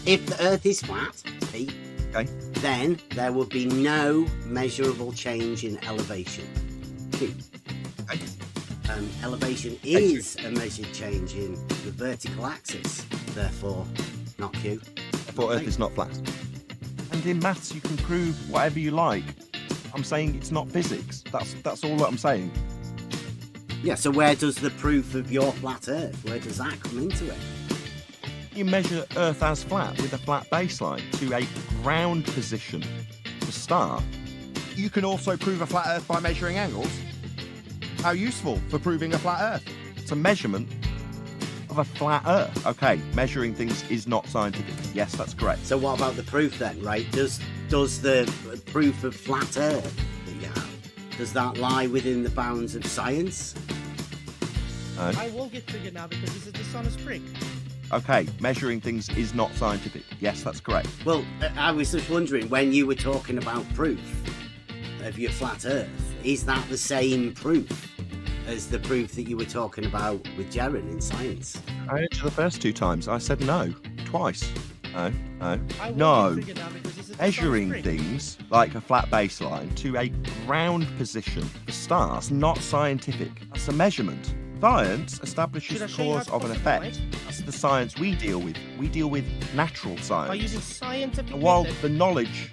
If the Earth is flat, Pete, Okay. then there would be no measurable change in elevation. Q. Okay. Elevation is a measured change in the vertical axis, therefore not Q. Therefore, Earth is not flat. And in maths, you can prove whatever you like. I'm saying it's not physics. That's all that I'm saying. Yeah, so where does the proof of your flat Earth, where does that come into it? You measure Earth as flat with a flat baseline to a ground position to start. You can also prove a flat Earth by measuring angles. How useful for proving a flat Earth? It's a measurement of a flat Earth. Okay, measuring things is not scientific. Yes, that's correct. So what about the proof then, right? Does the proof of flat Earth that you have, does that lie within the bounds of science? I will get triggered now because this is dishonest prick. Okay, measuring things is not scientific. Yes, that's correct. Well, I was just wondering, when you were talking about proof of your flat Earth, is that the same proof as the proof that you were talking about with Jaren in science? I answered the first two times. I said no. Twice. No. I will No. get triggered now because this is Measuring dishonest prick. things like a flat baseline to a ground position for stars, not scientific. That's a measurement. Science establishes Should I the show you how cause it's of an possible, effect. mate? That's the science we deal with. We deal with natural By science. using scientific And while method, the knowledge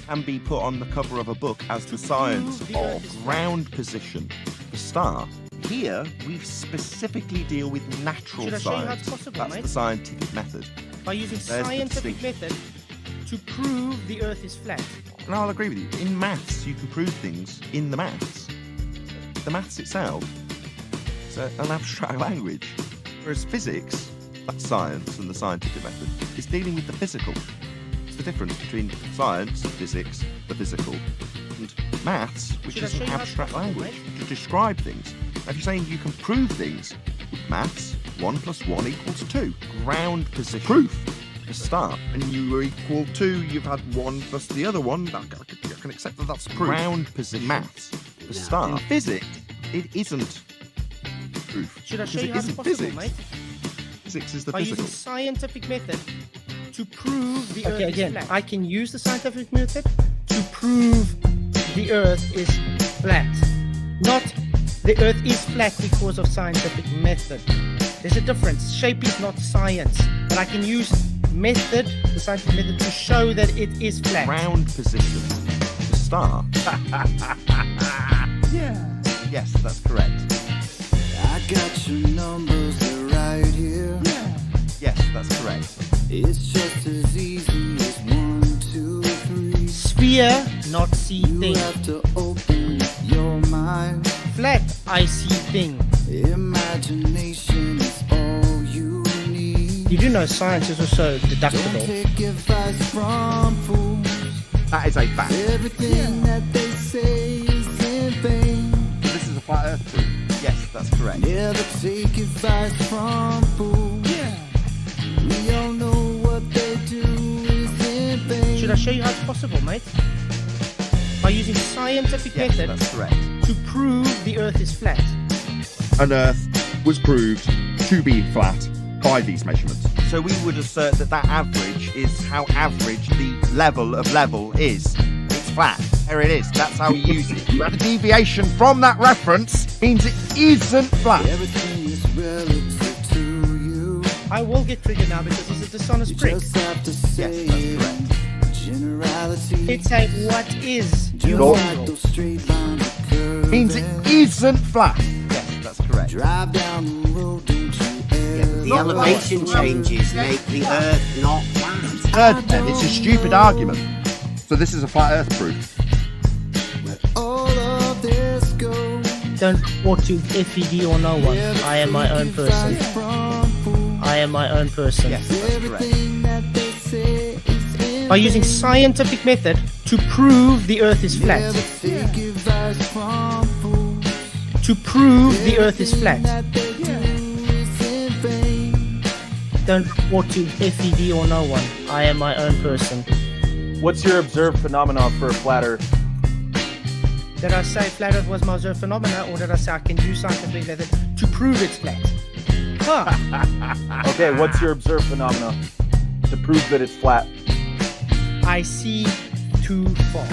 can be put on the cover of a book as the science prove the Earth of is flat. ground position, the star, here we specifically deal with natural Should I show you how science. it's possible, That's mate? the scientific method. by using the scientific distinction. method to prove the Earth is flat. And I'll agree with you. In maths, you can prove things in the maths. The maths itself is an abstract language. Whereas physics, that's science and the scientific method, is dealing with the physical. It's the difference between science, physics, the physical, and maths, which Should I is show an you how it's abstract possible, language to describe things. Now, if you're saying you can prove things with maths, 1 + 1 = 2. Ground position. Proof. To start. And you were equal to, you've had 1 plus the other one. I can accept that that's proof. Ground position. Maths. To Yeah. start. In physics, it isn't proof. Should I show Because you it how it's isn't possible, physics. mate? Physics is the By physical. using scientific method to prove the Earth Okay, is again, flat. I can use the scientific method to prove the Earth is flat. Not the Earth is flat because of scientific method. There's a difference. Shape is not science. But I can use method, the scientific method, to show that it is flat. Ground position. To start. Yeah. Yes, that's correct. I got your numbers, they're right here. Yes, that's correct. It's just as easy as 1, 2, 3. Sphere, not see You thing. have to open your mind. Flat, I see thing. Imagination is all you need. You do know science is also Don't deductible. take advice from fools. That is a fact. Everything that they say is in vain. This is a flat Earth proof. Yes, that's correct. Never take advice from fools. We all know what they do is in vain. Should I show you how it's possible, mate? By using scientific Yes, method that's correct. to prove the Earth is flat. An Earth was proved to be flat by these measurements. So we would assert that that average is how average the level of level is. It's flat. There it is. That's how we use it. The deviation from that reference means it isn't flat. Everything is relative to you. I will get triggered now because it's a You dishonest prick. just have to say Yes, that's correct. generality. It's a what is. You You No. like those straight lines of curves. Means it isn't flat. Yes, that's correct. Drive down the road, don't you ever. The elevation changes make the Earth not flat. Third, then, it's a stupid argument. So this is a flat Earth proof. Where all of this goes. Don't report to FED or no one. I am my own person. I am my own person. Yes, that's correct. Everything that they say is in By using scientific method to prove the Earth is flat. Never take advice from fools. To prove the Earth is flat. That they do is in vain. Don't report to FED or no one. I am my own person. What's your observed phenomenon for a flat Earth? Did I say flat Earth was my observed phenomena, or did I say I can use scientific method to prove it's flat? Huh. Okay, what's your observed phenomena? to prove that it's flat? I see too far.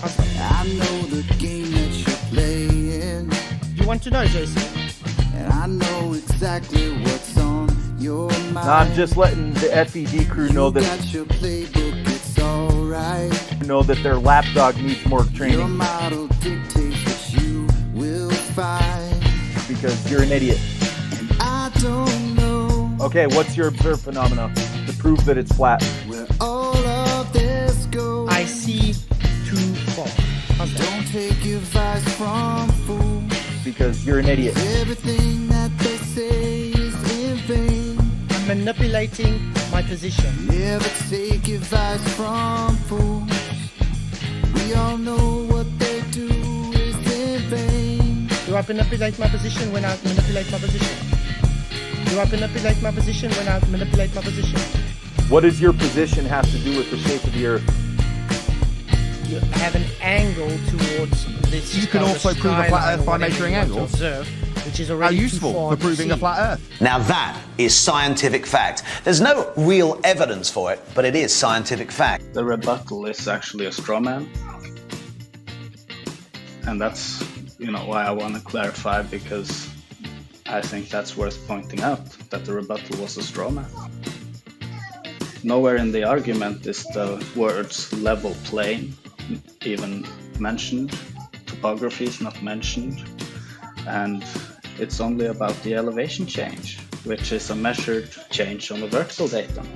How's that? I know the game that you're playing, You want to know, Jason? and I know exactly what's on your mind. No, I'm just letting the FED crew know You that got your playbook, it's alright. their lapdog needs more Your training model dictates what you will find. because you're an idiot. And I don't know Okay, what's your observed phenomena to prove that it's flat? where all of this goes. I see too far. How's that? Don't take advice from fools. Because you're an idiot. Everything that they say is in vain. I'm manipulating my position. Never take advice from fools. We all know what they do is in vain. Do I manipulate my position when I manipulate my position? Do I manipulate my position when I manipulate my position? What does your position have to do with the shape of the Earth? You have an angle towards this. You can also prove a flat Earth by measuring angles. Observe, which is How already too useful far for to proving a see. flat Earth. Now that is scientific fact. There's no real evidence for it, but it is scientific fact. The rebuttal is actually a straw man. And that's, why I want to clarify, because I think that's worth pointing out, that the rebuttal was a straw man. Nowhere in the argument is the words level plane even mentioned. Topography is not mentioned. And it's only about the elevation change, which is a measured change on the vertical datum.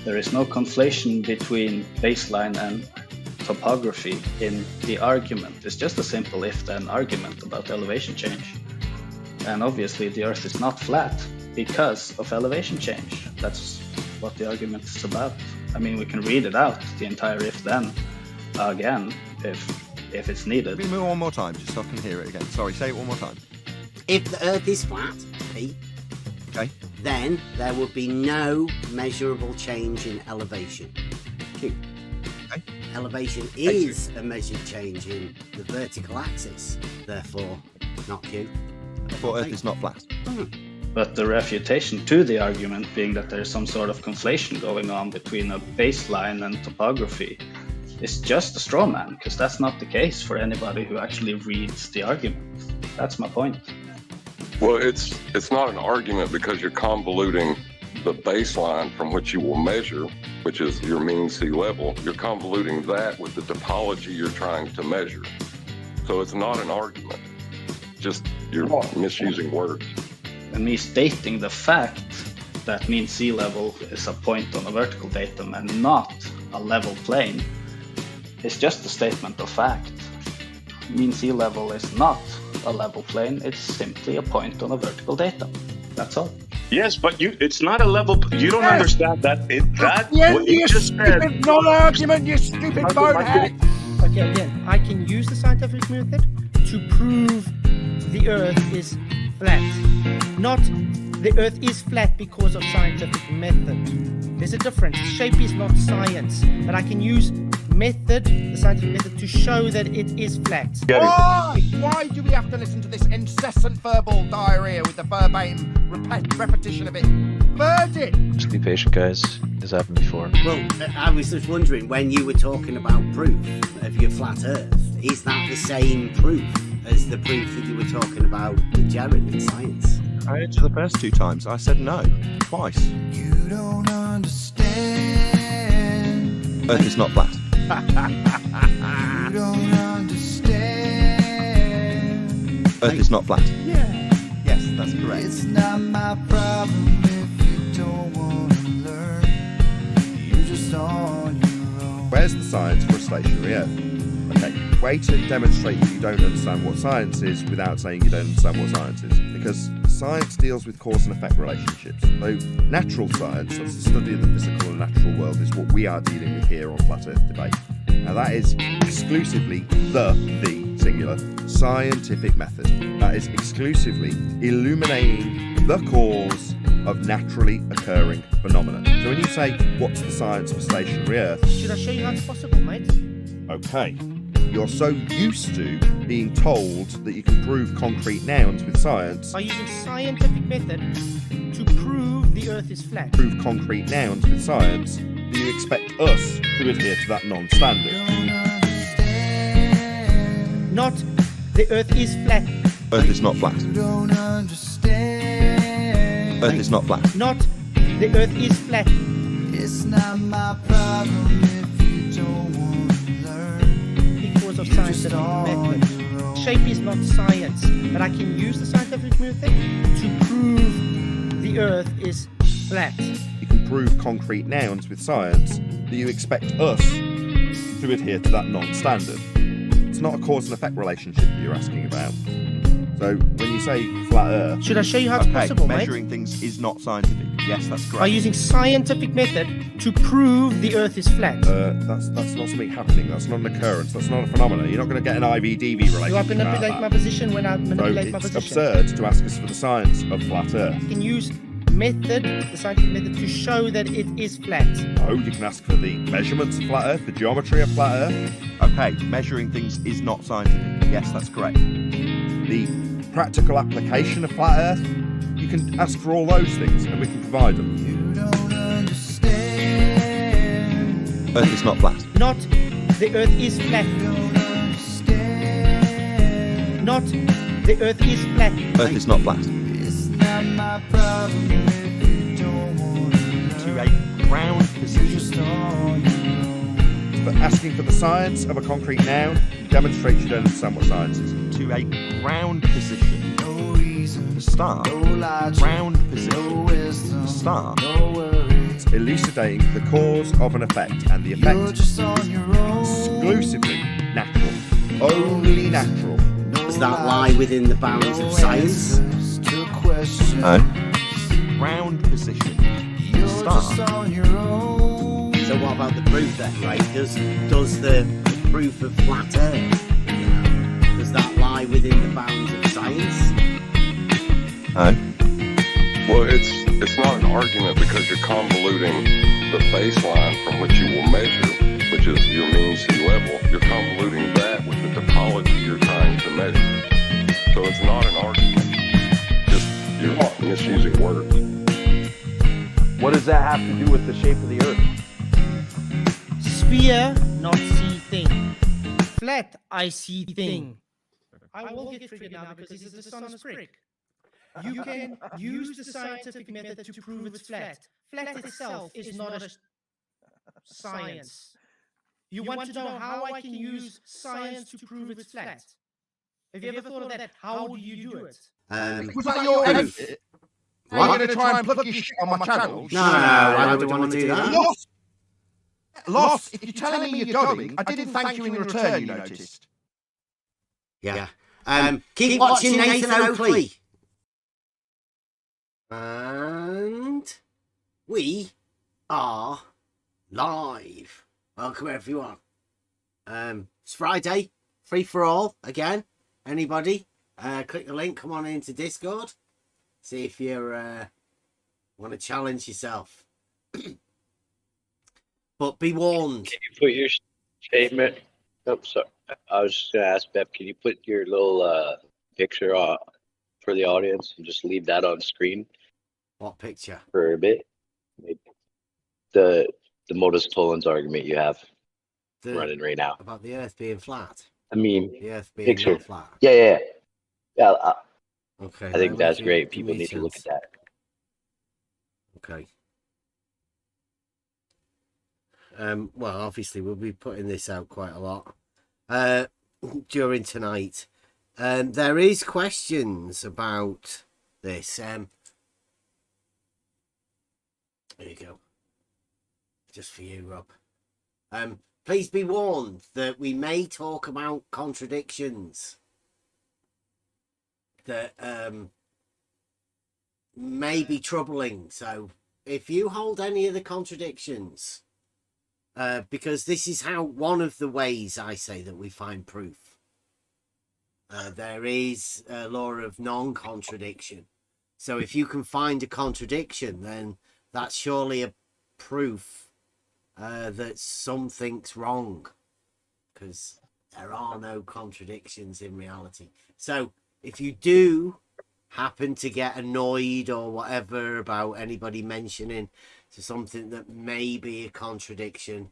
There is no conflation between baseline and topography in the argument. It's just a simple if-then argument about elevation change. And obviously the Earth is not flat because of elevation change. That's what the argument is about. I mean, we can read it out, the entire if-then, again, if it's needed. Read it one more time, just so I can hear it again. Sorry, say it one more time. If the Earth is flat, Pete, Okay. then there would be no measurable change in elevation. Q. Okay. Elevation is a measured change in the vertical axis, therefore not Q. For Earth is not flat. But the refutation to the argument being that there's some sort of conflation going on between a baseline and topography is just a straw man, because that's not the case for anybody who actually reads the argument. That's my point. Well, it's not an argument because you're convoluting the baseline from which you will measure, which is your mean sea level. You're convoluting that with the topology you're trying to measure. So it's not an argument. Just you're misusing words. And me stating the fact that mean sea level is a point on a vertical datum and not a level plane is just a statement of fact. Mean sea level is not a level plane, it's simply a point on a vertical datum. That's all. Yes, but it's not a level. You don't understand that. What you just said. Non-argument, you stupid bonehead! Okay, again, I can use the scientific method to prove the Earth is flat. Not the Earth is flat because of scientific method. There's a difference. Shape is not science, but I can use the scientific method, to show that it is flat. Why do we have to listen to this incessant verbal diarrhea with the verbatim repetition of it? Bird it! Just be patient, guys. This happened before. Well, I was just wondering, when you were talking about proof of your flat Earth, is that the same proof as the proof that you were talking about with Jared in science? I answered the first two times. I said no. Twice. You don't understand. Earth is not flat. You don't understand. Earth is not flat. Yeah. Yes, that's correct. It's not my problem if you don't want to learn. You're just on your own. Where's the science for a stationary Earth? Okay, way to demonstrate that you don't understand what science is without saying you don't understand what science is. Because science deals with cause and effect relationships. Though natural science, that's the study of the physical and natural world, is what we are dealing with here on Flat Earth Debate. Now that is exclusively the singular, scientific method. That is exclusively illuminating the cause of naturally occurring phenomena. So when you say, what's the science of a stationary Earth? Should I show you how it's possible, mate? Okay. you're so used to being told that you can prove concrete nouns with science. By using scientific method to prove the Earth is flat. Prove concrete nouns with science. Do you expect us to adhere to that non-standard? Not the Earth is flat. Earth is not flat. Don't understand. Earth is not flat. Not the Earth is flat. It's not my problem if you don't want to learn. Because of scientific method. Shape is not science, but I can use the scientific method to prove the Earth is flat. You can prove concrete nouns with science. Do you expect us to adhere to that non-standard? It's not a cause and effect relationship that you're asking about. So when you say flat Earth, should I show you how it's possible, mate? measuring things is not scientific. Yes, that's correct. By using scientific method to prove the Earth is flat. That's not something happening. That's not an occurrence. That's not a phenomenon. You're not going to get an IVDV relationship. Do I manipulate my position when I manipulate my position? It's absurd to ask us for the science of flat Earth. You can use the scientific method, to show that it is flat. No, you can ask for the measurements of flat Earth, the geometry of flat Earth. Okay, measuring things is not scientific. Yes, that's correct. The practical application of flat Earth, you can ask for all those things and we can provide them. You don't understand. Earth is not flat. Not the Earth is flat. You don't understand. Not the Earth is flat. Earth is not flat. It's not my problem if you don't want to learn. To a ground position. Just on your own. But asking for the science of a concrete noun demonstrates you don't understand what science is. To a ground position. No reason. The star. No logic. Ground position. No wisdom. The star. No worries. Elucidating the cause of an effect, and the effect You're just on your own. exclusively natural. Only natural. Does that lie within the bounds of science? To question. Ground position. The You're just star. on your own. So what about the proof then, right? Does the proof of flat Earth, does that lie within the bounds of science? Well, it's not an argument because you're convoluting the baseline from which you will measure, which is your mean sea level. You're convoluting that with the topology you're trying to measure. So it's not an argument. Just you're misusing words. What does that have to do with the shape of the Earth? Sphere, not see thing. Flat, I see thing. I will get triggered now because this is the son's prick. You can use the scientific method to prove it's flat. Flat itself is not a science. You want to know how I can use science to prove it's flat? Have you ever thought of that? How do you do it? Was that your proof. Are you going to try and plug your shit on my channel? No, I don't want to do that. Loss, if you're telling me you're going, I didn't thank you in return, you noticed. Yeah. Keep watching Nathan Oakley. And we are live. Welcome everyone. It's Friday, free for all again. Anybody? Click the link, come on into Discord. See if you want to challenge yourself. But be warned. Can you put your statement? Oh, sorry. I was just gonna ask Beb. Can you put your little picture for the audience and just leave that on screen? What picture? For a bit. Maybe. The Modus tollens argument you have running right now about the Earth being flat. I mean, the Earth being picture. not flat. Yeah. Okay. I think that's great. People need to look at that. Okay. Well, obviously we'll be putting this out quite a lot during tonight. There is questions about this. There you go. Just for you, Rob. Please be warned that we may talk about contradictions that may be troubling. So if you hold any of the contradictions, because this is how one of the ways I say that we find proof. There is a law of non-contradiction. So if you can find a contradiction, then that's surely a proof that something's wrong. Because There are no contradictions in reality. So if you do happen to get annoyed or whatever about anybody mentioning to something that may be a contradiction,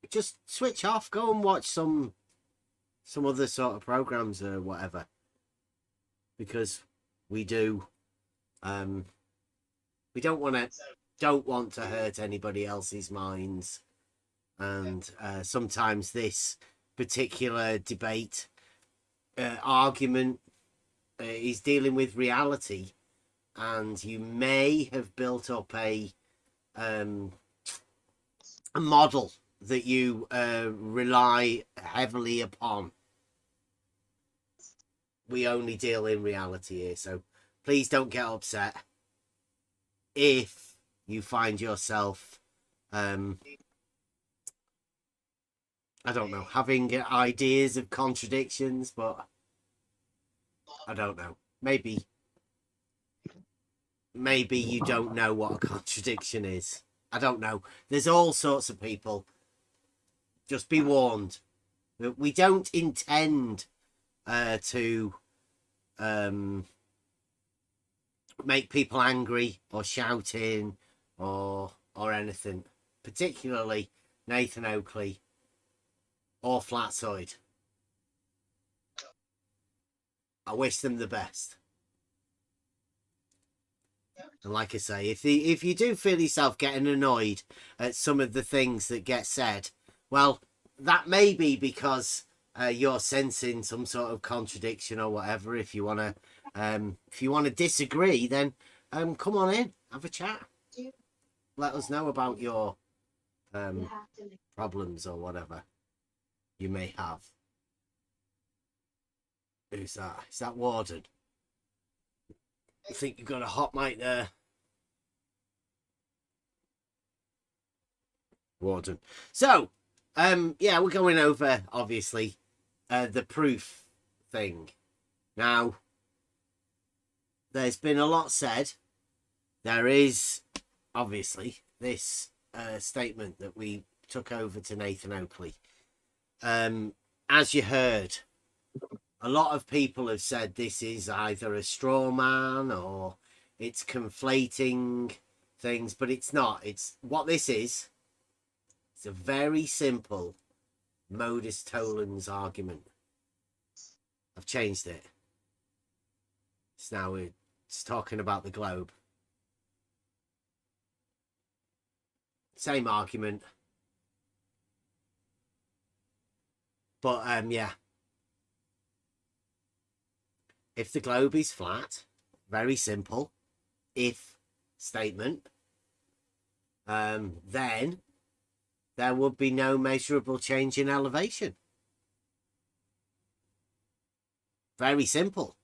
just switch off, go and watch some other sort of programs or whatever, because we don't want to hurt anybody else's minds. And sometimes this particular debate argument is dealing with reality, and you may have built up a model that you rely heavily upon. We only deal in reality here, so please don't get upset if you find yourself I don't know, having ideas of contradictions, but I don't know. Maybe you don't know what a contradiction is. I don't know. There's all sorts of people. Just be warned. We don't intend to make people angry or shouting or anything. Particularly Nathan Oakley or Flatside. I wish them the best. And like I say, if you do feel yourself getting annoyed at some of the things that get said, well, that may be because you're sensing some sort of contradiction or whatever. If you want to disagree, then come on in, have a chat. Let us know about your problems or whatever you may have. Who's that? Is that Warden? I think you've got a hot mic there. Warden. So, yeah, we're going over, obviously, the proof thing. Now, there's been a lot said. There is, obviously, this statement that we took over to Nathan Oakley. As you heard, a lot of people have said this is either a straw man or it's conflating things, but it's not. It's what this is. It's a very simple Modus tollens argument. I've changed it. So now it's talking about the globe. Same argument. But yeah. If the globe is flat, very simple, if statement, then there would be no measurable change in elevation. Very simple.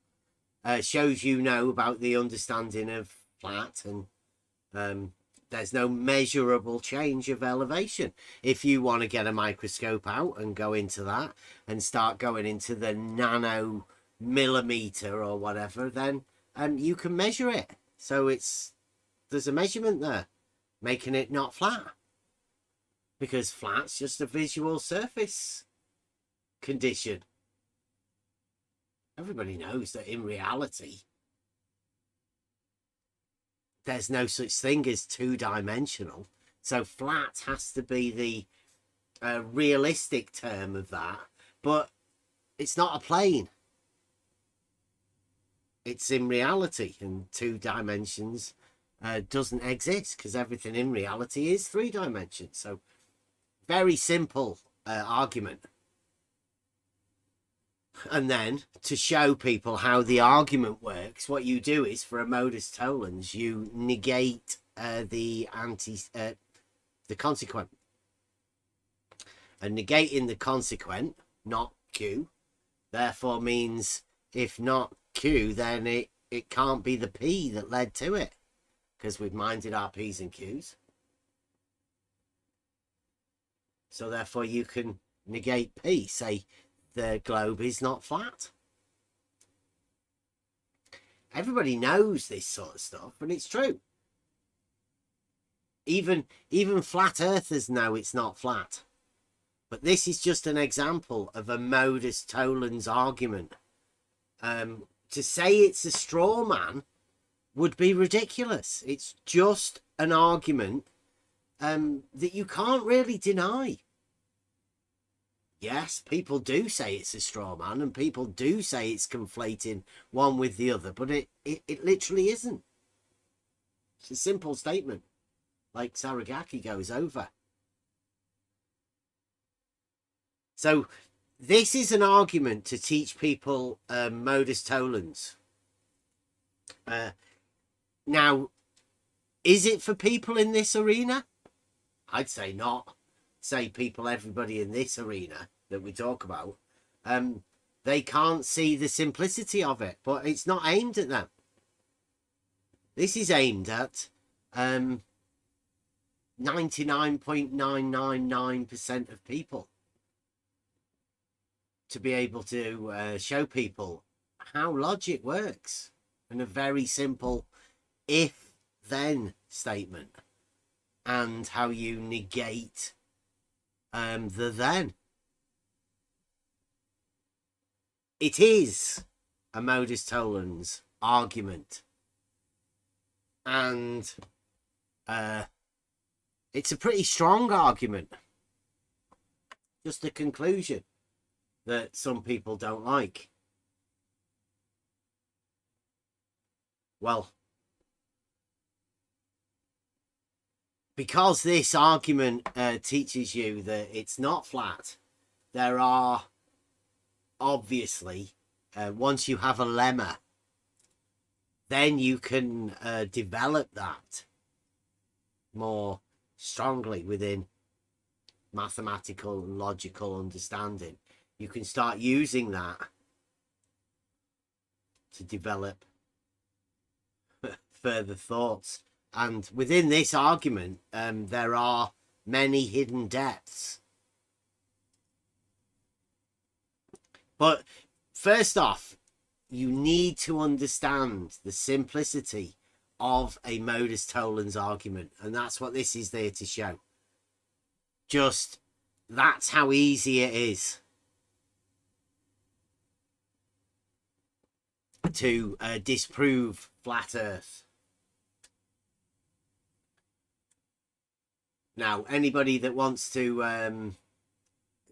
Shows you know about the understanding of flat, and there's no measurable change of elevation. If you want to get a microscope out and go into that and start going into the nano millimeter or whatever, then you can measure it. So there's a measurement there, making it not flat. Because flat's just a visual surface condition. Everybody knows that in reality, there's no such thing as two-dimensional. So flat has to be the realistic term of that. But it's not a plane. It's in reality, and 2 dimensions doesn't exist because everything in reality is 3 dimensions. So very simple argument. And then to show people how the argument works, what you do is for a modus tollens, you negate the consequent. And negating the consequent, not Q, therefore means if not Q, then it can't be the P that led to it, because we've minded our P's and Q's. So therefore you can negate P, say the globe is not flat. Everybody knows this sort of stuff, and it's true. Even flat earthers know it's not flat. But this is just an example of a modus tollens argument. To say it's a straw man would be ridiculous. It's just an argument that you can't really deny. Yes, people do say it's a straw man, and people do say it's conflating one with the other, but it literally isn't. It's a simple statement, like Saragaki goes over. So this is an argument to teach people modus tollens. Now, is it for people in this arena? I'd say not. Say people, everybody in this arena that we talk about, they can't see the simplicity of it, but it's not aimed at them. This is aimed at 99.999% of people, to be able to show people how logic works in a very simple if-then statement, and how you negate the then. It is a modus tollens argument, and it's a pretty strong argument. Just a conclusion that some people don't like. Well, because this argument teaches you that it's not flat, there are obviously, once you have a lemma, then you can develop that more strongly within mathematical and logical understanding. You can start using that to develop further thoughts. And within this argument, there are many hidden depths. But first off, you need to understand the simplicity of a modus tollens argument. And that's what this is there to show. Just, that's how easy it is to disprove flat Earth. Now, anybody that wants to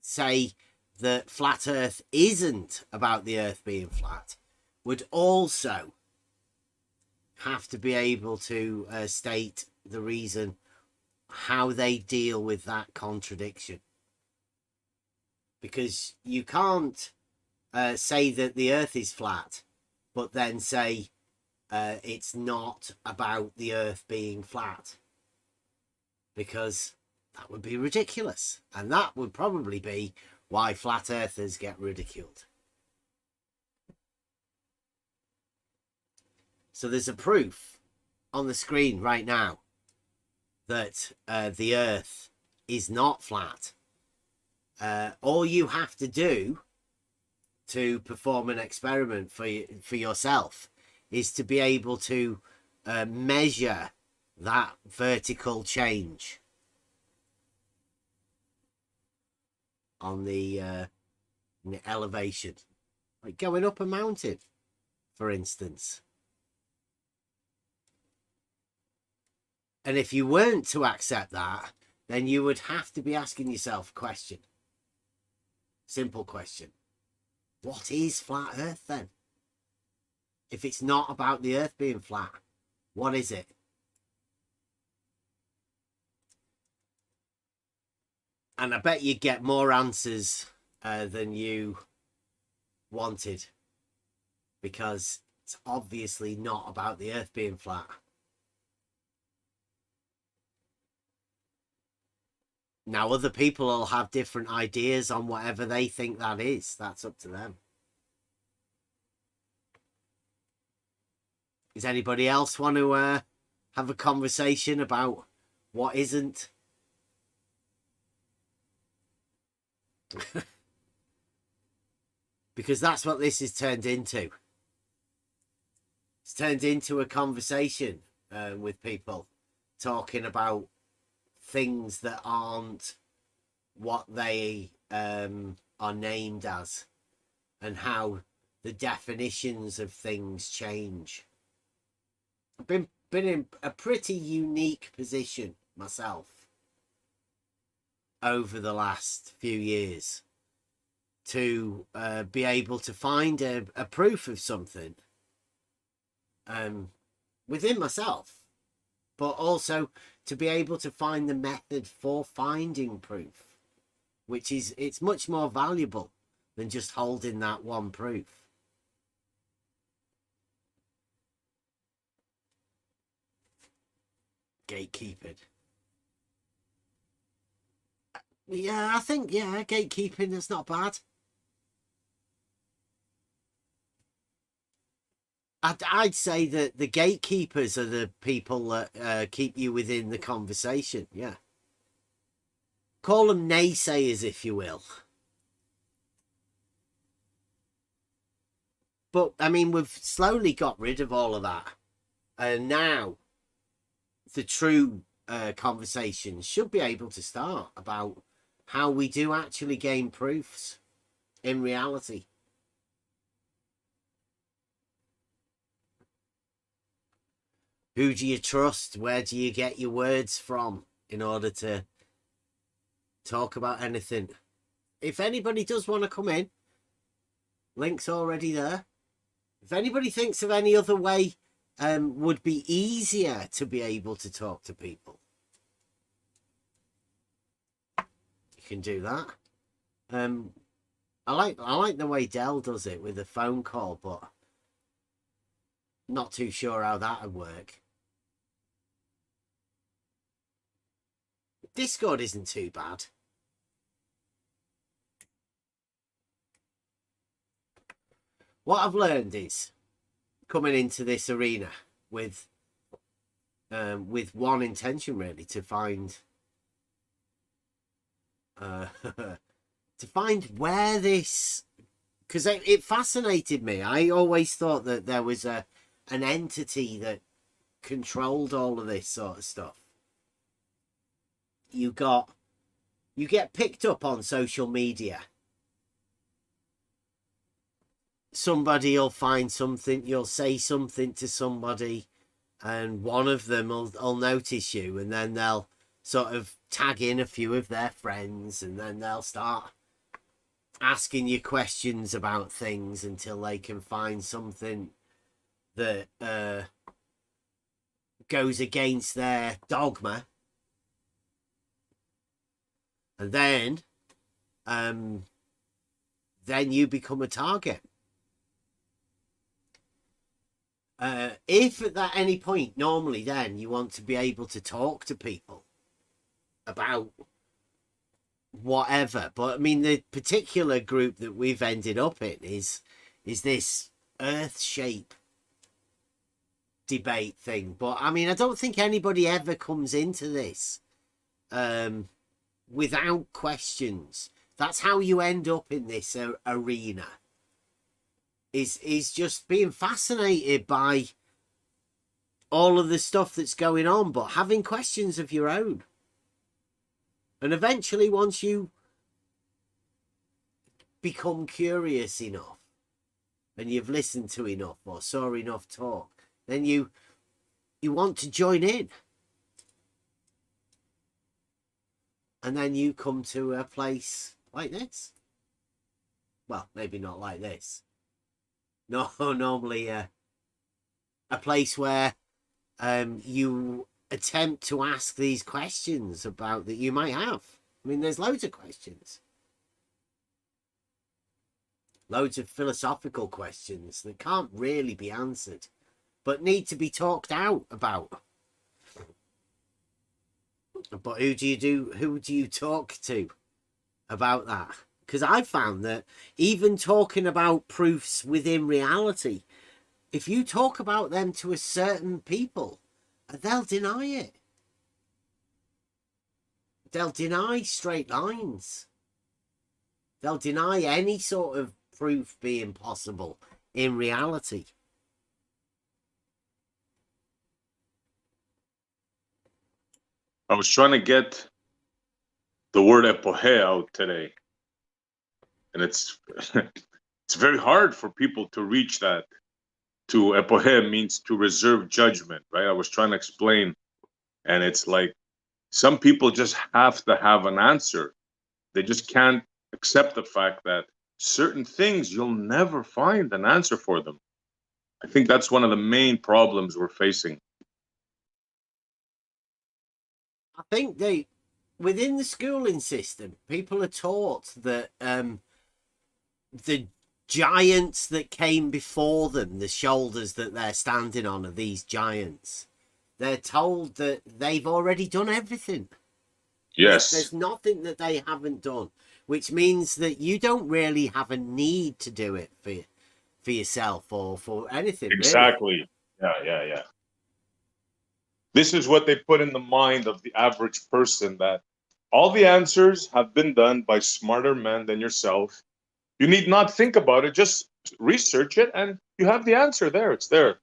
say that flat Earth isn't about the Earth being flat would also have to be able to state the reason how they deal with that contradiction. Because you can't say that the Earth is flat, but then say it's not about the Earth being flat. Because that would be ridiculous. And that would probably be why flat earthers get ridiculed. So there's a proof on the screen right now that the Earth is not flat. All you have to do to perform an experiment for yourself is to be able to measure that vertical change on the elevation, like going up a mountain, for instance. And if you weren't to accept that, then you would have to be asking yourself a question. Simple question. What is flat Earth then? If it's not about the Earth being flat, what is it? And I bet you get more answers than you wanted, because it's obviously not about the Earth being flat. Now, other people will have different ideas on whatever they think that is. That's up to them. Does anybody else want to have a conversation about what isn't? Because that's what this is turned into. It's turned into a conversation with people talking about things that aren't what they are named as and how the definitions of things change. I've been in a pretty unique position myself over the last few years to be able to find a proof of something within myself, but also to be able to find the method for finding proof, which is, it's much more valuable than just holding that one proof. Gatekeeping. Yeah, I think, yeah, gatekeeping is not bad. I'd say that the gatekeepers are the people that keep you within the conversation, yeah. Call them naysayers, if you will. But, I mean, we've slowly got rid of all of that. And now the true conversations should be able to start about how we do actually gain proofs in reality. Who do you trust? Where do you get your words from in order to talk about anything? If anybody does want to come in, link's already there. If anybody thinks of any other way would be easier to be able to talk to people, you can do that. I like the way Dell does it with a phone call, but not too sure how that would work. Discord isn't too bad. What I've learned is coming into this arena with one intention, really, to find to find where this, because it fascinated me. I always thought that there was an entity that controlled all of this sort of stuff. You get picked up on social media. Somebody will find something, you'll say something to somebody, and one of them will notice you, and then they'll sort of tag in a few of their friends, and then they'll start asking you questions about things until they can find something that goes against their dogma. And then you become a target. If at any point, normally then, you want to be able to talk to people about whatever. But, I mean, the particular group that we've ended up in is this Earth shape debate thing. But, I mean, I don't think anybody ever comes into this without questions. That's how you end up in this arena. Is just being fascinated by all of the stuff that's going on, but having questions of your own. And eventually, once you become curious enough and you've listened to enough or saw enough talk, then you want to join in. And then you come to a place like this. Well, maybe not like this. No, normally a place where you attempt to ask these questions about that you might have. I mean, there's loads of questions. Loads of philosophical questions that can't really be answered, but need to be talked out about. But who do you talk to about that? Because I found that even talking about proofs within reality, if you talk about them to a certain people, they'll deny it. They'll deny straight lines. They'll deny any sort of proof being possible in reality. I was trying to get the word epoche out today, and it's it's very hard for people to reach that. To epoche means to reserve judgment, right? I was trying to explain, and it's like some people just have to have an answer. They just can't accept the fact that certain things you'll never find an answer for them. I think that's one of the main problems we're facing. I think within the schooling system, people are taught that the giants that came before them, the shoulders that they're standing on are these giants. They're told that they've already done everything. Yes. There's nothing that they haven't done, which means that you don't really have a need to do it for yourself or for anything. Exactly. Really. Yeah. This is what they put in the mind of the average person, that all the answers have been done by smarter men than yourself. You need not think about it, just research it and you have the answer there. It's there.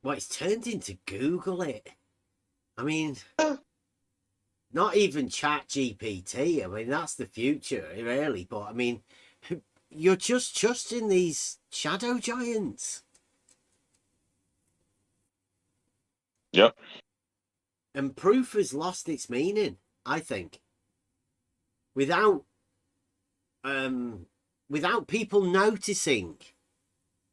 Well, it's turned into Google it. I mean, not even Chat GPT. I mean, that's the future, really. But I mean, you're just trusting these shadow giants. Yep. And proof has lost its meaning, I think. Without people noticing,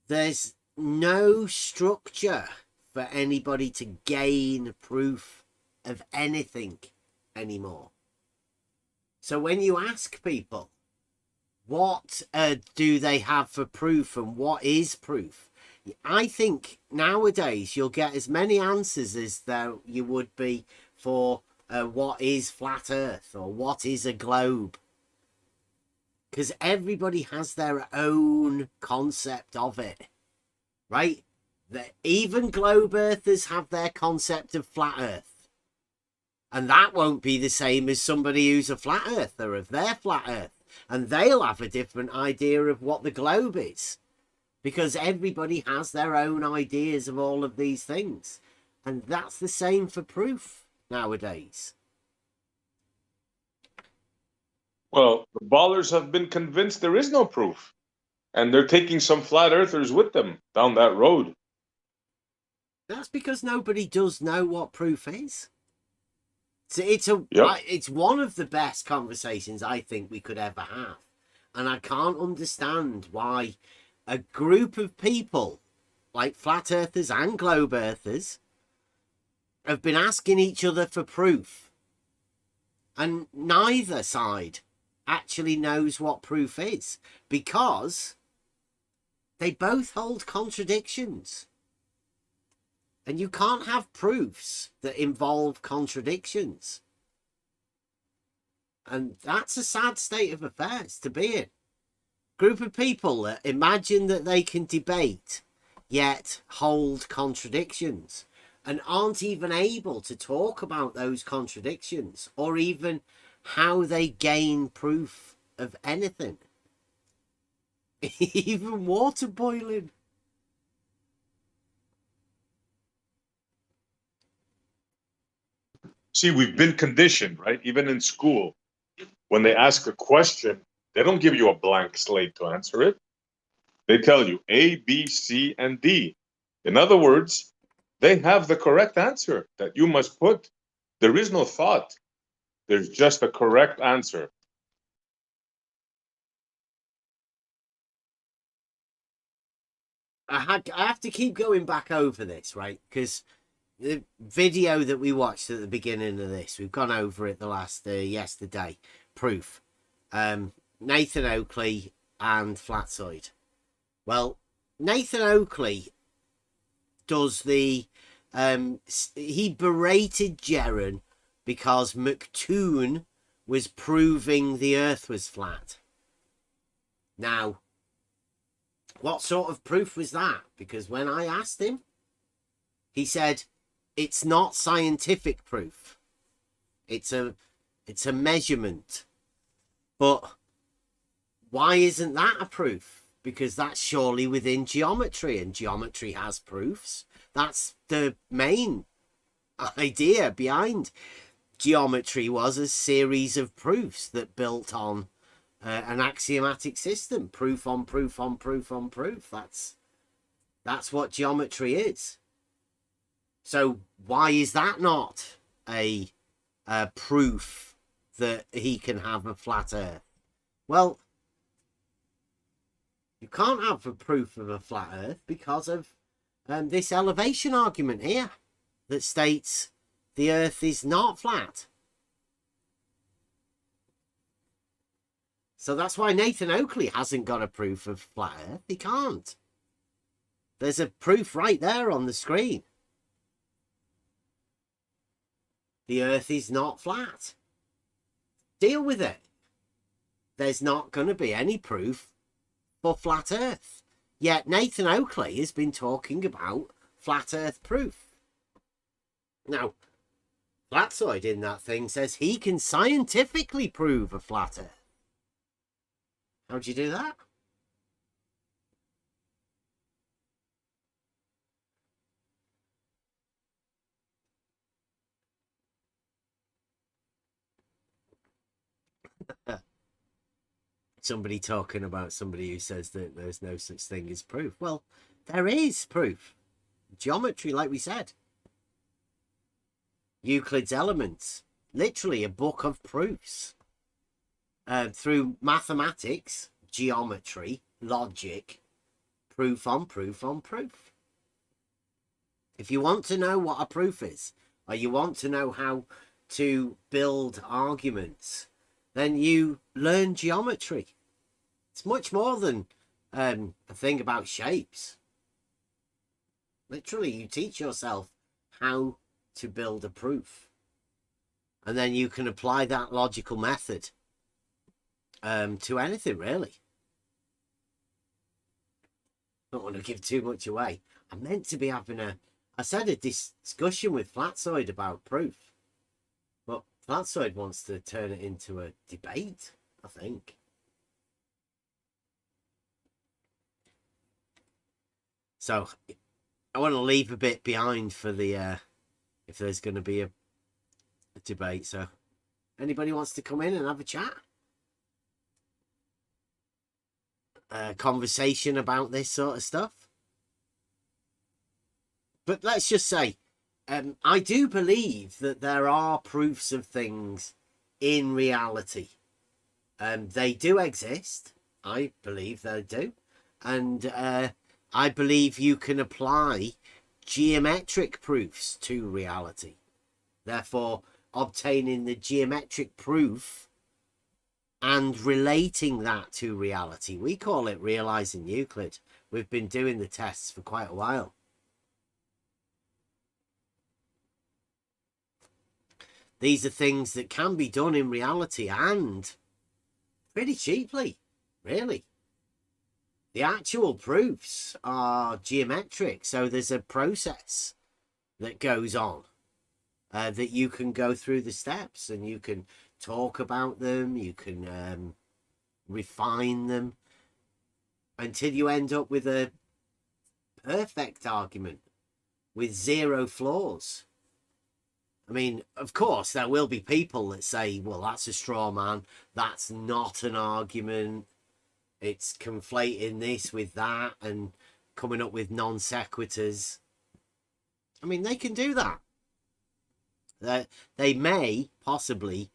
there's no structure for anybody to gain proof of anything anymore. So when you ask people, what do they have for proof and what is proof? I think nowadays you'll get as many answers as there you would be for what is flat Earth or what is a globe. Because everybody has their own concept of it, right? Even globe earthers have their concept of flat Earth. And that won't be the same as somebody who's a flat earther of their flat Earth. And they'll have a different idea of what the globe is. Because everybody has their own ideas of all of these things. And that's the same for proof nowadays. Well, the ballers have been convinced there is no proof. And they're taking some flat earthers with them down that road. That's because nobody does know what proof is. So it's one of the best conversations I think we could ever have. And I can't understand why a group of people like flat earthers and globe earthers have been asking each other for proof. And neither side actually knows what proof is because they both hold contradictions. And you can't have proofs that involve contradictions. And that's a sad state of affairs to be in. Group of people that imagine that they can debate, yet hold contradictions, and aren't even able to talk about those contradictions, or even how they gain proof of anything. Even water boiling. See, we've been conditioned, right? Even in school, when they ask a question, they don't give you a blank slate to answer it. They tell you A, B, C, and D. In other words, they have the correct answer that you must put. There is no thought. There's just a correct answer. I have to keep going back over this, right? Because the video that we watched at the beginning of this, we've gone over it the last yesterday. Proof. Nathan Oakley and Flatsoid. Well, Nathan Oakley does the he berated Jeren because McToon was proving the earth was flat. Now, what sort of proof was that? Because when I asked him, he said it's not scientific proof. It's a measurement. But why isn't that a proof? Because that's surely within geometry, and geometry has proofs. That's the main idea behind geometry was a series of proofs that built on an axiomatic system. Proof on proof on proof on proof. That's what geometry is. So why is that not a proof that he can have a flat earth? Well, you can't have a proof of a flat earth because of this elevation argument here that states the earth is not flat. So that's why Nathan Oakley hasn't got a proof of flat earth. He can't. There's a proof right there on the screen. The earth is not flat. Deal with it. There's not going to be any proof for flat earth. Yet Nathan Oakley has been talking about flat earth proof. Now, Flatsoid in that thing says he can scientifically prove a flat earth. How'd you do that? Somebody talking about somebody who says that there's no such thing as proof. Well, there is proof. Geometry, like we said. Euclid's Elements. Literally a book of proofs. Through mathematics, geometry, logic, proof on proof on proof. If you want to know what a proof is, or you want to know how to build arguments, then you learn geometry. It's much more than a thing about shapes. Literally, you teach yourself how to build a proof. And then you can apply that logical method to anything, really. Don't want to give too much away. I'm meant to be having a discussion with Flatsoid about proof. But Flatsoid wants to turn it into a debate, I think. So I want to leave a bit behind for the if there's going to be a debate. So anybody wants to come in and have a chat? Conversation about this sort of stuff. But let's just say, I do believe that there are proofs of things in reality. They do exist. I believe they do. And I believe you can apply geometric proofs to reality. Therefore, obtaining the geometric proof and relating that to reality. We call it Realising Euclid. We've been doing the tests for quite a while. These are things that can be done in reality and pretty cheaply, really. The actual proofs are geometric, so there's a process that goes on that you can go through the steps and you can talk about them, you can refine them until you end up with a perfect argument with zero flaws. I mean, of course, there will be people that say, well, that's a straw man, that's not an argument, it's conflating this with that and coming up with non sequiturs. I mean, they can do that. They may possibly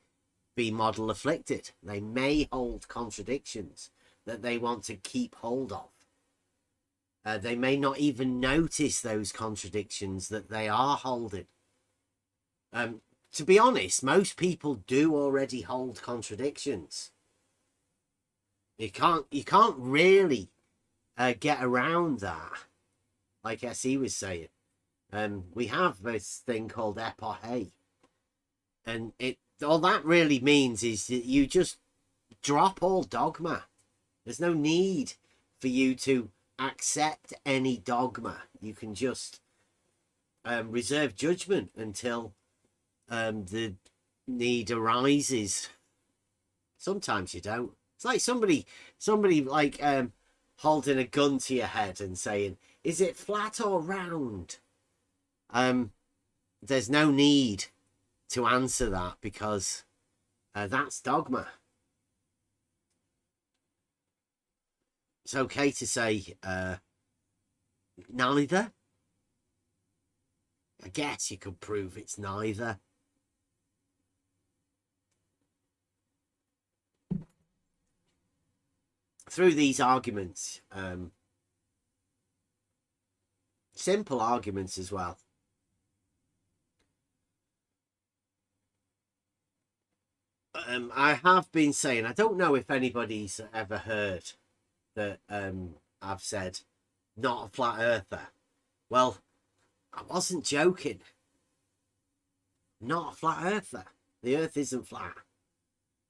be model afflicted. They may hold contradictions that they want to keep hold of. They may not even notice those contradictions that they are holding. To be honest, most people do already hold contradictions. You can't really get around that, like SE was saying. We have this thing called epoche, and all that really means is that you just drop all dogma. There's no need for you to accept any dogma. You can just reserve judgment until the need arises. Sometimes you don't. It's like somebody like holding a gun to your head and saying, is it flat or round? There's no need to answer that, because that's dogma. It's okay to say neither. I guess you could prove it's neither. Through these arguments, simple arguments as well. I have been saying, I don't know if anybody's ever heard that I've said not a flat earther. Well, I wasn't joking. Not a flat earther. The earth isn't flat.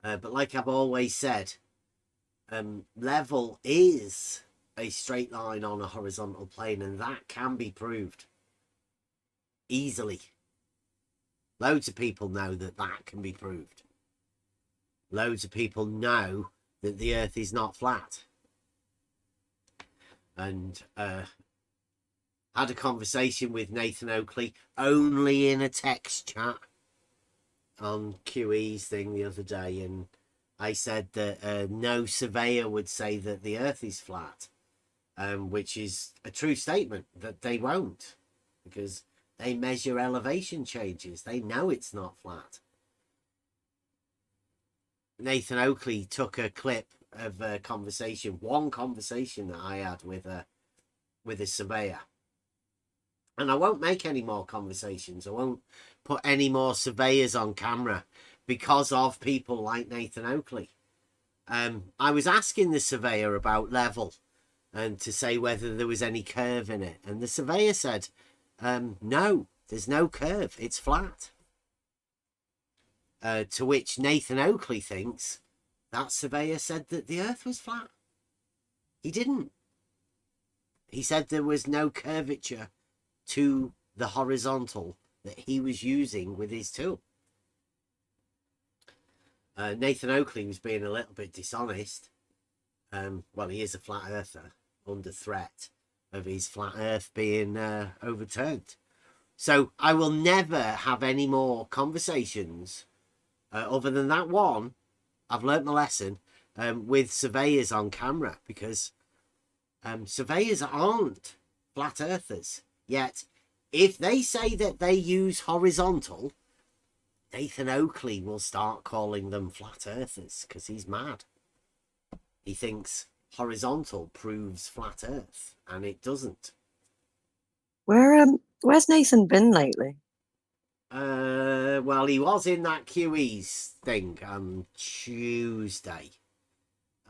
But like I've always said, level is a straight line on a horizontal plane, and that can be proved easily. Loads of people know that that can be proved. Loads of people know that the earth is not flat. And had a conversation with Nathan Oakley only in a text chat on QE's thing the other day, and I said that no surveyor would say that the earth is flat, which is a true statement, that they won't, because they measure elevation changes. They know it's not flat. Nathan Oakley took a clip of a conversation, one conversation that I had with a surveyor. And I won't make any more conversations. I won't put any more surveyors on camera because of people like Nathan Oakley. I was asking the surveyor about level and to say whether there was any curve in it. And the surveyor said, no, there's no curve. It's flat. To which Nathan Oakley thinks that surveyor said that the earth was flat. He didn't. He said there was no curvature to the horizontal that he was using with his tool. Nathan Oakley was being a little bit dishonest. Well, he is a flat earther under threat of his flat earth being overturned. So I will never have any more conversations other than that one. I've learnt my lesson with surveyors on camera, because surveyors aren't flat earthers. Yet, if they say that they use horizontal, Nathan Oakley will start calling them flat earthers because he's mad. He thinks horizontal proves flat earth, and it doesn't. Where's Nathan been lately? Well, he was in that QE's thing on Tuesday.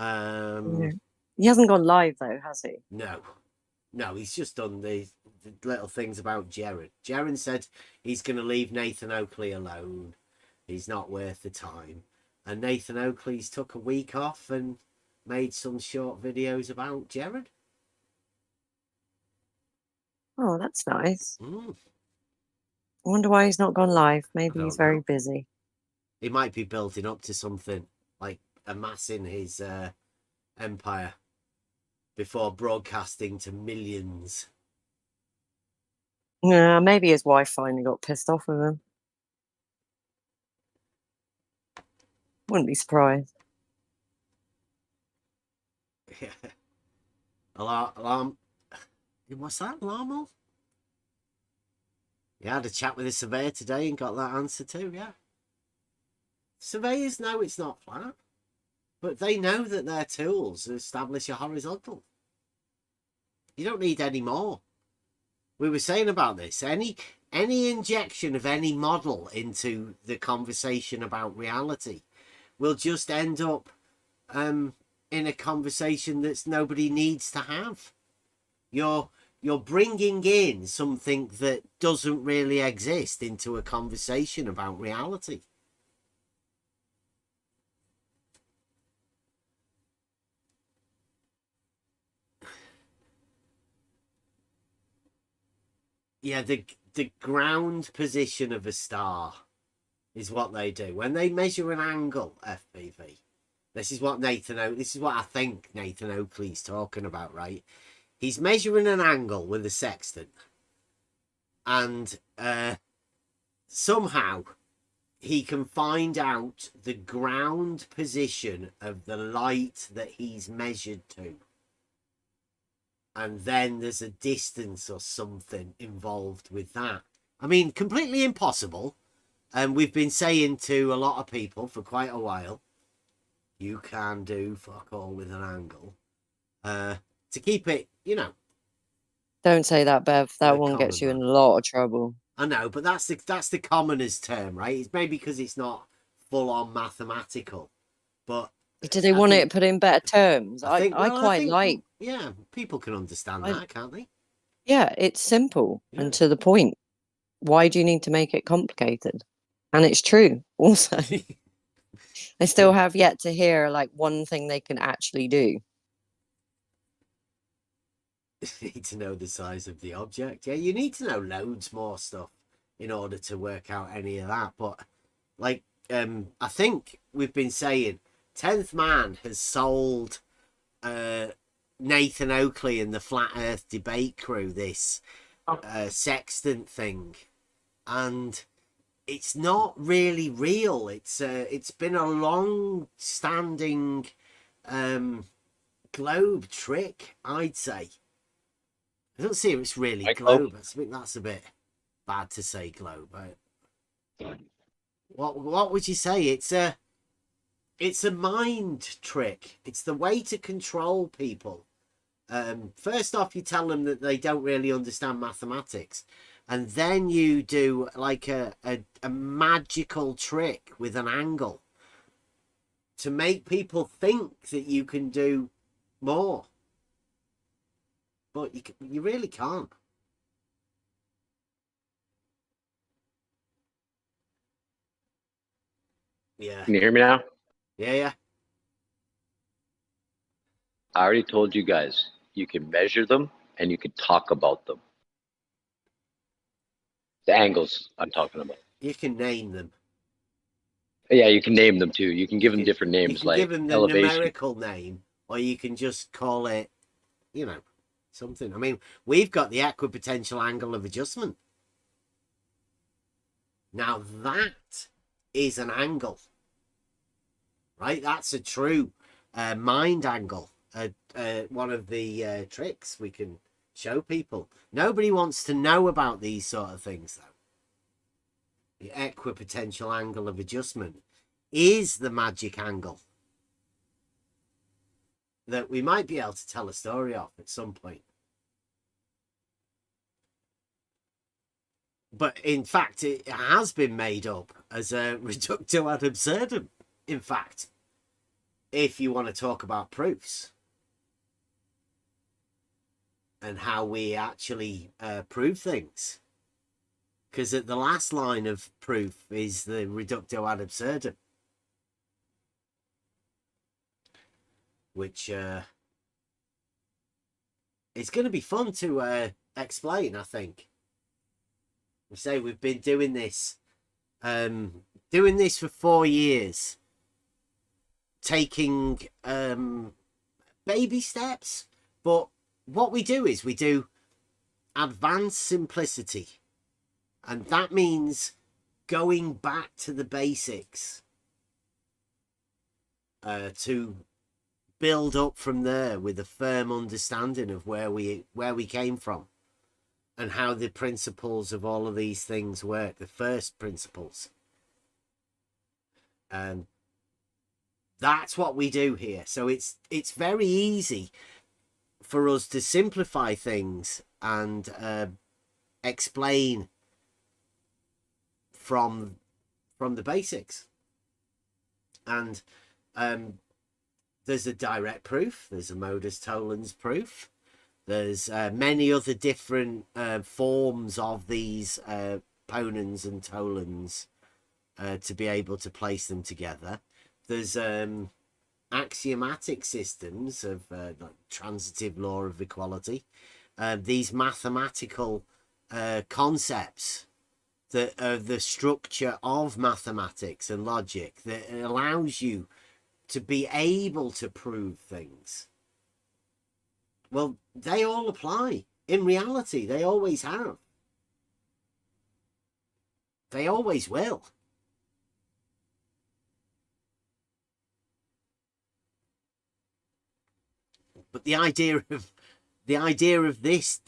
Yeah. He hasn't gone live though, has he? No, he's just done the little things about Jaren. Jaren said he's going to leave Nathan Oakley alone. He's not worth the time. And Nathan Oakley's took a week off and made some short videos about Jaren. Oh, that's nice. Mm. I wonder why he's not gone live. Maybe I he's don't very know. busy. He might be building up to something, like amassing his empire before broadcasting to millions. Yeah, maybe his wife finally got pissed off with him. Wouldn't be surprised. Yeah. Alarm. What's that? Alarm? Yeah, I had a chat with a surveyor today and got that answer too, yeah. Surveyors know it's not flat, but they know that their tools establish a horizontal. You don't need any more. We were saying about this. Any injection of any model into the conversation about reality will just end up in a conversation that nobody needs to have. You're bringing in something that doesn't really exist into a conversation about reality. Yeah, the ground position of a star is what they do. When they measure an angle, FPV, this is what I think Nathan Oakley's talking about, right? He's measuring an angle with a sextant. And somehow he can find out the ground position of the light that he's measured to. And then there's a distance or something involved with that. I mean, completely impossible. And we've been saying to a lot of people for quite a while, you can do fuck all with an angle. To keep it, you know. Don't say that, Bev. That one gets you in a lot of trouble. I know, but that's the commoner's term, right? It's maybe because it's not full on mathematical, but do they want it put in better terms? I quite like. Yeah, people can understand that, can't they? Yeah, it's simple and to the point. Why do you need to make it complicated? And it's true. Also, I still have yet to hear like one thing they can actually do. You need to know the size of the object. Yeah, you need to know loads more stuff in order to work out any of that. But like, I think we've been saying 10th Man has sold Nathan Oakley and the Flat Earth debate crew this sextant thing, and it's not really real. It's been a long standing globe trick, I'd say. I don't see if it's really globe. I think that's a bit bad to say globe. What would you say? It's a mind trick. It's the way to control people. First off, you tell them that they don't really understand mathematics, and then you do like a magical trick with an angle to make people think that you can do more. But you really can't. Yeah. Can you hear me now? Yeah. I already told you guys, you can measure them and you can talk about them. The angles I'm talking about. You can name them. Yeah, you can name them too. You can give them different names, you can like give them the elevation. numerical name, or you can just call it, you know, something. I mean, we've got the equipotential angle of adjustment. Now that is an angle, right? That's a true mind angle. One of the tricks we can show people. Nobody wants to know about these sort of things, though. The equipotential angle of adjustment is the magic angle that we might be able to tell a story of at some point. But in fact, it has been made up as a reductio ad absurdum, in fact, if you want to talk about proofs and how we actually prove things. Because at the last line of proof is the reductio ad absurdum, which it's going to be fun to explain, I think. We say we've been doing this for 4 years, taking baby steps. But what we do is we do advanced simplicity. And that means going back to the basics to build up from there with a firm understanding of where we came from and how the principles of all of these things work, the first principles. And that's what we do here. So it's very easy for us to simplify things and explain from the basics. And there's a direct proof, there's a Modus tollens proof, there's many other different forms of these ponens and tollens to be able to place them together. There's axiomatic systems of like transitive law of equality, these mathematical concepts that are the structure of mathematics and logic that allows you to be able to prove things. Well, they all apply. In reality, they always have. They always will. But the idea of this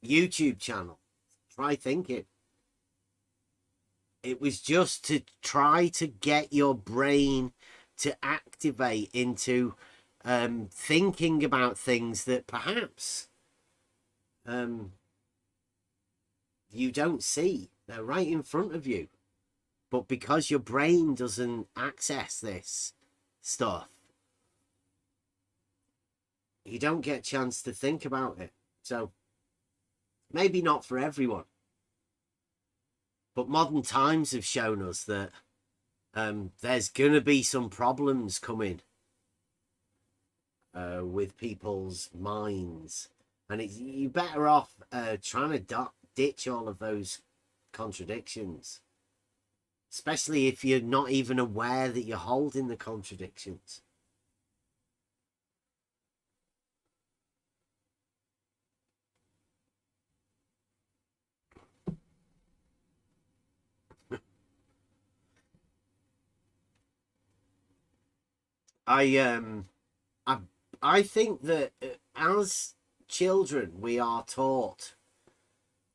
YouTube channel, try thinking. It was just to try to get your brain to activate into thinking about things that perhaps you don't see. They're right in front of you. But because your brain doesn't access this stuff, you don't get a chance to think about it. So maybe not for everyone. But modern times have shown us that there's going to be some problems coming with people's minds. And you're better off trying to ditch all of those contradictions. Especially if you're not even aware that you're holding the contradictions. I think that as children we are taught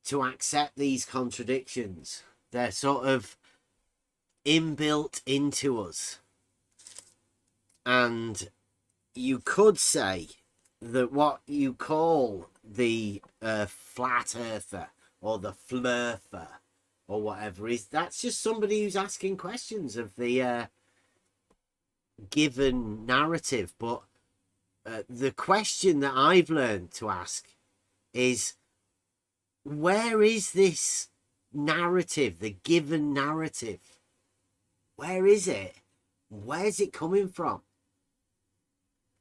to accept these contradictions. They're sort of inbuilt into us, and you could say that what you call the flat earther or the flurfer or whatever that's just somebody who's asking questions of the given narrative. But the question that I've learned to ask is, where is this narrative, the given narrative? Where is it? Where's it coming from?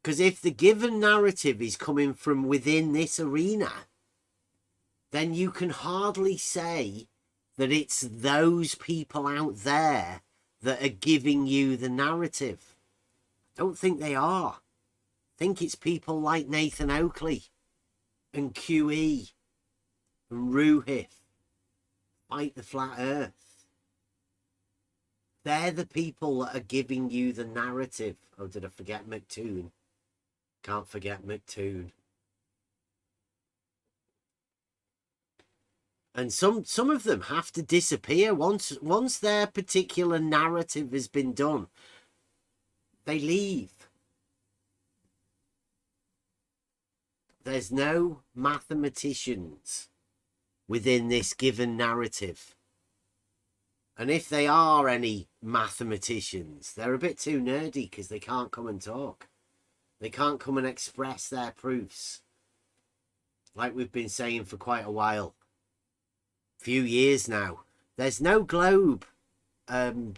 Because if the given narrative is coming from within this arena, then you can hardly say that it's those people out there that are giving you the narrative. I don't think they are. I think it's people like Nathan Oakley and QE and Ruhif, Fight the Flat Earth. They're the people that are giving you the narrative. Oh, did I forget McToon? Can't forget McToon. And some of them have to disappear once their particular narrative has been done. They leave. There's no mathematicians within this given narrative. And if they are any mathematicians, they're a bit too nerdy because they can't come and talk. They can't come and express their proofs. Like we've been saying for quite a while. Few years now. There's no globe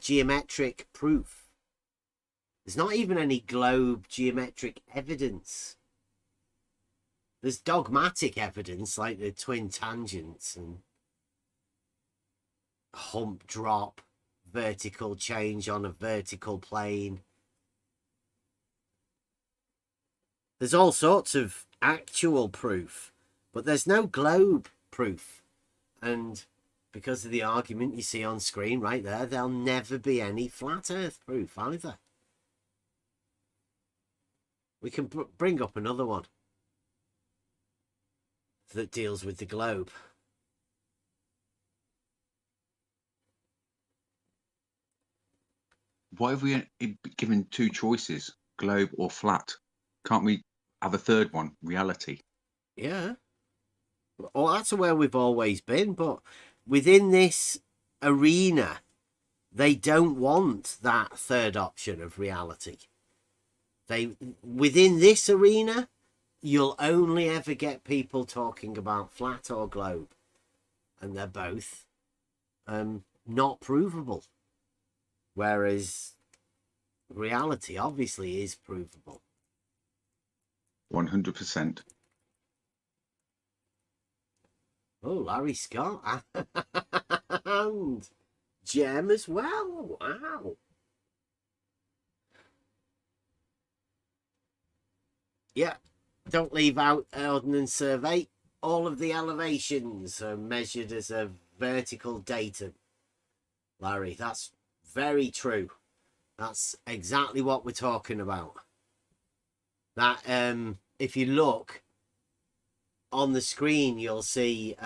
geometric proof. There's not even any globe geometric evidence. There's dogmatic evidence like the twin tangents and hump drop, vertical change on a vertical plane. There's all sorts of actual proof, but there's no globe proof. And because of the argument you see on screen right there, there'll never be any flat earth proof either. We can bring up another one that deals with the globe. Why have we given two choices, globe or flat? Can't we have a third one, reality? Yeah. Well, that's where we've always been, but within this arena, they don't want that third option of reality. Within this arena, you'll only ever get people talking about flat or globe, and they're both not provable. Whereas reality obviously is provable. 100%. Oh, Larry Scott and Jem as well. Wow. Yeah, don't leave out Ordnance Survey. All of the elevations are measured as a vertical datum. Larry, that's very true. That's exactly what we're talking about. That if you look on the screen, you'll see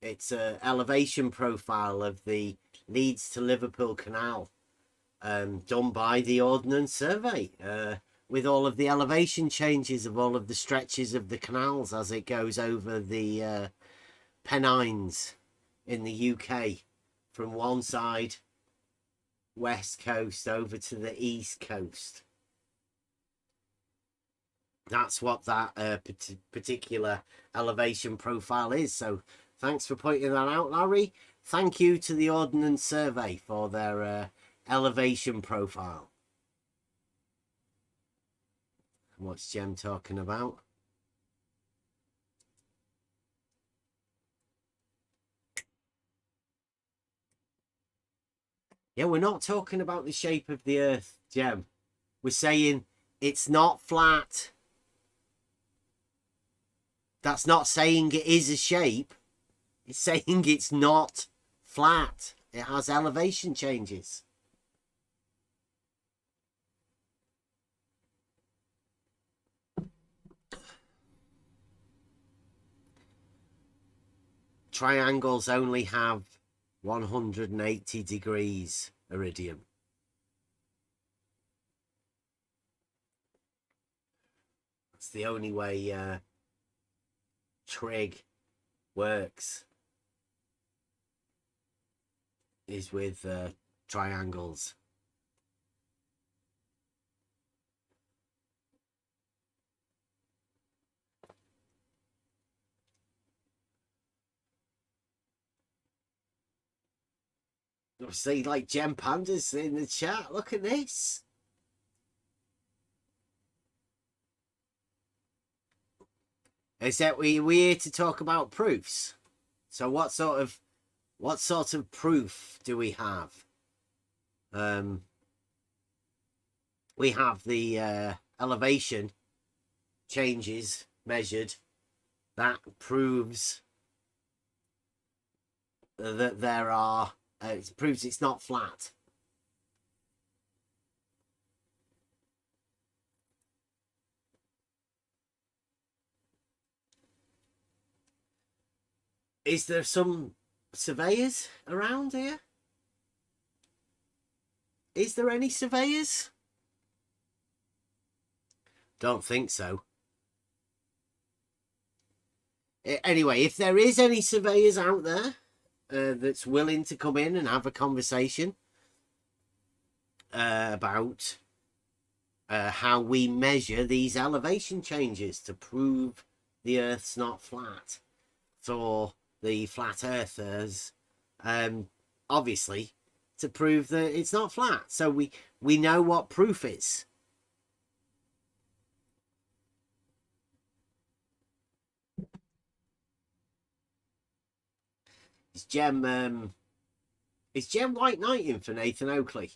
it's an elevation profile of the Leeds to Liverpool Canal, done by the Ordnance Survey, with all of the elevation changes of all of the stretches of the canals as it goes over the Pennines in the UK, from one side, west coast, over to the east coast. That's what that particular elevation profile is. So thanks for pointing that out, Larry. Thank you to the Ordnance Survey for their elevation profile. What's Jem talking about? Yeah, we're not talking about the shape of the Earth, Jem. We're saying it's not flat. That's not saying it is a shape. It's saying it's not flat. It has elevation changes. Triangles only have 180 degrees iridium. That's the only way trig works, is with triangles. See, like Gem Panda's in the chat. Look at this. Is that we're here to talk about proofs? So what sort of proof do we have? We have the elevation changes measured. That proves that there are. It proves it's not flat. Is there some surveyors around here? Is there any surveyors? Don't think so. Anyway, if there is any surveyors out there that's willing to come in and have a conversation about how we measure these elevation changes to prove the Earth's not flat, for the flat earthers, obviously to prove that it's not flat. So we know what proof is. Is Gem White Knighting for Nathan Oakley?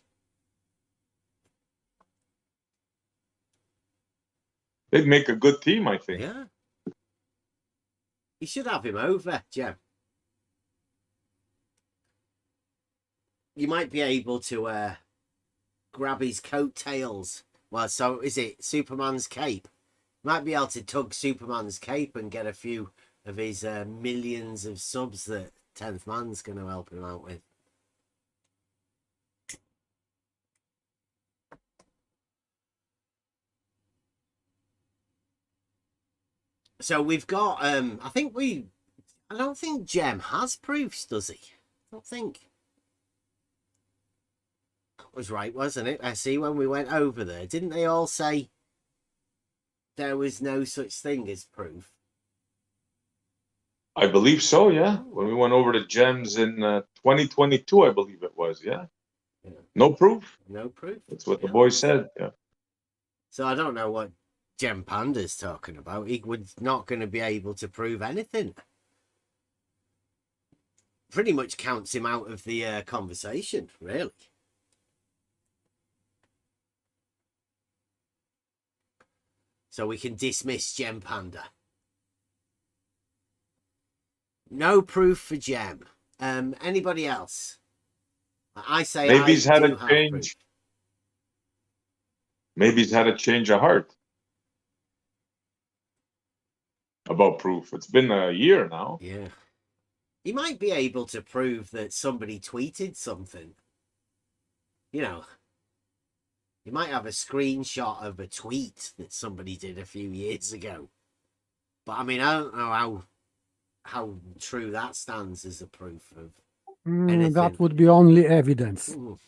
They'd make a good team, I think. Yeah. You should have him over, Gem. You might be able to grab his coattails. Well, so is it Superman's cape? Might be able to tug Superman's cape and get a few of his millions of subs that 10th Man's going to help him out with. So we've got, I don't think Gem has proofs, does he? I don't think. That was right, wasn't it? I see when we went over there, didn't they all say there was no such thing as proof? I believe so, yeah. When we went over to Gems in 2022, I believe it was, yeah. No proof. No proof. That's what the boy said, yeah. So I don't know what Gem Panda's talking about. He was not going to be able to prove anything. Pretty much counts him out of the conversation, really. So we can dismiss Gem Panda. No proof for Gem. Anybody else? I say maybe he's had a have change. proof. Maybe he's had a change of heart about proof. It's been a year now. Yeah. He might be able to prove that somebody tweeted something. You know, you might have a screenshot of a tweet that somebody did a few years ago. But I mean, I don't know how true that stands as a proof of anything. That would be only evidence. Ooh.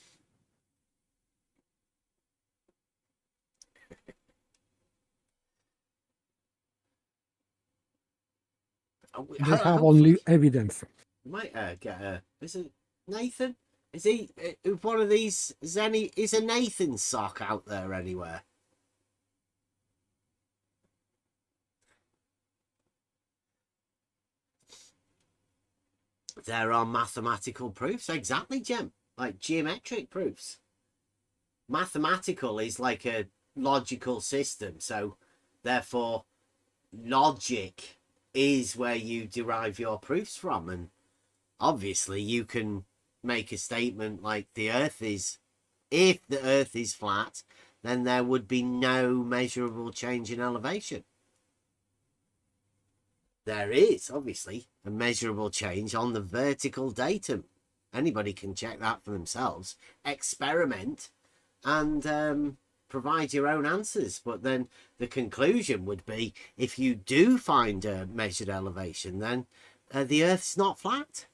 They have only evidence. You might get a. Is it Nathan? Is he one of these? Is a Nathan sock out there anywhere? There are mathematical proofs, exactly, Jem. Like geometric proofs. Mathematical is like a logical system, so therefore logic is where you derive your proofs from, and obviously you can make a statement like if the earth is flat, then there would be no measurable change in elevation. There is obviously a measurable change on the vertical datum. Anybody can check that for themselves, experiment, and provide your own answers. But then the conclusion would be, if you do find a measured elevation, then the Earth's not flat.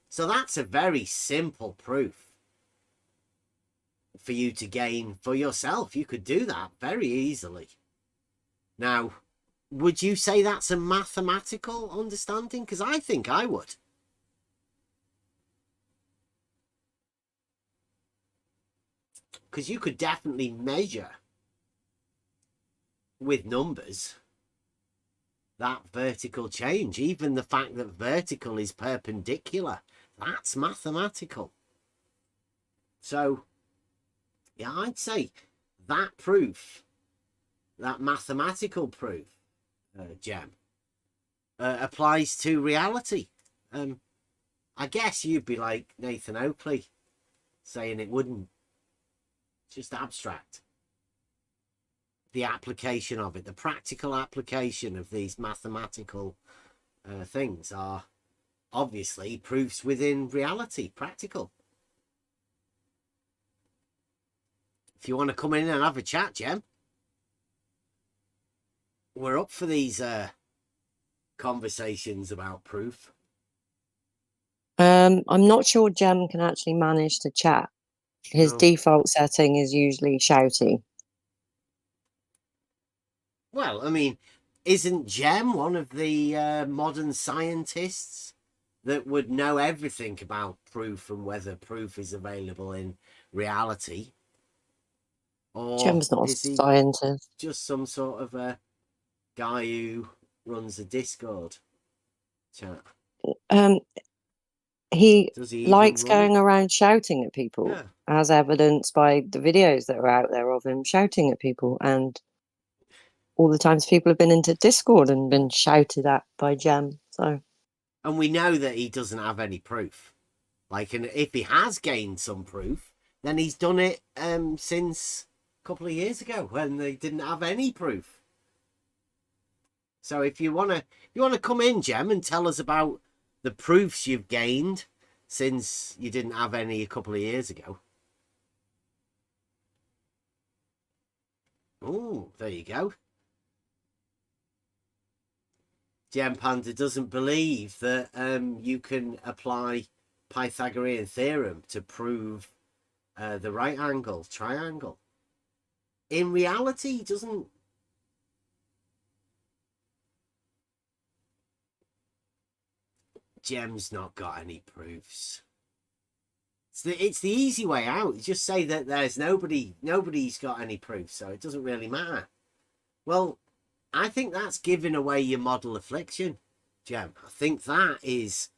So that's a very simple proof for you to gain for yourself. You could do that very easily. Now, would you say that's a mathematical understanding? Because I think I would. Because you could definitely measure with numbers that vertical change. Even the fact that vertical is perpendicular, that's mathematical. So, yeah, I'd say that proof, that mathematical proof, Jem, applies to reality. I guess you'd be like Nathan Oakley, saying it wouldn't. Just abstract. The application of it, the practical application of these mathematical things are obviously proofs within reality, practical. If you want to come in and have a chat, Jem, we're up for these conversations about proof. I'm not sure Jem can actually manage to chat. His default setting is usually shouty. Well, I mean, isn't Jem one of the modern scientists that would know everything about proof and whether proof is available in reality? Or Jem's not a is he scientist. just some sort of a guy who runs a Discord chat? He Does he even likes run going it? around shouting at people, Yeah. as evidenced by the videos that are out there of him shouting at people, and all the times people have been into Discord and been shouted at by Jem. So, And we know that he doesn't have any proof. Like, and if he has gained some proof, then he's done it since a couple of years ago when they didn't have any proof. So if you wanna come in, Jem, and tell us about the proofs you've gained since you didn't have any a couple of years ago. Oh, there you go. Jem Panda doesn't believe that you can apply Pythagorean theorem to prove the right angle triangle. In reality, he doesn't. Jem's not got any proofs. It's the easy way out. Just say that there's nobody's got any proof, so it doesn't really matter. Well, I think that's giving away your model affliction, Jem. I think that is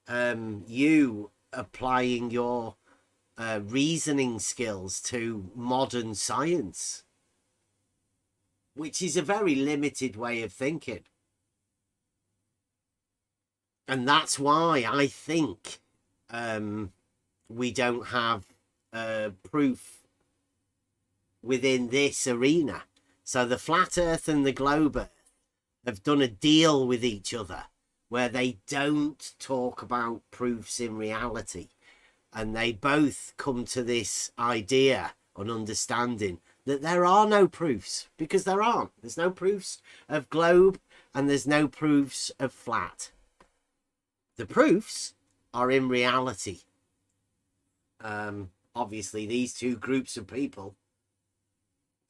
you applying your reasoning skills to modern science, which is a very limited way of thinking. And that's why I think we don't have proof within this arena. So the flat earth and the globe earth have done a deal with each other where they don't talk about proofs in reality. And they both come to this idea and understanding that there are no proofs, because there aren't. There's no proofs of globe and there's no proofs of flat. The proofs are in reality. Obviously, these two groups of people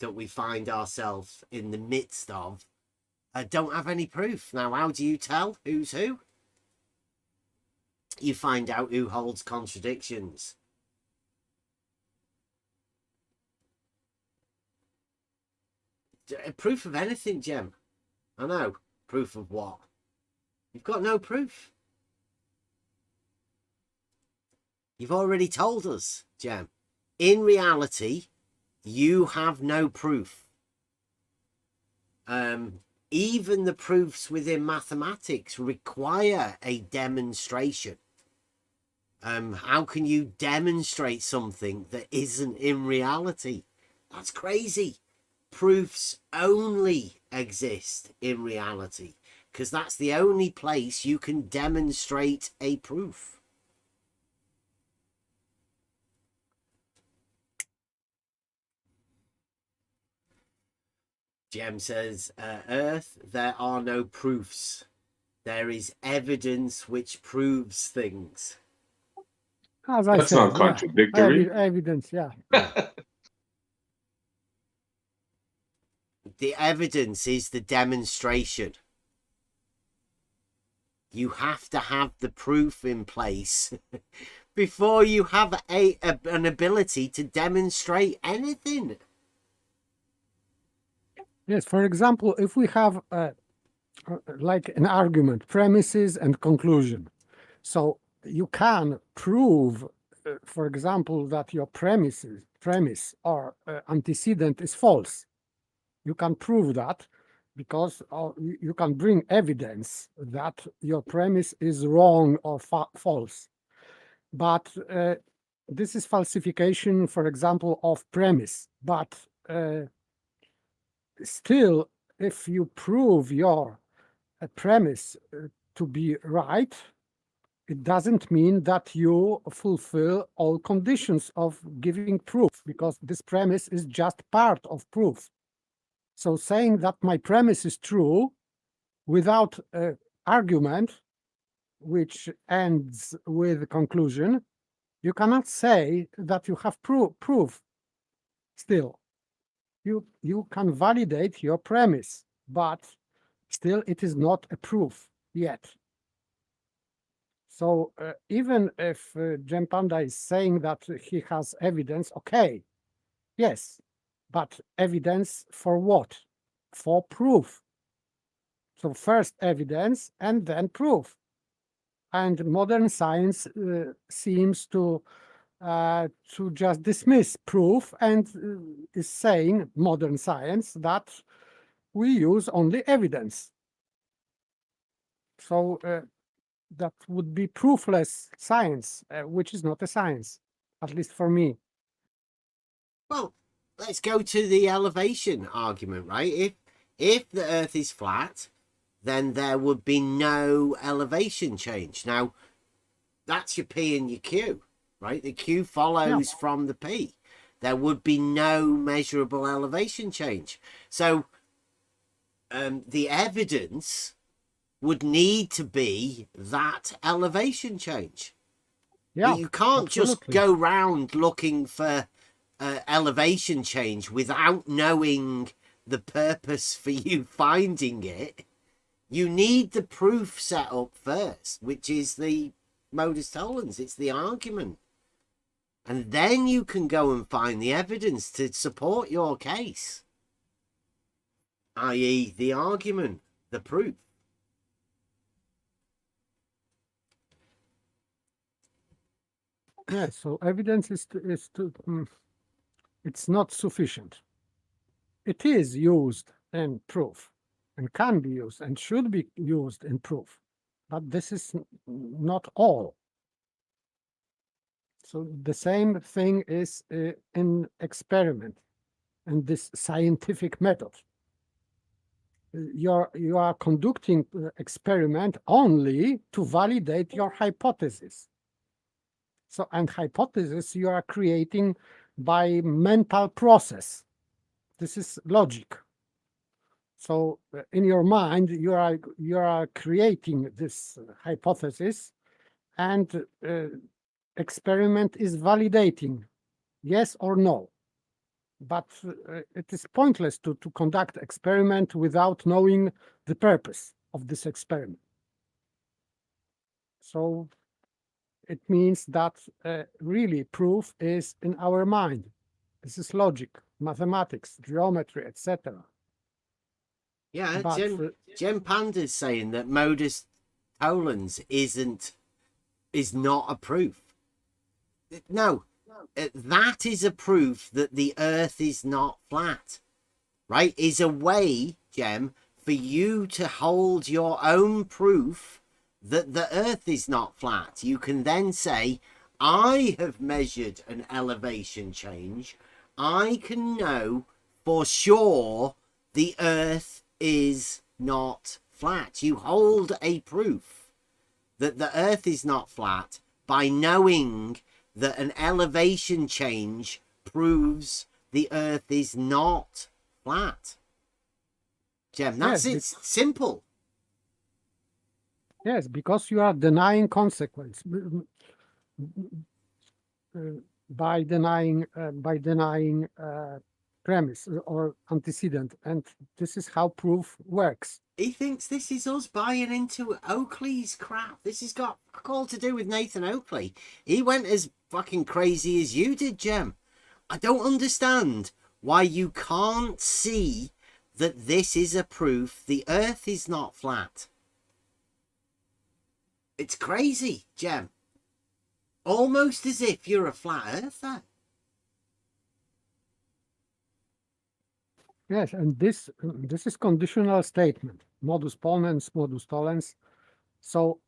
that we find ourselves in the midst of don't have any proof. Now, how do you tell who's who? You find out who holds contradictions. Proof of anything, Jem. I know. Proof of what? You've got no proof. You've already told us, Jem. In reality, you have no proof. Even the proofs within mathematics require a demonstration. How can you demonstrate something that isn't in reality? That's crazy. Proofs only exist in reality, because that's the only place you can demonstrate a proof. Jem says, Earth, there are no proofs. There is evidence which proves things. As I That's said, not contradictory. Evidence, yeah. The evidence is the demonstration. You have to have the proof in place before you have an ability to demonstrate anything. Yes, for example, if we have like an argument, premises and conclusion. So you can prove, for example, that your premise or antecedent is false. You can prove that because you can bring evidence that your premise is wrong or false. But this is falsification, for example, of premise. But still, if you prove your premise to be right, it doesn't mean that you fulfill all conditions of giving proof, because this premise is just part of proof. So saying that my premise is true without argument, which ends with a conclusion, you cannot say that you have proof. Still, you can validate your premise, but still it is not a proof yet. So even if Jem Panda is saying that he has evidence, okay, yes, but evidence for what? For proof. So first evidence and then proof. And modern science seems to just dismiss proof and is saying, modern science, that we use only evidence. So that would be proofless science, which is not a science, at least for me. Well, let's go to the elevation argument, right? If the Earth is flat, then there would be no elevation change. Now, that's your P and your Q, right? The Q follows from the P. There would be no measurable elevation change. So the evidence would need to be that elevation change. Yeah, but you can't absolutely. just go round looking for elevation change without knowing the purpose for you finding it. You need the proof set up first, which is the modus tollens. It's the argument. And then you can go and find the evidence to support your case, i.e. the argument, the proof. Yeah, so evidence it's not sufficient. It is used in proof and can be used and should be used in proof, but this is not all. So the same thing is in experiment. and this scientific method. You are conducting experiment only to validate your hypothesis. So, and hypothesis you are creating by mental process. This is logic. So in your mind, you are creating this hypothesis, and experiment is validating, yes or no. But it is pointless to conduct experiment without knowing the purpose of this experiment. So it means that really proof is in our mind. This is logic, mathematics, geometry, etc. Yeah, But, Jem Panda's saying that Modus tollens is not a proof. No, that is a proof that the Earth is not flat, right? Is a way, Jem, for you to hold your own proof that the Earth is not flat. You can then say, I have measured an elevation change. I can know for sure the Earth is not flat. You hold a proof that the Earth is not flat by knowing that an elevation change proves the Earth is not flat. Jem, that's it. Simple. Yes, because you are denying consequence by denying premise or antecedent, and this is how proof works. He thinks this is us buying into Oakley's crap. This has got all to do with Nathan Oakley. He went as fucking crazy as you did, Jem. I don't understand why you can't see that this is a proof the Earth is not flat. It's crazy, Jem. Almost as if you're a flat earther. Yes, and this is conditional statement. Modus ponens, modus tollens. So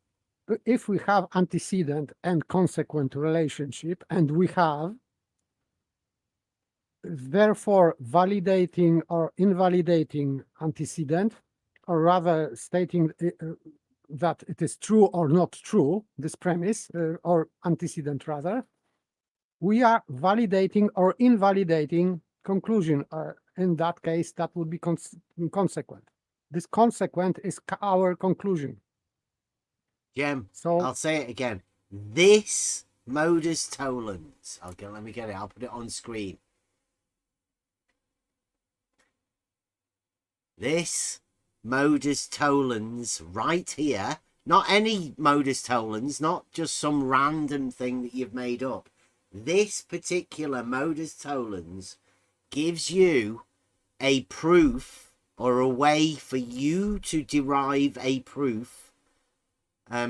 if we have antecedent and consequent relationship, and we have therefore validating or invalidating antecedent, or rather stating that it is true or not true, this premise, or antecedent rather, we are validating or invalidating conclusion. In that case, that would be consequent. This consequent is our conclusion. Jem, so I'll say it again. This modus tollens. Let me get it. I'll put it on screen. This modus tollens right here, not any modus tollens, not just some random thing that you've made up. This particular modus tollens gives you a proof or a way for you to derive a proof,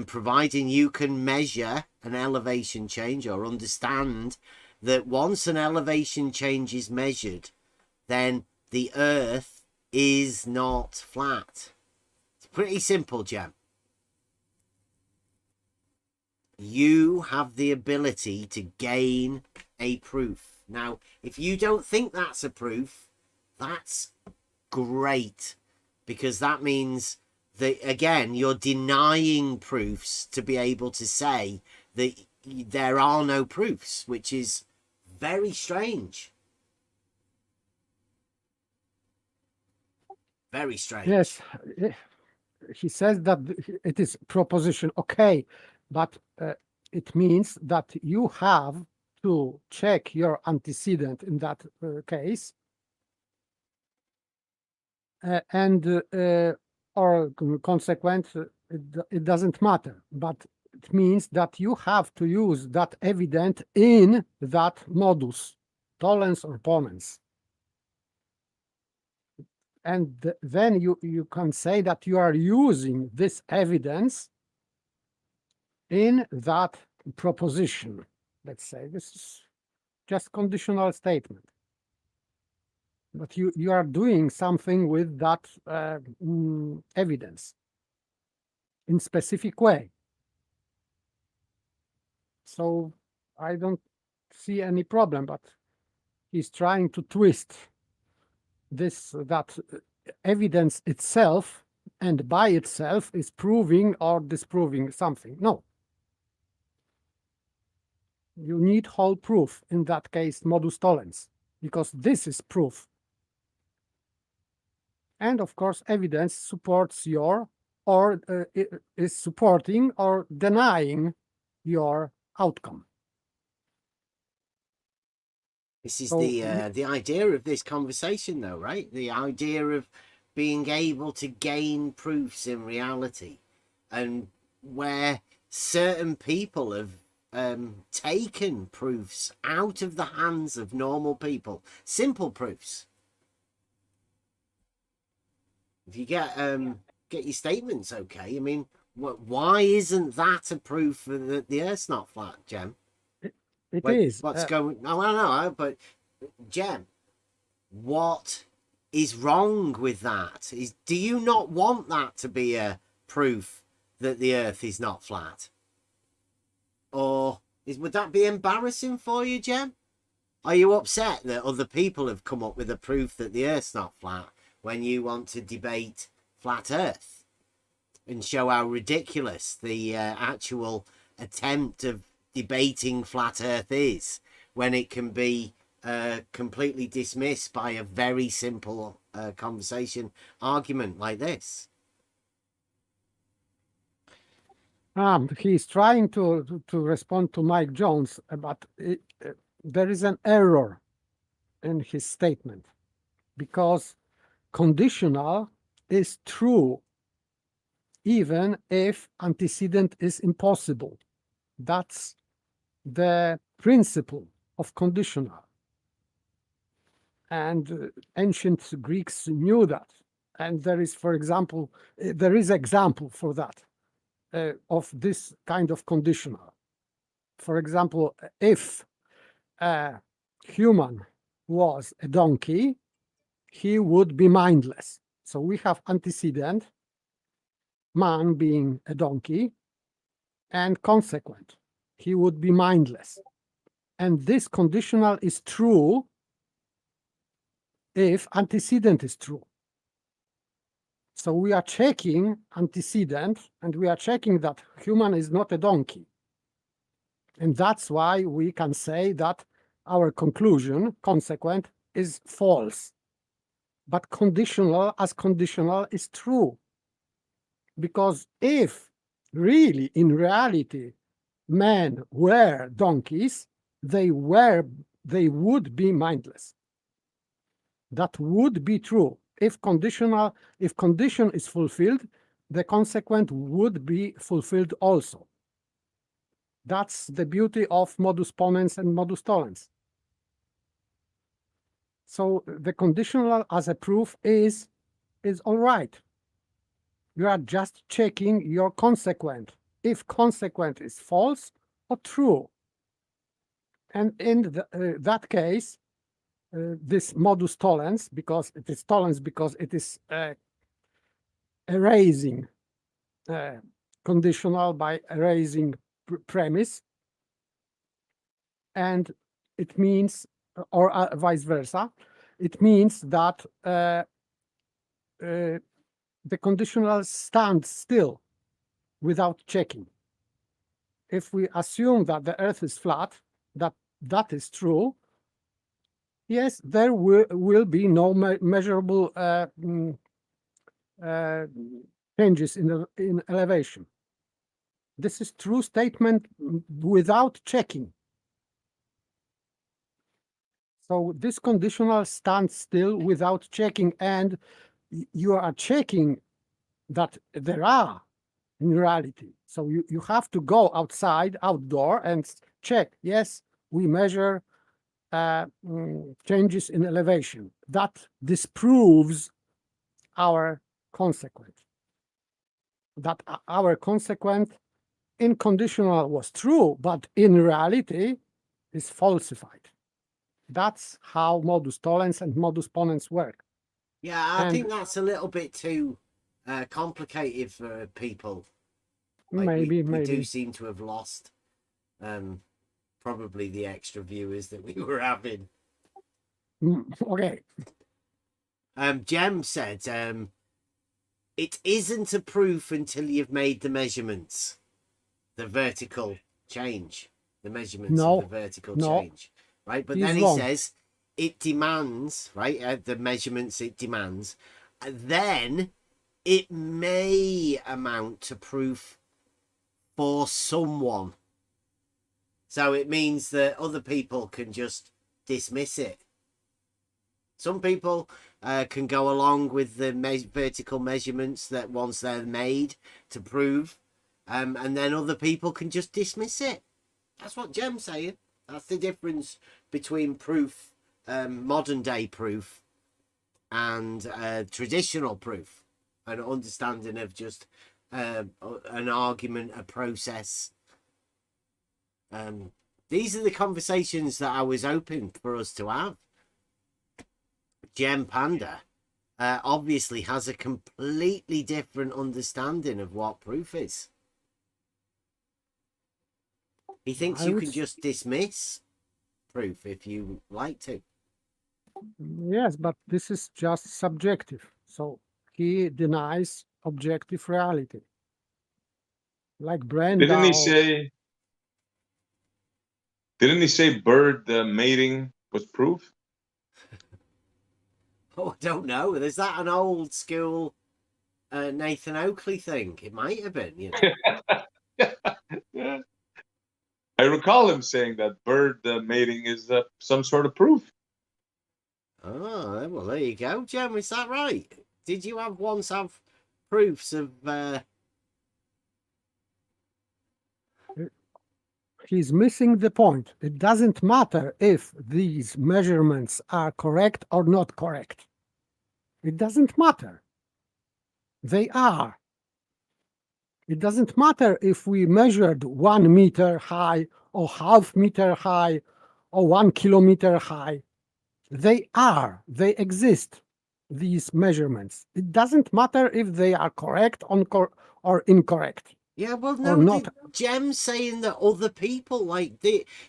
providing you can measure an elevation change or understand that once an elevation change is measured, then the Earth is not flat. It's pretty simple, Jem. You have the ability to gain a proof. Now, if you don't think that's a proof, that's great, because that means that, again, you're denying proofs to be able to say that there are no proofs, which is very strange. Very strange. Yes, he says that it is proposition, okay, but it means that you have to check your antecedent in that case, and or consequent, it doesn't matter, but it means that you have to use that evidence in that modus, tollens or ponens. And then you can say that you are using this evidence in that proposition. Let's say this is just conditional statement. But you are doing something with that evidence in specific way. So I don't see any problem, but he's trying to twist that evidence itself and by itself is proving or disproving something. No. You need whole proof, in that case, modus tollens, because this is proof. And of course, evidence supports your, or is supporting or denying your outcome. This is So the idea of this conversation, though, right? The idea of being able to gain proofs in reality, and where certain people have taken proofs out of the hands of normal people, simple proofs. If you get your statements okay, I mean, why isn't that a proof that the Earth's not flat, Jem? It is. What's going? I don't know, but Jem, what is wrong with that? Do you not want that to be a proof that the Earth is not flat? Or would that be embarrassing for you, Jem? Are you upset that other people have come up with a proof that the Earth's not flat when you want to debate flat Earth and show how ridiculous the actual attempt of debating flat Earth is, when it can be completely dismissed by a very simple conversation argument like this? He's trying to respond to Mike Jones, but there is an error in his statement, because conditional is true even if antecedent is impossible. That's the principle of conditional. And ancient Greeks knew that. And there is, for example, there is example for that, of this kind of conditional. For example, if a human was a donkey, he would be mindless. So we have antecedent, man being a donkey, and consequent, he would be mindless. And this conditional is true if antecedent is true. So we are checking antecedent, and we are checking that human is not a donkey. And that's why we can say that our conclusion, consequent, is false. But conditional, as conditional, is true. Because if really, in reality, men were donkeys, they would be mindless. That would be true. If condition is fulfilled, the consequent would be fulfilled also. That's the beauty of modus ponens and modus tollens. So the conditional as a proof is all right. You are just checking your consequent, if consequent is false or true. And in that case, this modus tollens, because it is tollens, because it is erasing conditional by erasing premise, and it means, or vice versa, it means that the conditional stands still without checking. If we assume that the Earth is flat, that is true, yes, there will be no measurable changes in elevation. This is true statement without checking. So this conditional stands still without checking, and you are checking that there are in reality. So you have to go outdoor, and check, yes, we measure changes in elevation. That disproves our consequent. That our consequent in conditional was true, but in reality is falsified. That's how modus tollens and modus ponens work. Yeah, I think that's a little bit too complicated for people. Like maybe we do seem to have lost probably the extra viewers that we were having. Okay. Jem said, it isn't a proof until you've made the measurements, the vertical change, the measurements of the vertical change, right? But then he says it demands, right, the measurements it demands, then it may amount to proof for someone. So it means that other people can just dismiss it. Some people can go along with the vertical measurements that once they're made to prove, and then other people can just dismiss it. That's what Jem's saying. That's the difference between proof, modern day proof, and traditional proof, an understanding of just an argument, a process. These are the conversations that I was hoping for us to have. Jem Panda obviously has a completely different understanding of what proof is. He thinks you can just dismiss proof if you like to. Yes, but this is just subjective. So he denies objective reality. Like Brandau. Didn't he say bird mating was proof? Oh, I don't know. Is that an old school Nathan Oakley thing? It might have been, you know. Yeah. I recall him saying that bird mating is some sort of proof. Oh, well, there you go, Jem. Is that right? Did you once have proofs of... He's missing the point. It doesn't matter if these measurements are correct or not correct. It doesn't matter. They are. It doesn't matter if we measured 1 meter high or half meter high or 1 kilometer high. They are. They exist, these measurements. It doesn't matter if they are correct or incorrect. Yeah, well, no, Jem's saying that other people,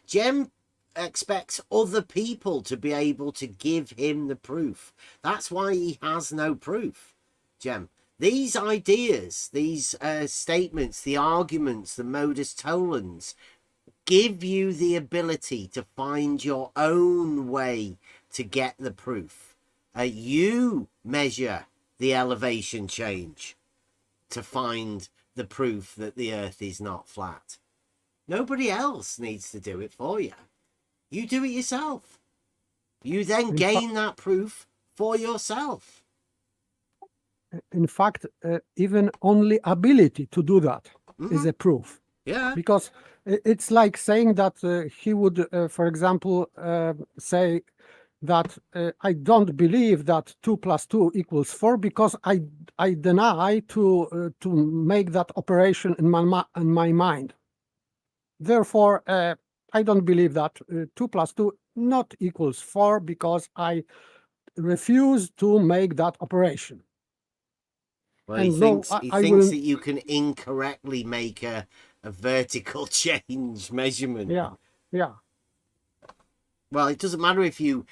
Jem expects other people to be able to give him the proof. That's why he has no proof, Jem. These ideas, these statements, the arguments, the modus tollens, give you the ability to find your own way to get the proof. You measure the elevation change to find the proof that the earth is not flat. Nobody else needs to do it for you. You do it yourself. You then gain that proof for yourself. In fact, even only ability to do that is a proof. Yeah. Because it's like saying that he would, for example, say that I don't believe that 2 + 2 = 4 because I deny to make that operation in my mind. Therefore, I don't believe that 2 + 2 not equals 4 because I refuse to make that operation. Well, he thinks that you can incorrectly make a vertical change measurement. Yeah, yeah. Well, it doesn't matter if you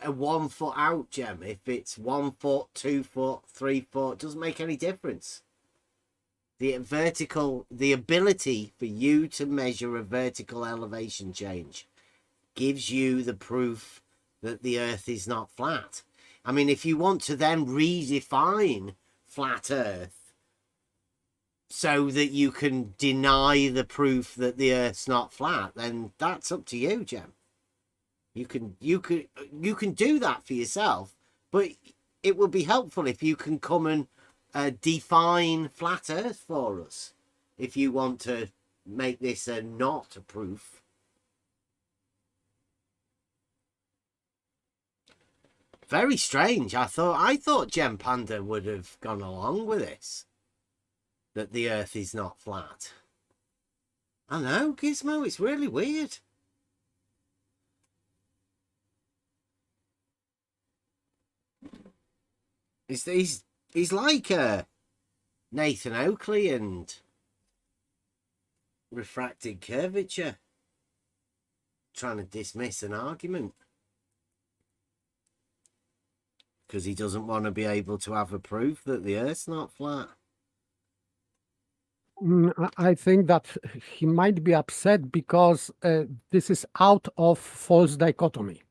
are 1 foot out, Jem. If it's 1 foot, 2 foot, 3 foot, it doesn't make any difference. The ability for you to measure a vertical elevation change gives you the proof that the earth is not flat. I mean, if you want to then redefine flat earth so that you can deny the proof that the earth's not flat, then that's up to you, Jem. You can do that for yourself, but it would be helpful if you can come and define flat earth for us if you want to make this not a proof. Very strange. I thought Jem Panda would have gone along with this, that the earth is not flat. I know, Gizmo, it's really weird. He's like Nathan Oakley and refracted curvature, trying to dismiss an argument. because he doesn't want to be able to have a proof that the Earth's not flat. I think that he might be upset because this is out of false dichotomy.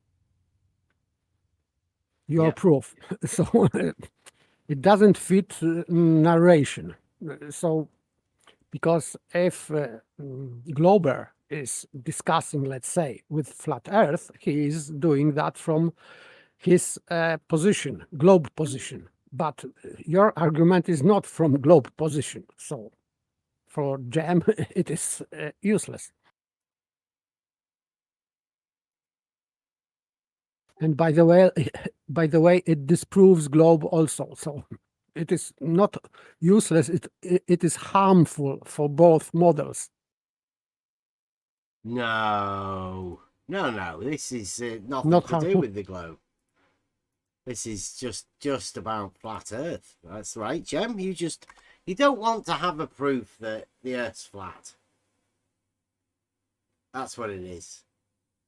Your proof. So it doesn't fit narration. So because if Glober is discussing, let's say, with flat Earth, he is doing that from his position, globe position. But your argument is not from globe position. So for Jem, it is useless. And by the way, it disproves globe also. So it is not useless. It is harmful for both models. No. This is nothing Not to do harmful. with the globe. This is just about flat Earth. That's right, Jem. You don't want to have a proof that the Earth's flat. That's what it is.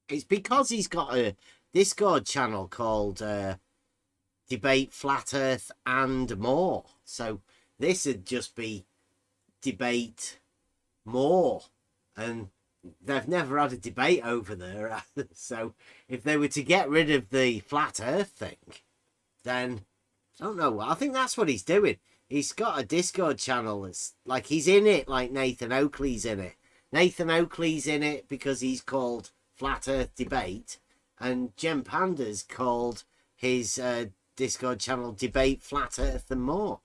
It's because he's got a Discord channel called Debate Flat Earth and More. So this would just be Debate More. And they've never had a debate over there. So if they were to get rid of the flat Earth thing, then I don't know. I think that's what he's doing. He's got a Discord channel that's like he's in it like Nathan Oakley's in it. Nathan Oakley's in it because he's called Flat Earth Debate, and Jem Panda's called his Discord channel Debate Flat Earth and More.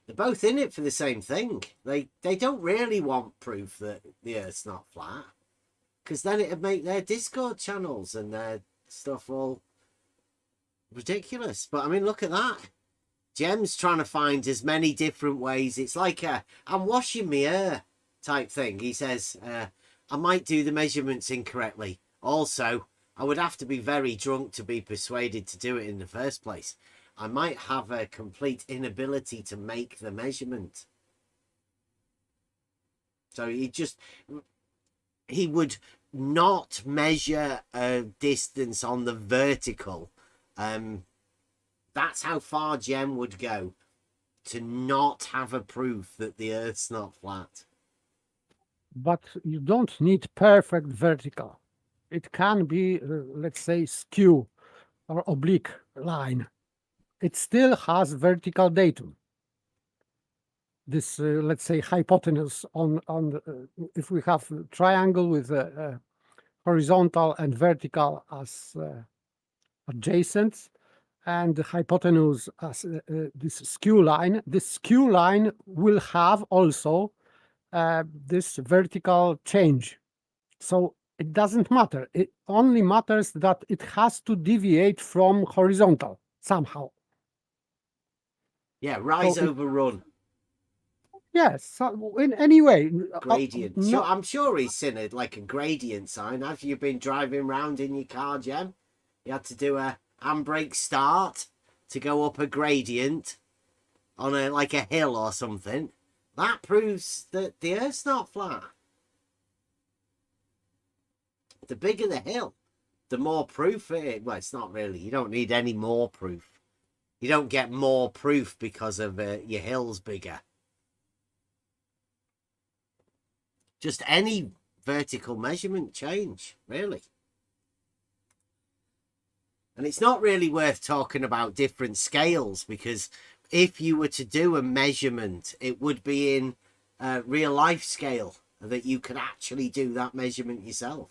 They're both in it for the same thing. They don't really want proof that the Earth's not flat, because then it'd make their Discord channels and their stuff all ridiculous. But I mean, look at that. Jem's trying to find as many different ways. It's like a I'm washing my hair type thing. He says, I might do the measurements incorrectly. Also, I would have to be very drunk to be persuaded to do it in the first place. I might have a complete inability to make the measurement. So he would not measure a distance on the vertical. That's how far Jem would go to not have a proof that the Earth's not flat. But you don't need perfect vertical. It can be, let's say, skew or oblique line. It still has vertical datum. This, let's say, hypotenuse on if we have a triangle with horizontal and vertical as adjacent, and the hypotenuse as this skew line. This skew line will have also this vertical change. So it doesn't matter. It only matters that it has to deviate from horizontal somehow. Yeah, rise over run. Yes, so in any way. Gradient. I'm sure he's seen it like a gradient sign. Have you been driving around in your car, Jem? You had to do a handbrake start to go up a gradient on like a hill or something. That proves that the Earth's not flat. The bigger the hill, the more proof it is. Well, it's not really. You don't need any more proof. You don't get more proof because of your hill's bigger. Just any vertical measurement change, really. And it's not really worth talking about different scales, because if you were to do a measurement, it would be in real life scale, that you could actually do that measurement yourself.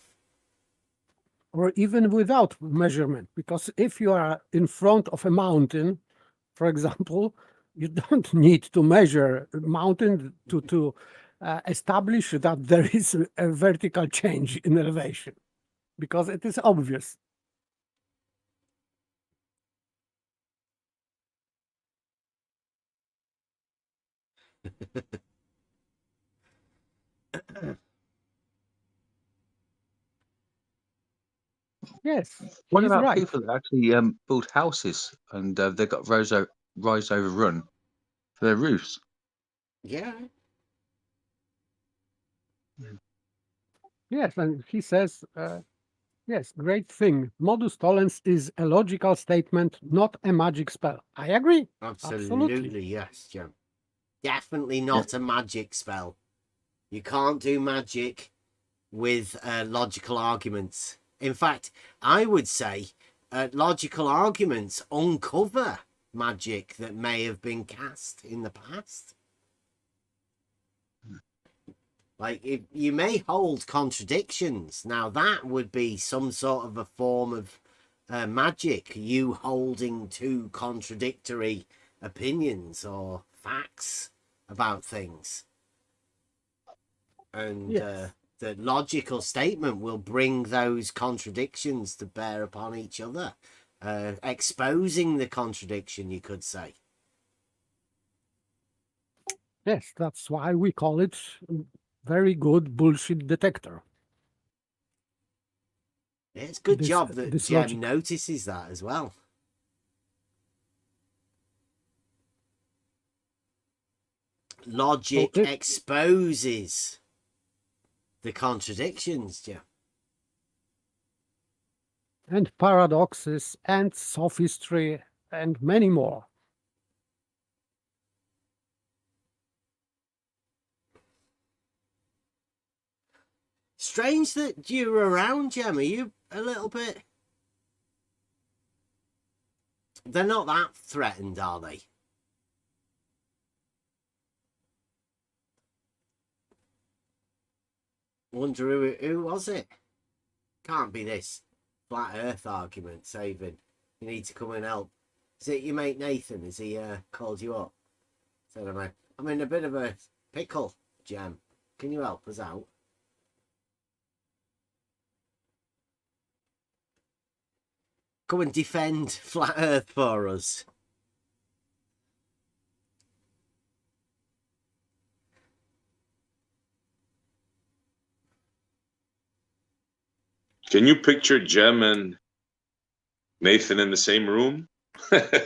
Or even without measurement, because if you are in front of a mountain, for example, you don't need to measure a mountain to establish that there is a vertical change in elevation, because it is obvious. Yes. What he's about right. people that actually build houses and they've got rise over run for their roofs? Yeah. Yes, and he says Yes, great thing. Modus tollens is a logical statement, not a magic spell. I agree. Absolutely, yes, Jim. Definitely not a magic spell. You can't do magic with logical arguments. In fact, I would say logical arguments uncover magic that may have been cast in the past. Like, if you may hold contradictions. Now, that would be some sort of a form of magic, you holding two contradictory opinions or facts about things. And Yes. the logical statement will bring those contradictions to bear upon each other, exposing the contradiction, you could say. Yes, that's why we call it very good bullshit detector. It's a good This- job that this Jem logic. notices that as well. Logic So if- exposes the contradictions, Jem. And paradoxes and sophistry and many more. Strange that you're around, Jem. Are you a little bit... They're not that threatened, are they? Wonder who was it? Can't be this flat earth argument, Saving. You need to come and help. Is it your mate Nathan? Has he called you up? Said I'm in a bit of a pickle, Jem. Can you help us out? Come and defend flat earth for us. Can you picture Jem and Nathan in the same room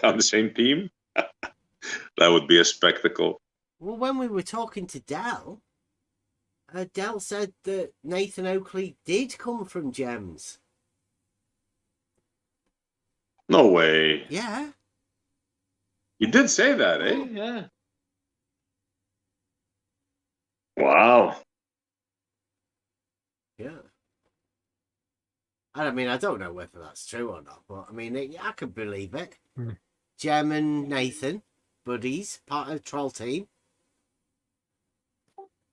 on the same team? That would be a spectacle. Well, when we were talking to Dell, Dell said that Nathan Oakley did come from Gems. No way. Yeah. You did say that, eh? Yeah. Wow. Yeah. I mean, I don't know whether that's true or not, but I mean, I could believe it. Jem and Nathan, buddies, part of Troll Team.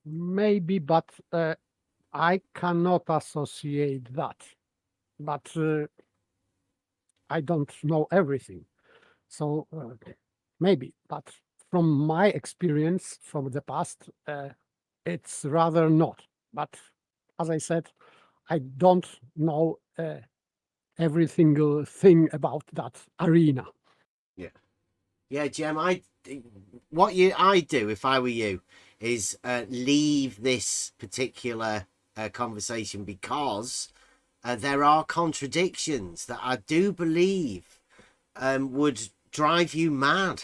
Maybe, but I cannot associate that. But I don't know everything. So maybe, but from my experience from the past, it's rather not. But as I said, I don't know every single thing about that arena. Yeah. Yeah, Jem, I'd do if I were you is leave this particular conversation because there are contradictions that I do believe would drive you mad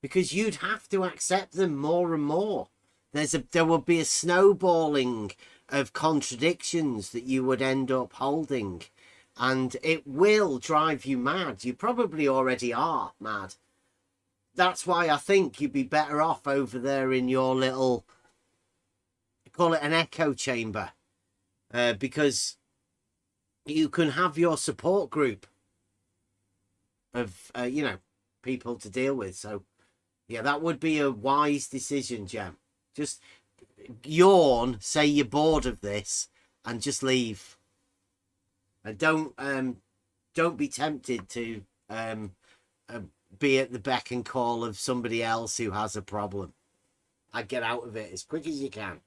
because you'd have to accept them more and more. There would be a snowballing of contradictions that you would end up holding, and it will drive you mad. You probably already are mad. That's why I think you'd be better off over there in your little, call it an echo chamber, because you can have your support group of, people to deal with. So, yeah, that would be a wise decision, Jem. Just yawn, say you're bored of this, and just leave. And don't be tempted to be at the beck and call of somebody else who has a problem. I'd get out of it as quick as you can.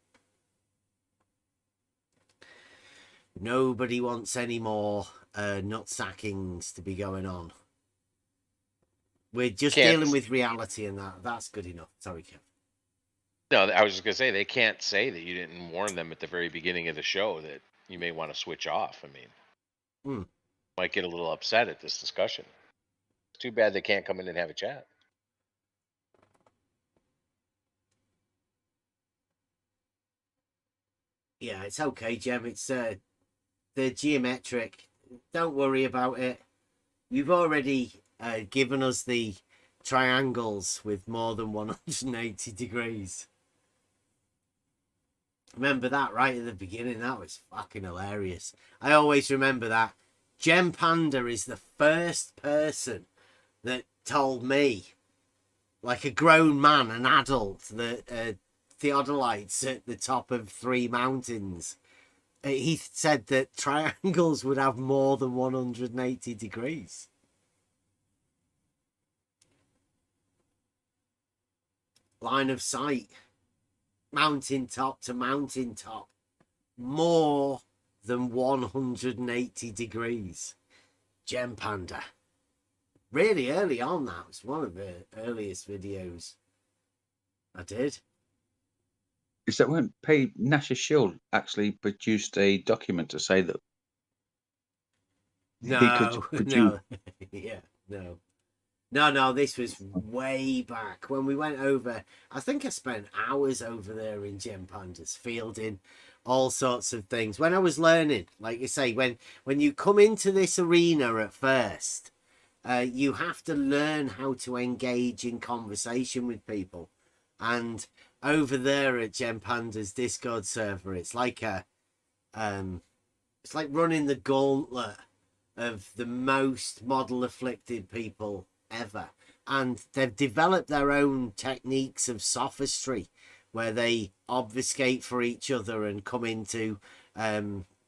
Nobody wants any more nut sackings to be going on. We're just dealing with reality, and that's good enough. Sorry, Kev. No, I was just gonna say they can't say that you didn't warn them at the very beginning of the show that you may want to switch off. I mean, might get a little upset at this discussion. It's too bad they can't come in and have a chat. Yeah, it's okay, Jem. It's the geometric. Don't worry about it. You've already given us the triangles with more than 180 degrees. Remember that right at the beginning? That was fucking hilarious. I always remember that. Gem Panda is the first person that told me, like a grown man, an adult, that theodolites at the top of 3 mountains. He said that triangles would have more than 180 degrees. Line of sight, mountaintop to mountaintop, more than 180 degrees. Gem Panda. Really early on, that was one of the earliest videos I did. Is that when Nasha Shield actually produced a document to say that he could produce... No, yeah, no, this was way back when we went over. I think I spent hours over there in Gem Pandas, fielding all sorts of things. When I was learning, like you say, when you come into this arena at first, you have to learn how to engage in conversation with people. And over there at Gem Panda's Discord server, it's like it's like running the gauntlet of the most model afflicted people ever. And they've developed their own techniques of sophistry where they obfuscate for each other and come in to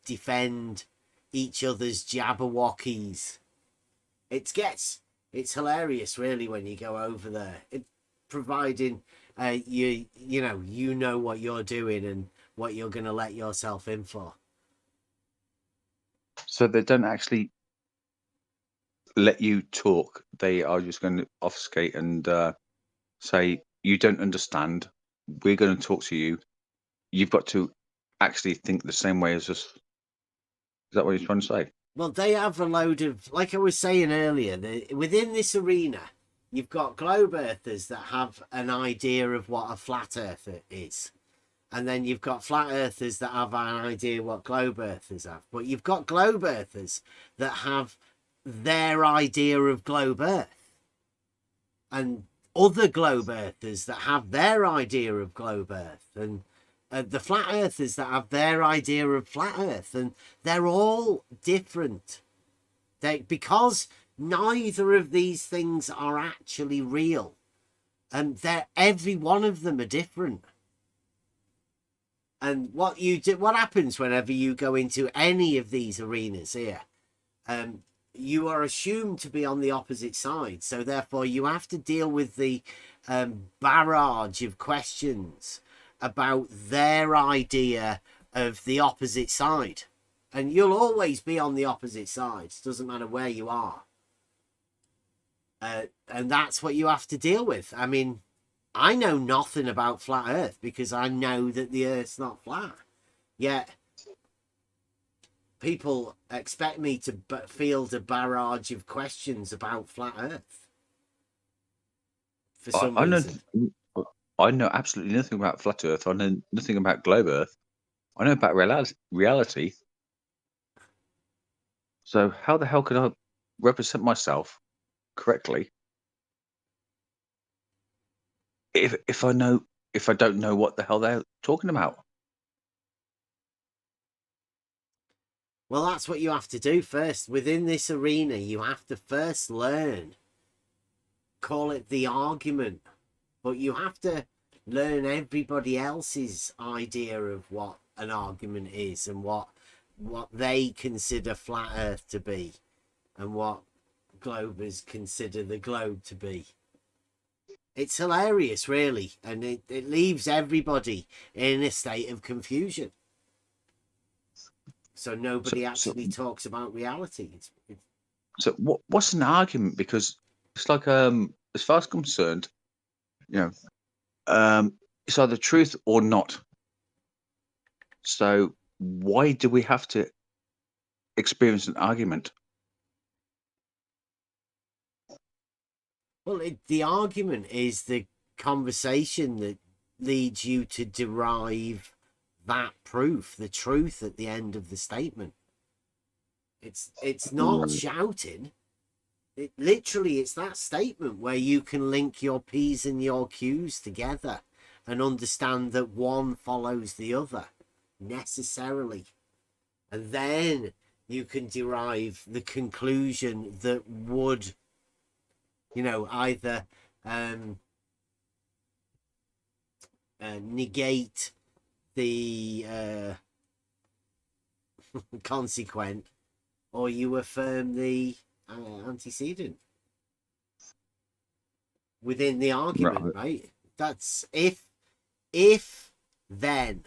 defend each other's jabberwockies. It's hilarious, really, when you go over there. Providing you know what you're doing and what you're going to let yourself in for. So they don't actually let you talk. They are just going to obfuscate and say, you don't understand. We're going to talk to you. You've got to actually think the same way as us. Is that what you're trying to say? Well, they have a load of, like I was saying earlier, within this arena, you've got globe earthers that have an idea of what a flat earther is. And then you've got flat earthers that have an idea what globe earthers have. But you've got globe earthers that have their idea of globe earth. And other globe earthers that have their idea of globe earth. And the flat earthers that have their idea of flat earth. And they're all different. Because neither of these things are actually real. And every one of them are different. And what happens whenever you go into any of these arenas here, you are assumed to be on the opposite side. So therefore you have to deal with the barrage of questions about their idea of the opposite side. And you'll always be on the opposite side. It doesn't matter where you are. And that's what you have to deal with. I mean, I know nothing about flat earth because I know that the earth's not flat. Yet people expect me to field a barrage of questions about flat earth. For some reason. I know absolutely nothing about flat earth. I know nothing about globe earth. I know about reality. So how the hell can I represent myself correctly if I don't know what the hell they're talking about? Well, that's what you have to do first. Within this arena, you have to first learn. Call it the argument. But you have to learn everybody else's idea of what an argument is and what they consider flat earth to be and what globers consider the globe to be. It's hilarious, really, and it leaves everybody in a state of confusion. So nobody actually talks about reality. So what's an argument? Because it's like, as far as I'm concerned, it's either truth or not. So why do we have to experience an argument? Well, the argument is the conversation that leads you to derive that proof, the truth at the end of the statement. It's not shouting. It literally, it's that statement where you can link your P's and your Q's together and understand that one follows the other necessarily. And then you can derive the conclusion that would, you know, either negate the consequent, or you affirm the antecedent within the argument, right? That's if, then.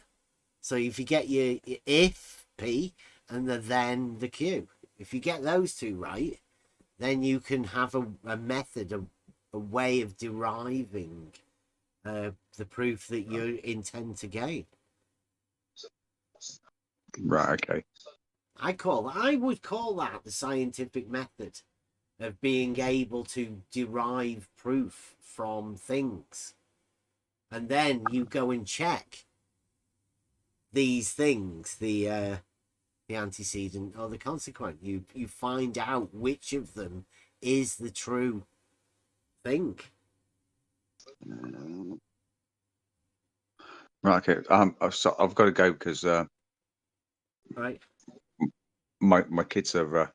So if you get your if P and the then the Q, if you get those two right, then you can have a method, a way of deriving the proof that you intend to gain. Right, okay. I would call that the scientific method of being able to derive proof from things. And then you go and check these things, the antecedent or the consequent. You find out which of them is the true thing. Right, okay. So I've got to go because right. My kids have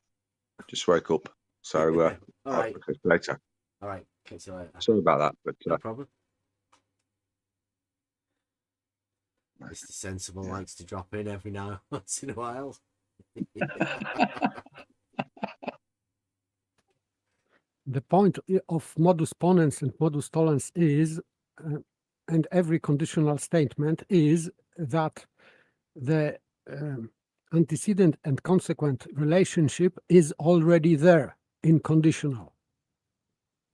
just woke up. So all I'll right. catch you later. All right. Catch you later. Sorry about that, but no problem. Mr. Sensible likes to drop in every now once in a while. The point of modus ponens and modus tollens is, and every conditional statement is, that the antecedent and consequent relationship is already there in conditional,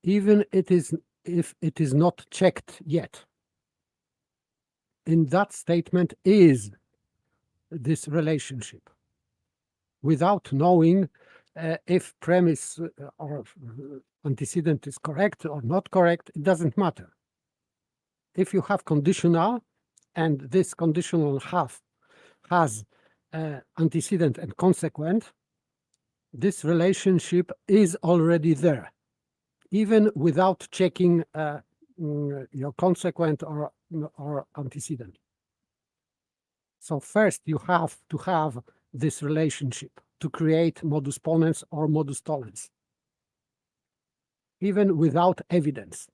even if it is not checked yet. In that statement is this relationship, without knowing if premise or antecedent is correct or not correct. It doesn't matter. If you have conditional and this conditional has antecedent and consequent, this relationship is already there, even without checking your consequent or antecedent. So first you have to have this relationship to create modus ponens or modus tollens, even without evidence.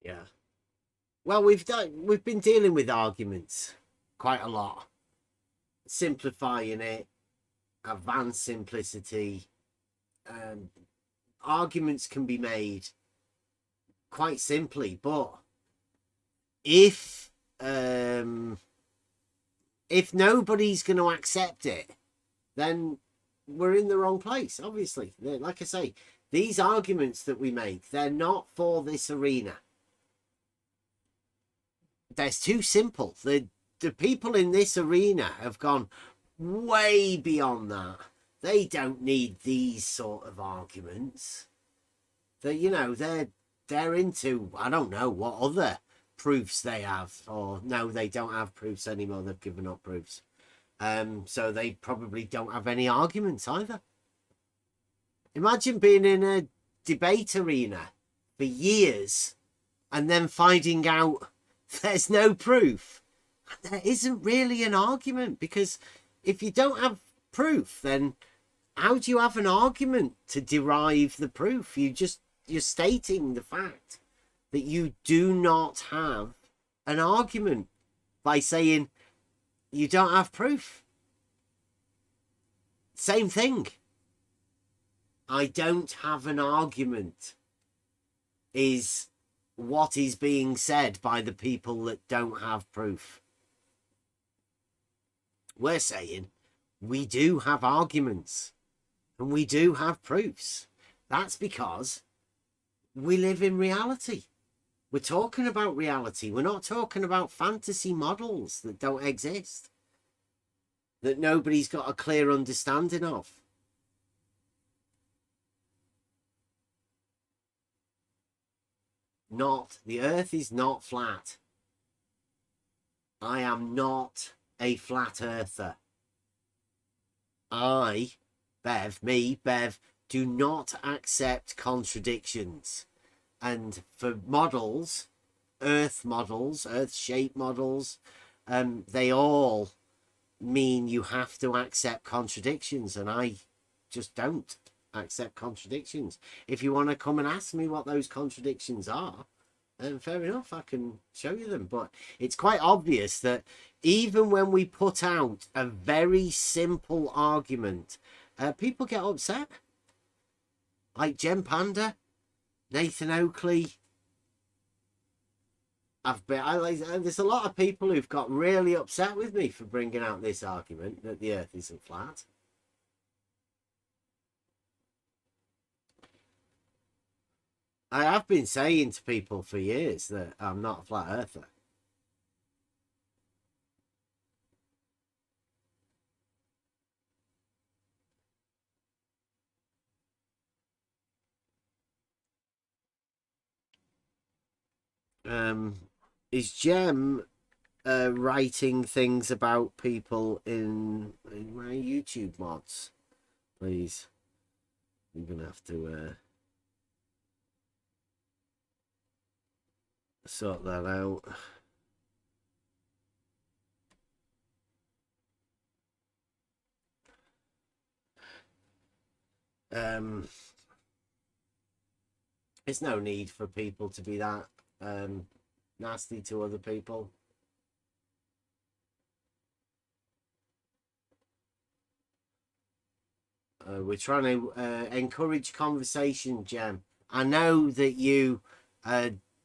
Yeah. Well, we've been dealing with arguments quite a lot, simplifying it, advanced simplicity. Arguments can be made quite simply, but if nobody's going to accept it, then we're in the wrong place. Obviously, like I say, these arguments that we make, they're not for this arena. That's too simple. The people in this arena have gone way beyond that. They don't need these sort of arguments. They're into, I don't know what other proofs they have, or no, they don't have proofs anymore. They've given up proofs. So they probably don't have any arguments either. Imagine being in a debate arena for years and then finding out there's no proof. There isn't really an argument, because if you don't have proof, then how do you have an argument to derive the proof? You're stating the fact that you do not have an argument by saying you don't have proof. Same thing. I don't have an argument is what is being said by the people that don't have proof. We're saying we do have arguments and we do have proofs. That's because we live in reality. We're talking about reality. We're not talking about fantasy models that don't exist, that nobody's got a clear understanding of. The earth is not flat. I am not a flat earther. Bev, do not accept contradictions. And for models, Earth-shaped models, they all mean you have to accept contradictions, and I just don't accept contradictions. If you want to come and ask me what those contradictions are, then fair enough, I can show you them. But it's quite obvious that even when we put out a very simple argument, people get upset. Like Jem Panda, Nathan Oakley. There's a lot of people who've got really upset with me for bringing out this argument that the Earth isn't flat. I have been saying to people for years that I'm not a flat earther. Is Jem writing things about people in my YouTube mods? Please. I'm going to have to sort that out. There's no need for people to be that nasty to other people. We're trying to encourage conversation, Jem. I know that you,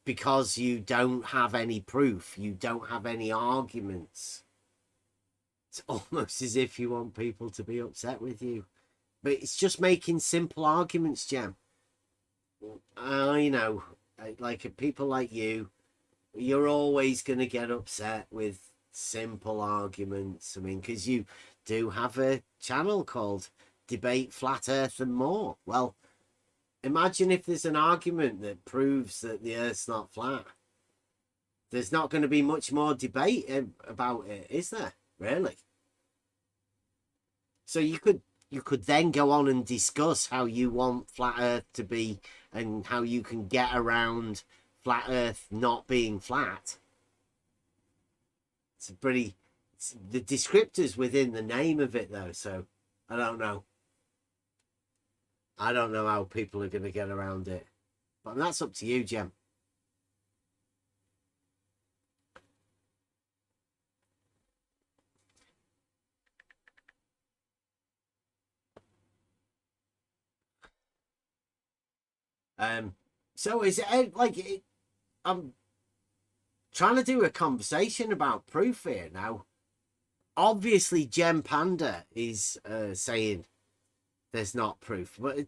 because you don't have any proof, you don't have any arguments. It's almost as if you want people to be upset with you. But it's just making simple arguments, Jem. I know, like people like you, you're always going to get upset with simple arguments. I mean, because you do have a channel called Debate Flat Earth and More. Well, imagine if there's an argument that proves that the Earth's not flat. There's not going to be much more debate about it, is there? Really? So you could then go on and discuss how you want flat Earth to be and how you can get around flat Earth not being flat. It's the descriptors within the name of it though, so I don't know. I don't know how people are going to get around it. But that's up to you, Jem. So is it like I'm trying to do a conversation about proof here now. Obviously, Jem Panda is saying there's not proof, but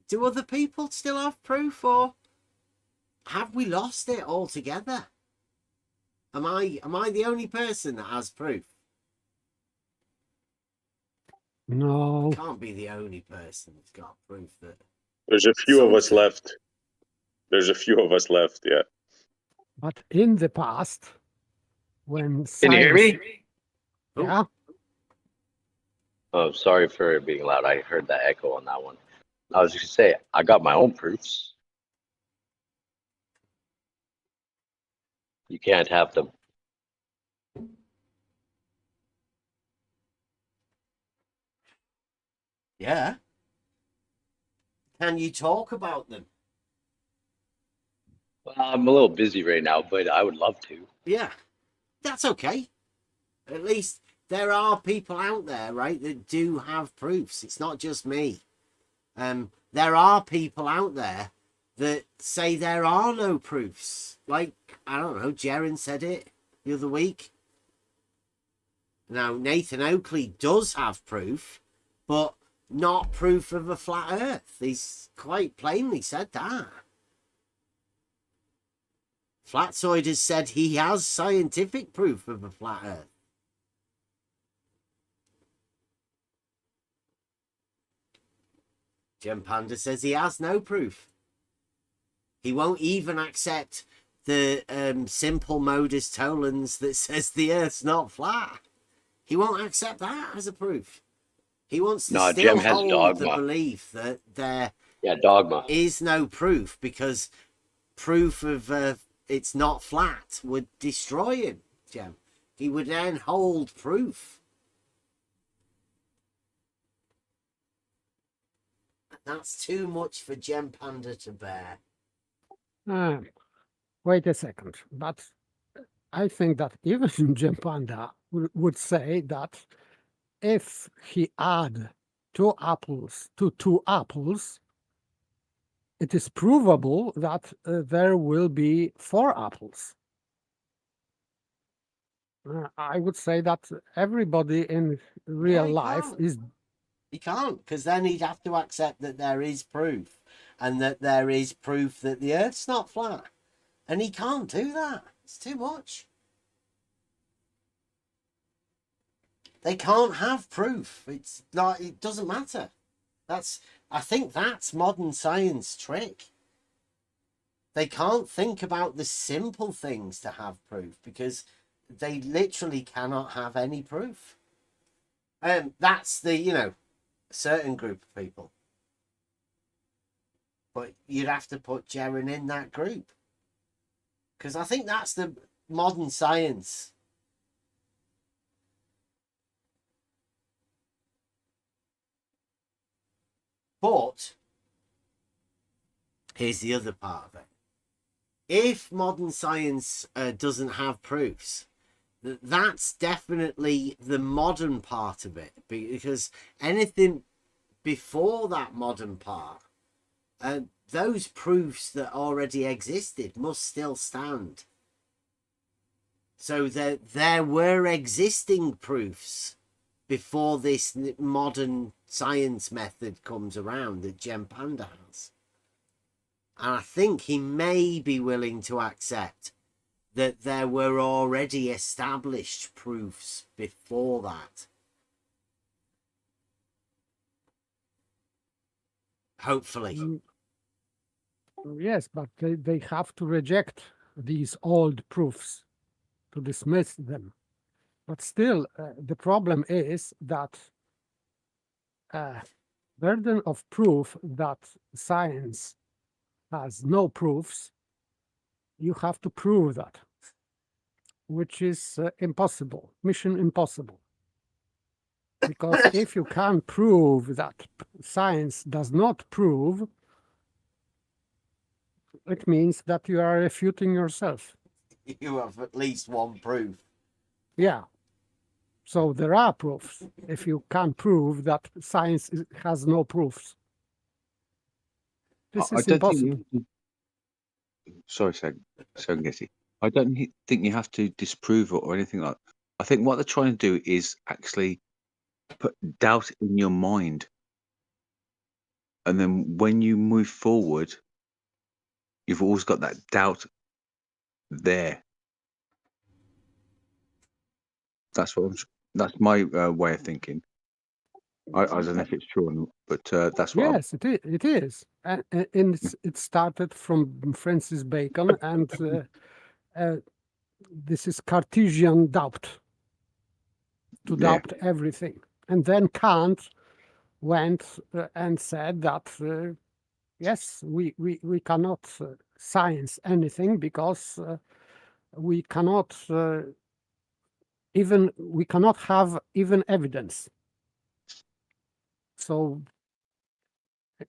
do other people still have proof, or have we lost it altogether? Am I the only person that has proof? No. I can't be the only person that's got proof that. There's a few of us left. There's a few of us left, yeah. But in the past, when Can you hear me? Yeah. Oh, sorry for being loud. I heard that echo on that one. I was just gonna say, I got my own proofs. You can't have them. Yeah. Can you talk about them? Well, I'm a little busy right now, but I would love to. Yeah, that's okay. At least there are people out there, right, that do have proofs. It's not just me. There are people out there that say there are no proofs. Like, I don't know, Jaren said it the other week. Now, Nathan Oakley does have proof, but not proof of a flat Earth. He's quite plainly said that. Flatsoid has said he has scientific proof of a flat Earth. Jem Panda says he has no proof. He won't even accept the simple modus tollens that says the Earth's not flat. He won't accept that as a proof. He wants to No, still Jim has hold the dogma. belief that there Dogma. is no proof, because proof of it's not flat would destroy him, Jem. He would then hold proof. That's too much for Gem Panda to bear. Wait a second, but I think that even Gem Panda would say that if he add 2 apples to 2 apples, it is provable that there will be 4 apples. I would say that everybody in real life is... He can't, because then he'd have to accept that there is proof, and that there is proof that the Earth's not flat. And he can't do that. It's too much. They can't have proof. It's like, it doesn't matter. I think that's modern science trick. They can't think about the simple things to have proof, because they literally cannot have any proof. That's the, certain group of people. But you'd have to put Jaren in that group, because I think that's the modern science. But here's the other part of it. If modern science doesn't have proofs, that's definitely the modern part of it, because anything before that modern part, those proofs that already existed must still stand. So there were existing proofs before this modern science method comes around that Gem Panda has. And I think he may be willing to accept that there were already established proofs before that. Hopefully. Yes, but they have to reject these old proofs, to dismiss them. But still, the problem is that burden of proof that science has no proofs, you have to prove that, which is impossible, mission impossible. Because if you can't prove that science does not prove, it means that you are refuting yourself. You have at least one proof. Yeah. So there are proofs. If you can't prove that science has no proofs, this is impossible. Sorry, Serengeti. I don't think you have to disprove it or anything like that. I think what they're trying to do is actually put doubt in your mind. And then when you move forward, you've always got that doubt there. That's my way of thinking. I don't know if it's true or not, but that's what. Yes, it is. And it started from Francis Bacon, and this is Cartesian doubt, to doubt everything. And then Kant went and said that, yes, we cannot science anything, because we cannot have even evidence. So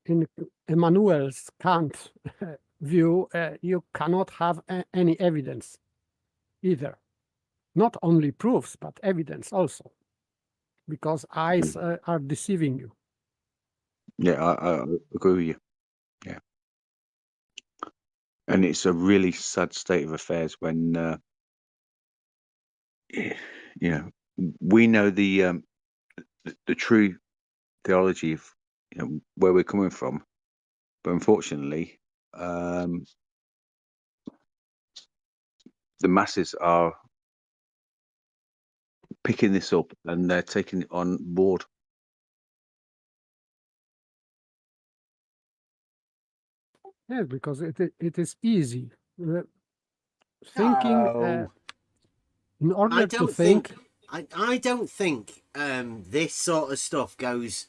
in Emmanuel's Kant view, you cannot have any evidence either. Not only proofs, but evidence also, because eyes are deceiving you. Yeah, I agree with you. Yeah. And it's a really sad state of affairs when, we know the true theology of where we're coming from, but unfortunately, the masses are picking this up and they're taking it on board. Yes, because it is easy. thinking, No. in order I to don't think, I don't think this sort of stuff goes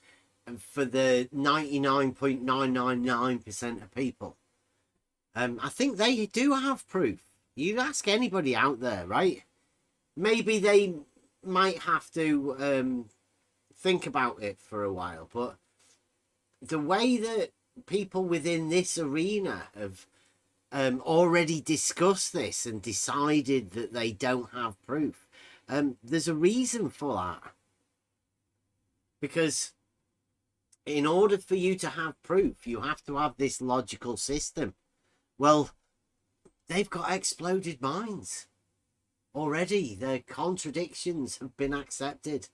for the 99.999% of people. I think they do have proof. You ask anybody out there, right? Maybe they might have to think about it for a while, but the way that people within this arena have already discussed this and decided that they don't have proof, there's a reason for that. Because in order for you to have proof, you have to have this logical system. Well, they've got exploded minds already. Their contradictions have been accepted.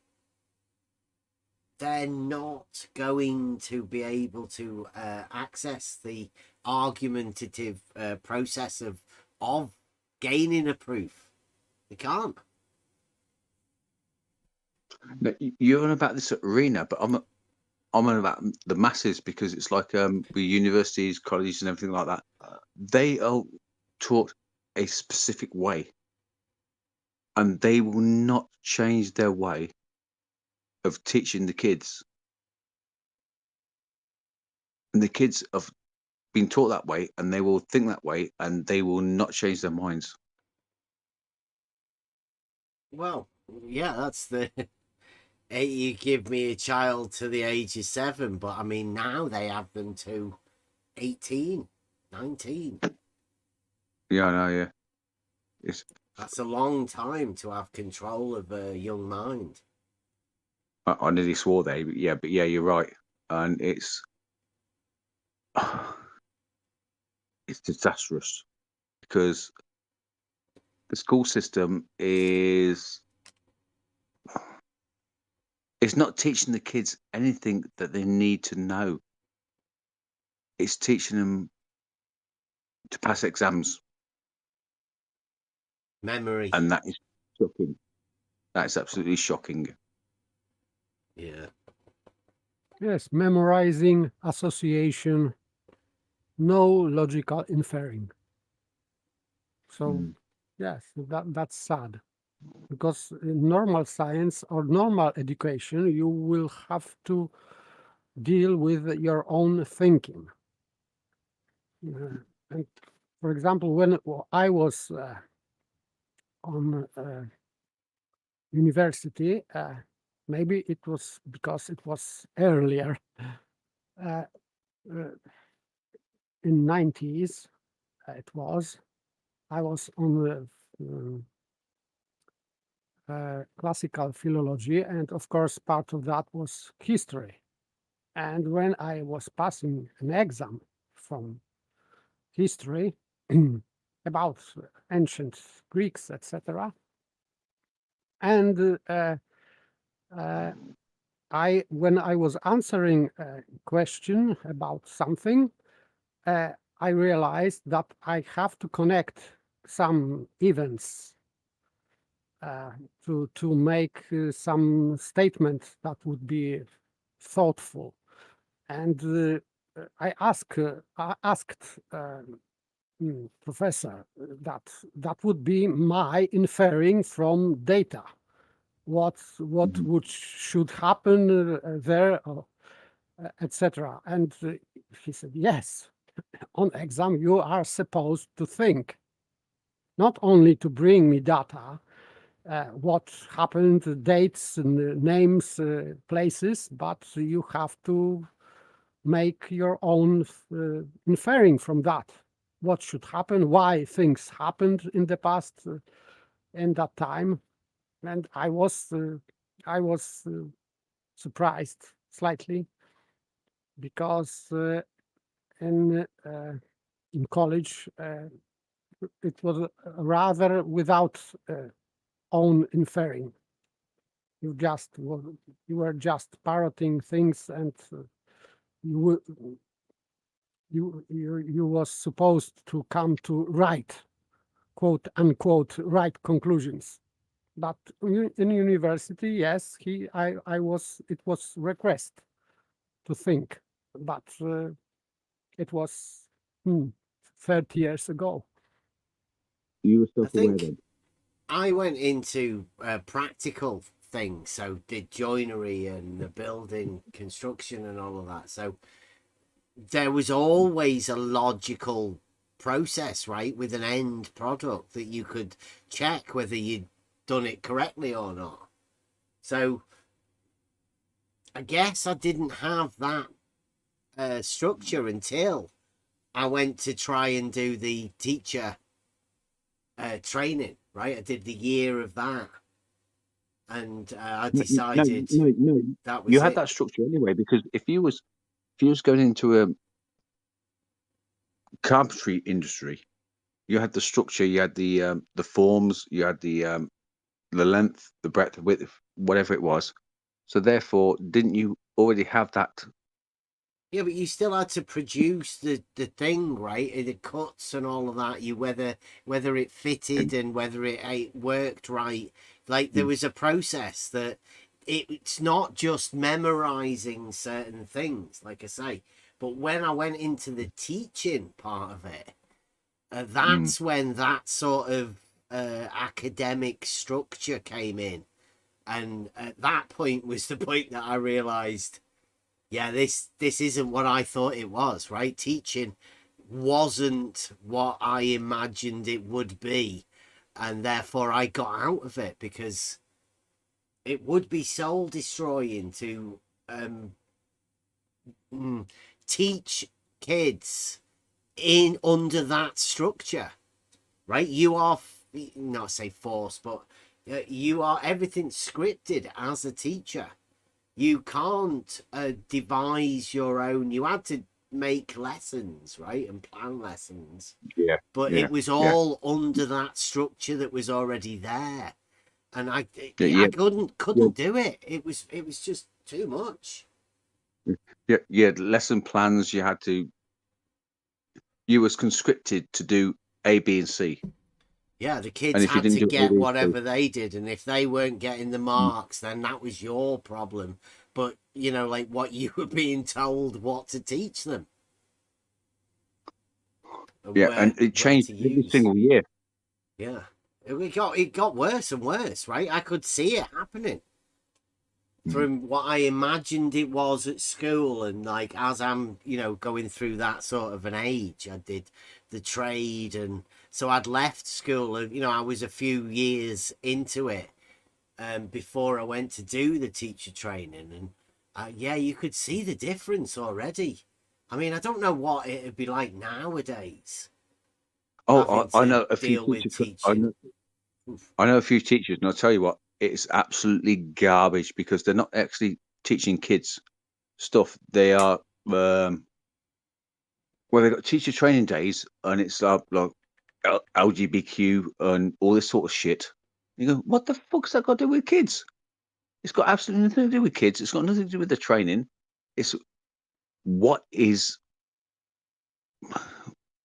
They're not going to be able to access the argumentative process of gaining a proof. They can't. No, you're on about this arena, but I'm on about the masses, because it's like with universities, colleges, and everything like that. They are taught a specific way, and they will not change their way of teaching the kids. And the kids have been taught that way, and they will think that way, and they will not change their minds. Well, yeah, that's the... You give me a child to the age of 7, but I mean, now they have them to 18, 19. Yeah, I know, yeah. That's a long time to have control of a young mind. I nearly swore there, but yeah, you're right. And it's disastrous, because the school system is... It's not teaching the kids anything that they need to know. It's teaching them to pass exams. Memory. And that is shocking. That's absolutely shocking. Yeah. yes, memorizing, association, no logical inferring. So, yes, that's sad. Because in normal science or normal education, you will have to deal with your own thinking. And for example, when I was on university, maybe it was because it was earlier, in 90s, I was on classical philology, and of course part of that was history. And when I was passing an exam from history about ancient Greeks, etc., and when I was answering a question about something, I realized that I have to connect some events to make some statement that would be thoughtful. And I asked professor that would be my inferring from data. What would should happen there, etc. And he said, yes, on exam you are supposed to think, not only to bring me data, what happened, dates, names, places, but you have to make your own inferring from that. What should happen, why things happened in the past, in that time. And I was surprised slightly, because in college it was rather without own inferring. You were just parroting things, and you was supposed to come to right, quote unquote, right conclusions. But in university, yes, it was request to think, but it was 30 years ago. You were I self-aware think then. I went into practical things, so did joinery and the building construction and all of that. So there was always a logical process, right, with an end product that you could check whether you'd done it correctly or not. So I guess I didn't have that structure until I went to try and do the teacher training, right? I did the year of that, and I decided No. that was You had it. that structure anyway, because if you was going into a carpentry industry, you had the structure, you had the forms, you had the length, the breadth, the width, whatever it was. So therefore, didn't you already have that? Yeah, but you still had to produce the thing, right? The cuts and all of that. You whether it fitted and whether it worked right. Like there was a process that it's not just memorizing certain things, like I say. But when I went into the teaching part of it, that's when that sort of academic structure came in, and at that point was the point that I realized, yeah, this isn't what I thought it was, right? Teaching wasn't what I imagined it would be, and therefore I got out of it because it would be soul destroying to teach kids in under that structure, right? You are not say forced, but you are everything scripted as a teacher. You can't devise your own. You had to make lessons, right, and plan lessons. Yeah. But it was all under that structure that was already there, and I couldn't do it. It was just too much. Yeah. Lesson plans. You had to. You was conscripted to do A, B, and C. Yeah, the kids had to get whatever they did, and if they weren't getting the marks, then that was your problem. But like what you were being told what to teach them. And it changed every single year. Yeah, it got worse and worse, right? I could see it happening from what I imagined it was at school, and like as I'm going through that sort of an age, I did the trade, and so I'd left school. I was a few years into it before I went to do the teacher training, and you could see the difference already. I mean, I don't know what it'd be like nowadays. Oh, I know a few teachers. I know a few teachers, and I'll tell you what, it's absolutely garbage because they're not actually teaching kids stuff. They are, they've got teacher training days, and it's like LGBTQ and all this sort of shit. You go, what the fuck's that got to do with kids? It's got absolutely nothing to do with kids. It's got nothing to do with the training. It's what is.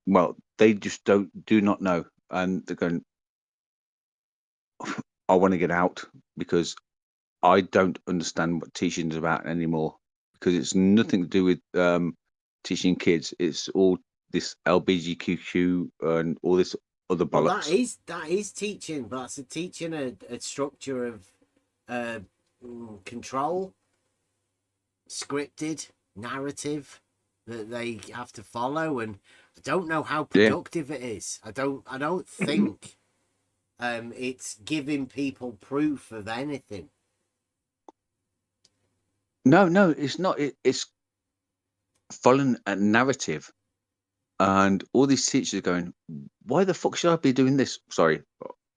Well, they just do not know, and they're going, I want to get out because I don't understand what teaching is about anymore, because it's nothing to do with teaching kids. It's all this LGBTQ and all this other bollocks. Well, that is teaching, but that's teaching a structure of control, scripted narrative that they have to follow, and I don't know how productive it is. I don't think it's giving people proof of anything. No, it's not. It's following a narrative, and all these teachers are going, why the fuck should I be doing this? Sorry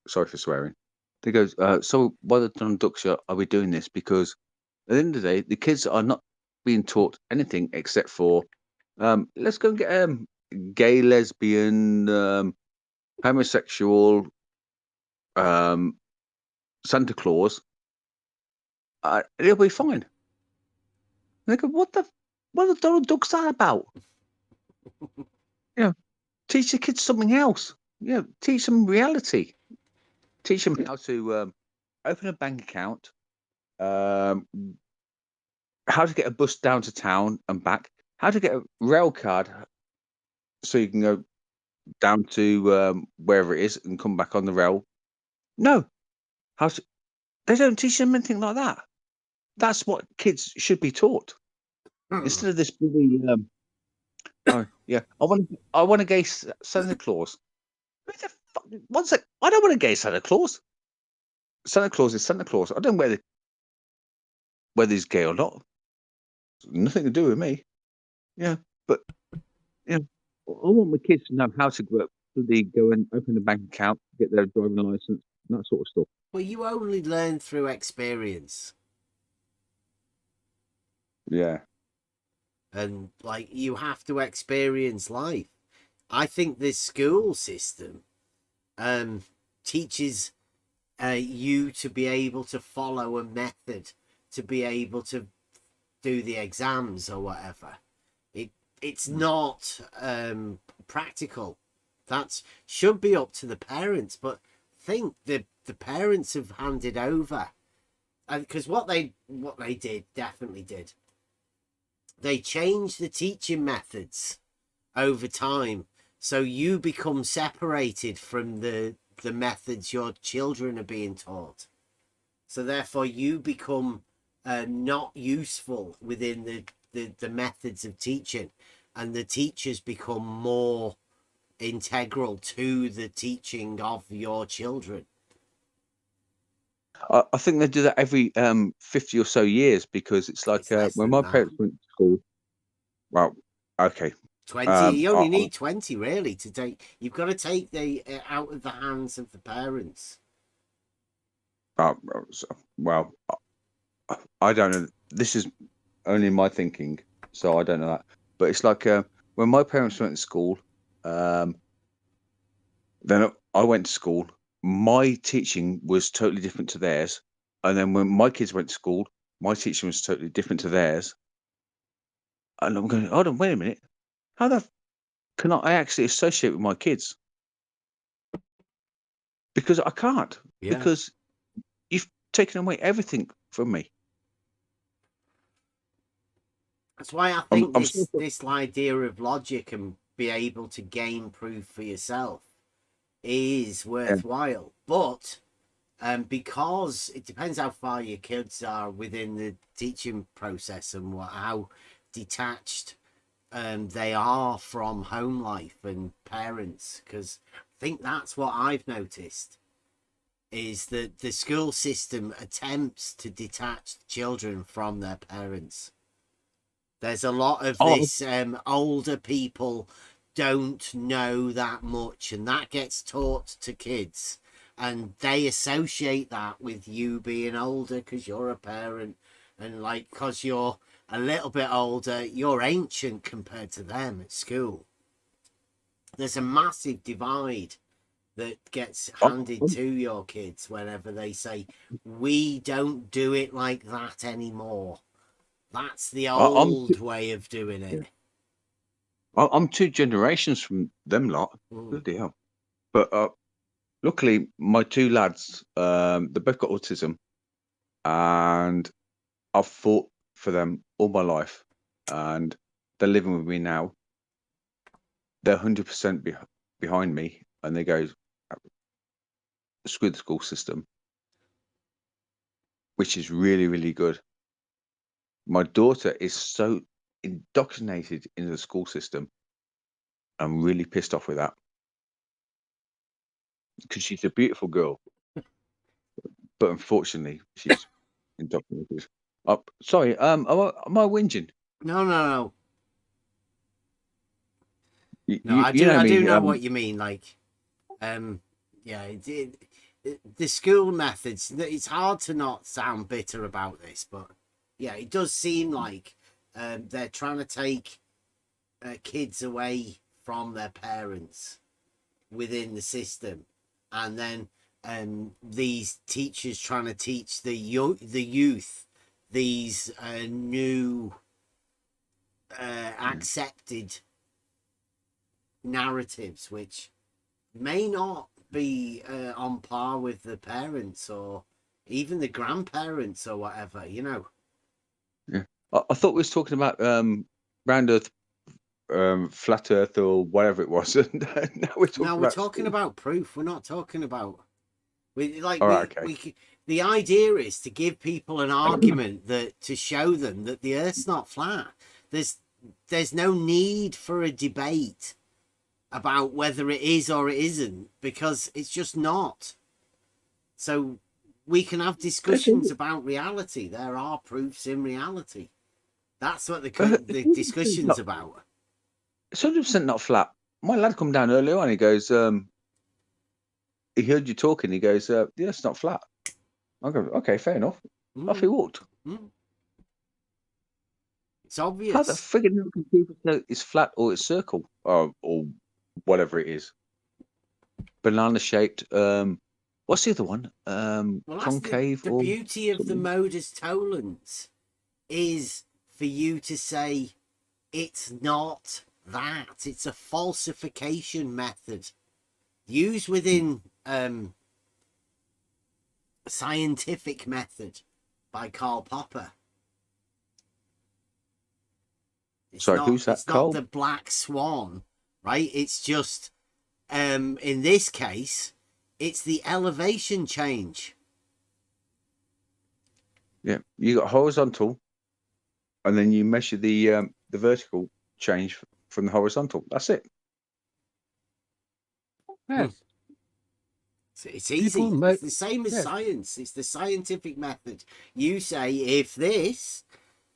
for swearing. They go, so why the Don Duxer are we doing this? Because at the end of the day, the kids are not being taught anything except for let's go and get gay, lesbian, homosexual, Santa Claus. It'll be fine. And they go, what the Donald Duck's that about? Teach the kids something else. Teach them reality. Teach them how to open a bank account, how to get a bus down to town and back, how to get a rail card so you can go down to wherever it is and come back on the rail. No, they don't teach them anything like that. That's what kids should be taught instead of this bloody. Oh yeah, I want a gay Santa Claus. Who the fuck? One sec, I don't want a gay Santa Claus. Santa Claus is Santa Claus. I don't know whether he's gay or not. Nothing to do with me. Yeah, but I want my kids to know how to go and open a bank account, get their driving license, and that sort of stuff. Well, you only learn through experience. Yeah. And like you have to experience life. I think this school system teaches you to be able to follow a method, to be able to do the exams or whatever. It's not practical. That should be up to the parents, but I think the parents have handed over, because what they definitely did. They change the teaching methods over time, so you become separated from the methods your children are being taught. So therefore, you become not useful within the methods of teaching, and the teachers become more integral to the teaching of your children. I think they do that every 50 or so years, because it's like when my parents went to school. Well, okay. 20. You only need 20 really to take. You've got to take the out of the hands of the parents. Well, I don't know. This is only my thinking, so I don't know that. But it's like when my parents went to school, then I went to school. My teaching was totally different to theirs, and then when my kids went to school, my teaching was totally different to theirs. And I'm going, hold on, wait a minute. How can I actually associate with my kids? Because I can't. Yeah. Because you've taken away everything from me. That's why I think this idea of logic and be able to gain proof for yourself is worthwhile. But because it depends how far your kids are within the teaching process and how detached they are from home life and parents, because I think that's what I've noticed, is that the school system attempts to detach children from their parents. There's a lot of this older people don't know that much, and that gets taught to kids, and they associate that with you being older because you're a parent, and like because you're a little bit older, you're ancient compared to them at school. There's a massive divide that gets handed to your kids whenever they say, we don't do it like that anymore. That's the old way of doing it. I'm 2 generations from them lot. Bloody hell. But luckily, my 2 lads, they both got autism, and I've fought for them all my life, and they're living with me now. They're 100% behind me, and they go, screw the school system, which is really, really good. My daughter is so indoctrinated into the school system. I'm really pissed off with that, because she's a beautiful girl, but unfortunately, she's indoctrinated. Sorry, am I whinging? No. I know do know what you mean. Like, yeah, the school methods. It's hard to not sound bitter about this, but yeah, it does seem like they're trying to take kids away from their parents within the system, and then these teachers trying to teach the youth these new accepted narratives, which may not be on par with the parents or even the grandparents or whatever, you know. Yeah, I thought we was talking about round earth flat Earth or whatever it was. And now we're talking No, we're about talking about proof. We're not talking about. Okay. The idea is to give people an argument that to show them that the Earth's not flat. There's no need for a debate about whether it is or it isn't, because it's just not. So we can have discussions about reality. There are proofs in reality. That's what the discussion's about. It's 100% not flat. My lad come down earlier on. He goes, he heard you talking. He goes, yeah, it's not flat. I go, okay, fair enough. Off he walked. It's obvious. How the friggin' hell can people say it's flat or it's circle or whatever it is? Banana shaped. What's the other one? Concave. The beauty of the Modus tollens is for you to say it's not that. It's a falsification method used within scientific method by Karl Popper. Who's that? It's not the black swan, right? It's just in this case, it's the elevation change. Yeah, you got horizontal, and then you measure the vertical change from the horizontal. That's it. Yes. It's easy. It's the same as science. It's the scientific method. You say if this,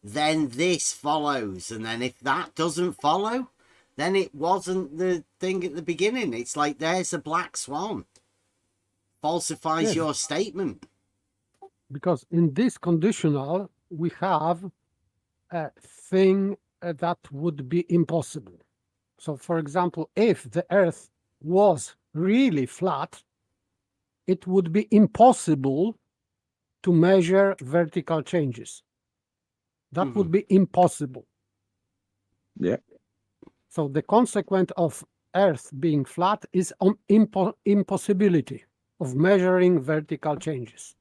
then this follows, and then if that doesn't follow, then it wasn't the thing at the beginning. It's like there's a black swan. Falsifies your statement. Because in this conditional, we have a thing that would be impossible. So, for example, if the Earth was really flat, it would be impossible to measure vertical changes. That would be impossible. Yeah. So the consequence of Earth being flat is impossibility of measuring vertical changes.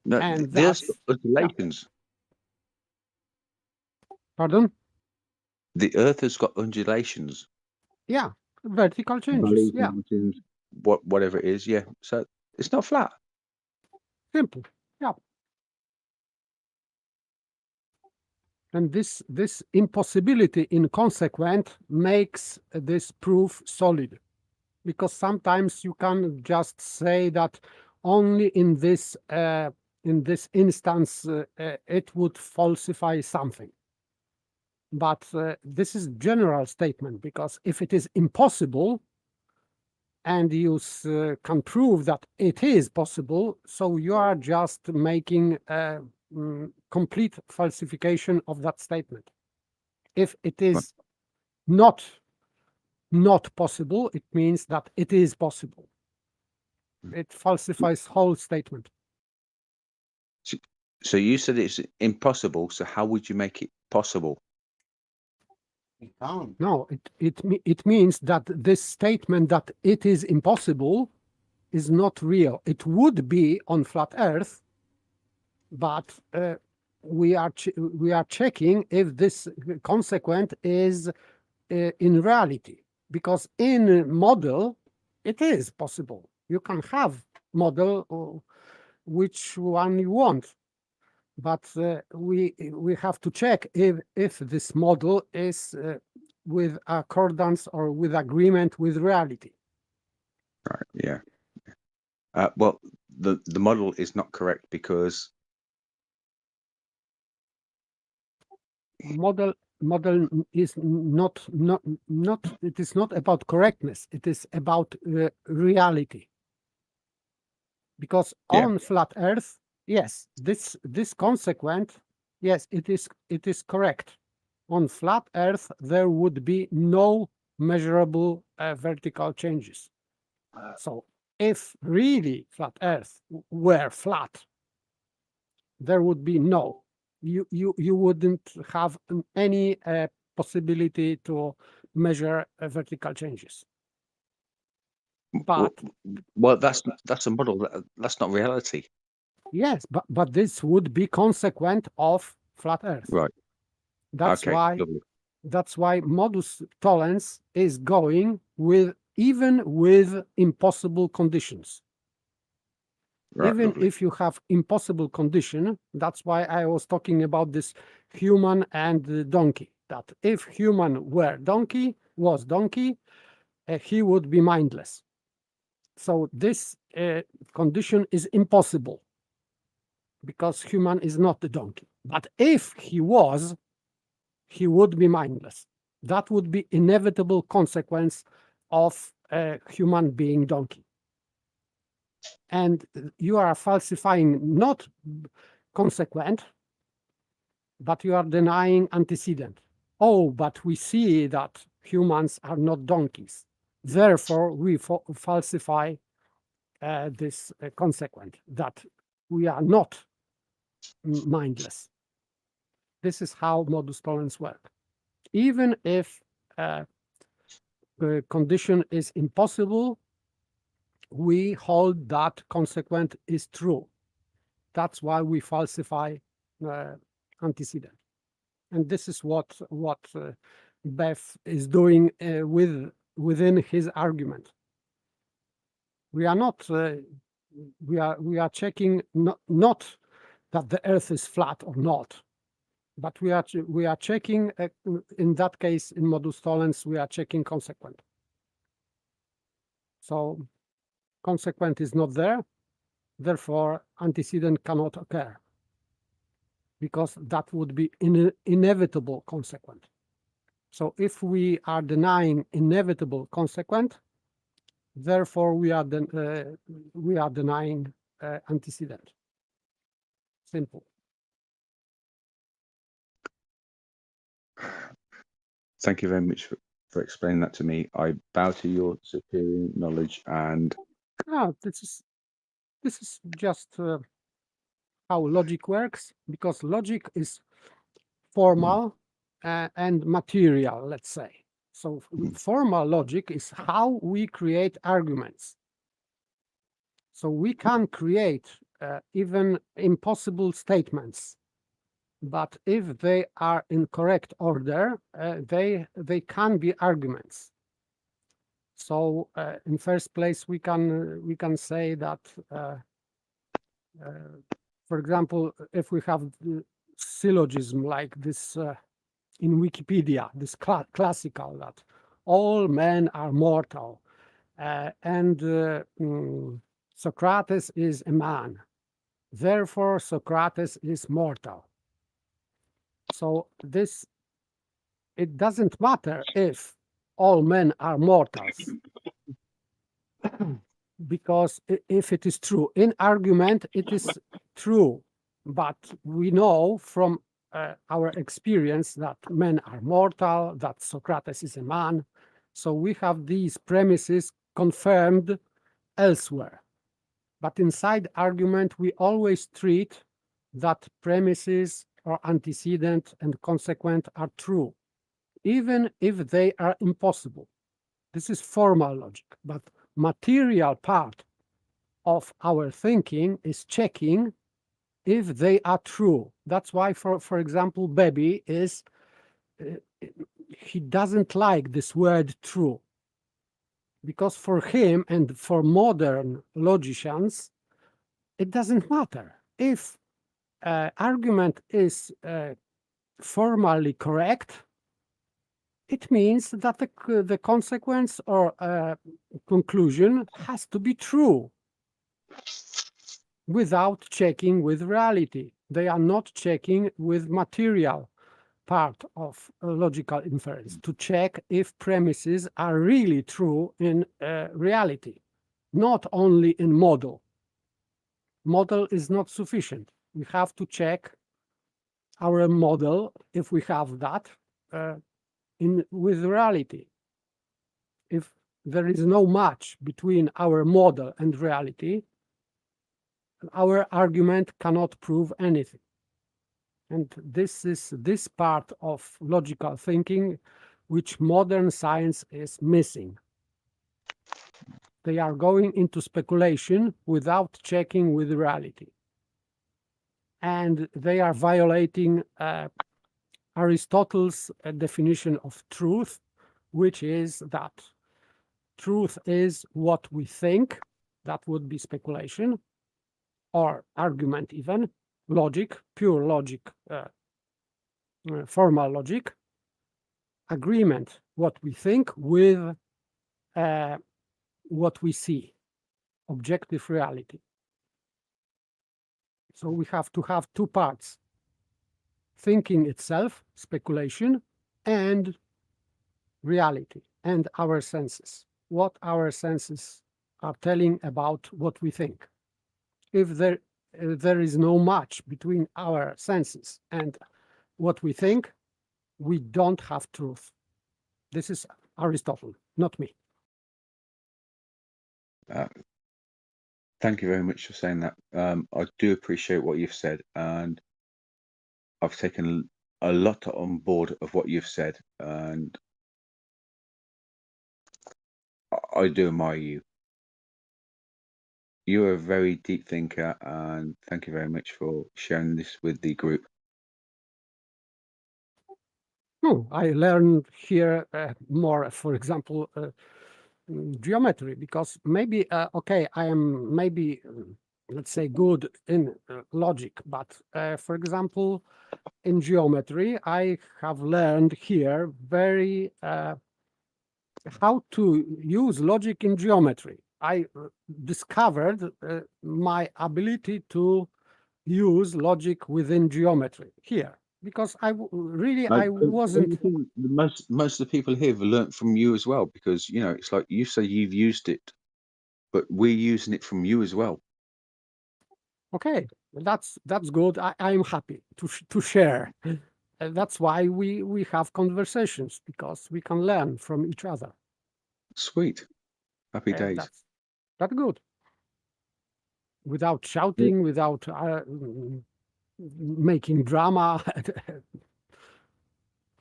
No, and there's undulations. Pardon? The Earth has got undulations. Yeah, vertical changes. Valleys, Yeah, mountains, whatever it is. Yeah, so it's not flat. simple. Yeah. And this impossibility in consequent makes this proof solid, because sometimes you can just say that only in this instance it would falsify something. But this is general statement, because if it is impossible and you can prove that it is possible, so you are just making complete falsification of that statement. If it is not possible, it means that it is possible. It falsifies whole statement. So you said it's impossible. So how would you make it possible? You can't. No, it means that this statement that it is impossible is not real. It would be on flat Earth, but we are checking if this consequent is in reality, because in model it is possible. You can have model which one you want, but we have to check if this model is with accordance or with agreement with reality. Right. Yeah. Well, the model is not correct because model is not it is not about correctness. It is about reality. Because on flat Earth, yes, this consequent, yes, it is correct. On flat Earth, there would be no measurable vertical changes. So if really flat Earth were flat, there would be no. You wouldn't have any possibility to measure vertical changes. But well, that's a model. That's not reality. Yes, but this would be consequent of flat Earth. Right. That's Okay, why. lovely. That's why modus tollens is going with even with impossible conditions. Right, Even lovely. if you have impossible condition, that's why I was talking about this human and the donkey. That if human was donkey, he would be mindless. So this condition is impossible because human is not the donkey. But if he was, he would be mindless. That would be inevitable consequence of a human being donkey. And you are falsifying not consequent, but you are denying antecedent. Oh, but we see that humans are not donkeys. Therefore, we falsify this consequent, that we are not mindless. This is how modus tollens work. Even if the condition is impossible, we hold that consequent is true. That's why we falsify antecedent. And this is what Beth is doing within his argument. We are not we are checking not that the Earth is flat or not, but we are checking in that case in modus tollens we are checking consequent. So consequent is not there, therefore antecedent cannot occur, because that would be inevitable consequent. So if we are denying inevitable consequent, therefore we are denying antecedent. Simple. Thank you very much for explaining that to me. I bow to your superior knowledge, and This is just how logic works, because logic is formal and material, let's say. So formal logic is how we create arguments. So we can create even impossible statements, but if they are in correct order, they can be arguments. So in first place, we can say that, for example, if we have syllogism like this in Wikipedia, this classical, that all men are mortal, and Socrates is a man, therefore Socrates is mortal. So this, it doesn't matter if all men are mortals, because if it is true in argument, it is true, but we know from our experience that men are mortal, that Socrates is a man. So we have these premises confirmed elsewhere. But inside argument, we always treat that premises or antecedent and consequent are true, even if they are impossible. This is formal logic, but material part of our thinking is checking if they are true. That's why, for example, Baby is, he doesn't like this word true, because for him and for modern logicians, it doesn't matter. If argument is formally correct, it means that the consequence or conclusion has to be true without checking with reality. They are not checking with material part of logical inference to check if premises are really true in reality, not only in model. Model is not sufficient. We have to check our model, if we have that, with reality. If there is no match between our model and reality, our argument cannot prove anything. And this is this part of logical thinking which modern science is missing. They are going into speculation without checking with reality. And they are violating Aristotle's definition of truth, which is that truth is what we think. That would be speculation or argument, even logic, pure logic, formal logic. Agreement, what we think, with what we see, objective reality. So we have to have two parts: thinking itself, speculation, and reality, and our senses, what our senses are telling about what we think. If there is no match between our senses and what we think, we don't have truth. This is Aristotle, not me. Thank you very much for saying that. I do appreciate what you've said, and I've taken a lot on board of what you've said, and I do admire you. You're a very deep thinker, and thank you very much for sharing this with the group. No, I learned here more, for example, geometry, because maybe, okay, I am maybe, let's say, good in logic, but for example, in geometry, I have learned here very how to use logic in geometry. I discovered my ability to use logic within geometry here, because I wasn't. Most of the people here have learnt from you as well, because you know it's like you say you've used it, but we're using it from you as well. Okay, that's good. I'm happy to share. That's why we have conversations, because we can learn from each other. Sweet, happy days. That's good. Without shouting, without making drama.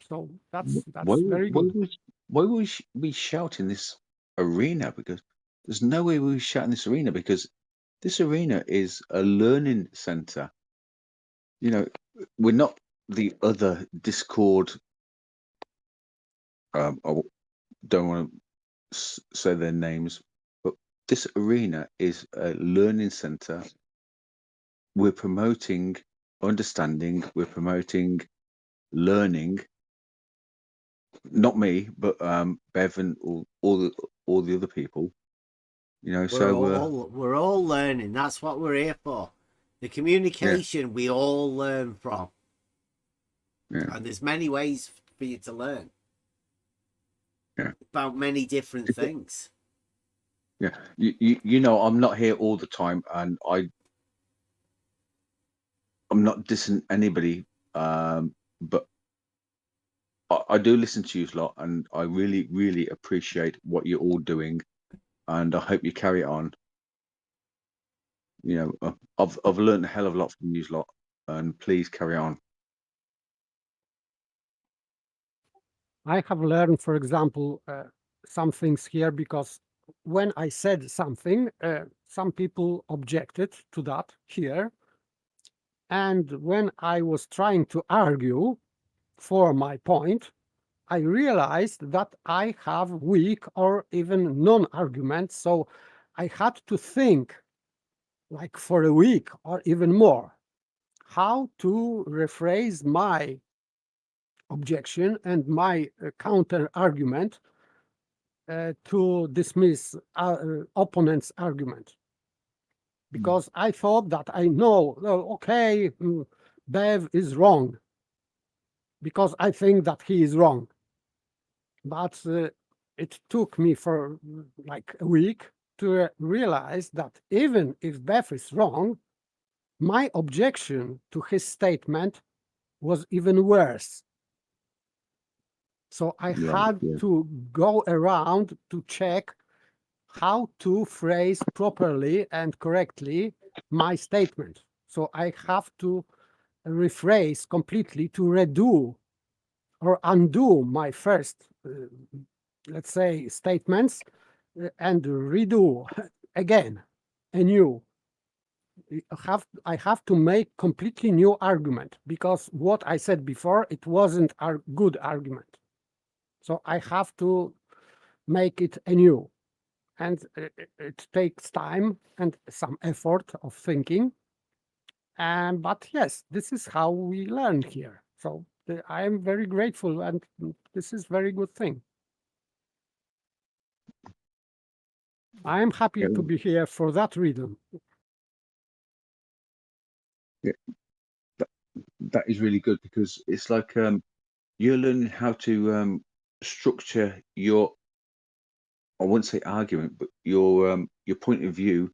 So that's very good. Why would we shout in this arena? Because there's no way we shout in this arena, because this arena is a learning center. You know, we're not the other Discord. I don't want to say their names, but this arena is a learning center. We're promoting understanding. We're promoting learning. Not me, but Bev and all the other people. You know, we're all learning. That's what we're here for. The communication we all learn from. Yeah. And there's many ways for you to learn. Yeah. About many different things. Yeah. You know, I'm not here all the time, and I'm not dissing anybody, but I do listen to you a lot, and I really, really appreciate what you're all doing, and I hope you carry it on. You know, I've learned a hell of a lot from you a lot, and please carry on. I have learned, for example, some things here, because when I said something, some people objected to that here. And when I was trying to argue for my point, I realized that I have weak or even non-arguments. So I had to think, like for a week or even more, how to rephrase my objection and my counter argument to dismiss opponent's argument, because I thought that I know, okay, Bev is wrong, because I think that he is wrong. But it took me for like a week to realize that even if Bev is wrong, my objection to his statement was even worse. So I had to go around to check how to phrase properly and correctly my statement. So I have to rephrase completely, to redo or undo my first, let's say, statements and redo again, anew, I have to make completely new argument, because what I said before, it wasn't a good argument. So I have to make it anew, and it takes time and some effort of thinking. But yes, this is how we learn here. So I am very grateful, and this is very good thing. I am happy to be here for that reason. Yeah, that is really good, because it's like you're learning how to structure your, I wouldn't say argument, but your point of view,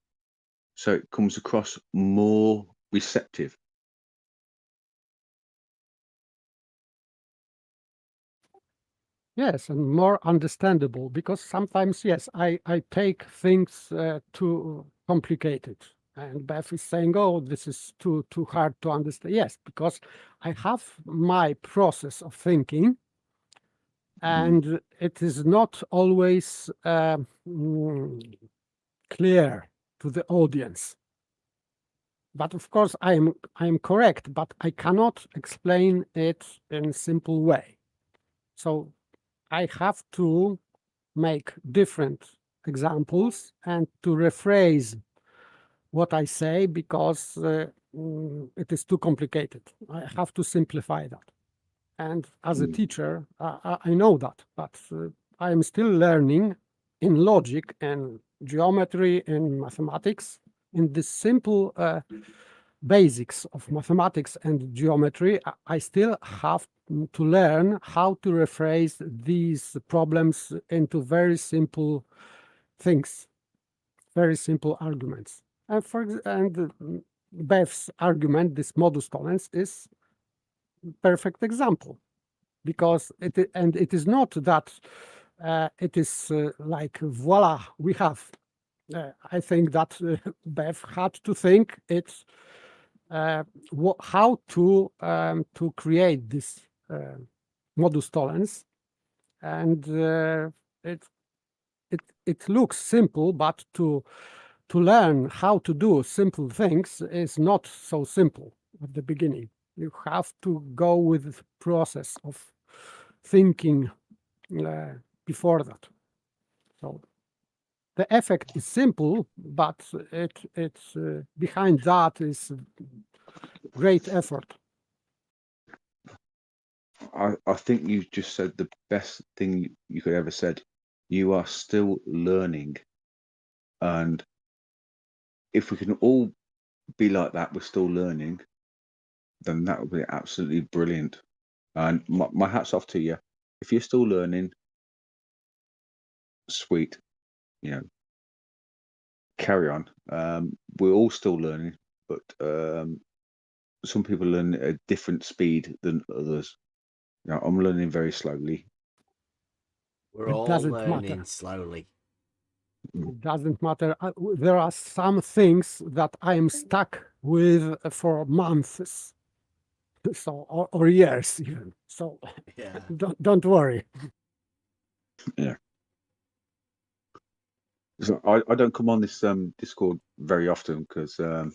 so it comes across more receptive. Yes, and more understandable, because sometimes, yes, I take things too complicated. And Beth is saying, oh, this is too hard to understand. Yes, because I have my process of thinking, and it is not always clear to the audience. But of course, I am correct, but I cannot explain it in a simple way. So I have to make different examples and to rephrase what I say, because it is too complicated. I have to simplify that. And as a teacher, I know that, but I am still learning in logic and geometry and mathematics, in the simple basics of mathematics and geometry. I still have to learn how to rephrase these problems into very simple things, very simple arguments. And Beth's argument, this modus tollens, is perfect example, because it is not that it is like voila, we have. I think that Beth had to think it's how to create this modus tollens, and it looks simple, but to learn how to do simple things is not so simple at the beginning. You have to go with the process of thinking before that. So the effect is simple, but it's behind that is great effort. I think you just said the best thing you could ever said. You are still learning, and if we can all be like that, we're still learning, then that would be absolutely brilliant. And my hat's off to you. If you're still learning, sweet, carry on. We're all still learning, but some people learn at a different speed than others. I'm learning very slowly. We're It all doesn't learning matter. slowly. It doesn't matter. There are some things that I am stuck with for months, so or years even. So yeah, don't worry. Yeah. So I don't come on this Discord very often, because I'm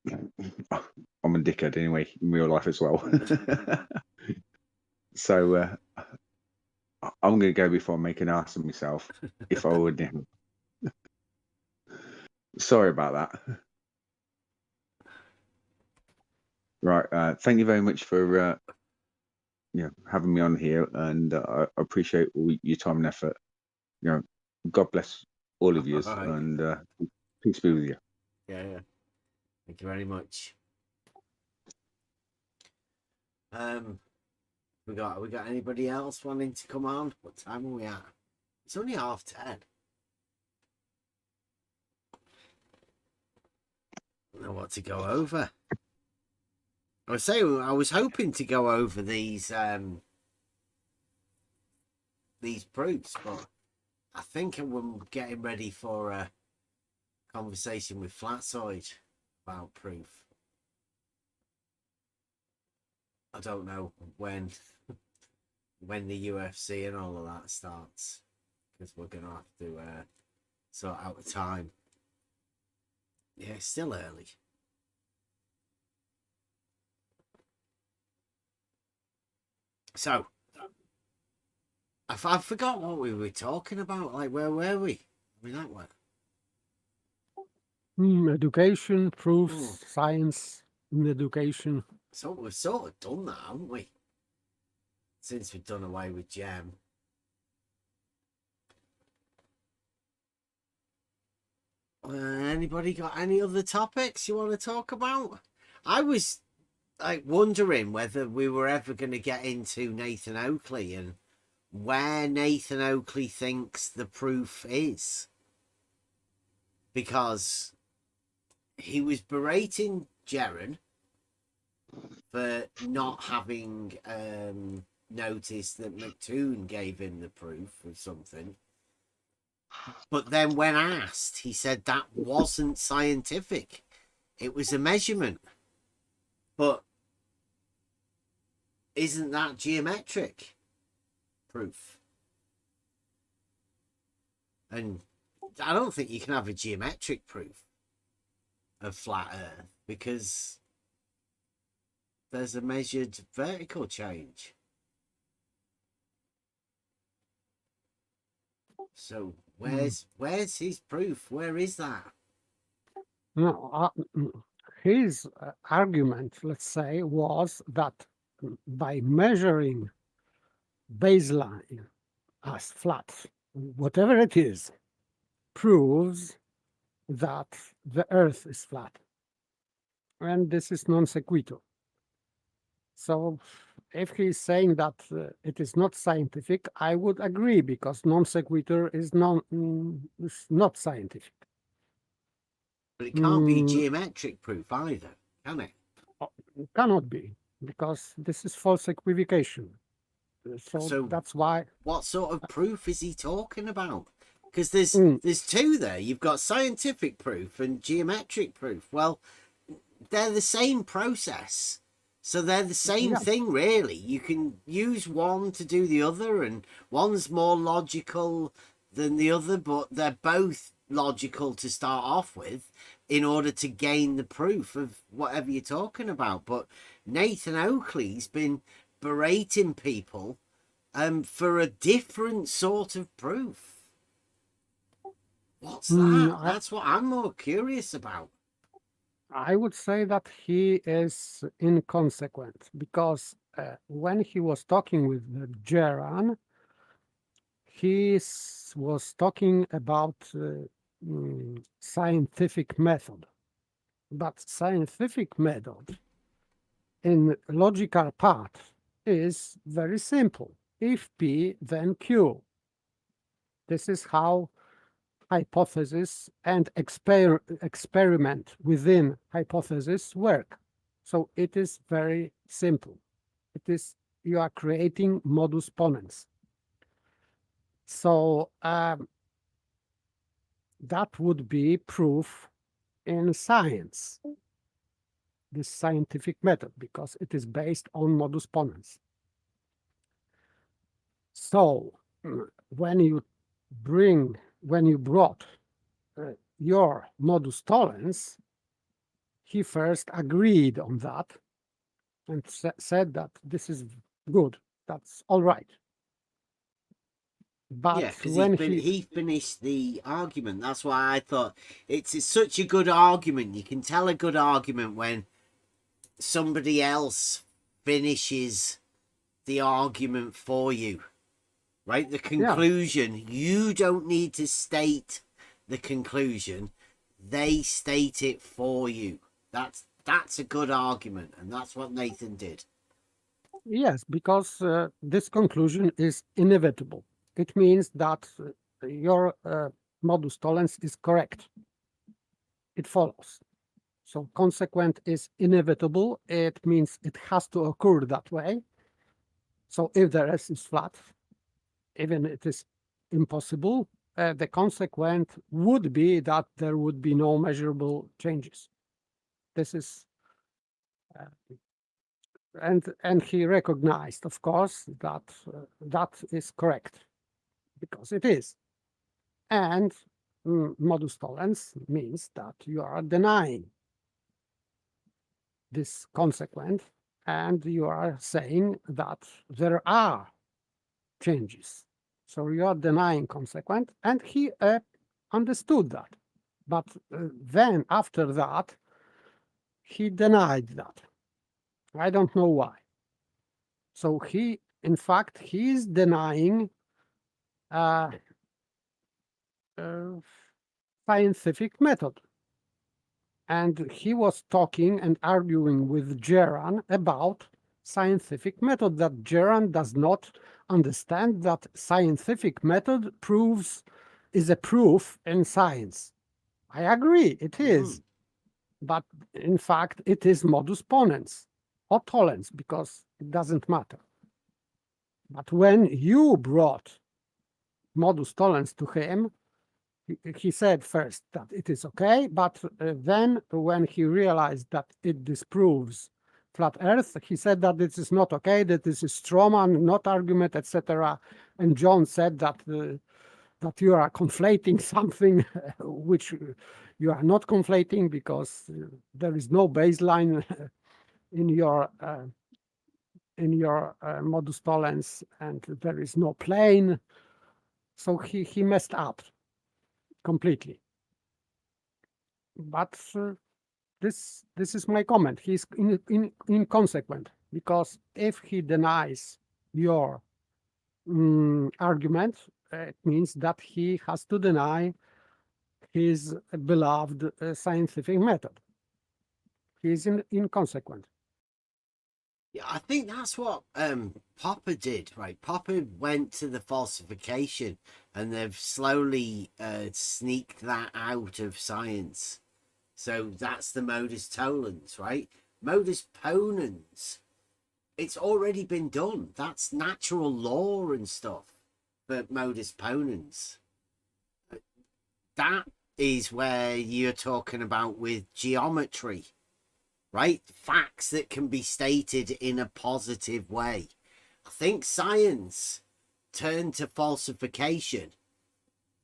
a dickhead anyway in real life as well. So I'm going to go before I make an ass of myself, if I would. Sorry about that. Right. Thank you very much for having me on here, and I appreciate all your time and effort. God bless all of you, Right. and peace be with you. Yeah. Thank you very much. We got anybody else wanting to come on? What time are we at? It's only 10:30. I don't know what to go over. I was hoping to go over these proofs, but I think I'm getting ready for a conversation with Flatsoid about proof. I don't know when the UFC and all of that starts, because we're gonna have to sort out the time. Yeah, it's still early. So, I forgot what we were talking about. Like, where were we? I mean, that one. Education, proofs, science in education. So we've sort of done that, haven't we? Since we've done away with gem. Anybody got any other topics you want to talk about? I was like wondering whether we were ever going to get into Nathan Oakley and where Nathan Oakley thinks the proof is, because he was berating Jaren for not having noticed that McToon gave him the proof of something. But then when asked, he said that wasn't scientific. It was a measurement. But isn't that geometric proof? And I don't think you can have a geometric proof of flat Earth because there's a measured vertical change. So where's his proof? Where is that? No, his argument, let's say, was that by measuring baseline as flat, whatever it is, proves that the Earth is flat. And this is non sequitur. So if he's saying that it is not scientific, I would agree, because non sequitur is not scientific. But it can't be geometric proof either, can it? It cannot be, because this is false equivocation. So that's why. What sort of proof is he talking about? Because there's two there. You've got scientific proof and geometric proof. Well, they're the same process. So they're the same thing, really. You can use one to do the other, and one's more logical than the other, but they're both logical to start off with in order to gain the proof of whatever you're talking about. But Nathan Oakley's been berating people for a different sort of proof. What's that? That's what I'm more curious about. I would say that he is inconsequent, because when he was talking with Jaran, he was talking about scientific method. But scientific method in logical part is very simple. If P, then Q. This is how hypothesis and experiment within hypothesis work. So it is very simple. It is, you are creating modus ponens. So that would be proof in science, this scientific method, because it is based on modus ponens. So when you brought your modus tollens, he first agreed on that and said that this is good, that's all right. But yeah, because when he finished the argument. That's why I thought it's such a good argument. You can tell a good argument when somebody else finishes the argument for you. Right? The conclusion, you don't need to state the conclusion. They state it for you. That's a good argument, and that's what Nathan did. Yes, because this conclusion is inevitable. It means that your modus tollens is correct. It follows. So consequent is inevitable. It means it has to occur that way. So if the Earth is flat, even it is impossible, the consequent would be that there would be no measurable changes. This is, and he recognized, of course, that that is correct, because it is. And modus tollens means that you are denying this consequent, and you are saying that there are changes. So you are denying consequent, and he understood that. But then after that, he denied that. I don't know why. So in fact, he is denying scientific method. And he was talking and arguing with Geran about scientific method, that Geran does not understand that scientific method is a proof in science. I agree, it is. But in fact, it is modus ponens or tollens, because it doesn't matter. But when you brought modus tollens to him, he said first that it is okay, but then when he realized that it disproves flat Earth, he said that this is not okay, that this is straw man, not argument, etc. And John said that that you are conflating something which you are not conflating, because there is no baseline in your modus tollens, and there is no plane. So he messed up completely. But this is my comment. He's inconsequent, because if he denies your argument, it means that he has to deny his beloved scientific method. He is inconsequent. Yeah, I think that's what Popper did, right? Popper went to the falsification, and they've slowly sneaked that out of science. So that's the modus tollens, right? Modus ponens, it's already been done. That's natural law and stuff. But modus ponens, that is where you're talking about with geometry, right? Facts that can be stated in a positive way. I think science turned to falsification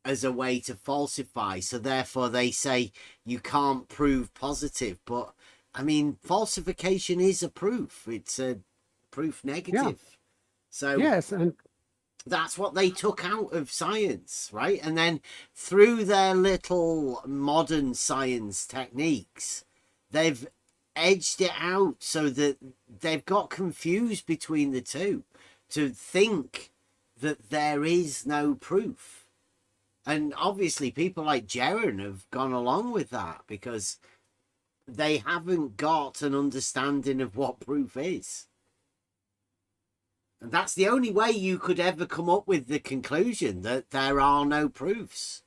as a way to falsify. So therefore they say you can't prove positive. But I mean, falsification is a proof. It's a proof negative. Yeah. So yes, and that's what they took out of science, right? And then through their little modern science techniques, they've edged it out so that they've got confused between the two to think that there is no proof. And obviously people like Geran have gone along with that because they haven't got an understanding of what proof is. And that's the only way you could ever come up with the conclusion that there are no proofs.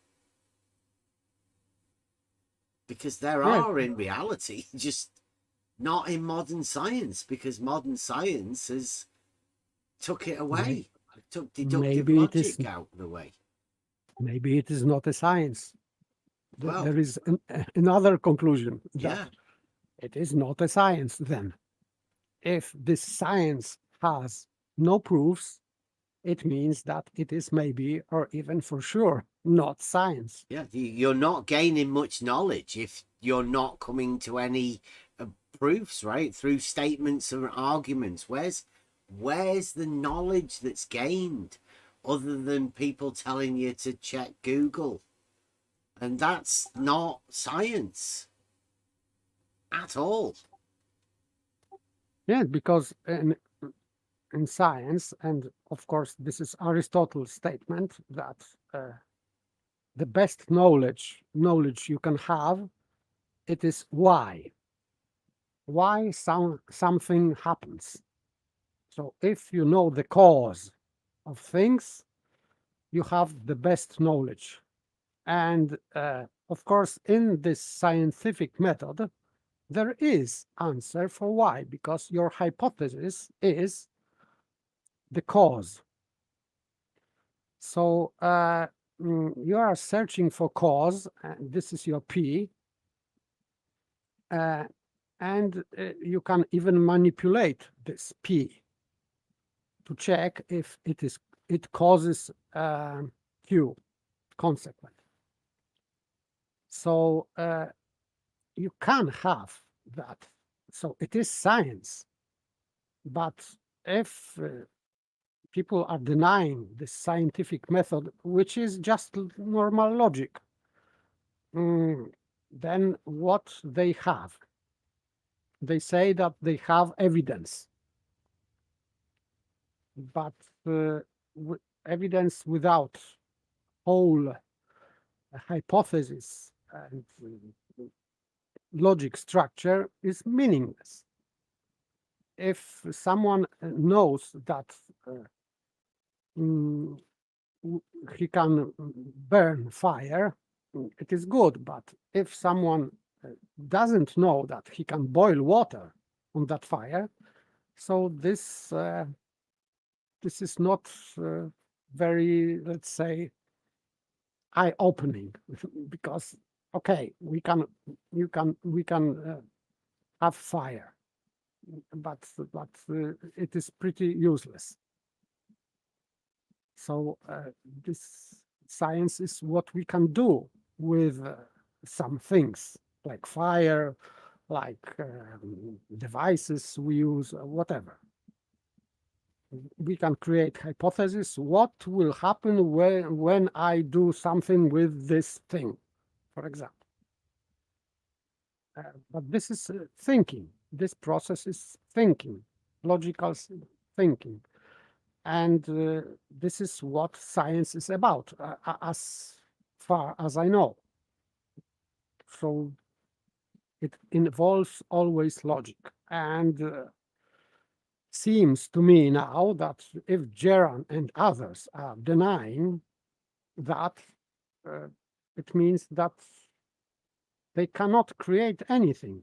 Because there are in reality, just not in modern science, because modern science has took it away. Took deductive logic out of the way. Maybe it is not a science. Well, there is another conclusion that it is not a science then. If this science has no proofs, it means that it is maybe, or even for sure, not science. Yeah, you're not gaining much knowledge if you're not coming to any proofs, right? Through statements or arguments. Where's the knowledge that's gained other than people telling you to check Google? And that's not science at all. Yeah, because in science, and of course this is Aristotle's statement, that the best knowledge you can have, it is why something happens. So if you know the cause of things, you have the best knowledge. And of course, in this scientific method, there is answer for why, because your hypothesis is the cause. So you are searching for cause, and this is your P, and you can even manipulate this P to check if it causes Q, consequent. So you can have that. So it is science. But if people are denying this scientific method, which is just normal logic, then what they have? They say that they have evidence, but evidence without whole hypothesis and logic structure is meaningless. If someone knows that he can burn fire, it is good. But if someone doesn't know that he can boil water on that fire, so this is not very, let's say, eye-opening, because okay, we can have fire, but it is pretty useless. So this science is what we can do with some things like fire, like devices we use, whatever. We can create hypotheses. What will happen when I do something with this thing, for example? But this is thinking. This process is thinking, logical thinking. And this is what science is about, as far as I know. So it involves always logic. And seems to me now that if Geran and others are denying that, it means that they cannot create anything.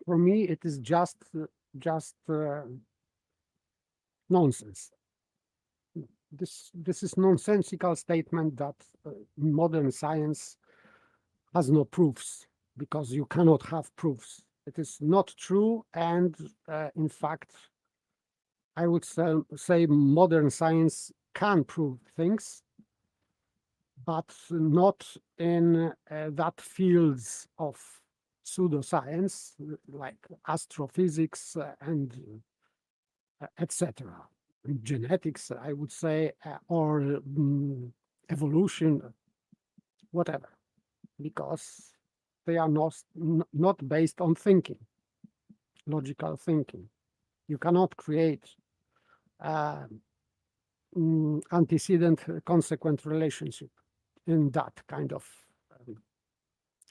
For me, it is just nonsense. This is nonsensical statement that modern science has no proofs, because you cannot have proofs. It is not true, and in fact, I would say modern science can prove things, but not in that fields of pseudoscience like astrophysics and etc. Genetics, I would say, or evolution, whatever, because they are not based on thinking, logical thinking. You cannot create antecedent-consequent relationship in that kind of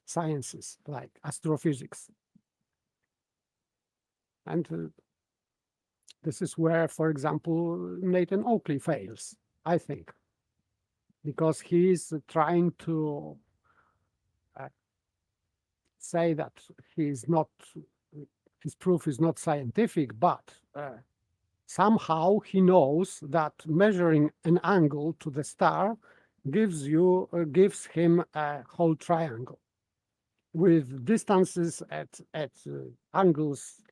sciences like astrophysics. And this is where, for example, Nathan Oakley fails, I think, because he's trying to say that his proof is not scientific, but somehow he knows that measuring an angle to the star gives him a whole triangle with distances at angles,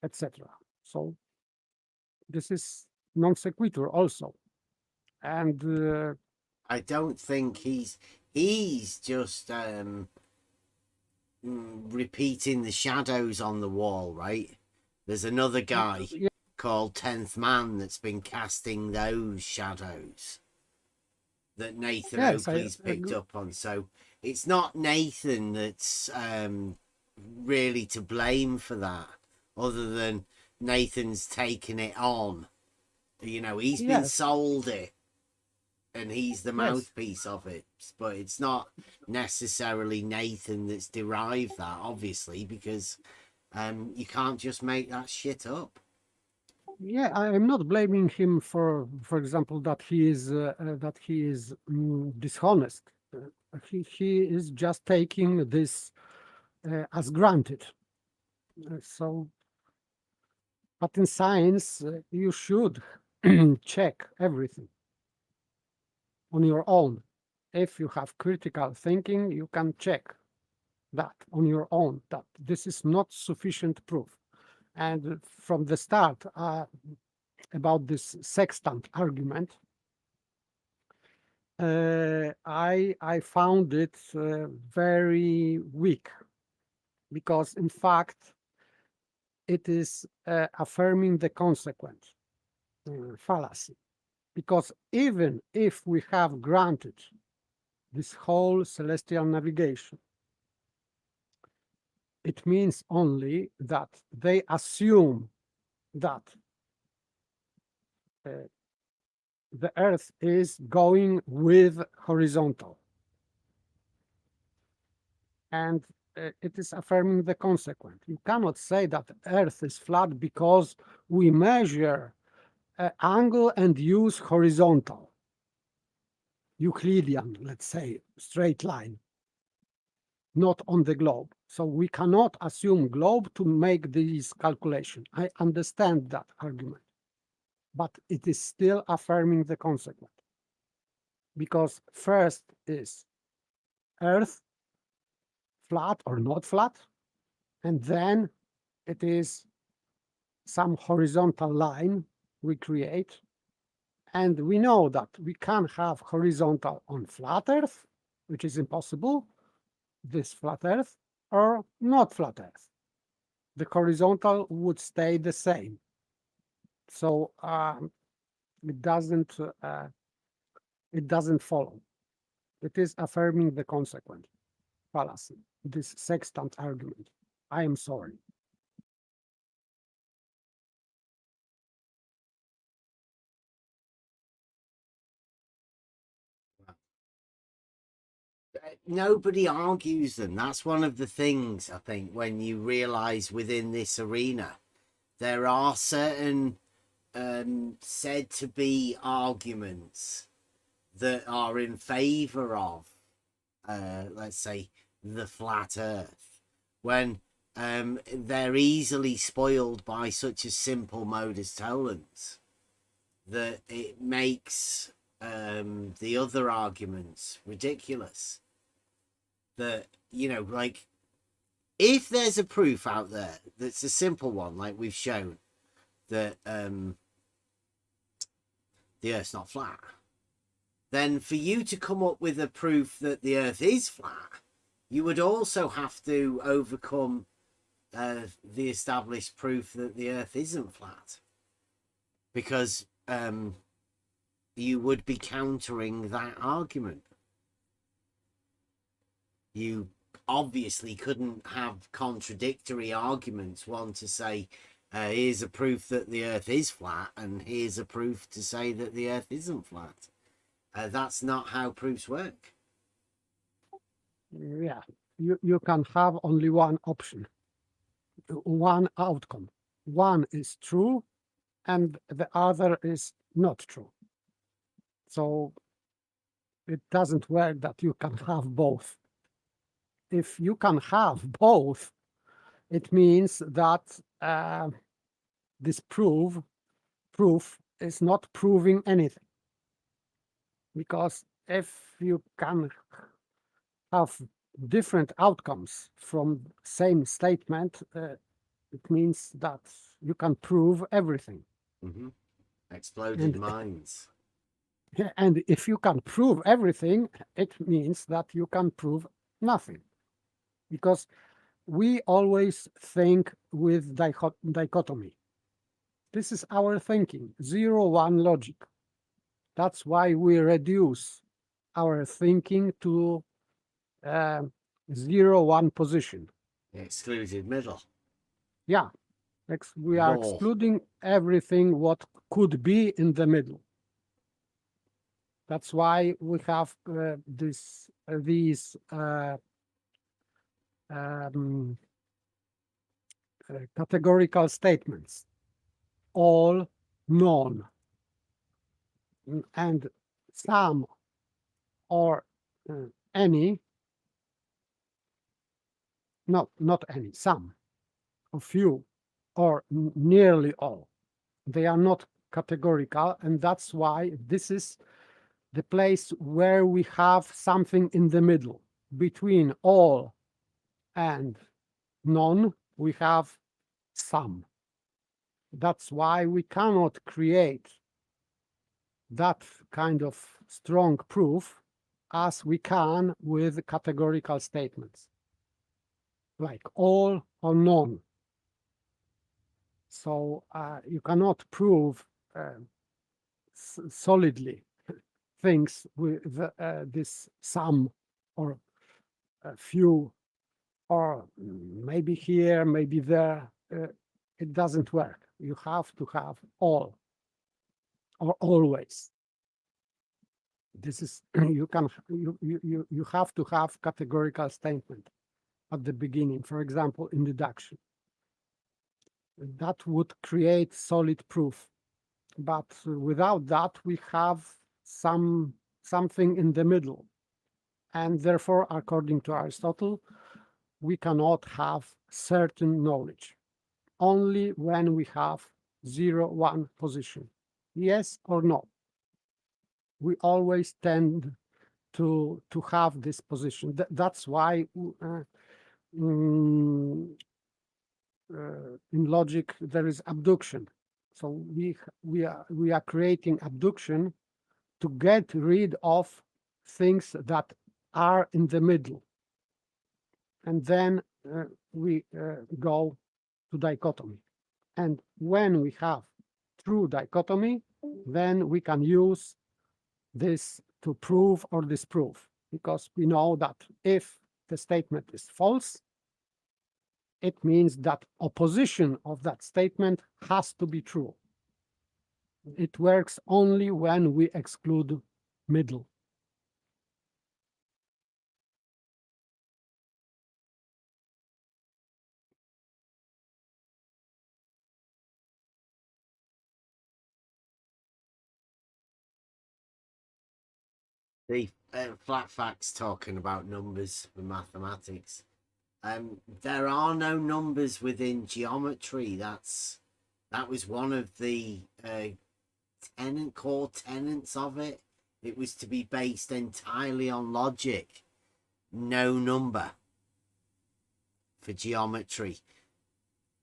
etc. So this is non sequitur also, and I don't think he's just repeating the shadows on the wall, right? There's another guy called 10th Man that's been casting those shadows that Nathan Oakley's picked up on. So it's not Nathan that's really to blame for that, other than Nathan's taken it on. You know, he's been sold it, and he's the mouthpiece of it. But it's not necessarily Nathan that's derived that, obviously, because you can't just make that shit up. Yeah, I'm not blaming him for example, that he is dishonest. He is just taking this as granted. So, but in science, you should check everything on your own. If you have critical thinking, you can check that on your own, that this is not sufficient proof. And from the start, about this sextant argument, I found it very weak, because in fact it is affirming the consequent fallacy. Because even if we have granted this whole celestial navigation, it means only that they assume that the Earth is going with horizontal. And it is affirming the consequent. You cannot say that the Earth is flat because we measure angle and use horizontal, Euclidean, let's say, straight line, not on the globe. So we cannot assume globe to make these calculations. I understand that argument, but it is still affirming the consequent. Because first is Earth flat or not flat, and then it is some horizontal line we create. And we know that we can have horizontal on flat Earth, which is impossible, this flat Earth, or not flat Earth. The horizontal would stay the same. So it doesn't follow. It is affirming the consequent fallacy, this sextant argument. I am sorry. Nobody argues them. That's one of the things, I think, when you realize within this arena, there are certain said to be arguments that are in favor of, let's say, the flat Earth, when they're easily spoiled by such a simple modus tollens that it makes the other arguments ridiculous. That, you know, like, if there's a proof out there that's a simple one, like we've shown, that the Earth's not flat, then for you to come up with a proof that the Earth is flat, you would also have to overcome the established proof that the Earth isn't flat, because you would be countering that argument. You obviously couldn't have contradictory arguments, one to say, here's a proof that the Earth is flat, and here's a proof to say that the Earth isn't flat. That's not how proofs work. Yeah, you can have only one option, one outcome. One is true, and the other is not true. So it doesn't work that you can have both. If you can have both, it means that this proof is not proving anything. Because if you can have different outcomes from same statement, it means that you can prove everything. Mm-hmm. Exploded minds. And if you can prove everything, it means that you can prove nothing. Because we always think with dichotomy. This is our thinking, 0-1 logic. That's why we reduce our thinking to 0-1 position. Excluded middle. Yeah, we are excluding everything what could be in the middle. That's why we have these categorical statements, all, none, and some or any, no, not any, some, a few, or nearly all. They are not categorical, and that's why this is the place where we have something in the middle. Between all and none, we have some. That's why we cannot create that kind of strong proof as we can with categorical statements, like all or none. So you cannot prove solidly things with this some or a few or maybe here, maybe there. It doesn't work. You have to have all or always. This is you have to have categorical statement at the beginning. For example, in deduction, that would create solid proof. But without that, we have something in the middle, and therefore, according to Aristotle, we cannot have certain knowledge. Only when we have 0, 1 position, yes or no. We always tend to have this position. That's why in logic there is abduction. So we are creating abduction to get rid of things that are in the middle, and then we go to dichotomy. And when we have true dichotomy, then we can use this to prove or disprove, because we know that if the statement is false, it means that opposition of that statement has to be true. It works only when we exclude middle. The flat facts talking about numbers for mathematics. There are no numbers within geometry. That was one of the core tenets of it. It was to be based entirely on logic. No number for geometry.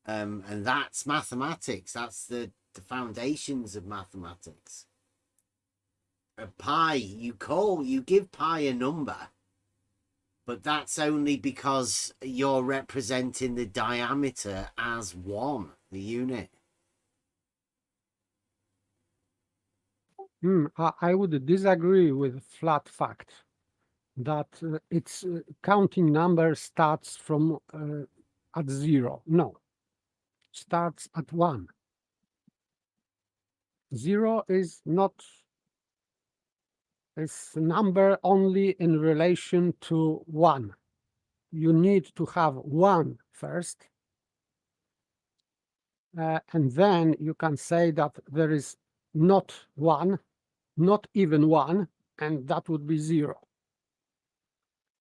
And that's mathematics. That's the foundations of mathematics. Pi, you give pi a number, but that's only because you're representing the diameter as 1, the unit. I would disagree with flat fact that its counting number starts from at 0. No, starts at 1. 0 is not is number only in relation to 1. You need to have 1 first, and then you can say that there is not 1, not even 1, and that would be 0,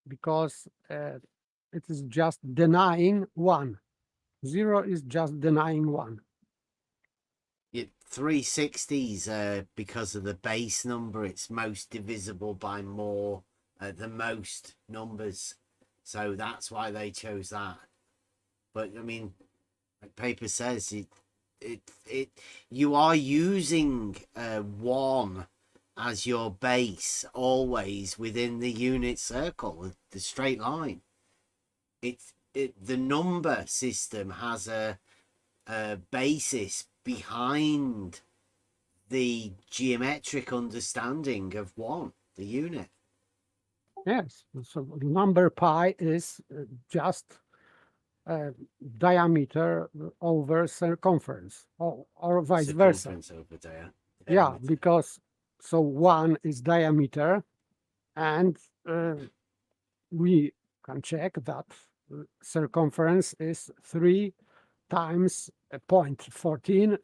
because it is just denying 1. 0 is just denying 1. 360s, because of the base number, it's most divisible by more the most numbers, so that's why they chose that. But I mean, like paper says, you are using 1 as your base always within the unit circle, the straight line. The number system has a basis behind the geometric understanding of 1, the unit. Yes, so number pi is just diameter over circumference, or vice versa. Circumference over diameter. Yeah, because so 1 is diameter, and we can check that circumference is 3 times 0.14.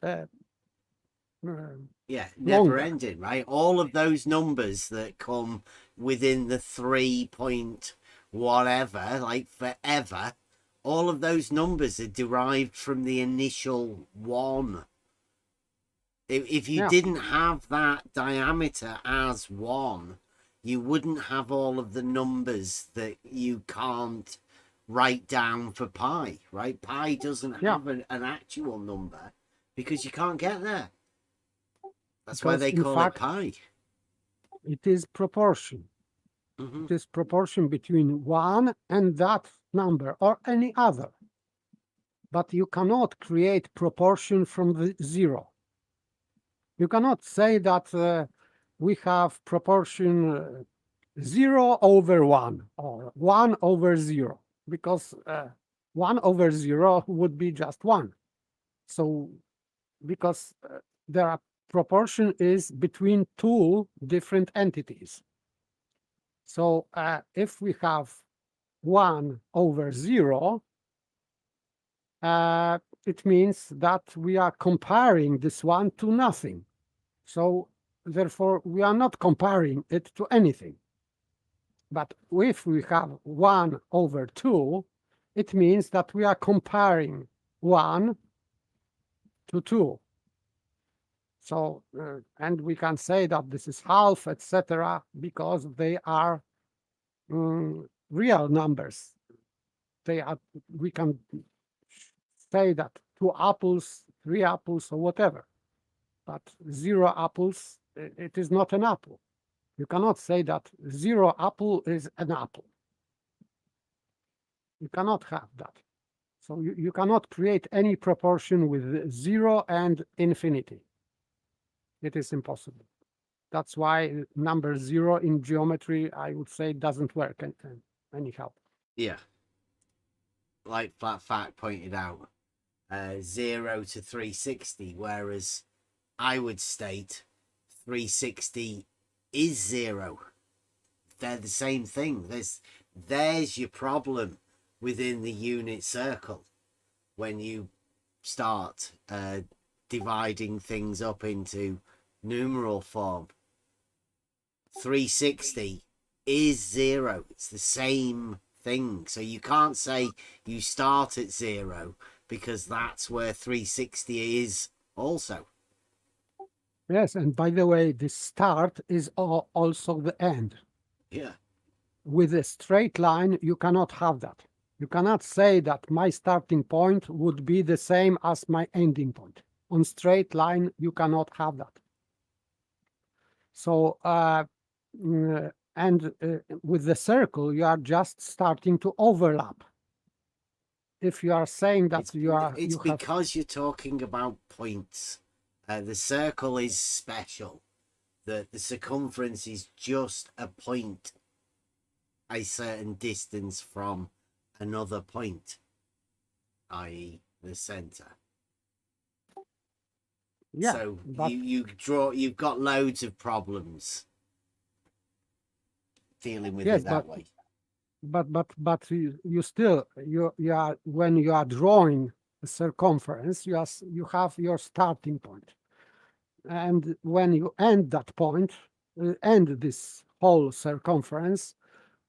Yeah, never ending, right? All of those numbers that come within the 3 point whatever, like forever, all of those numbers are derived from the initial 1. If you didn't have that diameter as 1, you wouldn't have all of the numbers that you can't write down for pi, right? Pi doesn't have an actual number because you can't get there. That's why they call it pi. It is proportion. It is proportion between 1 and that number or any other. But you cannot create proportion from the 0. You cannot say that we have proportion 0 over 1 or 1 over 0, because 1 over 0 would be just 1. So because their proportion is between two different entities. So if we have 1 over 0, it means that we are comparing this one to nothing. So therefore, we are not comparing it to anything. But if we have 1 over 2, it means that we are comparing 1 to 2. So, and we can say that this is half, etc., because they are real numbers. They are, we can say that 2 apples, 3 apples, or whatever. But 0 apples, it is not an apple. You cannot say that 0 apple is an apple. You cannot have that. So you cannot create any proportion with 0 and infinity. It is impossible. That's why number 0 in geometry, I would say, doesn't work anyhow. Yeah. Like Flat Fact pointed out, 0 to 360, whereas I would state 360 is 0. They're the same thing. There's your problem within the unit circle when you start dividing things up into numeral form. 360 is 0. It's the same thing. So you can't say you start at 0 because that's where 360 is also. Yes, and by the way, the start is also the end. Yeah. With a straight line, you cannot have that. You cannot say that my starting point would be the same as my ending point. On straight line, you cannot have that. So, with the circle, you are just starting to overlap. If you are saying that it's because you're talking about points. The circle is special. The circumference is just a point, a certain distance from another point, i.e. the center. Yeah, so you've got loads of problems dealing with it that way. But you still are, when you are drawing a circumference, you have your starting point, and when you end that point, end this whole circumference,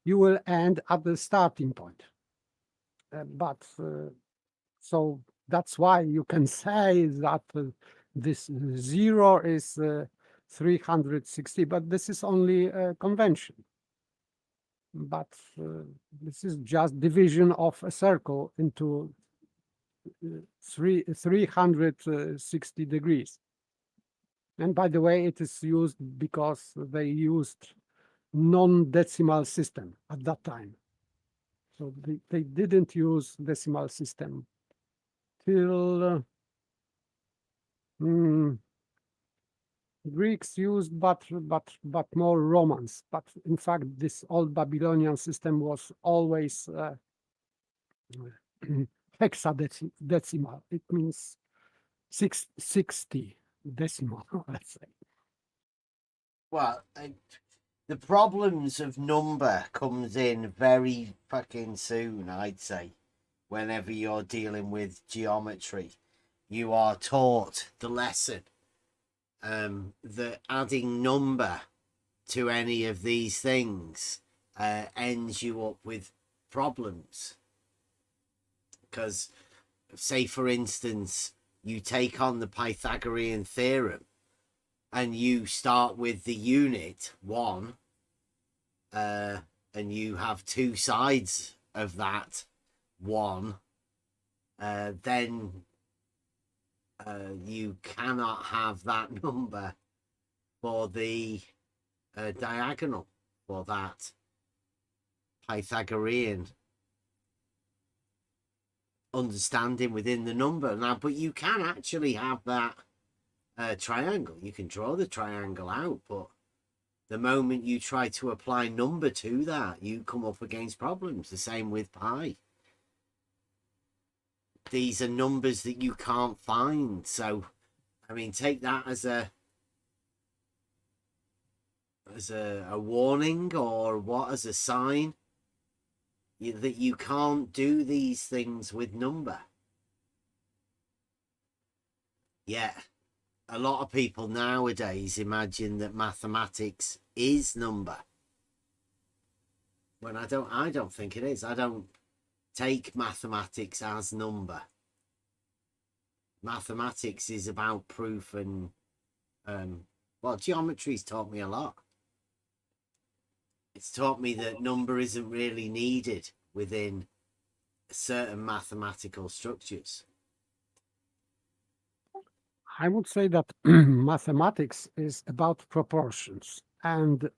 you will end at the starting point. So that's why you can say that this 0 is 360, but this is only a convention. But this is just division of a circle into 360 degrees. And by the way, it is used because they used non-decimal system at that time. So they didn't use decimal system till Greeks used, but more Romans. But in fact, this old Babylonian system was always hexadecimal. It means 60 decimal, let's say. Well, the problems of number comes in very fucking soon, I'd say. Whenever you're dealing with geometry, you are taught the lesson that adding number to any of these things ends you up with problems. Because, say for instance, you take on the Pythagorean theorem and you start with the unit 1 and you have 2 sides of that 1, then you cannot have that number for the diagonal for that Pythagorean understanding within the number. Now, but you can actually have that triangle. You can draw the triangle out, but the moment you try to apply number to that, you come up against problems. The same with pi. These are numbers that you can't find. So, I mean, take that as a warning, or what, as a sign that you can't do these things with number. Yeah, a lot of people nowadays imagine that mathematics is number, when I don't think it is. I don't take mathematics as number. Mathematics is about proof, and well, geometry's taught me a lot. It's taught me that number isn't really needed within certain mathematical structures. I would say that mathematics is about proportions, and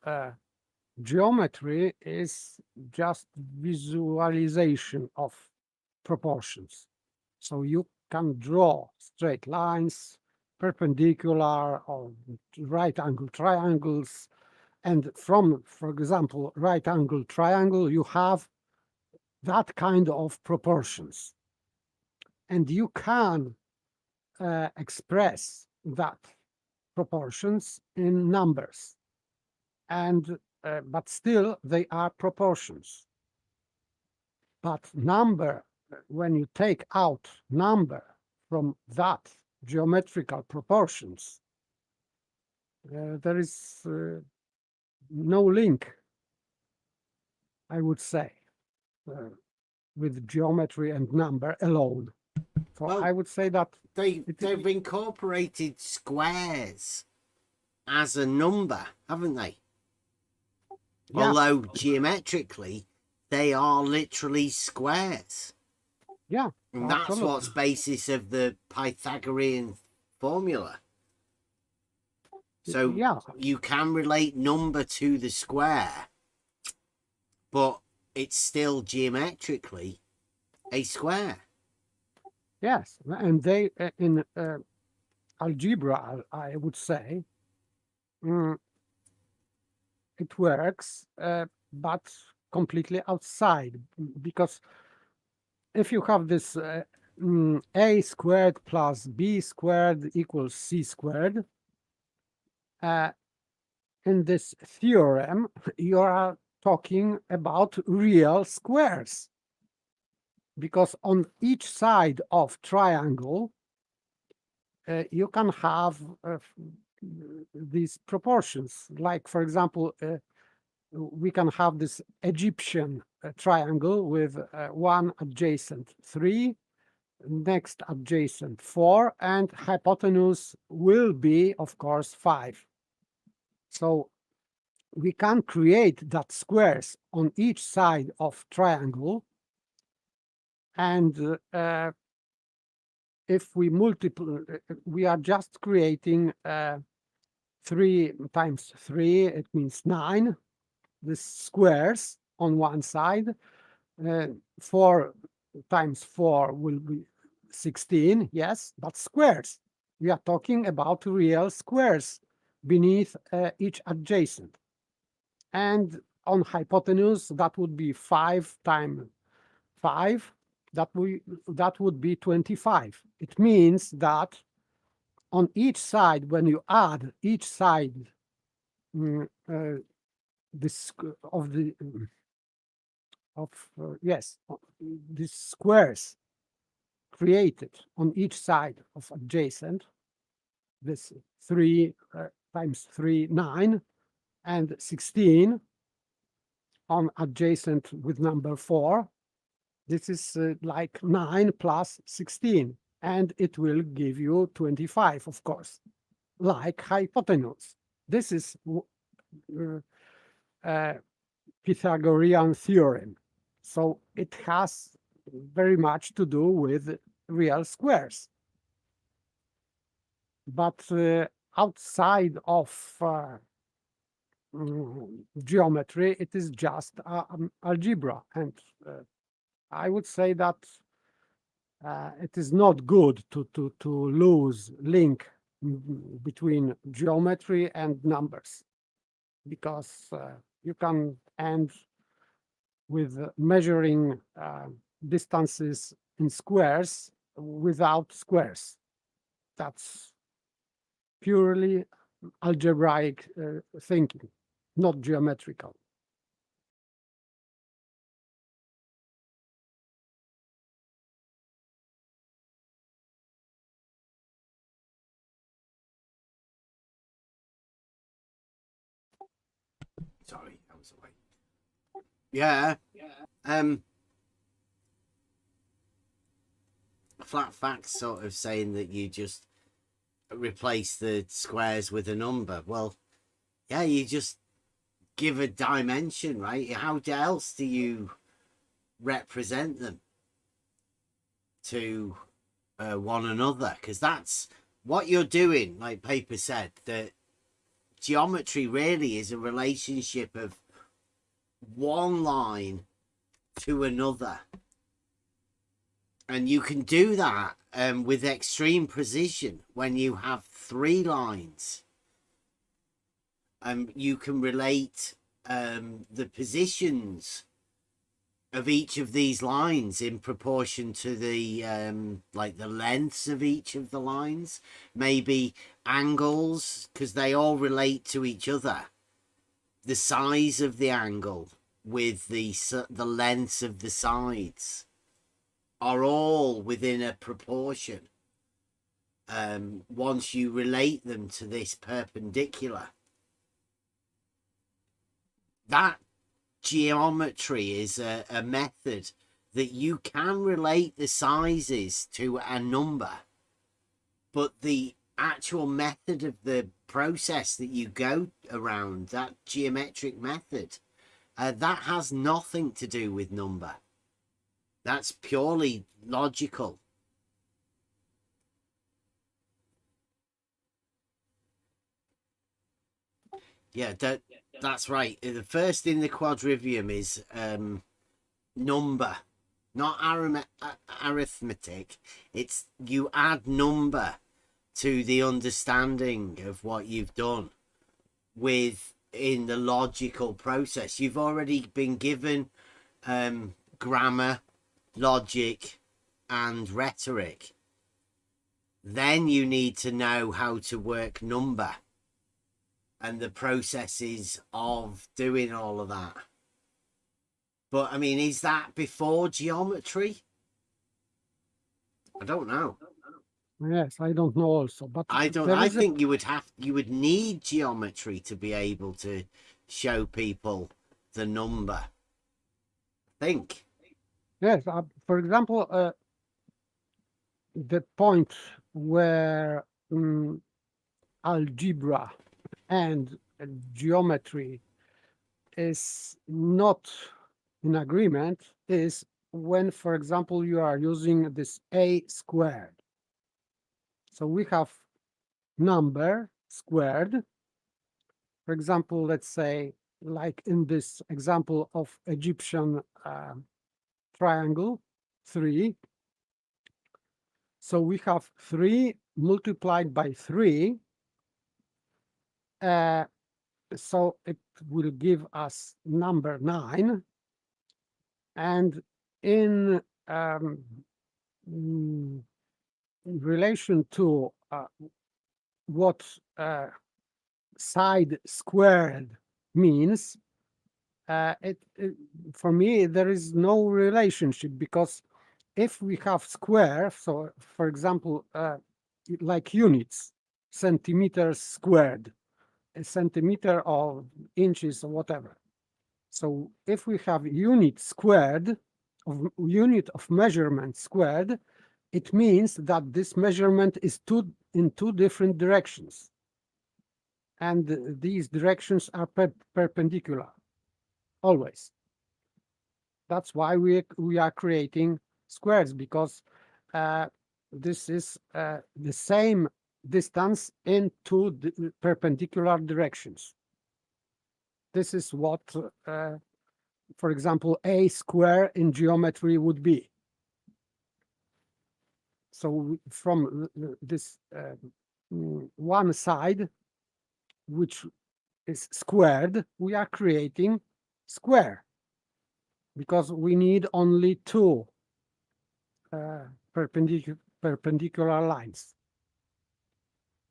geometry is just visualization of proportions. So you can draw straight lines, perpendicular or right angle triangles, and from, for example, right angle triangle, you have that kind of proportions, and you can express that proportions in numbers, and but still they are proportions. But number, when you take out number from that geometrical proportions, there is no link, I would say, with geometry and number alone. So well, I would say that they've incorporated squares as a number, haven't they? Yeah. Although geometrically they are literally squares. Yeah, and that's absolutely what's basis of the Pythagorean formula. So yeah, you can relate number to the square, but it's still geometrically a square. Yes, and they in algebra, I would say, it works, but completely outside, because if you have this a squared plus b squared equals c squared, in this theorem, you are talking about real squares, because on each side of triangle, you can have these proportions. Like, for example, we can have this Egyptian triangle with one adjacent 3, next adjacent 4, and hypotenuse will be, of course, 5. So we can create that squares on each side of triangle, and if we multiply, we are just creating 3 times 3, it means 9, this squares on one side. 4 times 4 will be 16, yes, but squares. We are talking about real squares beneath each adjacent. And on hypotenuse, that would be 5 times 5, that would be 25. It means that on each side, when you add each side this of the these squares created on each side of adjacent, this 3 times 3, 9, and 16 on adjacent with number 4. This is like 9 plus 16, and it will give you 25, of course, like hypotenuse. This is Pythagorean theorem. So it has very much to do with real squares. But outside of geometry, it is just algebra. And I would say that it is not good to lose link between geometry and numbers, because you can end with measuring distances in squares without squares. That's purely algebraic thinking, not geometrical. Sorry, I was away. Yeah. Flat facts sort of saying that you just replace the squares with a number. Well, yeah, you just give a dimension, right? How else do you represent them to one another? Because that's what you're doing, like Paper said, that geometry really is a relationship of one line to another. And you can do that with extreme precision when you have 3 lines. You can relate the positions of each of these lines in proportion to the like the lengths of each of the lines, maybe angles, because they all relate to each other. The size of the angle with the lengths of the sides are all within a proportion once you relate them to this perpendicular. That geometry is a method that you can relate the sizes to a number, but the actual method of the process that you go around, that geometric method, that has nothing to do with number. That's purely logical. Yeah, that's right. The first in the quadrivium is number, not arithmetic. It's you add number to the understanding of what you've done in the logical process. You've already been given grammar, logic, and rhetoric. Then you need to know how to work number and the processes of doing all of that. But I mean, is that before geometry? I don't know. Yes, I don't know also, but I think you would need geometry to be able to show people the number. I think. Yes, for example, the point where algebra and geometry is not in agreement is when, for example, you are using this a squared. So we have number squared. For example, let's say, like in this example of Egyptian triangle, 3. So we have 3 multiplied by 3. So it will give us number 9. And in relation to what side squared means, for me, there is no relationship, because if we have square, so for example, like units, centimeters squared, a centimeter or inches or whatever. So if we have unit squared, unit of measurement squared, it means that this measurement is in two different directions. And these directions are perpendicular, always. That's why we are creating squares, because this is the same distance in two perpendicular directions. This is what, for example, a square in geometry would be. So from this one side, which is squared, we are creating square because we need only two perpendicular lines.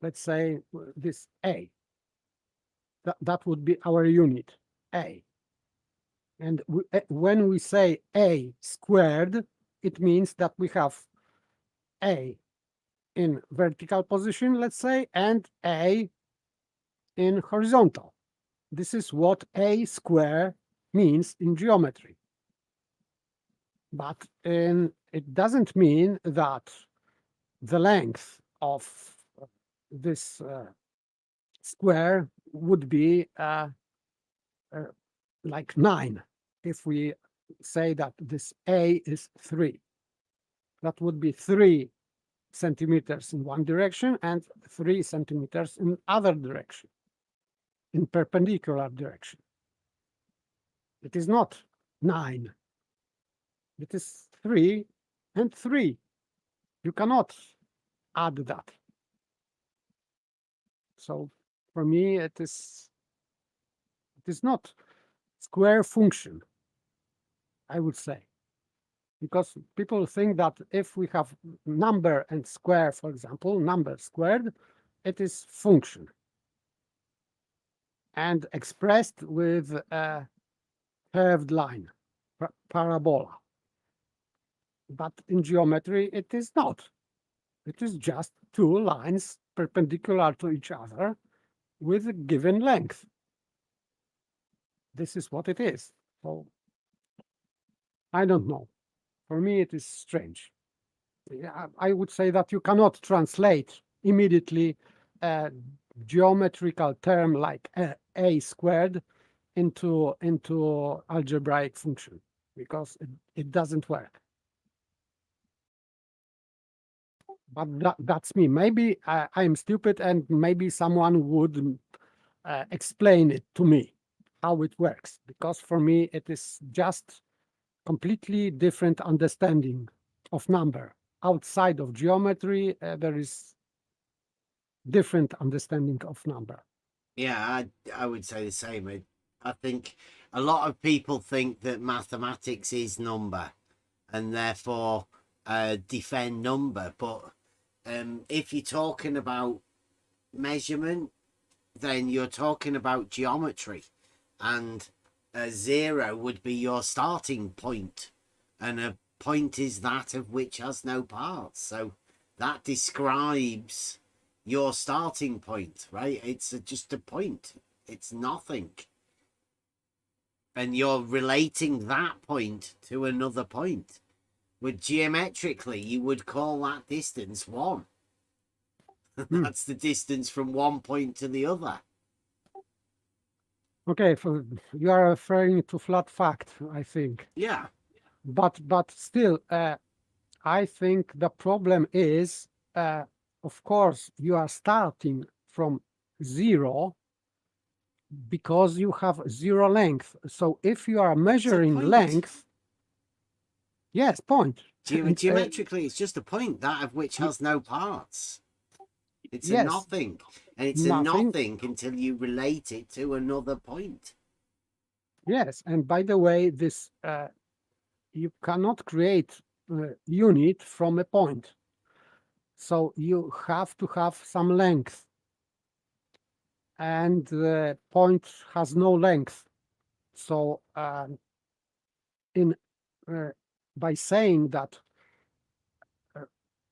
Let's say this A. That would be our unit, A. And when we say A squared, it means that we have A in vertical position, let's say, and A in horizontal. This is what A square means in geometry. But it doesn't mean that the length of this square would be like 9 if we say that this A is 3. That would be 3 centimeters in one direction and 3 centimeters in other direction, in perpendicular direction. It is not 9. It is 3 and 3. You cannot add that. So for me, it is not square function, I would say, because people think that if we have number and square, for example, number squared, it is function and expressed with a curved line, parabola. But in geometry, it is not. It is just two lines perpendicular to each other with a given length. This is what it is. So I don't know. For me, it is strange. I would say that you cannot translate immediately a geometrical term like a squared into algebraic function because it doesn't work. But that's me. Maybe I'm stupid and maybe someone would explain it to me how it works, because for me it is just completely different understanding of number. Outside of geometry, there is different understanding of number. Yeah, I would say the same. I think a lot of people think that mathematics is number and therefore defend number. But if you're talking about measurement, then you're talking about geometry, and a 0 would be your starting point, and a point is that of which has no parts. So that describes your starting point, right? It's just a point. It's nothing. And you're relating that point to another point. With geometrically, you would call that distance 1. That's the distance from one point to the other. Okay, you are referring to flat fact, I think. Yeah. But still, I think the problem is, of course, you are starting from 0 because you have 0 length. So if you are measuring length, yes, point. Geometrically, it's just a point, that of which has no parts. It's a nothing. And it's a nothing until you relate it to another point. Yes, and by the way, this you cannot create a unit from a point. So you have to have some length. And the point has no length. So by saying that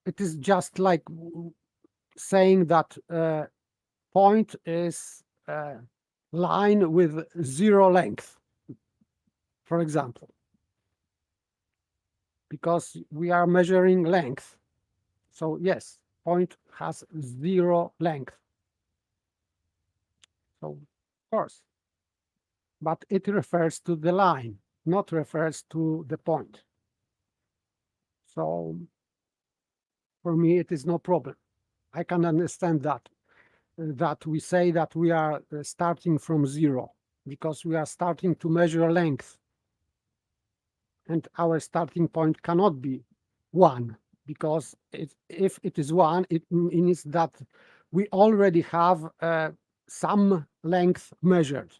it is just like saying that point is a line with 0 length, for example, because we are measuring length. So yes, point has 0 length. So of course, but it refers to the line, not refers to the point. So for me, it is no problem. I can understand that we say that we are starting from 0, because we are starting to measure length. And our starting point cannot be 1, because if it is 1, it means that we already have some length measured.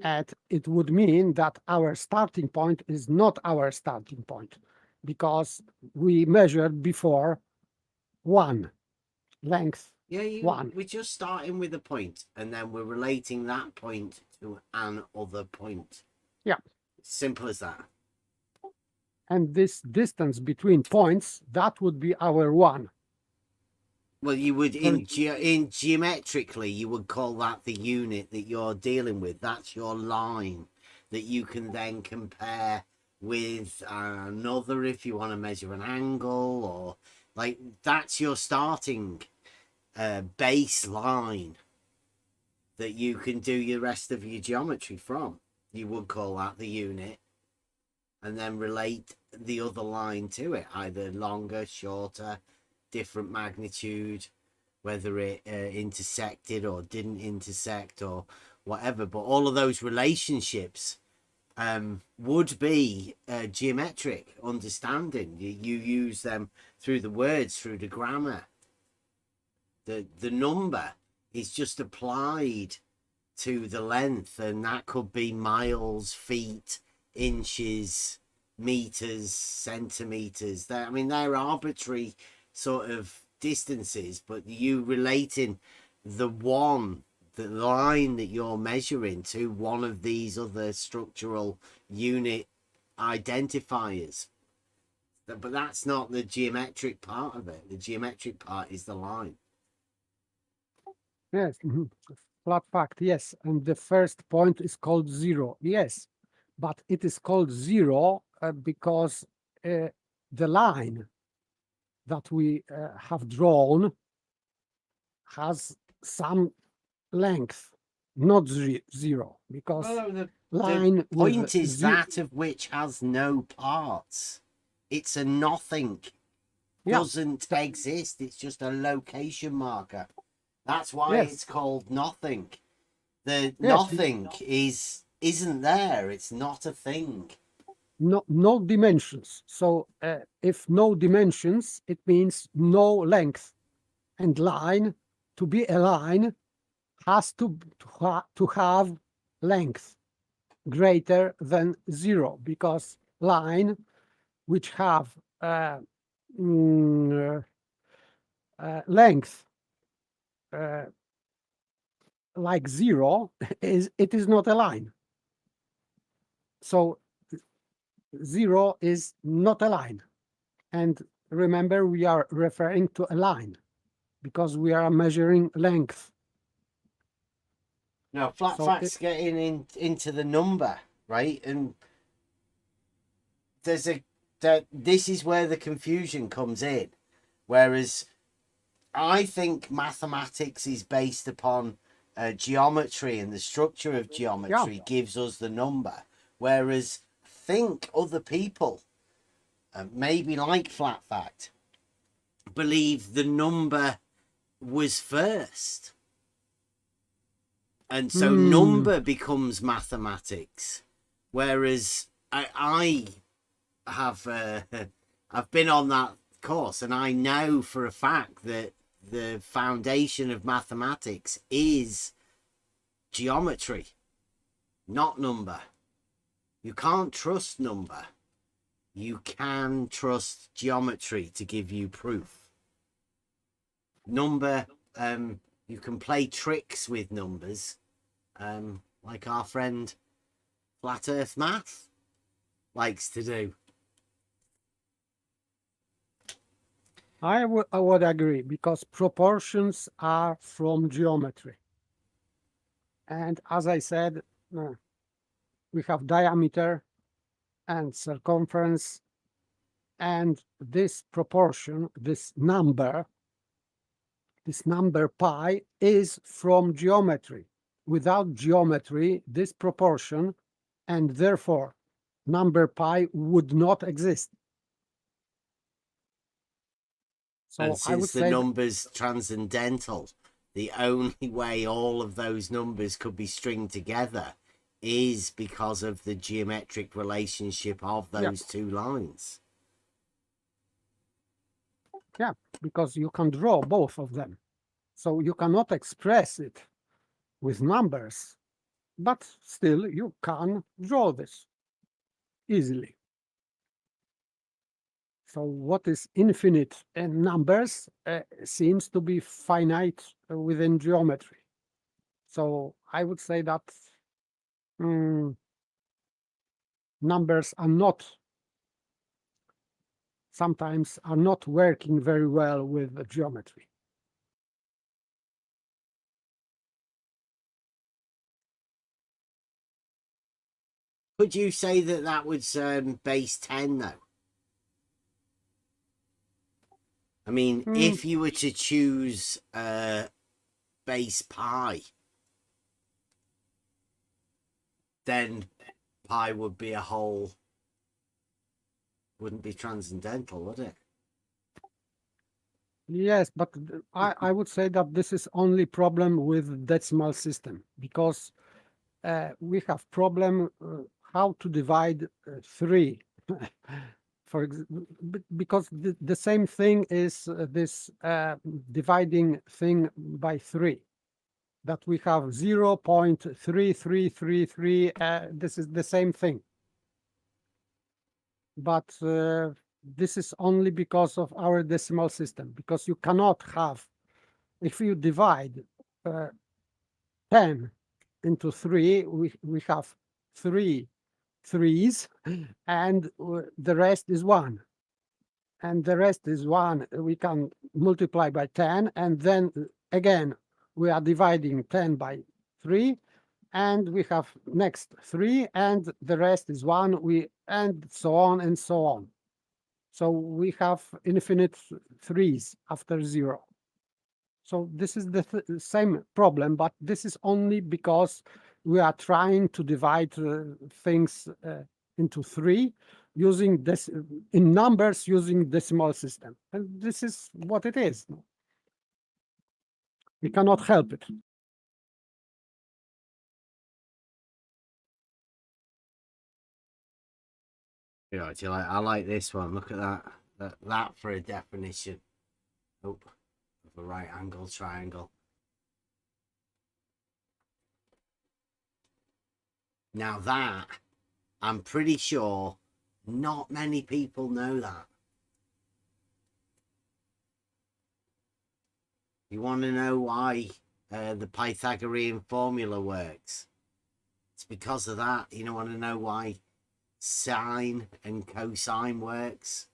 And it would mean that our starting point is not our starting point, because we measured before 1 length. Yeah, we're just starting with a point, and then we're relating that point to an other point. Yeah. Simple as that. And this distance between points, that would be our 1. Well, you would in geometrically, you would call that the unit that you're dealing with. That's your line that you can then compare with another if you want to measure an angle, or like that's your starting baseline that you can do your rest of your geometry from. You would call that the unit, and then relate the other line to it, either longer, shorter, different magnitude, whether it intersected or didn't intersect or whatever. But all of those relationships would be geometric understanding. You use them through the words, through the grammar. The number is just applied to the length, and that could be miles, feet, inches, meters, centimeters. I mean, they're arbitrary sort of distances, but you relating the line that you're measuring to one of these other structural unit identifiers. But that's not the geometric part of it. The geometric part is the line. Yes, flat fact, yes. And the first point is called 0, yes. But it is called 0 because the line that we have drawn has some length, not 0, because the point is that of which has no parts. It's a nothing. Doesn't exist. It's just a location marker. That's why it's called nothing. The nothing isn't there. It's not a thing. No dimensions. So if no dimensions, it means no length. And line, to be a line, has to have length greater than 0, because line which have length like 0 it is not a line. So 0 is not a line. And remember, we are referring to a line because we are measuring length. Now, flat facts getting into the number, right? And this is where the confusion comes in. Whereas I think mathematics is based upon geometry, and the structure of geometry gives us the number. Whereas I think other people, maybe like flat fact, believe the number was first. And so number becomes mathematics. Whereas I have I've been on that course, and I know for a fact that the foundation of mathematics is geometry, not number. You can't trust number. You can trust geometry to give you proof. Number, you can play tricks with numbers, like our friend Flat Earth Math likes to do. I would agree, because proportions are from geometry. And as I said, we have diameter and circumference, and this proportion, this number pi is from geometry. Without geometry, this proportion, and therefore number pi, would not exist. So and since the number's transcendental, the only way all of those numbers could be stringed together is because of the geometric relationship of those two lines. Yeah, because you can draw both of them. So you cannot express it with numbers, but still you can draw this easily. So what is infinite in numbers seems to be finite within geometry. So I would say that numbers are not, sometimes are not working very well with geometry. Could you say that that was base 10 though? I mean, if you were to choose base pi, then pi would be a whole, wouldn't be transcendental, would it? Yes, but I would say that this is only problem with decimal system, because we have problem how to divide 3. For example, because the same thing is this dividing thing by 3, that we have 0.3333. This is the same thing, but this is only because of our decimal system, because you cannot have, if you divide 10 into 3, we have 3 3's, and the rest is 1. And the rest is 1. We can multiply by 10, and then again, we are dividing 10 by 3, and we have next 3, and the rest is 1, and so on and so on. So we have infinite 3's after 0. So this is the same problem, but this is only because we are trying to divide things into 3 using this in numbers using decimal system, and this is what it is. We cannot help it. Yeah, I like this one. Look at that for a definition. Oh, of a right angle triangle. Now that, I'm pretty sure not many people know that. You want to know why the Pythagorean formula works? It's because of that. You want to know why sine and cosine works?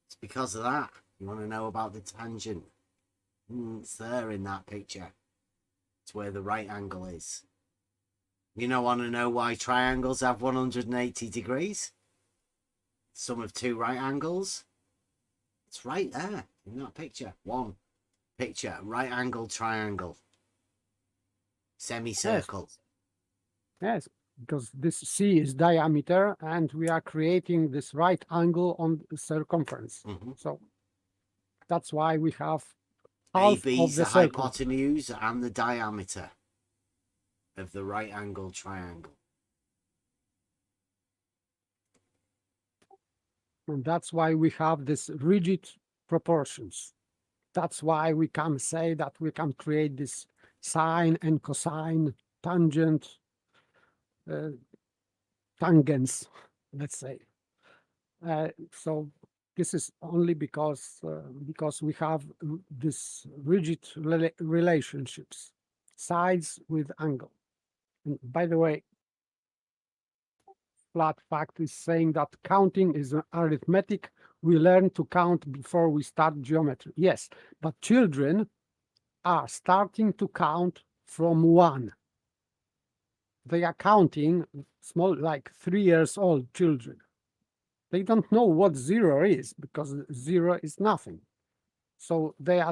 It's because of that. You want to know about the tangent? It's there in that picture. It's where the right angle is. You don't want to know why triangles have 180 degrees? Sum of 2 right angles? It's right there in that picture. One picture, right angle triangle. Semicircle. Yes, because this C is diameter, and we are creating this right angle on the circumference. So that's why we have half AB of is the the circle. hypotenuse and the diameter of the right angle triangle. And that's why we have this rigid proportions. That's why we can say that we can create this sine and cosine, tangent, tangents, let's say. So this is only because we have this rigid relationships, sides with angle. And by the way, flat fact is saying that counting is arithmetic. We learn to count before we start geometry. Yes, but children are starting to count from 1. They are counting small, like 3 years old children. They don't know what 0 is, because 0 is nothing. So they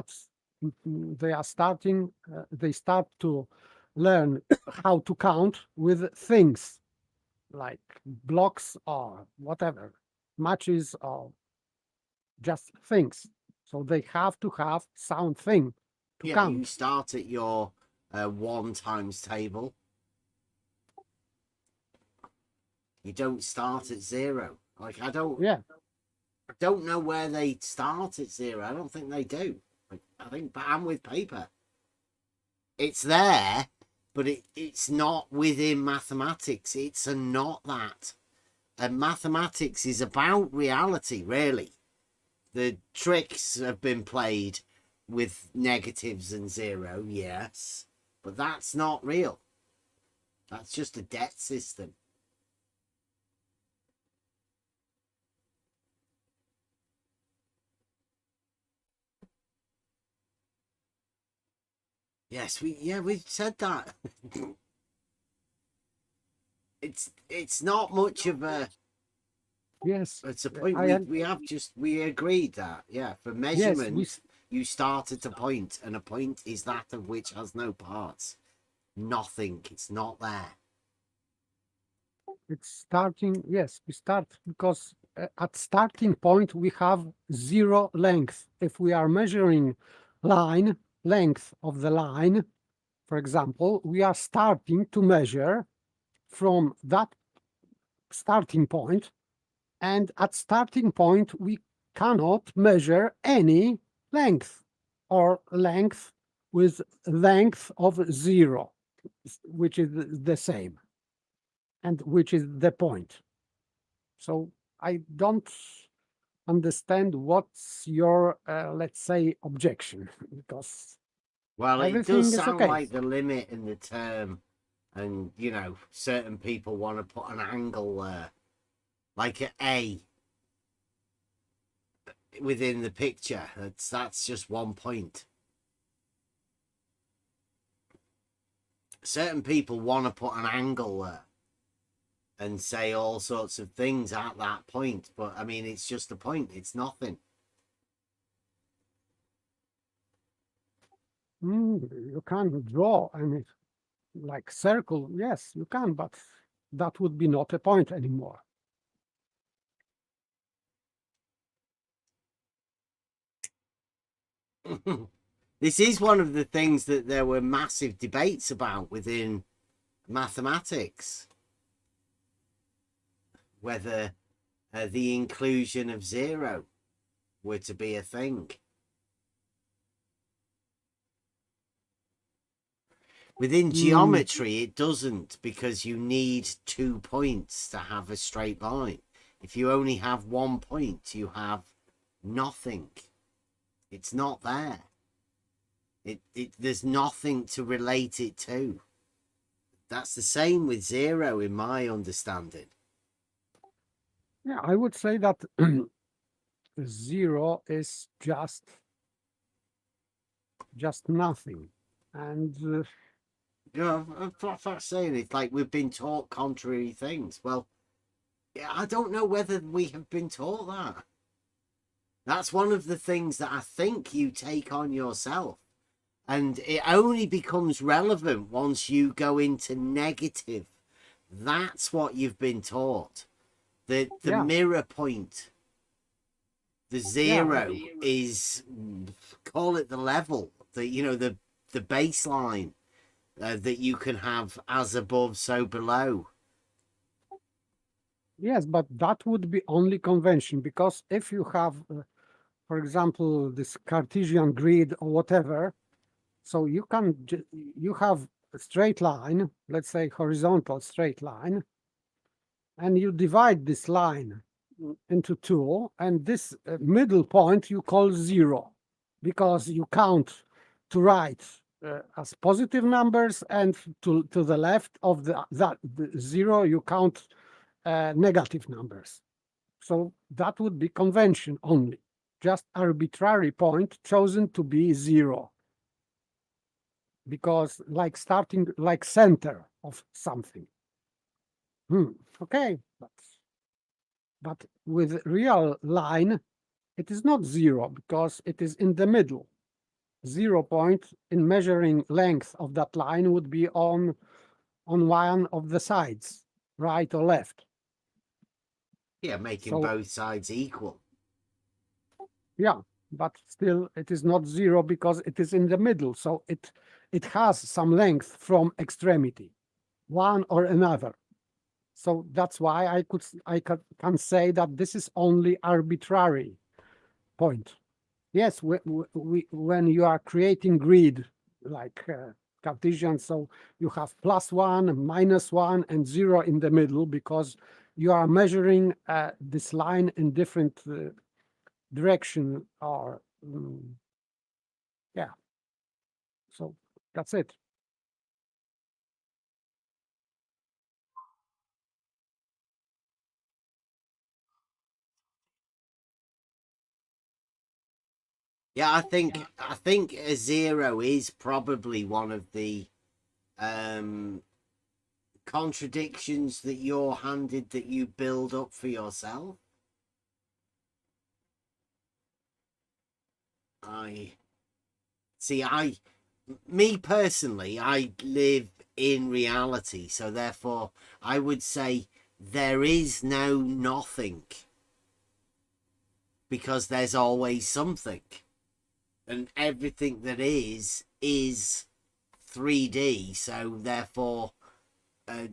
start to learn how to count with things like blocks or whatever, matches or just things. So they have to have something Yeah, count. you start at your 1 times table. You don't start at 0. Like I don't know where they start at 0. I don't think they do. I think I'm with paper. It's there, but it's not within mathematics. It's not that. And mathematics is about reality, really. The tricks have been played with negatives and 0, yes, but that's not real. That's just a debt system. Yes, we've said that. It's not much of a. Yes, It's a point we agreed that for measurement you start at a point, and a point is that of which has no parts, nothing. It's not there. It's starting. Yes, we start because at starting point we have 0 length. If we are measuring length of the line, for example, we are starting to measure from that starting point, and at starting point we cannot measure any length or length with length of 0, which is the same and which is the point. So I don't understand what's your let's say objection, because It does sound like the limit in the term, and certain people want to put an angle there, like an A within the picture. That's just 1 point. Certain people want to put an angle there and say all sorts of things at that point, but I mean, it's just a point. It's nothing. You can't draw any like circle. Yes, you can, but that would be not a point anymore. This is one of the things that there were massive debates about within mathematics, whether the inclusion of 0 were to be a thing. Within geometry, it doesn't, because you need 2 points to have a straight line. If you only have 1 point, you have nothing. It's not there. There's nothing to relate it to. That's the same with 0 in my understanding. Yeah, I would say that 0 is just nothing. And I'm flat saying it's like we've been taught contrary things. Well, I don't know whether we have been taught that. That's one of the things that I think you take on yourself. And it only becomes relevant once you go into negative. That's what you've been taught. The mirror point. The 0 is, call it the level, the baseline that you can have as above, so below. yes, but that would be only convention, because if you have, for example, this Cartesian grid or whatever, so you have a straight line, let's say horizontal straight line, and you divide this line into 2, and this middle point you call 0, because you count to right as positive numbers, and to the left of the 0 you count negative numbers. So that would be convention only, just arbitrary point chosen to be 0, because like starting like center of something. Okay, but with real line, it is not 0, because it is in the middle. 0 point in measuring length of that line would be on one of the sides, right or left. Yeah, making both sides equal. Yeah, but still it is not zero because it is in the middle. So it has some length from extremity, one or another. So that's why I can say that this is only arbitrary point. Yes, when you are creating grid like Cartesian, so you have +1, -1, and 0 in the middle because you are measuring this line in different direction or yeah. So that's it. Yeah, I think a 0 is probably one of the contradictions that you're handed that you build up for yourself. Me personally, I live in reality, so therefore I would say there is no nothing because there's always something, and everything that is 3D, so therefore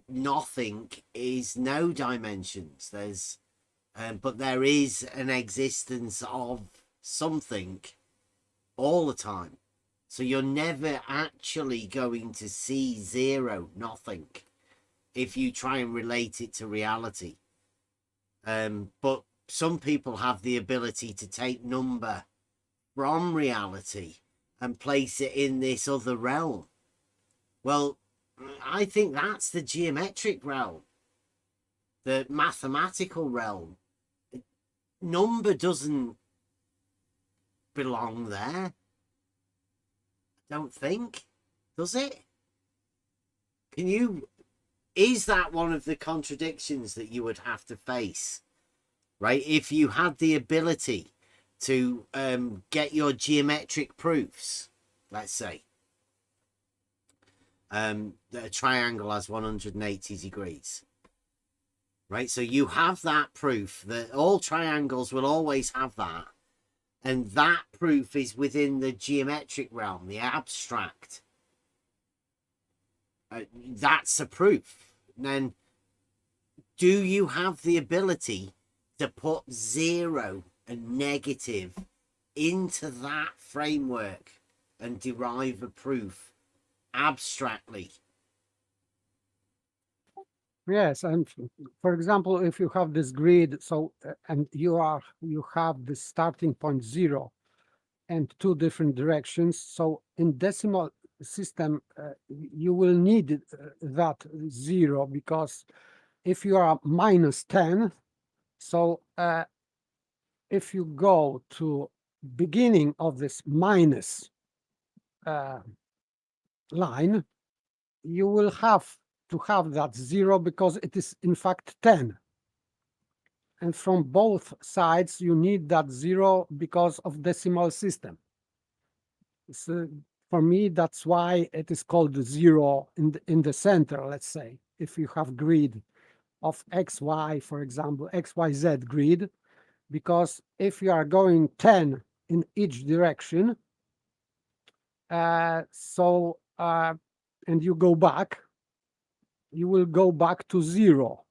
nothing is no dimensions. There's but there is an existence of something all the time, so you're never actually going to see 0, nothing, if you try and relate it to reality. But some people have the ability to take number from reality and place it in this other realm. Well, I think that's the geometric realm, the mathematical realm. Number doesn't belong there. I don't think. Does it? Is that one of the contradictions that you would have to face, right? If you had the ability to get your geometric proofs, let's say, that a triangle has 180 degrees, right? So you have that proof that all triangles will always have that, and that proof is within the geometric realm, the abstract. That's a proof. Then do you have the ability to put 0 and negative into that framework and derive a proof abstractly? Yes, and for example, if you have this grid, so and you have the starting point 0 and 2 different directions. So in decimal system, you will need that 0, because if you are -10, so if you go to beginning of this minus line, you will have to have that 0 because it is in fact 10. And from both sides, you need that 0 because of decimal system. So for me, that's why it is called 0 in the center, let's say. If you have grid of XY, for example, XYZ grid, because if you are going 10 in each direction, and you go back, you will go back to 0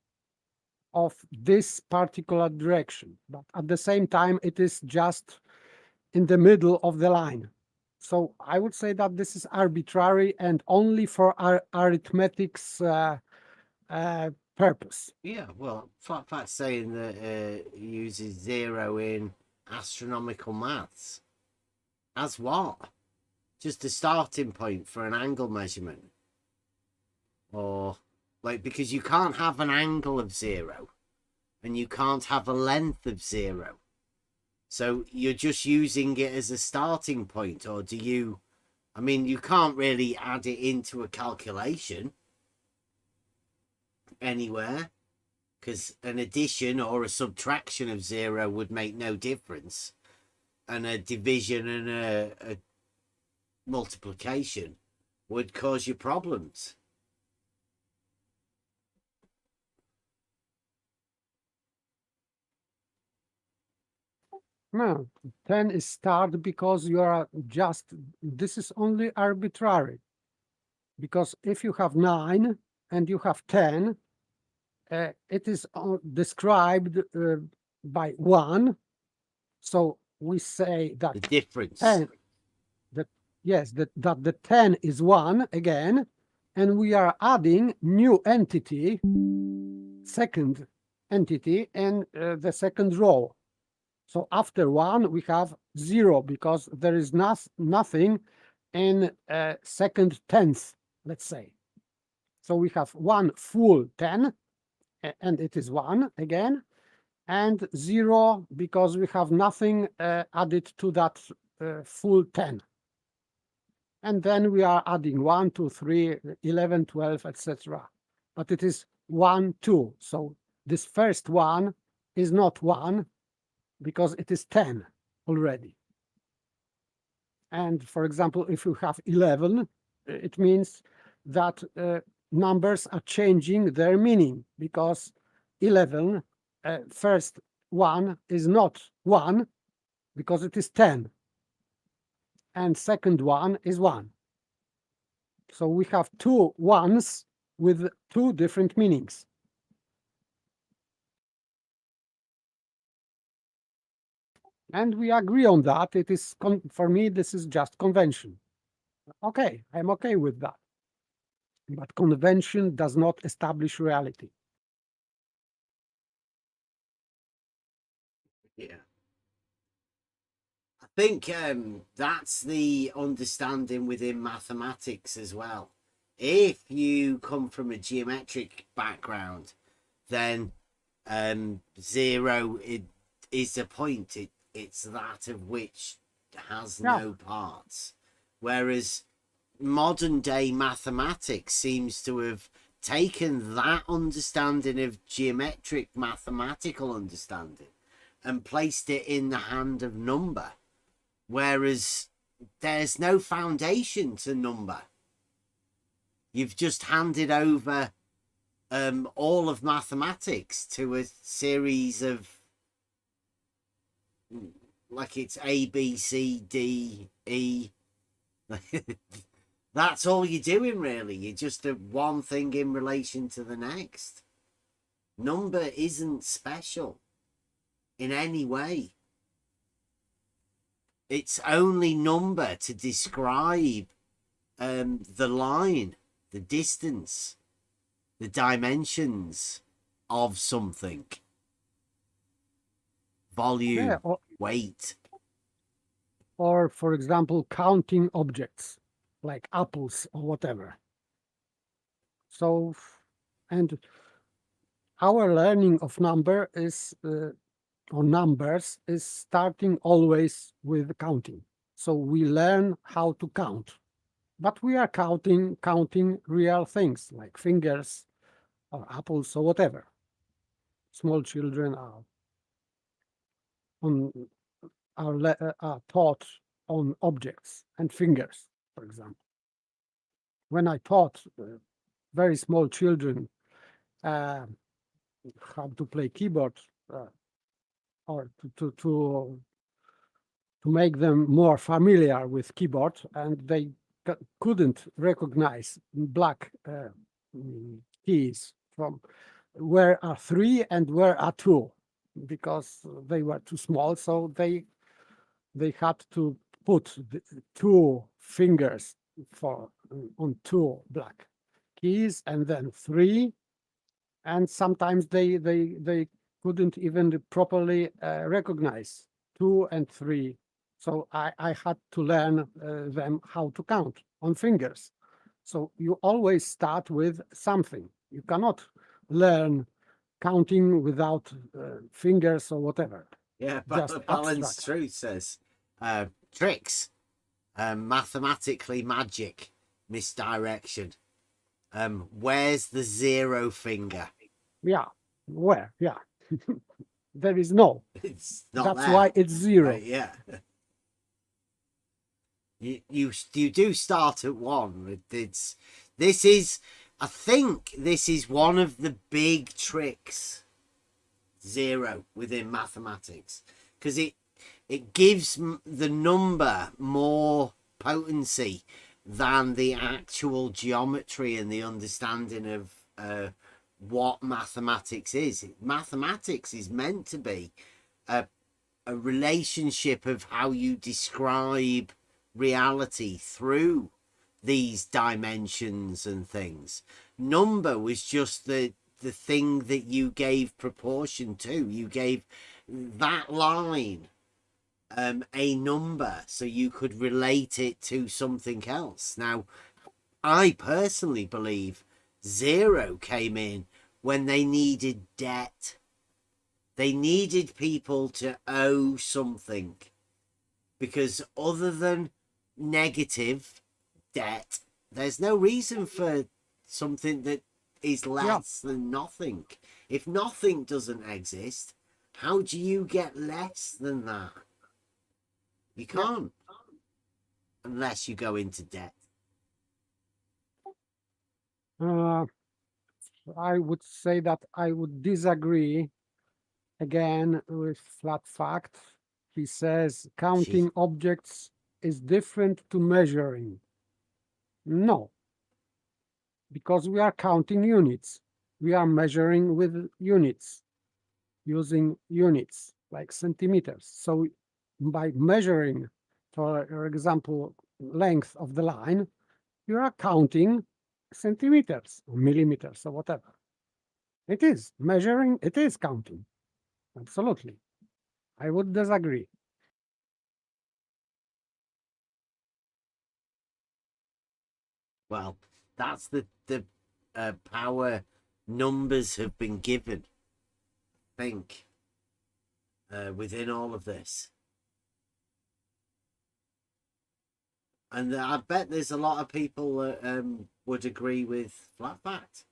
of this particular direction. But at the same time, it is just in the middle of the line. So I would say that this is arbitrary and only for our arithmetics purpose. Yeah, well, fact saying that it uses 0 in astronomical maths. As what? Just a starting point for an angle measurement. Or, like, because you can't have an angle of 0 and you can't have a length of 0. So you're just using it as a starting point, or do you... I mean, you can't really add it into a calculation anywhere, because an addition or a subtraction of 0 would make no difference, and a division and a multiplication would cause you problems. No, 10 is start because you are just, this is only arbitrary. Because if you have 9 and you have 10, it is described by 1. So we say that The difference. 10, that yes, that the 10 is 1 again, and we are adding new entity, second entity, and the second row. So after 1, we have 0 because there is nothing in second tenth, let's say. So we have 1 full 10, and it is 1 again, and 0 because we have nothing added to that full 10. And then we are adding 1, 2, 3, 11, 12, etc. But it is 1, 2. So this first one is not 1, because it is 10 already. And for example, if you have 11, it means that numbers are changing their meaning, because 11, first one is not 1, because it is 10. And second one is 1. So we have 2 ones with 2 different meanings. And we agree on that. It is, for me, this is just convention. Okay, I'm okay with that. But convention does not establish reality. Yeah. I think that's the understanding within mathematics as well. If you come from a geometric background, then 0 is a point. It's that of which has no parts. Whereas modern day mathematics seems to have taken that understanding of geometric mathematical understanding and placed it in the hand of number. Whereas there's no foundation to number. You've just handed over all of mathematics to a series of, like, it's A, B, C, D, E. That's all you're doing, really. You're just one thing in relation to the next. Number isn't special in any way. It's only number to describe the line, the distance, the dimensions of something. Volume, weight. Or, for example, counting objects, like apples or whatever. So, and our learning of number is, or numbers, is starting always with counting. So we learn how to count. But we are counting real things, like fingers or apples or whatever. Small children are taught on objects and fingers, for example. When I taught very small children how to play keyboard, or to make them more familiar with keyboard, and they couldn't recognize black keys from where are 3 and where are 2, because they were too small. So they had to put the 2 fingers on 2 black keys, and then 3, and sometimes they couldn't even properly recognize 2 and 3. So I had to learn them how to count on fingers. So you always start with something. You cannot learn counting without fingers or whatever. Yeah, but Balanced Truth says tricks, mathematically magic, misdirection. Where's the 0 finger? Yeah, where? Yeah. There is no. It's not. That's there. why it's 0. Right, yeah. You do start at 1. I think this is one of the big tricks, 0, within mathematics, because it gives the number more potency than the actual geometry and the understanding of what mathematics is. Mathematics is meant to be a relationship of how you describe reality through these dimensions and things. Number was just the thing that you gave proportion to. You gave that line a number so you could relate it to something else. Now, I personally believe 0 came in when they needed debt. They needed people to owe something, because other than negative debt, there's no reason for something that is less than nothing. If nothing doesn't exist, how do you get less than that? You can't, unless you go into debt. I would say that I would disagree again with flat fact. He says counting objects is different to measuring. No, because we are counting units. We are measuring with units, using units like centimeters. So by measuring, for example, length of the line, you are counting centimeters or millimeters or whatever. It is measuring, it is counting. Absolutely. I would disagree. Well, that's the power numbers have been given, I think, within all of this. And I bet there's a lot of people that would agree with flat fact.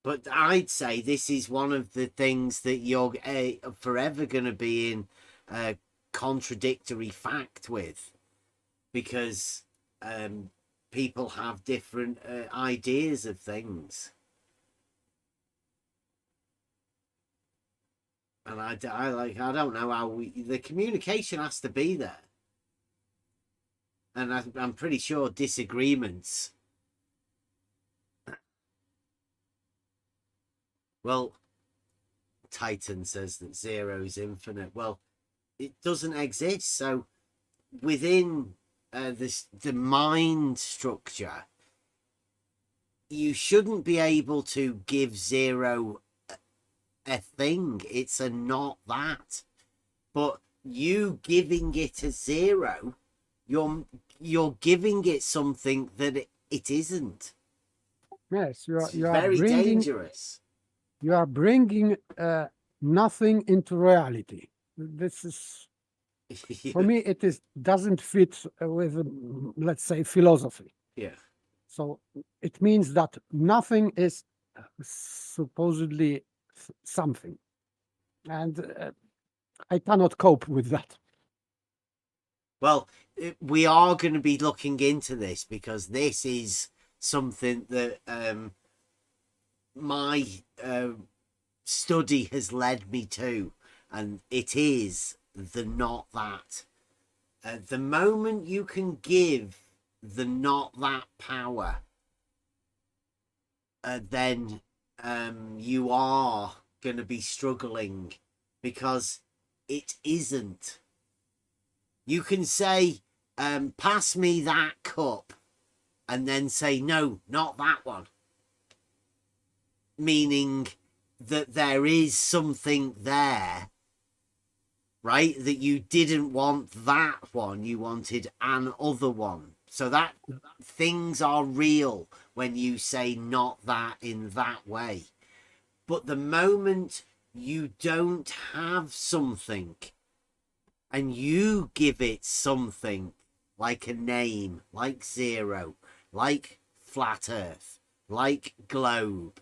But I'd say this is one of the things that you're forever going to be in contradictory fact with, because people have different ideas of things. And I don't know how the communication has to be there. And I'm pretty sure disagreements. Well, Titan says that 0 is infinite. Well, it doesn't exist. So within the mind structure, you shouldn't be able to give 0 a thing. It's a not that. But you giving it a 0, you're giving it something that it isn't. Yes, you are very bringing, dangerous. You are bringing nothing into reality. This is, for me, it doesn't fit with, let's say, philosophy. Yeah. So it means that nothing is supposedly something, and I cannot cope with that. Well, we are going to be looking into this, because this is something that my study has led me to, and it is the not that. The moment you can give the not that power, then you are going to be struggling, because it isn't. You can say, pass me that cup, and then say, no, not that one. Meaning that there is something there, right? That you didn't want that one, you wanted an other one. So that things are real when you say not that in that way. But the moment you don't have something and you give it something like a name, like 0, like flat earth, like globe,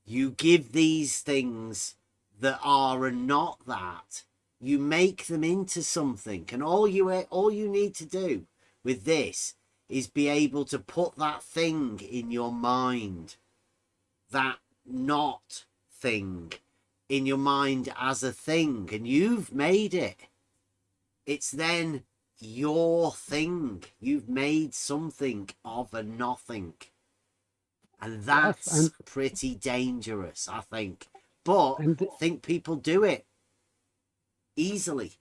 you give these things that are not that, you make them into something. And all you need to do with this is be able to put that thing in your mind, that not thing, in your mind as a thing, and you've made it. It's then your thing. You've made something of a nothing. And that's pretty dangerous, I think. But I think people do it easily.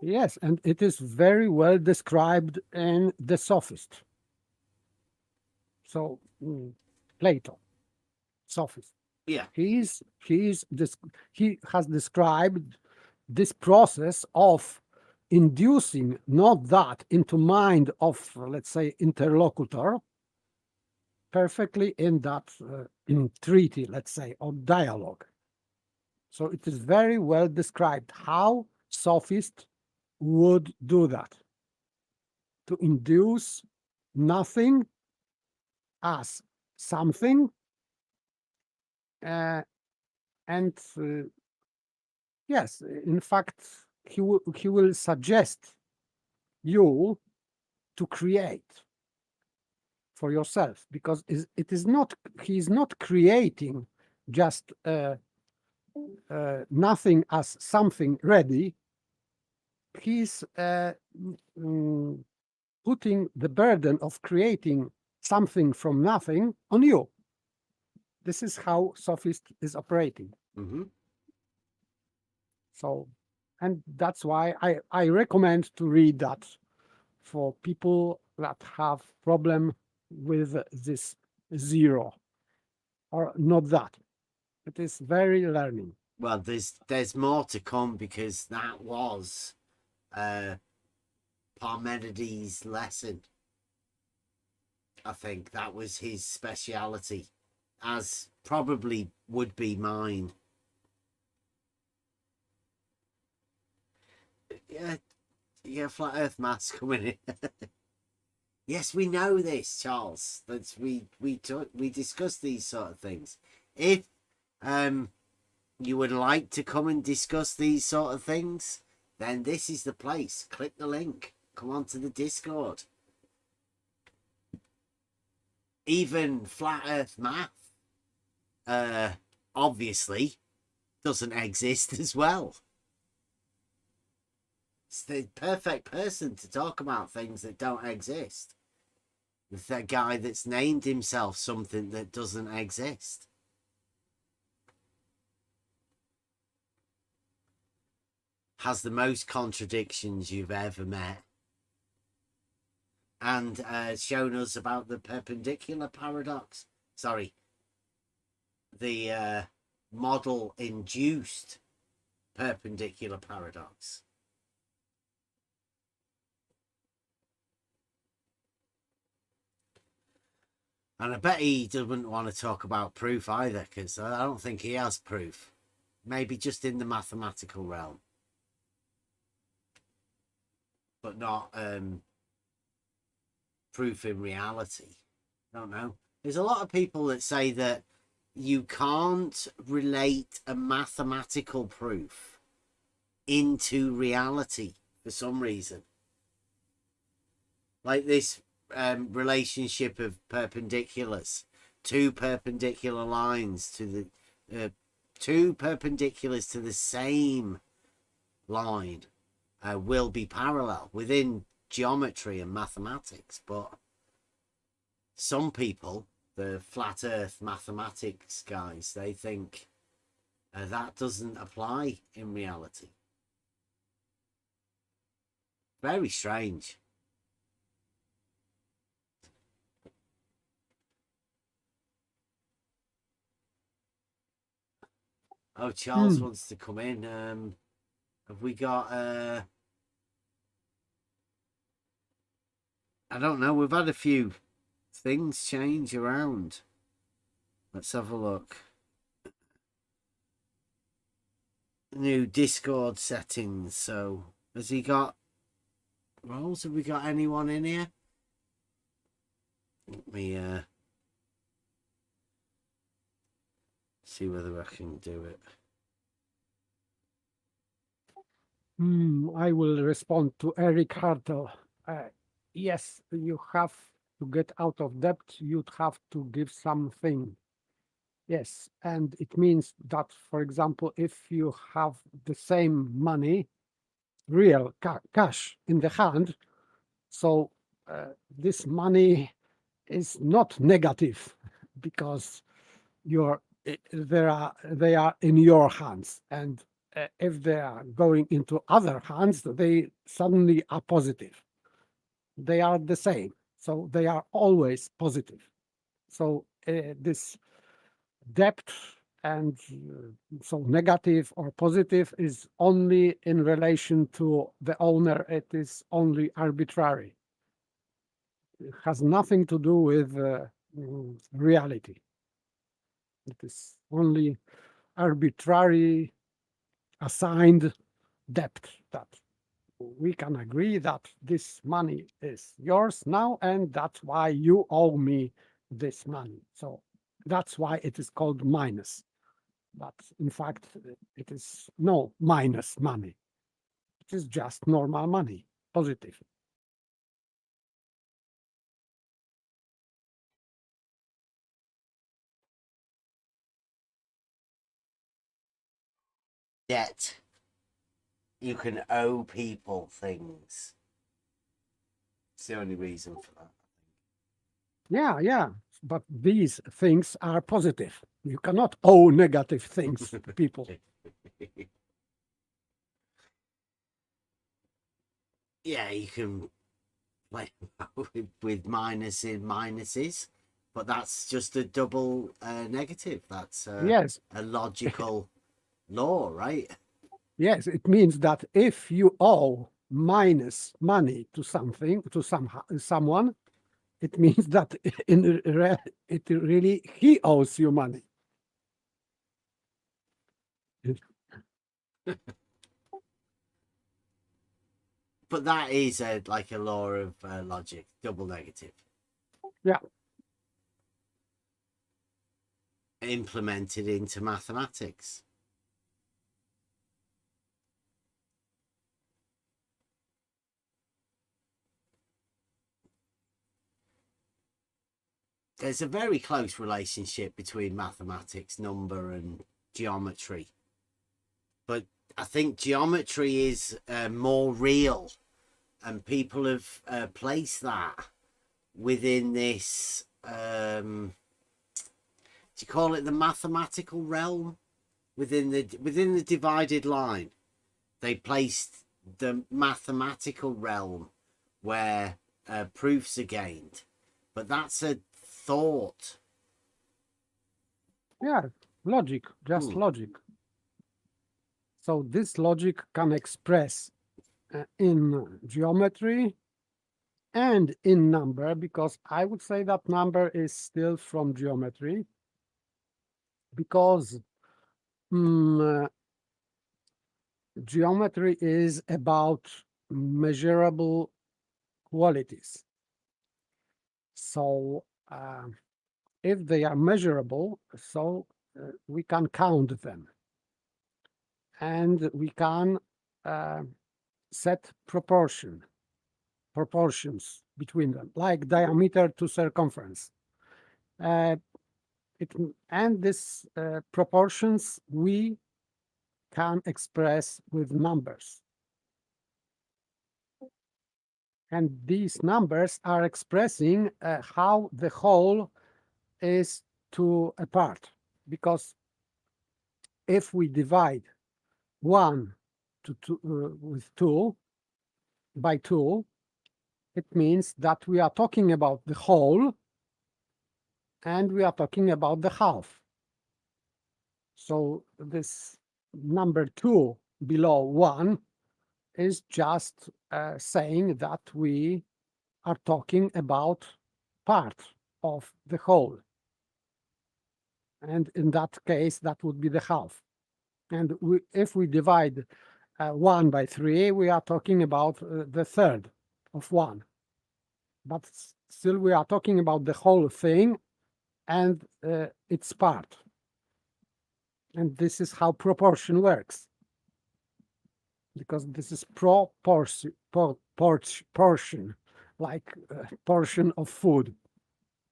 Yes, and it is very well described in the Sophist. So Plato, Sophist. Yeah. He has described this process of inducing not that into mind of, let's say, interlocutor perfectly in that in treaty, let's say, or dialogue. So it is very well described how Sophist would do that, to induce nothing as something, and yes, in fact, he will suggest you to create for yourself, because it is not, he is not creating just nothing as something ready. He's putting the burden of creating something from nothing on you. This is how Sophist is operating. So, and that's why I recommend to read that for people that have problem with this zero, or not that. It is very learning. Well, there's more to come, because that was Parmenides' lesson. I think that was his speciality, as probably would be mine. Yeah, flat Earth maths coming in. Yes, we know this, Charles. That's we discuss these sort of things. If you would like to come and discuss these sort of things, then this is the place. Click the link. Come on to the Discord. Even flat Earth math, obviously, doesn't exist as well. It's the perfect person to talk about things that don't exist. It's that guy that's named himself something that doesn't exist. Has the most contradictions you've ever met. And shown us about the perpendicular paradox. Sorry. The model-induced perpendicular paradox. And I bet he doesn't want to talk about proof either, because I don't think he has proof. Maybe just in the mathematical realm. But not proof in reality. I don't know. There's a lot of people that say that you can't relate a mathematical proof into reality for some reason. Like this relationship of perpendiculars, two perpendicular lines to the two perpendiculars to the same line will be parallel within geometry and mathematics, but some people, the flat earth mathematics guys, they think that doesn't apply in reality. Very strange. Oh, Charles wants to come in. Have we got I don't know, we've had a few things change around. Let's have a look. New Discord settings. So has he got Rolls? Have we got anyone in here? Let me see whether I can do it. I will respond to Eric Hartel. Yes, you have to get out of debt. You'd have to give something Yes, and it means that, for example, if you have the same money, real cash in the hand, so this money is not negative because they are in your hands, and if they are going into other hands, they suddenly are positive. They are the same, so they are always positive. So this debt and so negative or positive is only in relation to the owner. It is only arbitrary. It has nothing to do with reality. It is only arbitrary assigned debt that we can agree that this money is yours now, and that's why you owe me this money. So that's why it is called minus. But in fact, it is no minus money. It is just normal money, positive. Yet you can owe people things. It's the only reason for that. Yeah, yeah. But these things are positive. You cannot owe negative things to people. Yeah, you can play with minuses, but that's just a double negative. That's Yes. a logical law, right? Yes, it means that if you owe minus money to something, to someone, it means that it really he owes you money. But that is like a law of logic, double negative. Yeah. Implemented into mathematics. There's a very close relationship between mathematics, number, and geometry. But I think geometry is more real, and people have placed that within this, do you call it the mathematical realm? Within the divided line, they placed the mathematical realm where proofs are gained. But that's a thought. Yeah, logic, just logic. So this logic can express in geometry and in number, because I would say that number is still from geometry, because geometry is about measurable qualities. So if they are measurable, so we can count them. And we can set proportions between them, like diameter to circumference. And these proportions we can express with numbers. And these numbers are expressing how the whole is to a part. Because if we divide 1 to 2 with 2 by 2, it means that we are talking about the whole and we are talking about the half. So this number 2 below 1 is just saying that we are talking about part of the whole. And in that case, that would be the half. And if we divide 1 by 3, we are talking about the third of 1. But still, we are talking about the whole thing and its part. And this is how proportion works. Because this is portion, like portion of food.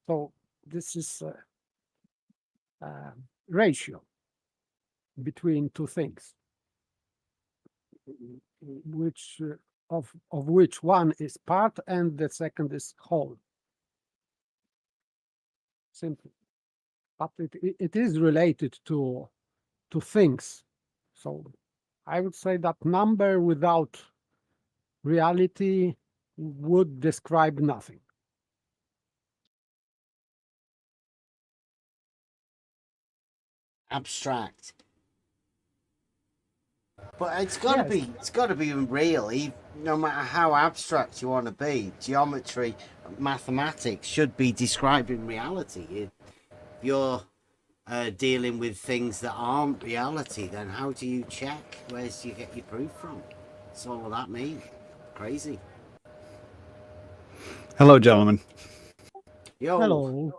So this is ratio between two things, which of which one is part and the second is whole. Simple, but it is related to things. So I would say that number without reality would describe nothing. Abstract. But it's got to be real, no matter how abstract you want to be. Geometry, mathematics should be describing reality. If you're dealing with things that aren't reality, then how do you check? Where do you get your proof from? That's all that means. Crazy. Hello, gentlemen. Yo, hello.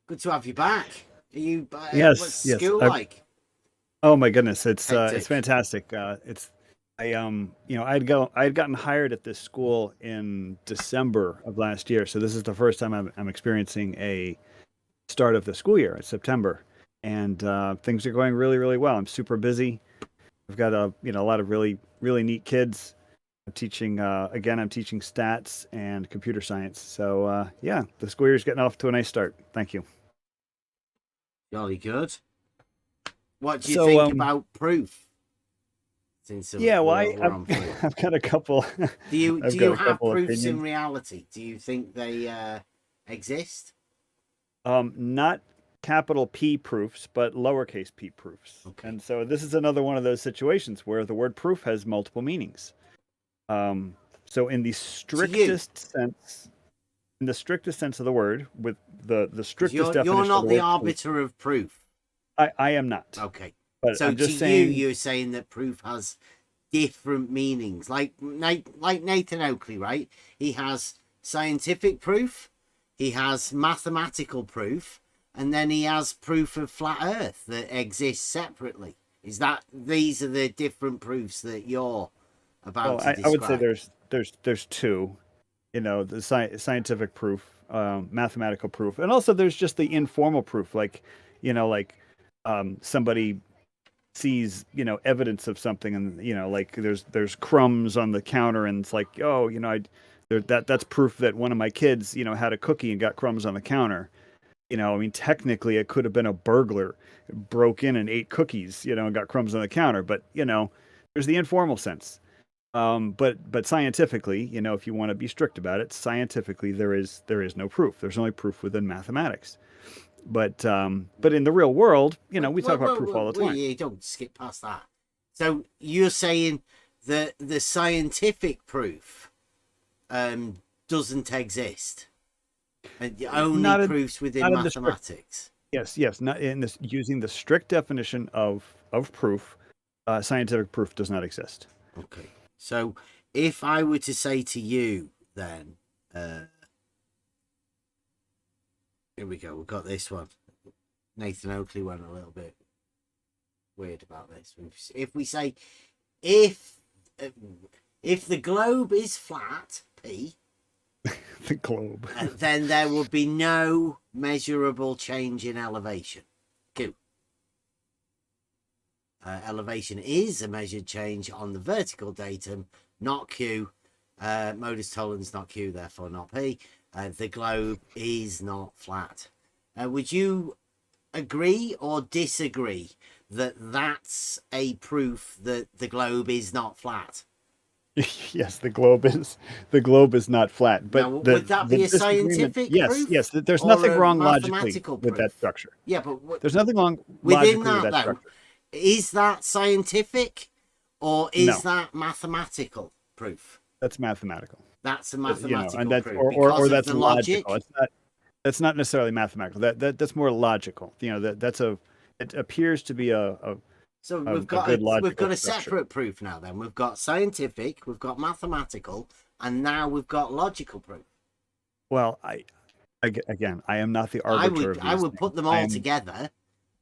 Good to have you back. Are you? Yes, What's yes. school like? Oh my goodness, it's Hectic. fantastic. I'd gotten hired at this school in December of last year, so this is the first time I'm experiencing a start of the school year. It's September, and things are going really, really well. I'm super busy. I've got a lot of really, really neat kids. I'm teaching I'm teaching stats and computer science. So yeah, the school year's getting off to a nice start. Thank you. Jolly good. What do you think about proof? I've got a couple. Do you have proofs in reality? Do you think they exist? Not capital P proofs, but lowercase p proofs. Okay. And so this is another one of those situations where the word proof has multiple meanings. So in the strictest sense, of the word, with the strictest definition, you're not the arbiter of proof. I am not. Okay. But so I'm just saying, you're saying that proof has different meanings, like Nathan Oakley, right? He has scientific proof, he has mathematical proof, and then he has proof of flat Earth that exists separately. Is that these are the different proofs that you're about to describe? I would say there's two, the scientific proof, mathematical proof, and also there's just the informal proof, like somebody sees evidence of something, and like there's crumbs on the counter, and it's like, oh, that's proof that one of my kids had a cookie and got crumbs on the counter. I mean, technically it could have been a burglar broke in and ate cookies, and got crumbs on the counter, but there's the informal sense. But scientifically, if you want to be strict about it, scientifically there is no proof. There's only proof within mathematics. But in the real world, we talk about proof all the time. You don't skip past that. So you're saying that the scientific proof doesn't exist, and only proofs within mathematics. Yes. Not in this, using the strict definition of proof, scientific proof does not exist. Okay. So if I were to say to you, then. Here we go. We've got this one. Nathan Oakley went a little bit weird about this. If we say, if the globe is flat, P, the globe, then there will be no measurable change in elevation. Q. Elevation is a measured change on the vertical datum, not Q. Modus tollens, not Q, therefore not P. The globe is not flat. Would you agree or disagree that that's a proof that the globe is not flat? Yes, the globe is not flat. But now, would that be a scientific proof? Yes. There's nothing wrong logically with that structure. Yeah, but there's nothing wrong within logically with that though. structure. Is that scientific or is that mathematical proof? That's mathematical. That's a mathematical and that's, proof. or that's the logical. logic? That's not necessarily mathematical. That's more logical. It appears to be So we've got a separate proof now. Then we've got scientific, we've got mathematical, and now we've got logical proof. Well, I am not the arbiter of these I would put them all together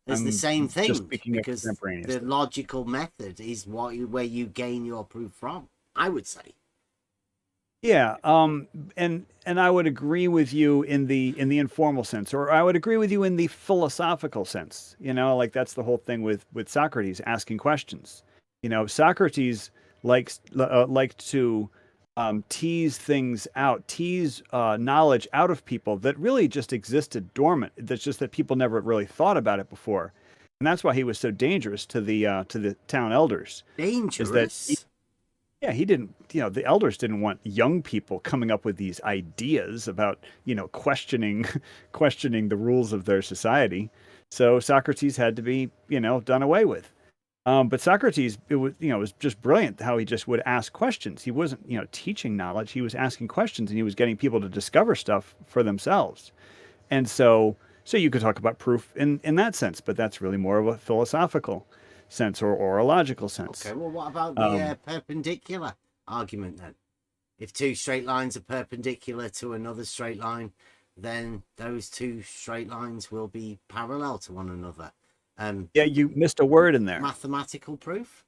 as the same thing, because the logical method is where you gain your proof from. I would say. Yeah, and I would agree with you in the informal sense, or I would agree with you in the philosophical sense. You know, like that's the whole thing with Socrates asking questions. You know, Socrates liked to tease things out, tease knowledge out of people that really just existed dormant. That's just that people never really thought about it before, and that's why he was so dangerous to the town elders. Dangerous. Is that yeah, he didn't, you know, the elders didn't want young people coming up with these ideas about, you know, questioning the rules of their society. So Socrates had to be, you know, done away with. But Socrates, it was just brilliant how he just would ask questions. He wasn't, you know, teaching knowledge. He was asking questions and he was getting people to discover stuff for themselves. And so you could talk about proof in that sense, but that's really more of a philosophical sense or a logical sense. Okay, well, what about the perpendicular argument then? If two straight lines are perpendicular to another straight line, then those two straight lines will be parallel to one another. Yeah, you missed a word in there. Mathematical proof?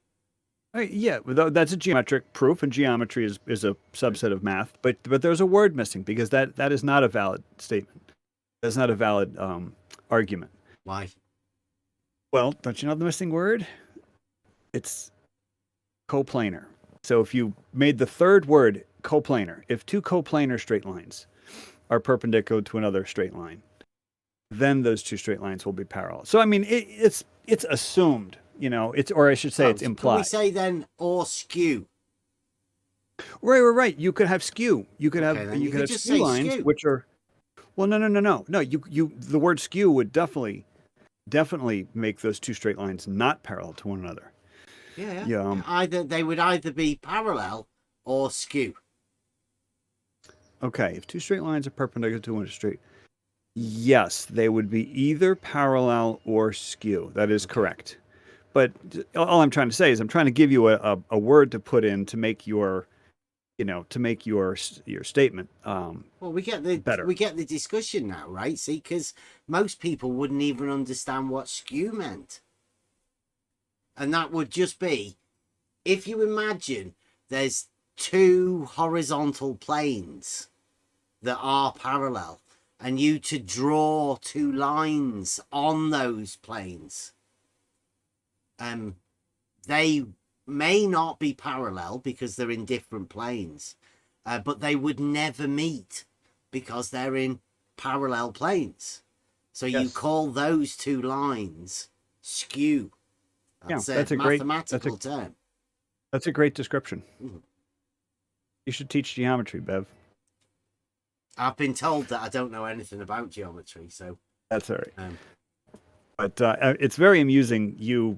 Yeah, that's a geometric proof, and geometry is a subset of math. But there's a word missing because that is not a valid statement. That's not a valid argument. Why? Well, don't you know the missing word? It's coplanar. So if you made the third word coplanar, if two coplanar straight lines are perpendicular to another straight line, then those two straight lines will be parallel. So I mean, it's assumed, you know, or I should say, it's implied. Can we say then or skew? Right. You could have skew. You could have you could have just skew say lines, skew. which are no. You the word skew would definitely make those two straight lines not parallel to one another. Yeah. They would either be parallel or skew. Okay, if two straight lines are perpendicular to one straight, yes, they would be either parallel or skew. That is correct. But all I'm trying to say is I'm trying to give you a word to put in to make your, you know, to make your statement well, we get the better. We get the discussion now, right? See, because most people wouldn't even understand what skew meant. And that would just be, if you imagine there's two horizontal planes that are parallel, and you to draw two lines on those planes, they may not be parallel because they're in different planes, but they would never meet because they're in parallel planes. So you call those two lines skew. That's a mathematical term. That's a great description. You should teach geometry, Bev. I've been told that I don't know anything about geometry, so that's all right. But it's very amusing. You,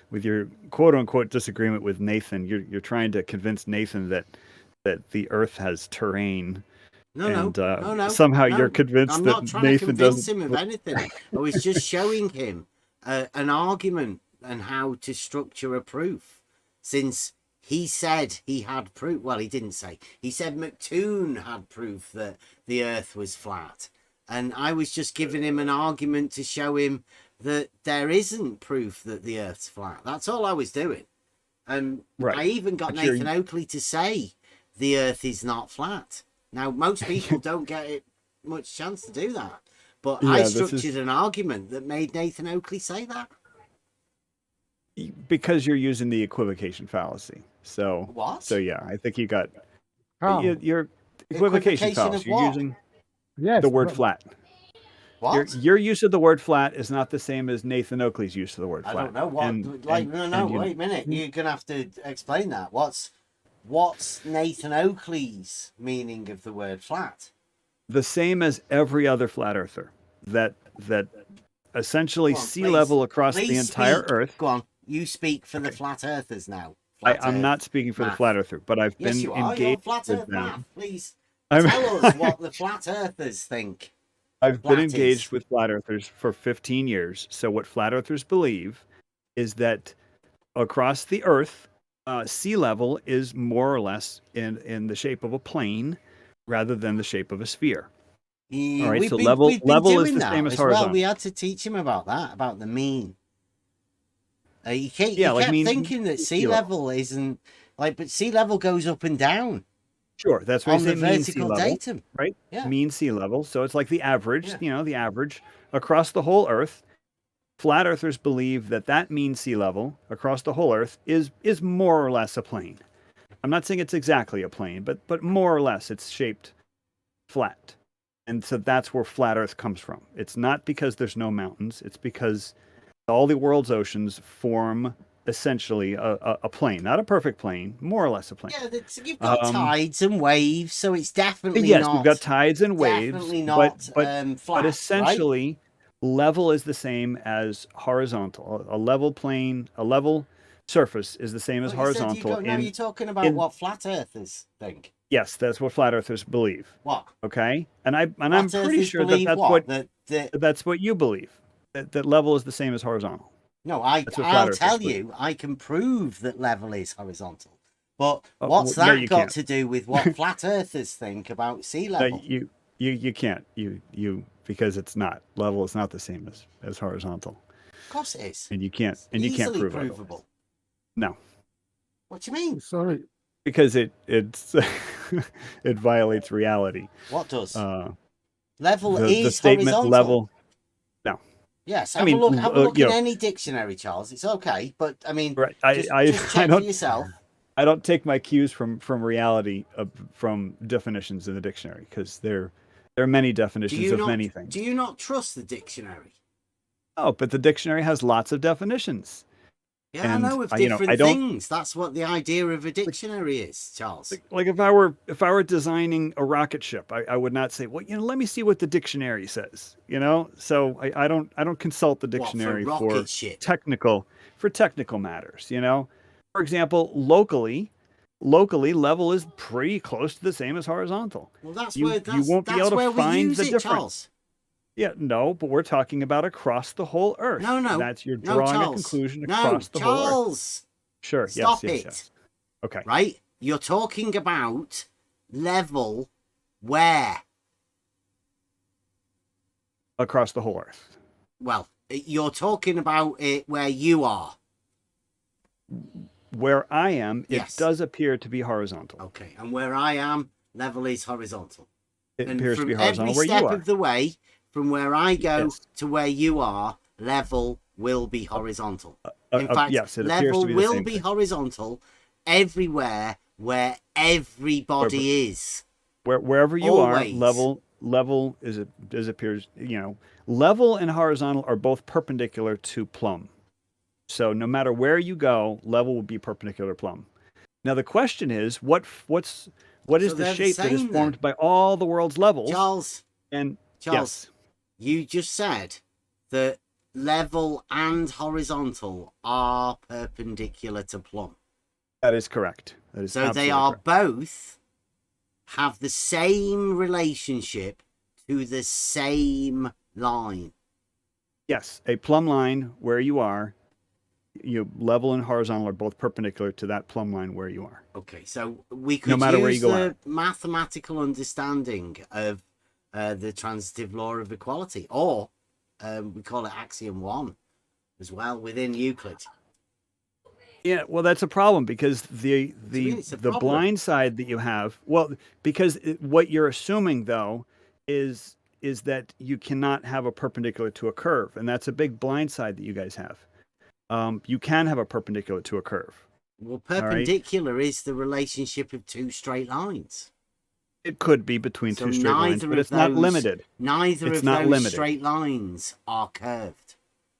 with your quote unquote disagreement with Nathan, you're trying to convince Nathan that the Earth has terrain. No. Somehow you're convinced I'm that not trying Nathan to convince doesn't. him of anything. I was just showing him an argument and how to structure a proof, since he said he had proof. Well, he didn't say. He said McToon had proof that the Earth was flat. And I was just giving him an argument to show him that there isn't proof that the Earth's flat. That's all I was doing. And I even got Nathan Oakley to say the Earth is not flat. Now, most people don't get much chance to do that. But I structured an argument that made Nathan Oakley say that. Because you're using the equivocation fallacy. So what? So yeah, I think you got your equivocation fallacy. You're using the word flat. What? Your use of the word flat is not the same as Nathan Oakley's use of the word flat. I don't know what. Wait a minute. You're gonna have to explain that. What's Nathan Oakley's meaning of the word flat? The same as every other flat earther. That essentially sea level across the entire Earth. Go on. You speak for the flat earthers now. I'm not speaking for the flat earther, but I've been engaged with them. Math. Please tell us what the flat earthers think. I've been engaged with flat earthers for 15 years. So what flat earthers believe is that across the Earth, sea level is more or less in the shape of a plane rather than the shape of a sphere. Yeah, all right, so level is the same as horizontal. Well, we had to teach him about that, about the mean. You kept mean, thinking that sea level isn't but sea level goes up and down. Sure, that's why on you the say mean sea vertical level, datum. right? Yeah. Mean sea level. So it's like the average, Yeah. you know, the average across the whole Earth. Flat earthers believe that that mean sea level across the whole Earth is more or less a plane. I'm not saying it's exactly a plane, but more or less it's shaped flat. And so that's where flat Earth comes from. It's not because there's no mountains. It's because all the world's oceans form essentially a plane, not a perfect plane, more or less a plane. Yeah, you've got tides and waves, so it's definitely yes, not. we've got tides and waves, Definitely not but flat. essentially, level is the same as horizontal. A level plane, a level surface is the same as horizontal. You're talking about what flat earthers think. Yes, that's what flat earthers believe. What? Okay, and I'm pretty sure that's what you believe. That level is the same as horizontal. No, I'll tell you, I can prove that level is horizontal. But what's that got to do with what flat earthers think about sea level? You can't. Because it's not. Level is not the same as horizontal. Of course it is. And you can't prove provable. No. What do you mean? Sorry. Because it's it violates reality. What does? Level is the statement horizontal. Level. No. Yes, have a look in any dictionary, Charles. It's okay, but I mean, right. just check for yourself. I don't take my cues from reality from definitions in the dictionary, because there are many definitions of many things. Do you not trust the dictionary? Oh, but the dictionary has lots of definitions. Yeah, and, I know of different things. That's what the idea of a dictionary is, Charles. Like if I were designing a rocket ship, I would not say, well, let me see what the dictionary says. So I don't consult the dictionary for technical matters. For example, locally level is pretty close to the same as horizontal. Well, that's you won't be able to find the difference. Charles. Yeah, no, but we're talking about across the whole Earth. No. You're drawing a conclusion across the whole Earth. Sure. Stop yes, it. Yes. Okay. Right? You're talking about level where? Across the whole Earth. Well, you're talking about it where you are. Where I am, yes. It does appear to be horizontal. Okay, and where I am, level is horizontal. It appears to be horizontal where you are. Every step of the way, from where I go to where you are, level will be horizontal. In fact, yes, it level will be horizontal everywhere where everybody is. Wherever you Always. are, level appears. Level and horizontal are both perpendicular to plumb. So no matter where you go, level will be perpendicular to plumb. Now the question is, what is the shape that is formed by all the world's levels? Charles, yes. You just said that level and horizontal are perpendicular to plumb. That is correct. That is so they are both have the same relationship to the same line. Yes, a plumb line where you are. Level and horizontal are both perpendicular to that plumb line where you are. Okay, so we could no matter use where you go the mathematical understanding of the transitive law of equality, or we call it axiom 1 as well within Euclid. Yeah, well, that's a problem because the blind side that you have, because what you're assuming though is that you cannot have a perpendicular to a curve, and that's a big blind side that you guys have. You can have a perpendicular to a curve. Well, perpendicular is the relationship of two straight lines. It could be between two straight lines, but it's not limited. Neither of those straight lines are curved.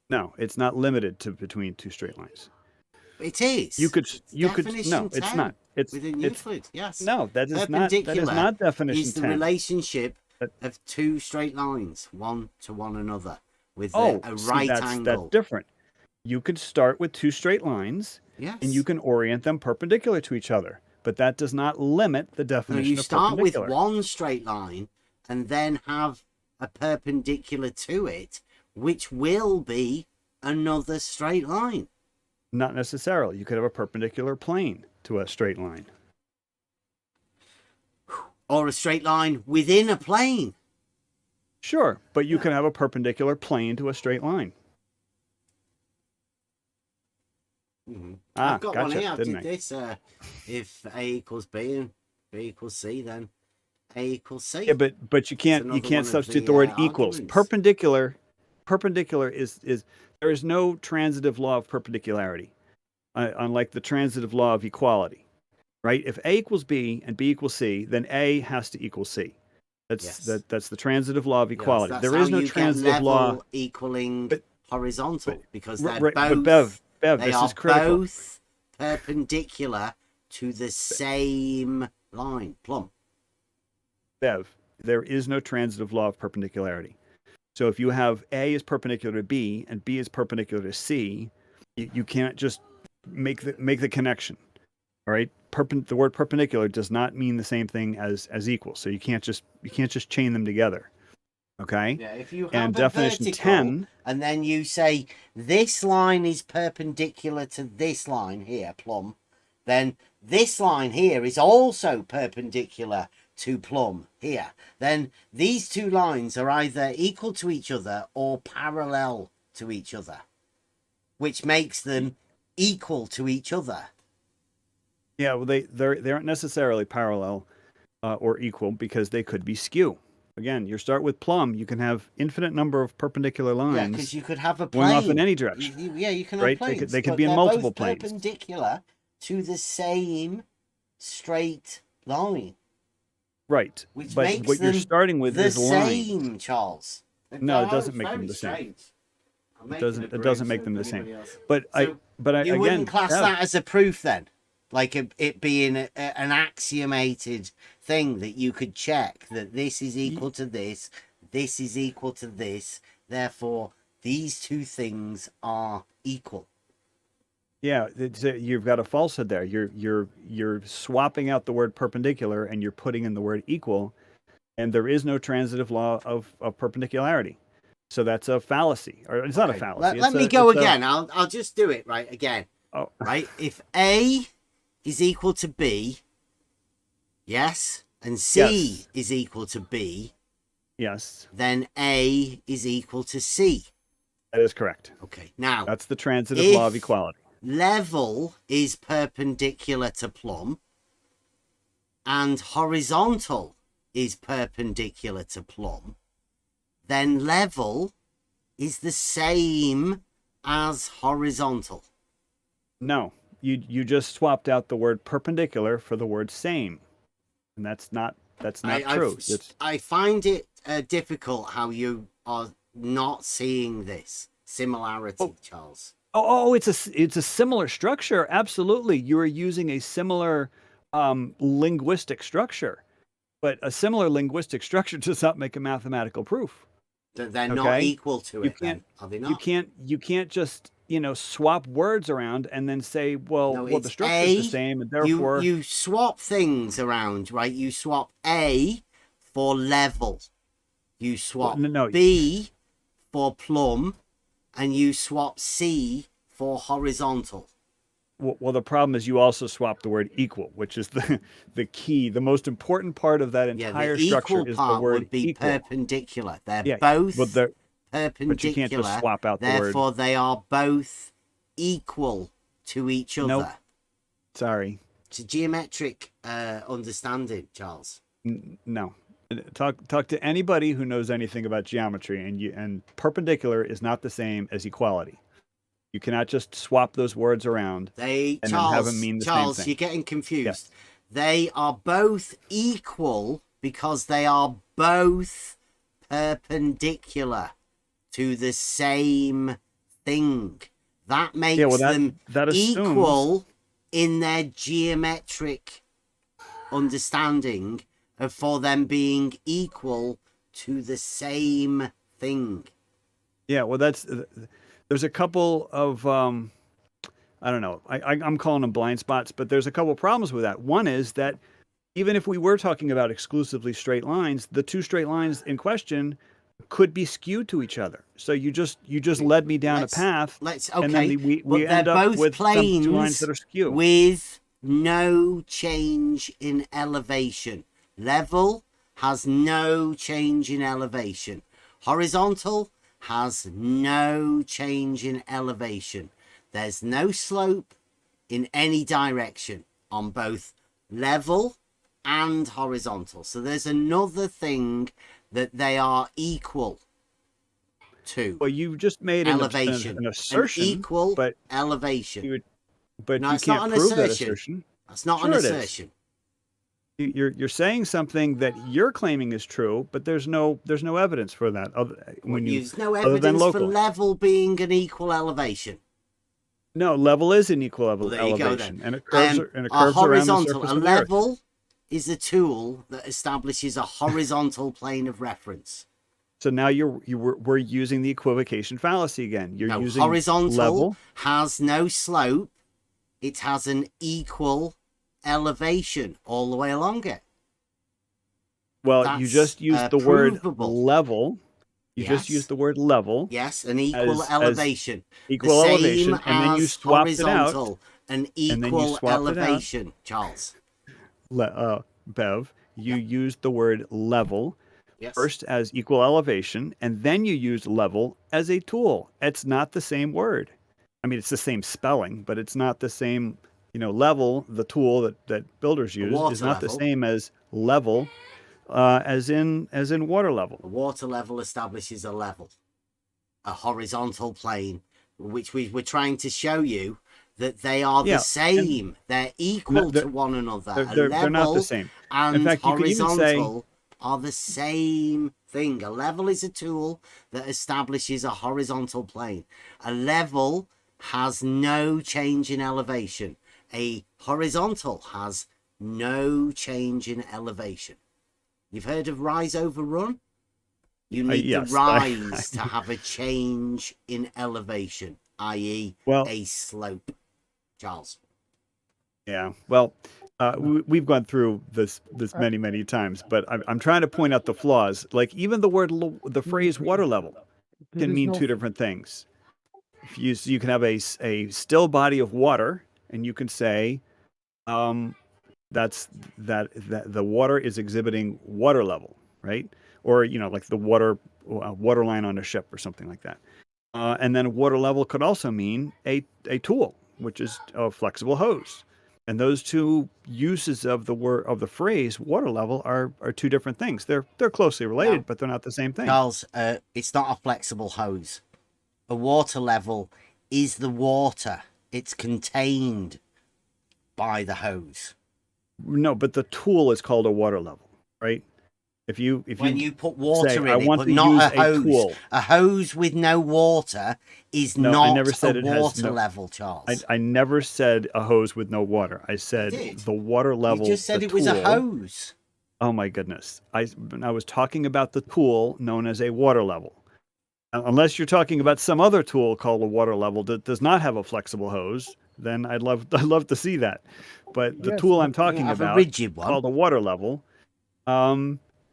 No, it's not limited to between two straight lines. It is. You could. No, it's not. It's within Euclid. Yes. No, that is not. That is not definition 10. Is the relationship of two straight lines, one to one another, with a right angle. That's different. You could start with two straight lines, and you can orient them perpendicular to each other. But that does not limit the definition of perpendicular. You start with one straight line and then have a perpendicular to it, which will be another straight line. Not necessarily. You could have a perpendicular plane to a straight line. Or a straight line within a plane. Sure, but you can have a perpendicular plane to a straight line. I've got one here. I did this. If A equals B, and B equals C, then A equals C. Yeah, but you can't substitute the word equals. Perpendicular is there is no transitive law of perpendicularity, unlike the transitive law of equality, right? If A equals B and B equals C, then A has to equal C. That's the transitive law of equality. Yes, there is no transitive law equaling horizontal, because they're right, both. Bev, they this are is critical. both perpendicular to the same line. Plum. Bev, there is no transitive law of perpendicularity. So if you have A is perpendicular to B and B is perpendicular to C, you can't just make the connection. All right, the word perpendicular does not mean the same thing as equal. So you can't just chain them together. Okay. Yeah, if you have and a definition vertical, 10, and then you say this line is perpendicular to this line here, Plum, then this line here is also perpendicular to Plum here. Then these two lines are either equal to each other or parallel to each other, which makes them equal to each other. Yeah, well, they aren't necessarily parallel or equal, because they could be skew. Again, you start with Plum, you can have infinite number of perpendicular lines. Yeah, because you could have a plane going off in any direction. You can have right? planes. They could but be in they're multiple both planes. perpendicular to the same straight line. Right. Which but makes what you're them starting with the is line. same, Charles. No, it doesn't make them the same. It doesn't make them the same. But you again, wouldn't class that as a proof then, like it being an axiomated thing that you could check that this is equal to this, this is equal to this, therefore these two things are equal. Yeah, you've got a falsehood there. You're swapping out the word perpendicular and you're putting in the word equal, and there is no transitive law of perpendicularity. So that's a fallacy, or it's not a fallacy. Let me go again. I'll just do it right again. Oh, right. If A is equal to B, yes, and C is equal to B, yes, then A is equal to C. That is correct. Okay. Now that's the transitive law of equality. Level is perpendicular to Plum, and horizontal is perpendicular to Plum, then level is the same as horizontal. No, you just swapped out the word perpendicular for the word same, and that's not true. I find it difficult how you are not seeing this similarity, Charles. Oh, it's a similar structure. Absolutely, you are using a similar linguistic structure, but a similar linguistic structure does not make a mathematical proof. They're not equal to it. Then, are they not? You can't just swap words around and then say, well, the structure is the same, and therefore you swap things around, right? You swap A for level, you swap B for Plum, and you swap C for horizontal. Well, the problem is you also swap the word equal, which is the key. The most important part of that entire structure is the word would be equal. perpendicular. They're both perpendicular. But you can't just swap out the word. Therefore, they are both equal to each other. Nope. Sorry. It's a geometric understanding, Charles. No. Talk to anybody who knows anything about geometry, and perpendicular is not the same as equality. You cannot just swap those words around and then have them mean the same thing. You're getting confused. Yes. They are both equal because they are both perpendicular to the same thing. That makes them equal in their geometric understanding for them being equal to the same thing. Yeah, well, there's a couple of, I don't know, I'm calling them blind spots, but there's a couple of problems with that. One is that even if we were talking about exclusively straight lines, the two straight lines in question could be skewed to each other. So you just led me down a path, and then we end up with two lines that are skewed. With no change in elevation. Level has no change in elevation. Horizontal has no change in elevation. There's no slope in any direction on both level and horizontal. So there's another thing that they are equal to. Well, you just made elevation. an assertion, equal but elevation. but No, you it's not can't an prove that assertion. assertion. That's not Sure an it is. assertion. You're saying something that you're claiming is true, but there's no evidence for that. There's no other than evidence for local. level being an equal elevation. No, level is an equal There you go elevation, then. and it curves, A around the horizontal, surface a of the Earth. level is a tool that establishes a horizontal plane of reference. So now we're using the equivocation fallacy again. You're No, using horizontal level. has no slope. It has an equal elevation all the way along it. Well, you That's, just used the word provable. level. You just Yes. used the word level. Yes, an equal as elevation. equal the elevation, same and then you as swapped it out. horizontal, an and then you equal swapped it out. elevation, Charles. Bev, you used the word level Yes. first as equal elevation, and then you used level as a tool. It's not the same word. I mean, it's the same spelling, but it's not the same. Level, the tool that builders use, water is not the level. same as level, as in water level. A water level establishes a level, a horizontal plane, which we were trying to show you that they are Yeah, the same. They're equal to one another. They're not the same. And In fact, you could even say horizontal are the same thing. A level is a tool that establishes a horizontal plane. A level has no change in elevation. A horizontal has no change in elevation. You've heard of rise over run? You need yes, to rise to have a change in elevation, i.e. a slope. Charles. Yeah. Well, we've gone through this many times, but I'm trying to point out the flaws. Like even the phrase water level can mean two different things. If you can have a still body of water, and you can say that the water is exhibiting water level, right? Or like the water line on a ship or something like that. And then water level could also mean a tool, which is a flexible hose. And those two uses of the phrase water level are two different things. They're closely related, but they're not the same thing. Charles, it's not a flexible hose. A water level is the water. It's contained by the hose. No, but the tool is called a water level, right? When you put water say, in I it, want but to not use a hose. tool. A hose with no water is No, not I never said a it has water no- level, Charles. I never said a hose with no water. I said the water level. You just said the it was a tool. hose. Oh my goodness! I was talking about the tool known as a water level. Unless you're talking about some other tool called a water level that does not have a flexible hose, then I'd love to see that. But the Yes, tool but I'm talking have a about, rigid one. called a water level,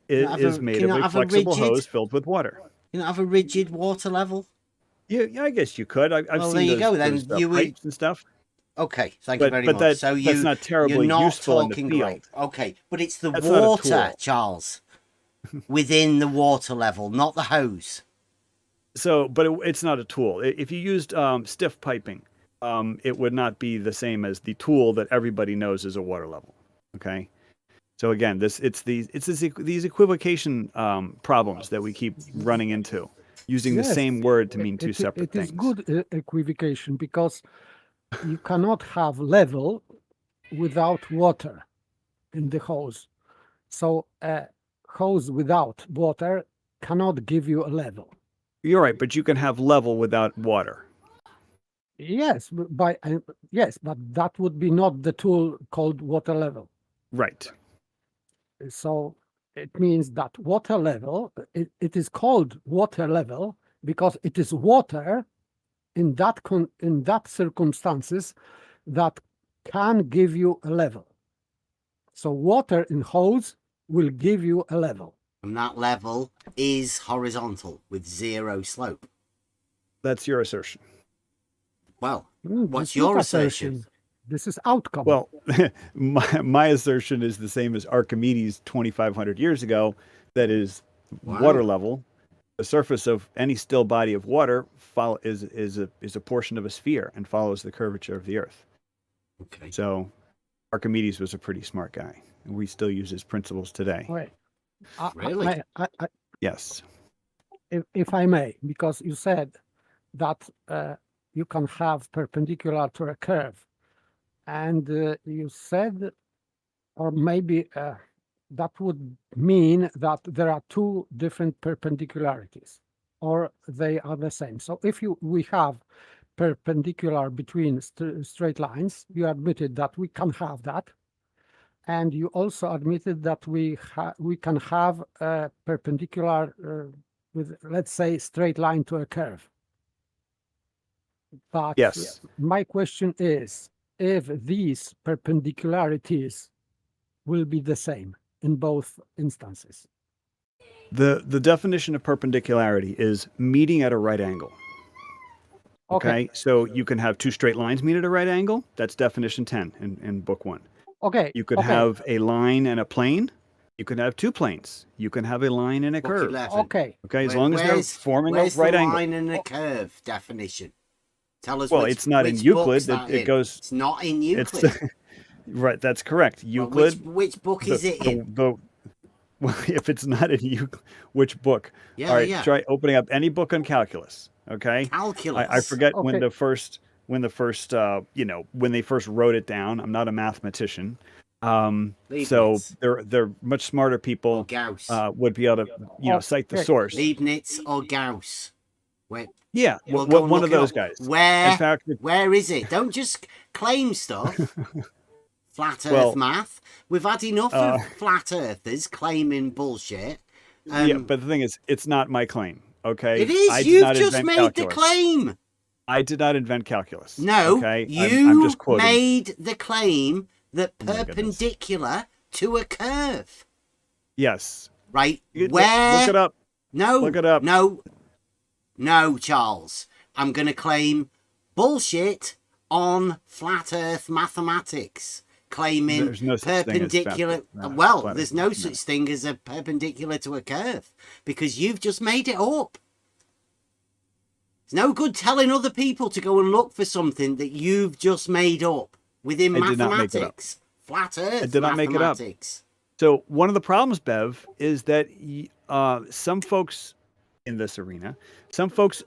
is made can of you a have a flexible rigid? hose filled with water. You don't have a rigid water level? Yeah, I guess you could. I've Well, seen there you those, go, then. those, You would- pipes and stuff. Okay, thank you very but much. So that's not terribly you're not useful in the talking field. great. Okay, but it's the That's not a water, tool. Charles, within the water level, not the hose. So, but it's not a tool. If you used stiff piping, it would not be the same as the tool that everybody knows is a water level. Okay. So again, it's these equivocation problems that we keep running into, using the Yes, same word to mean two separate It is things. good equivocation because you cannot have level without water in the hose. So a hose without water cannot give you a level. You're right, but you can have level without water. Yes, yes, but that would be not the tool called water level. Right. So it means that water level, it is called water level because it is water in that circumstances that can give you a level. So water in hose will give you a level. And that level is horizontal with zero slope. That's your assertion. Well, This what's is your not assertion? This is outcome. Well, my assertion is the same as Archimedes 2,500 years ago. That is water level. The surface of any still body of water is a portion of a sphere and follows the curvature of the Earth. Okay. So Archimedes was a pretty smart guy, and we still use his principles today. Wait. Really? Yes. If I may, because you said that you can have perpendicular to a curve, and you said, or maybe that would mean that there are two different perpendicularities, or they are the same. So if we have perpendicular between straight lines, you admitted that we can have that, and you also admitted that we can have a perpendicular with, let's say, straight line to a curve. But yes, my question is, if these perpendicularities will be the same in both instances. The definition of perpendicularity is meeting at a right angle. Okay, so you can have two straight lines meet at a right angle. That's definition 10 in book 1. Okay. You could have a line and a plane. You can have two planes. You can have a line and a curve. Okay. Okay, as long as they're forming a right the angle. line and a curve definition? Tell us. Well, which, it's not which in Euclid. It goes. It's not in Euclid. Right, that's correct. Euclid. Well, which book is it in? Well, if it's not in Euclid, which book? Yeah, all right, yeah. try opening up any book on calculus. Okay. Calculus. I forget when they first wrote it down. I'm not a mathematician. So they're much smarter people. Gauss would be able to cite the source. Leibniz or Gauss. Yeah, we'll one of those guys. Where is it? Don't just claim stuff. Flat Earth math. We've had enough of flat earthers claiming bullshit. Yeah, but the thing is, it's not my claim. Okay, it is. You've just made the claim. I did not invent calculus. No, okay? I'm just quoting. made the claim that perpendicular to a curve. Yes. Right. Look Where? it up. No. Look it up. No, Charles. I'm going to claim bullshit on flat Earth mathematics. Claiming there's no such perpendicular. There's no such thing as a perpendicular to a curve because you've just made it up. It's no good telling other people to go and look for something that you've just made up within mathematics. Flat Earth I did not make it up. So one of the problems, Bev, is that some folks in this arena, some folks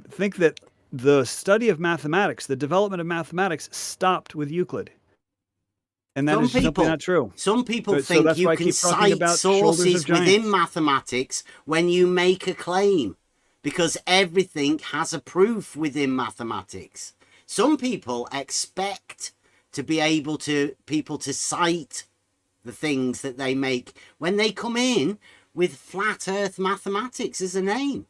think that the study of mathematics, the development of mathematics, stopped with Euclid. And that is simply not true. Some people think you can cite sources within mathematics when you make a claim, because everything has a proof within mathematics. Some people expect to be able to people to cite the things that they make when they come in with flat Earth mathematics as a name,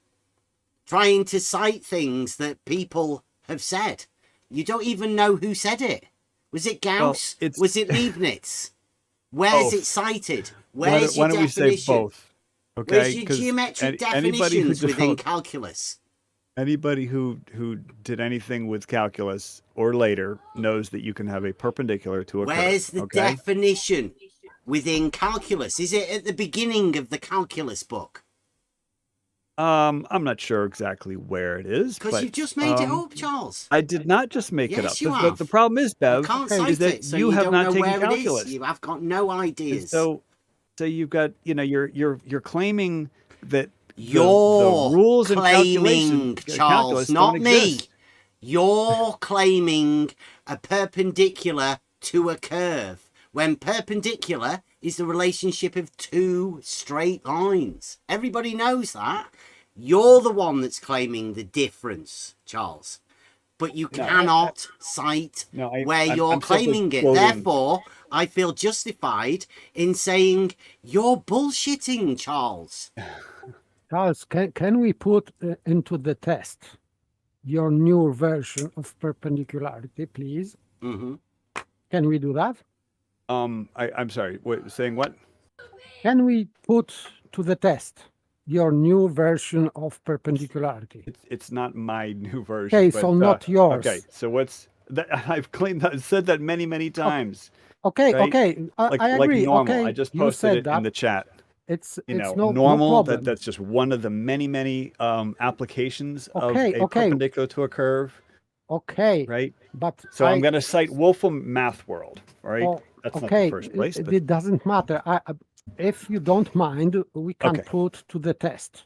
trying to cite things that people have said. You don't even know who said it. Was it Gauss? Was it Leibniz? Where's it cited? Where's your definition? Why don't we say both? Okay, where's your geometric definitions within calculus? Anybody who did anything with calculus or later knows that you can have a perpendicular to a curve. Where's the definition within calculus? Is it at the beginning of the calculus book? I'm not sure exactly where it is. Because you just made it up, Charles. I did not just make it up. You have. The problem is, Bev, is that so you have don't not know taken where calculus. It is. You have got no ideas. So you've got, you're claiming that you're the rules claiming, and Charles, not me. You're claiming a perpendicular to a curve, when perpendicular is the relationship of two straight lines. Everybody knows that. You're the one that's claiming the difference, Charles. But you cannot cite where you're claiming it. Therefore, I feel justified in saying you're bullshitting, Charles. Charles, can we put into the test your new version of perpendicularity, please? Mm-hmm. Can we do that? I'm sorry. Saying what? Can we put to the test your new version of perpendicularity? It's not my new version. Okay, so not yours. Okay, so what's that? I've said that many times. Okay, right? okay, I agree. Like normal. Okay, I just posted it in the chat. It's normal. No that's just one of the many applications of a perpendicular to a curve. Okay. Right. But so I'm going to cite Wolfram Math World. All right. Oh, That's not okay. the first place. But It doesn't matter. If you don't mind, we can Okay. put to the test.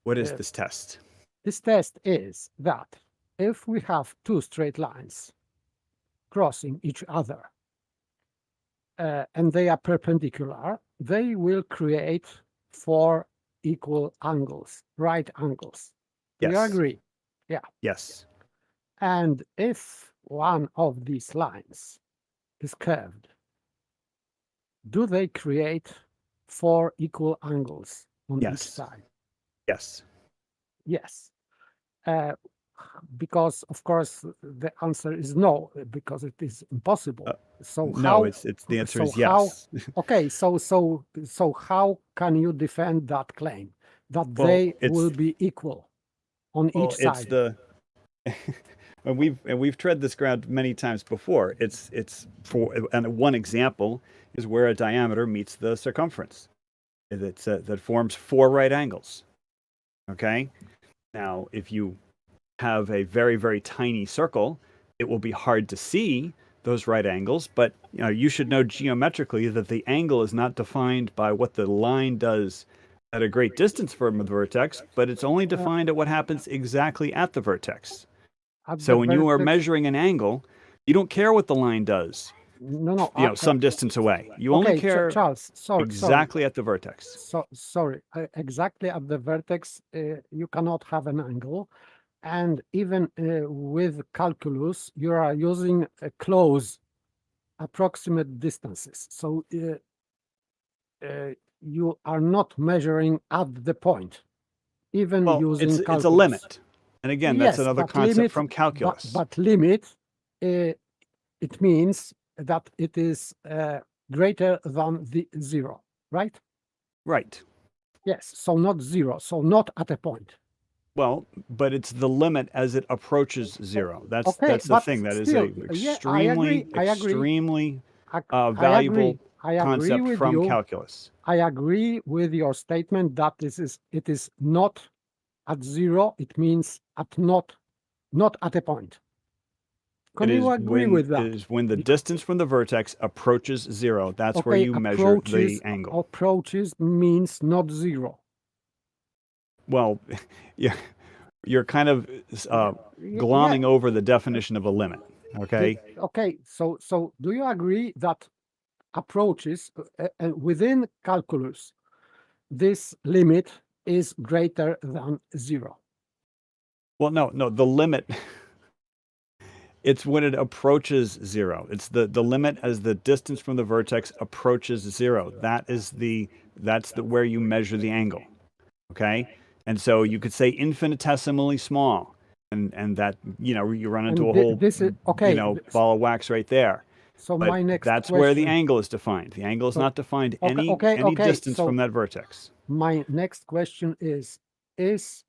What is this test? This test is that if we have two straight lines crossing each other and they are perpendicular, they will create four equal angles, right angles. Do you Yes. agree? Yeah. Yes. And if one of these lines is curved, do they create four equal angles on each Yes. side? Yes. Yes. Because of course the answer is no, because it is impossible. So no, how? it's the answer is how, yes. Okay. So how can you defend that claim that Well, they it's- will be equal on Well, each it's side? the and we've tread this ground many times before. It's for and one example is where a diameter meets the circumference. That forms four right angles. Okay. Now, if you have a very, very tiny circle, it will be hard to see those right angles, but you should know geometrically that the angle is not defined by what the line does at a great distance from the vertex, but it's only defined at what happens exactly at the vertex. So when you are measuring an angle, you don't care what the line does. No, Some distance away. You only care Charles, exactly at the vertex. Sorry, exactly at the vertex, you cannot have an angle. And even with calculus, you are using close approximate distances. So you are not measuring at the point, even using calculus. It's a limit. And again, that's Yes, another but concept limit, from calculus. But limit, it means that it is greater than the zero, right? Right. Yes, so not zero, so not at a point. Well, but it's the limit as it approaches zero. That's Okay, the but thing. That is still, a yeah, I agree, extremely I valuable agree concept with from you. calculus. I agree with your statement that it is not at zero. It means not at a point. Can you agree with that? It is when the distance from the vertex approaches zero. That's where you measure the angle. Approaches means not zero. Well, yeah, you're kind of glomming over the definition of a limit. Okay. Okay. So do you agree that approaches within calculus, this limit is greater than zero? Well, no, the limit. It's when it approaches zero. It's the limit as the distance from the vertex approaches zero. That's where you measure the angle. Okay. And so you could say infinitesimally small, and that you run into a whole ball of wax right there. So but my next that's question, where the angle is defined. The angle is not defined any distance from that vertex. My next question is this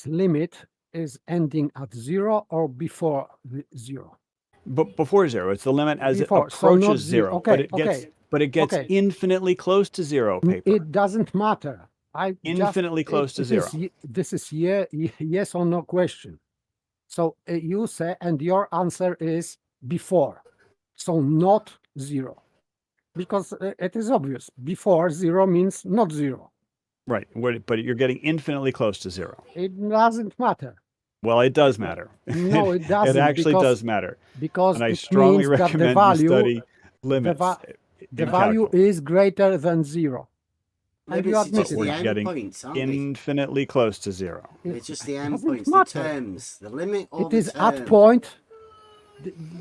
limit is ending at zero or before zero? But before zero, it's the limit as Before, it so approaches not zero. Okay, But it gets infinitely close to zero. Paper. It doesn't matter. Infinitely close to zero. This is yes or no question. So you say, and your answer is before, so not zero, because it is obvious. Before zero means not zero. Right, but you're getting infinitely close to zero. It doesn't matter. Well, it does matter. No, it doesn't. It actually does matter. Because and I it strongly means that recommend the value, you study limits. The value is greater than zero. And you admit the We're getting endpoints, aren't they? infinitely close to zero. It's just the doesn't endpoints, the matter. terms, the limit or It the is term. at point.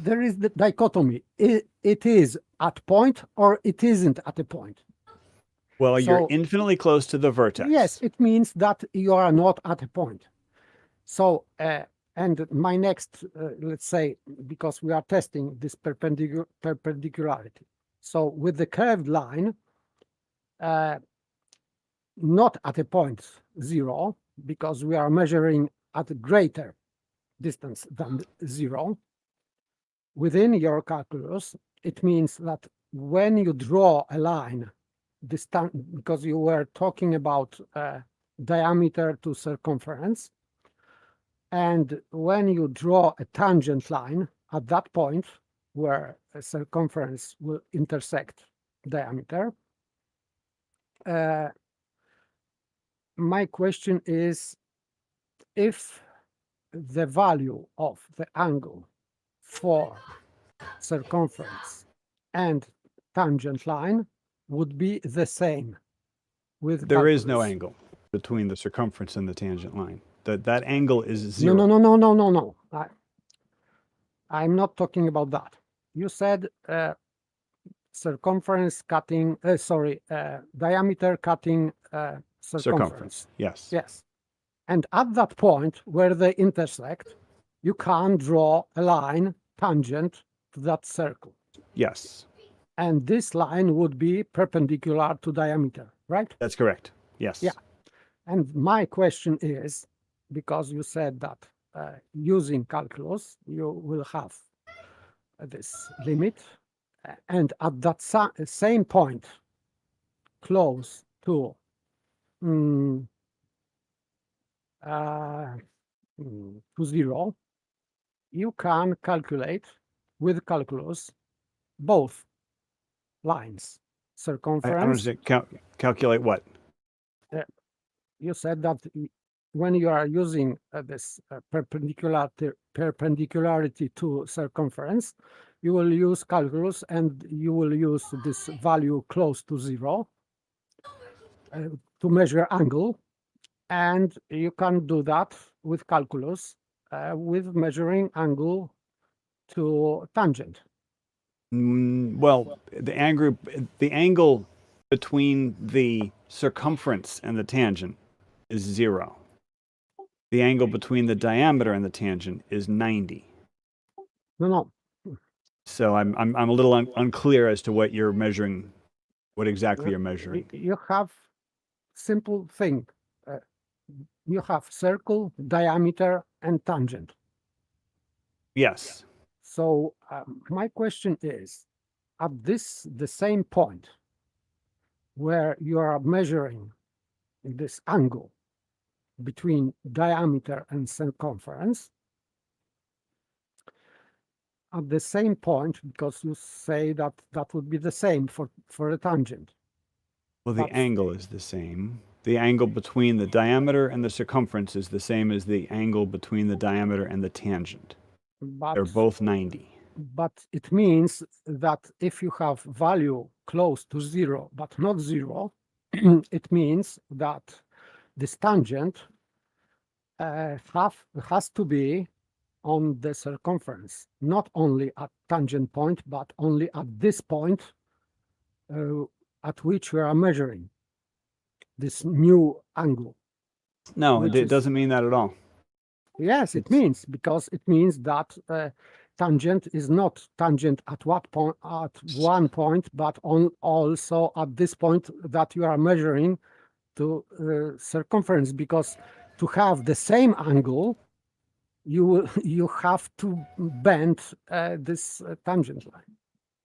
There is the dichotomy. It is at point or it isn't at a point. Well, you're So- infinitely close to the vertex. Yes, it means that you are not at a point. So, and my next, let's say, because we are testing this perpendicularity. So with the curved line, not at a point zero, because we are measuring at a greater distance than zero. Within your calculus, it means that when you draw a line, because you were talking about diameter to circumference, And when you draw a tangent line at that point where a circumference will intersect diameter, my question is, if the value of the angle for circumference and tangent line would be the same with There is no calculus. angle between the circumference and the tangent line. That angle is zero. No. I'm not talking about that. You said circumference cutting, diameter cutting circumference. Yes. Yes. And at that point where they intersect, you can draw a line tangent to that circle. Yes. And this line would be perpendicular to diameter, right? That's correct. Yes. Yeah. And my question is, because you said that using calculus, you will have this limit, and at that same point, close to zero, you can calculate with calculus both lines, circumference. I understand. Calculate what? You said that when you are using this perpendicularity to circumference, you will use calculus and you will use this value close to zero to measure angle. And you can do that with calculus with measuring angle to tangent. Well, the angle between the circumference and the tangent is 0. The angle between the diameter and the tangent is 90. No. So I'm a little unclear as to what you're measuring, what exactly you're measuring. You have simple thing. You have circle, diameter, and tangent. Yes. So my question is, at the same point where you are measuring this angle between diameter and circumference, at the same point, because you say that that would be the same for a tangent. Well, the angle is the same. The angle between the diameter and the circumference is the same as the angle between the diameter and the tangent. They're both 90. But it means that if you have value close to zero, but not zero, it means that this tangent has to be on the circumference, not only at tangent point, but only at this point at which we are measuring this new angle. No, it doesn't mean that at all. Yes, it means, because it means that tangent is not tangent at one point, but also at this point that you are measuring to circumference, because to have the same angle, you have to bend this tangent line.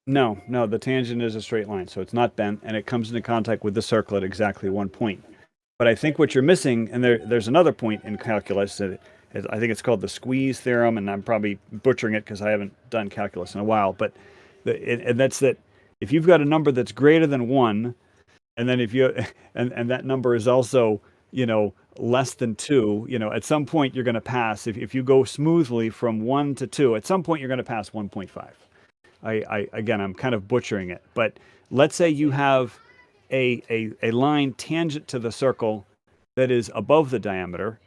No, the tangent is a straight line, so it's not bent, and it comes into contact with the circle at exactly one point. But I think what you're missing, and there's another point in calculus, that I think it's called the squeeze theorem, and I'm probably butchering it because I haven't done calculus in a while, but that's that if you've got a number that's greater than 1, and then if you and that number is also, less than 2, at some point you're going to pass, if you go smoothly from 1 to 2, at some point you're going to pass 1.5. Again, I'm kind of butchering it, but let's say you have a line tangent to the circle that is above the diameter,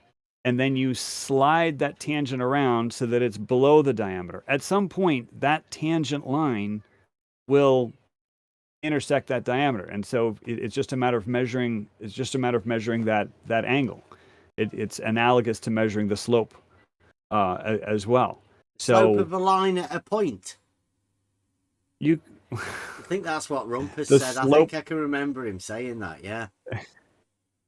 and then you slide that tangent around so that it's below the diameter. At some point, that tangent line will intersect that diameter, and so it's just a matter of measuring. It's just a matter of measuring that angle. It's analogous to measuring the slope as well. Slope of a line at a point. I think that's what Rumpus said. I think I can remember him saying that, yeah.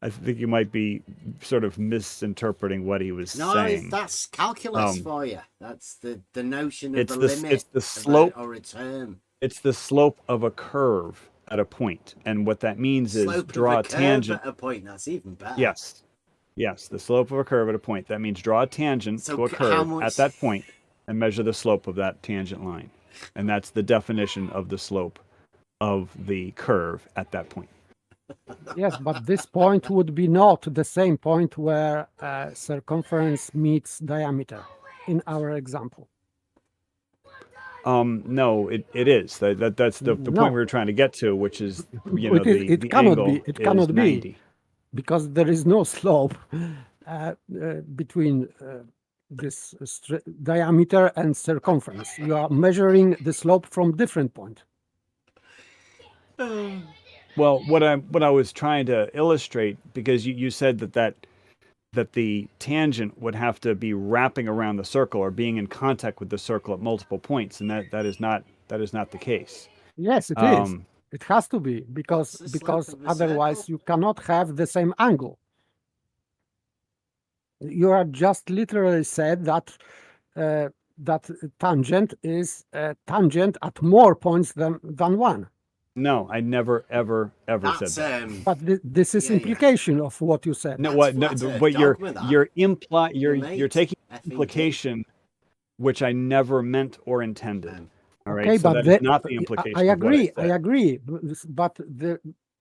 I think you might be sort of misinterpreting what he was saying. No, that's calculus for you. That's the notion of the limit. It's the slope or a term. It's the slope of a curve at a point, and what that means is slope draw of a a tangent curve at a point. That's even better. Yes. Yes, the slope of a curve at a point. That means draw a tangent So to a how curve much- at that point and measure the slope of that tangent line. And that's the definition of the slope of the curve at that point. Yes, but this point would be not the same point where circumference meets diameter in our example. No, it is. That's the No. point we were trying to get to, which is, you know, It the cannot angle be. It is cannot 90. be because there is no slope between this diameter and circumference. You are measuring the slope from different point. Well, what I was trying to illustrate, because you said that the tangent would have to be wrapping around the circle or being in contact with the circle at multiple points, and that is not the case. Yes, it is. It has to be because otherwise you cannot have the same angle. You are just literally said that that tangent is tangent at more points than one. No, I never ever said that. But this is implication of what you said. No, what? No, but you're taking implication, which I never meant or intended. All right, Okay, so but that is not the implication. I agree. Of what I agree. But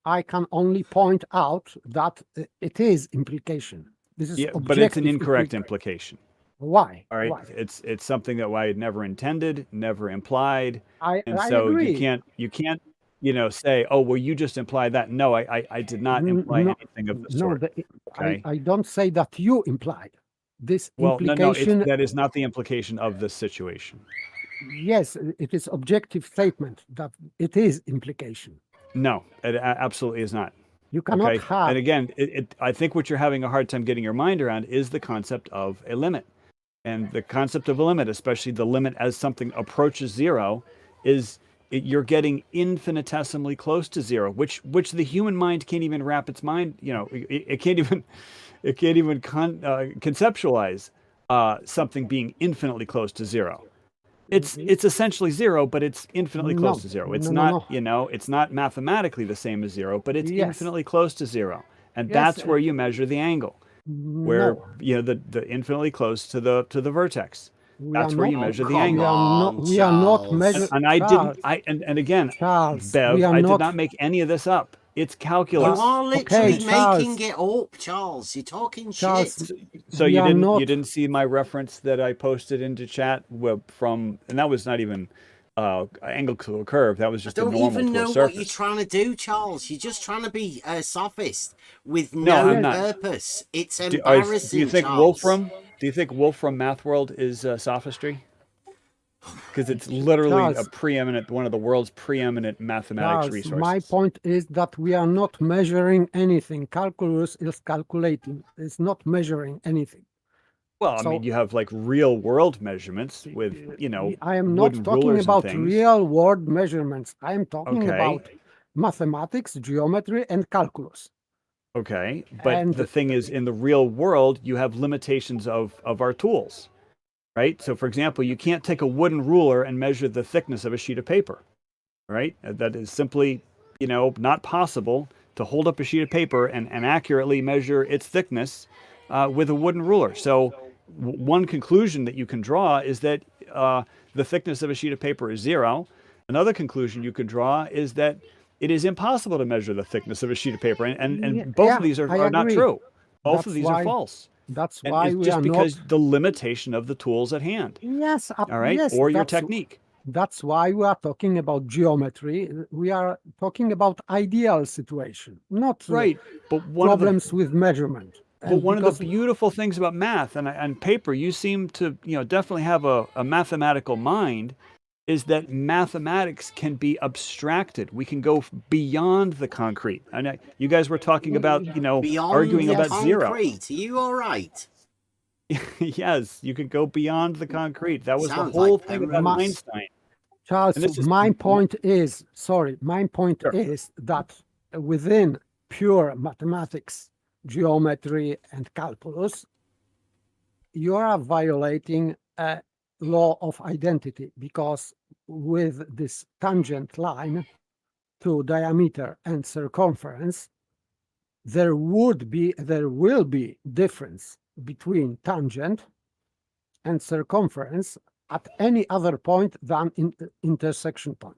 I can only point out that it is implication. This is but it's an incorrect implication. Why? All right, Why? it's something that I had never intended, never implied, I so agree. you can't say, oh well, you just implied that. No, I did not imply anything of the sort. Okay. I don't say that you implied this Well, implication. no, that is not the implication of this situation. Yes, it is objective statement that it is implication. No, it absolutely is not. You cannot have. And again, I think what you're having a hard time getting your mind around is the concept of a limit. And the concept of a limit, especially the limit as something approaches zero, is you're getting infinitesimally close to zero, which the human mind can't even wrap its mind. It can't even conceptualize something being infinitely close to zero. It's essentially zero, but it's infinitely close to zero. It's not, it's not mathematically the same as zero, but it's infinitely close to zero. And that's where you measure the angle, where the infinitely close to the vertex. That's where you measure the angle. We are not measuring. And I didn't. And again, Bev, I did not make any of this up. It's calculus. You are literally making it up, Charles. You're talking shit. So you didn't see my reference that I posted into chat and that was not even angle to a curve. That was just a normal to a surface. I don't even know what you're trying to do, Charles. You're just trying to be a sophist with no purpose. It's embarrassing. Do you think Charles. Wolfram Math World is sophistry? Because it's literally one of the world's preeminent mathematics resources. My point is that we are not measuring anything. Calculus is calculating. It's not measuring anything. Well, I mean, you have like real world measurements with, I am not talking about real world measurements. I am talking about mathematics, geometry, and calculus. Okay, but the thing is, in the real world, you have limitations of our tools. Right? So, for example, you can't take a wooden ruler and measure the thickness of a sheet of paper, right? That is simply, not possible to hold up a sheet of paper and accurately measure its thickness with a wooden ruler. So, one conclusion that you can draw is that the thickness of a sheet of paper is zero. Another conclusion you could draw is that it is impossible to measure the thickness of a sheet of paper. And both of these are not true. Both of these are false. That's why it's just because the limitation of the tools at hand. Yes. All right. Yes, or your technique. That's why we are talking about geometry. We are talking about ideal situation, not right. But problems with measurement. But one of the beautiful things about math and paper, you seem to definitely have a mathematical mind, is that mathematics can be abstracted. We can go beyond the concrete. And you guys were talking about, arguing about zero. Are you all right? Yes, you can go beyond the concrete. That was the whole thing about Einstein. Charles, my point is that within pure mathematics, geometry, and calculus, you are violating a law of identity, because with this tangent line to diameter and circumference, there will be difference between tangent and circumference at any other point than in intersection point.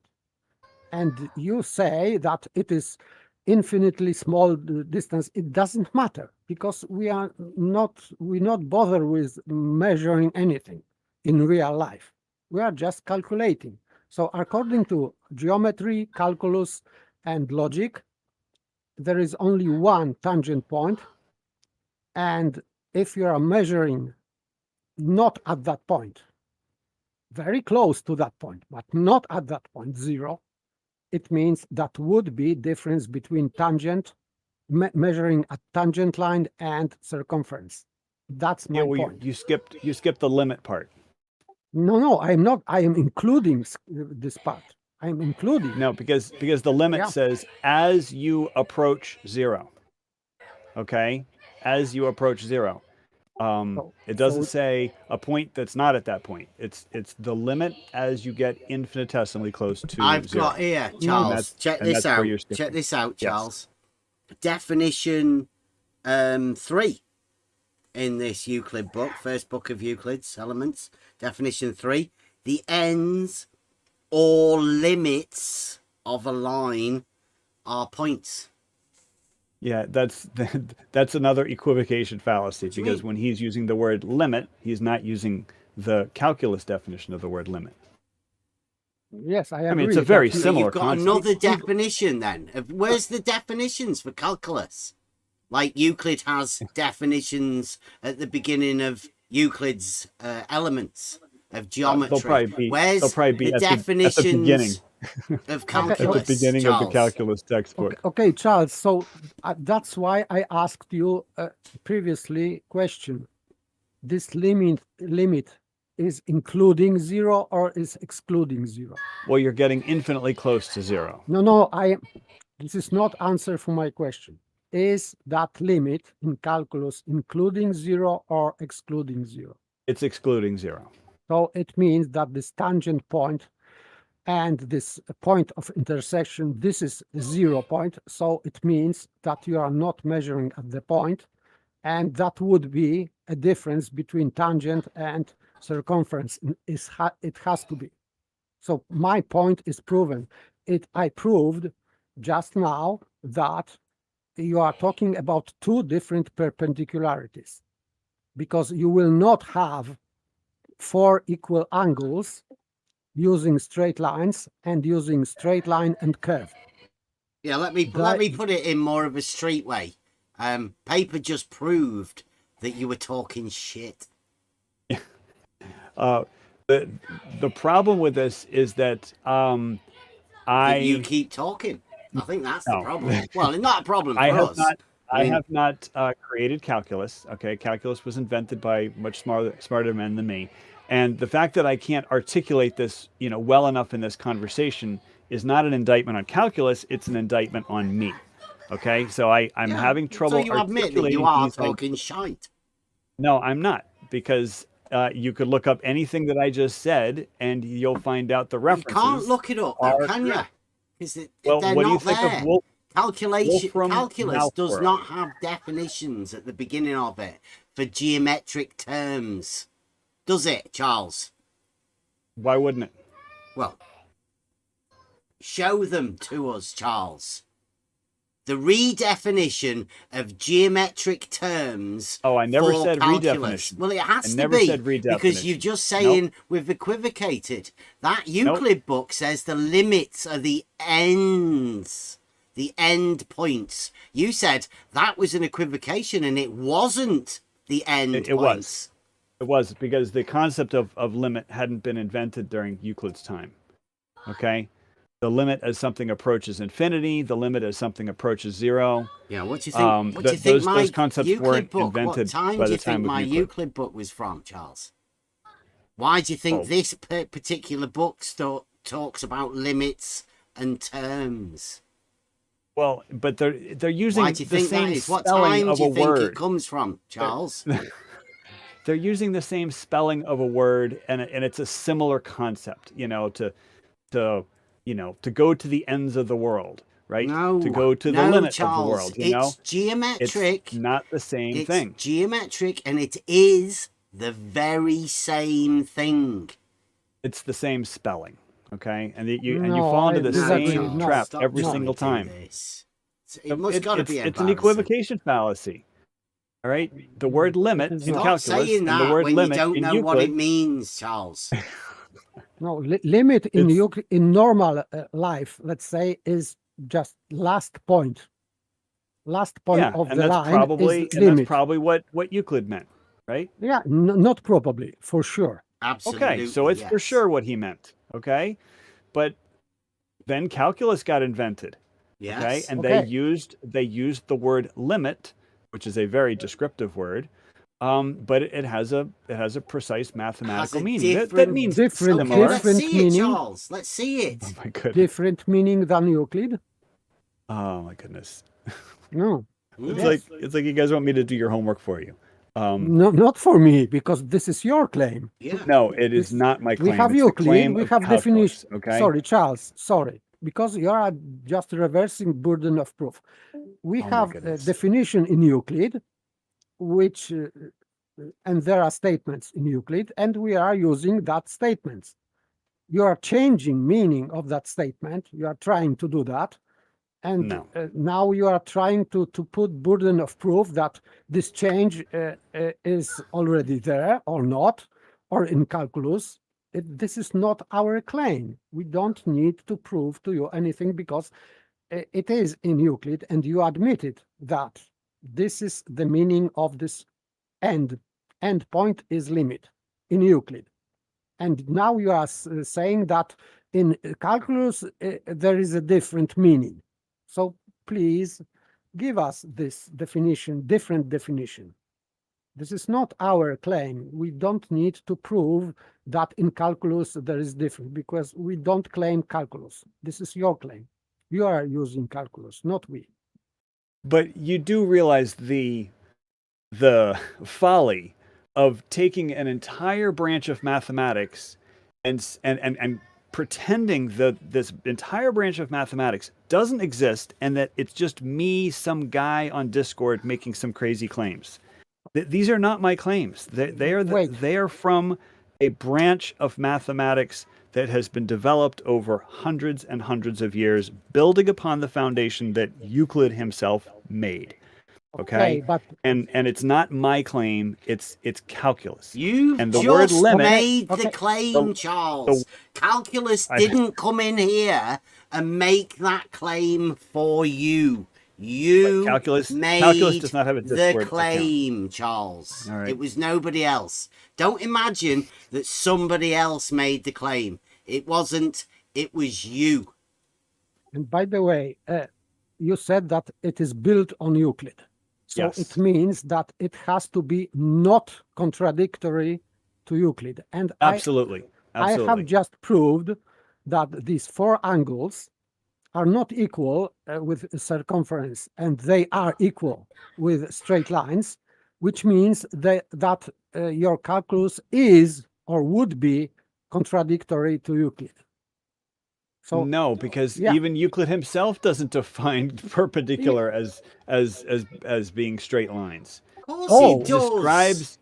And you say that it is infinitely small distance. It doesn't matter because we not bother with measuring anything in real life. We are just calculating. So according to geometry, calculus, and logic, there is only one tangent point. And if you are measuring not at that point, very close to that point, but not at that point, 0, it means that would be difference between tangent, measuring a tangent line and circumference. That's my point. You skipped the limit part. No, I'm not. I am including this part. I'm including. No, because the limit says as you approach 0. Okay, as you approach 0. It doesn't say a point that's not at that point. It's the limit as you get infinitesimally close to 0. I've got here, Charles. Check this out. Check this out, Charles. Yes. Definition 3 in this Euclid book, first book of Euclid's Elements. Definition 3: the ends or limits of a line are points. Yeah, that's another equivocation fallacy, because when he's using the word limit, he's not using the calculus definition of the word limit. Yes, I agree. I mean, it's a very similar You've got concept. another definition then. Where's the definitions for calculus? Like Euclid has definitions at the beginning of Euclid's Elements of geometry. Where's the definitions at the beginning of calculus? At the beginning of the calculus textbook. Okay, Charles. So that's why I asked you previously question. This limit is including 0 or is excluding 0? Well, you're getting infinitely close to 0. No. This is not answer for my question. Is that limit in calculus including 0 or excluding 0? It's excluding 0. So it means that this tangent point and this point of intersection, this is 0 point. So it means that you are not measuring at the point, and that would be a difference between tangent and circumference. It has to be. So my point is proven. I proved just now that you are talking about 2 different perpendicularities, because you will not have 4 equal angles using straight lines and using straight line and curve. Yeah, let me put it in more of a street way. Paper just proved that you were talking shit. The problem with this is that you keep talking. I think that's the problem. Well, it's not a problem for us. I have not created calculus. Okay, calculus was invented by much smarter men than me, and the fact that I can't articulate this, well enough in this conversation is not an indictment on calculus. It's an indictment on me. Okay, so I'm having trouble. So you admit that you are talking shite. No, I'm not, because you could look up anything that I just said, and you'll find out the references. You can't look it up, can you? Because well, they're what do you not think there. of Wolf? Calculus does not have definitions at the beginning of it for geometric terms. Does it, Charles? Why wouldn't it? Well, show them to us, Charles. The redefinition of geometric terms. Oh, I never for said calculus. redefinition. Well, it has I to never be said redefinition. because you're just saying we've equivocated. That Euclid book says the limits are the ends, the end points. You said that was an equivocation, and it wasn't the end It points. It was because the concept of limit hadn't been invented during Euclid's time. Okay. The limit as something approaches infinity, the limit as something approaches 0. Yeah, what do you think? What do you think those concepts Euclid weren't book? invented What time by do the you think time my of Euclid. Euclid book was from, Charles? Why do you think this particular book talks about limits and terms? Well, but they're using Why do you think the same that is? What spelling time of do you a think word. it comes from, Charles? They're using the same spelling of a word, and it's a similar concept. To go to the ends of the world. right? No, to go to the no, limit Charles, of the world. You know, it's geometric. It's not the same It's thing. geometric, and it is the very same thing. It's the same spelling, okay? And you No, fall into I the disagree. same No, trap stop every trying single to do time. this. It must gotta be It's an embarrassing. equivocation fallacy. All right, the word limit is in not. Stop calculus saying and the that word when you limit don't in know what it Euclid. means, Charles. No, limit in in normal life, let's say, is just last point. Last point Yeah, of and the that's line probably is limit. what Euclid meant, right? Yeah, not probably, for sure. Absolutely. Okay, so it's for sure what he meant. Okay, but then calculus got invented. Yes. Okay, and Okay. they used the word limit, which is a very descriptive word, but it has a precise mathematical meaning. That means different, similar. Let's different see it, meaning. Charles. Let's see it. Oh my goodness. Different meaning than Euclid. Oh my goodness. No. It's like you guys want me to do your homework for you. No, not for me, because this is your claim. Yeah. No, it is not my claim. We have It's the Euclid, claim we of have calculus, definition. okay? Sorry, Charles, sorry. Because you are just reversing burden of proof. We Oh my have a goodness. definition in Euclid, which, and there are statements in Euclid, and we are using that statements. You are changing meaning of that statement. You are trying to do that. And No. now you are trying to put burden of proof that this change is already there or not, or in calculus. This is not our claim. We don't need to prove to you anything because it is in Euclid, and you admitted that this is the meaning of this end. End point is limit in Euclid. And now you are saying that in calculus there is a different meaning. So please give us this definition, different definition. This is not our claim. We don't need to prove that in calculus there is different, because we don't claim calculus. This is your claim. You are using calculus, not we. But you do realize the folly of taking an entire branch of mathematics and pretending that this entire branch of mathematics doesn't exist and that it's just me, some guy on Discord, making some crazy claims. These are not my claims. They are from a branch of mathematics that has been developed over hundreds and hundreds of years, building upon the foundation that Euclid himself made. Okay, but and it's not my claim. It's calculus. You and the just word limit made the claim, Charles. Calculus didn't come in here and make that claim for you. You calculus made does not have a the Discord claim, account. Charles. All right. It was nobody else. Don't imagine that somebody else made the claim. It wasn't. It was you. And by the way, you said that it is built on Euclid. So Yes. it means that it has to be not contradictory to Euclid. And Absolutely. I have just proved that these four angles are not equal with circumference, and they are equal with straight lines, which means that your calculus is or would be contradictory to Euclid. So no, because even Euclid himself doesn't define perpendicular as being straight lines. Of course he does. Describes.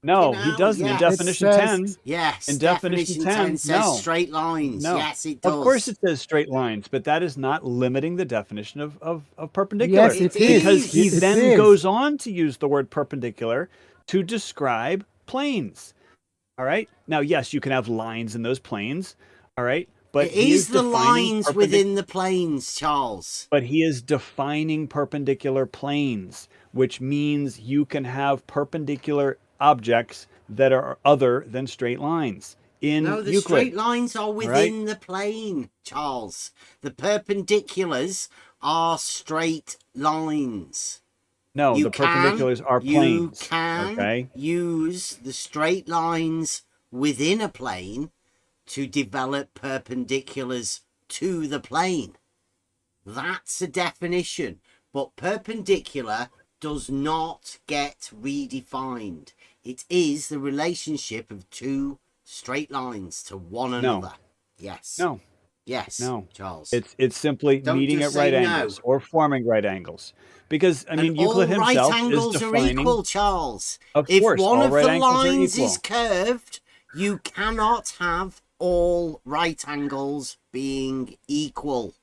No, he doesn't. yes. In definition 10. Yes. In definition 10 says no. straight lines. No. Yes, it does. Of course it says straight lines, but that is not limiting the definition of perpendicular. Yes, it because is. he It then is. goes on to use the word perpendicular to describe planes. All right. Now, yes, you can have lines in those planes. All right. But it he is the defining lines within the planes, Charles. But he is defining perpendicular planes, which means you can have perpendicular objects that are other than straight lines. In No, the Euclid. straight lines are within the plane, Charles. The perpendiculars are straight lines. No, You the perpendiculars are planes. You can okay? use the straight lines within a plane to develop perpendiculars to the plane. That's a definition. But perpendicular does not get redefined. It is the relationship of two straight lines to one another. Yes. No. Yes. No, Charles. It's simply Don't meeting just at right say no. angles or forming right angles. Because I mean, And Euclid all right himself is angles are defining. equal, Charles. Of If course, one all of right the angles are lines equal. is curved, you cannot have all right angles being equal.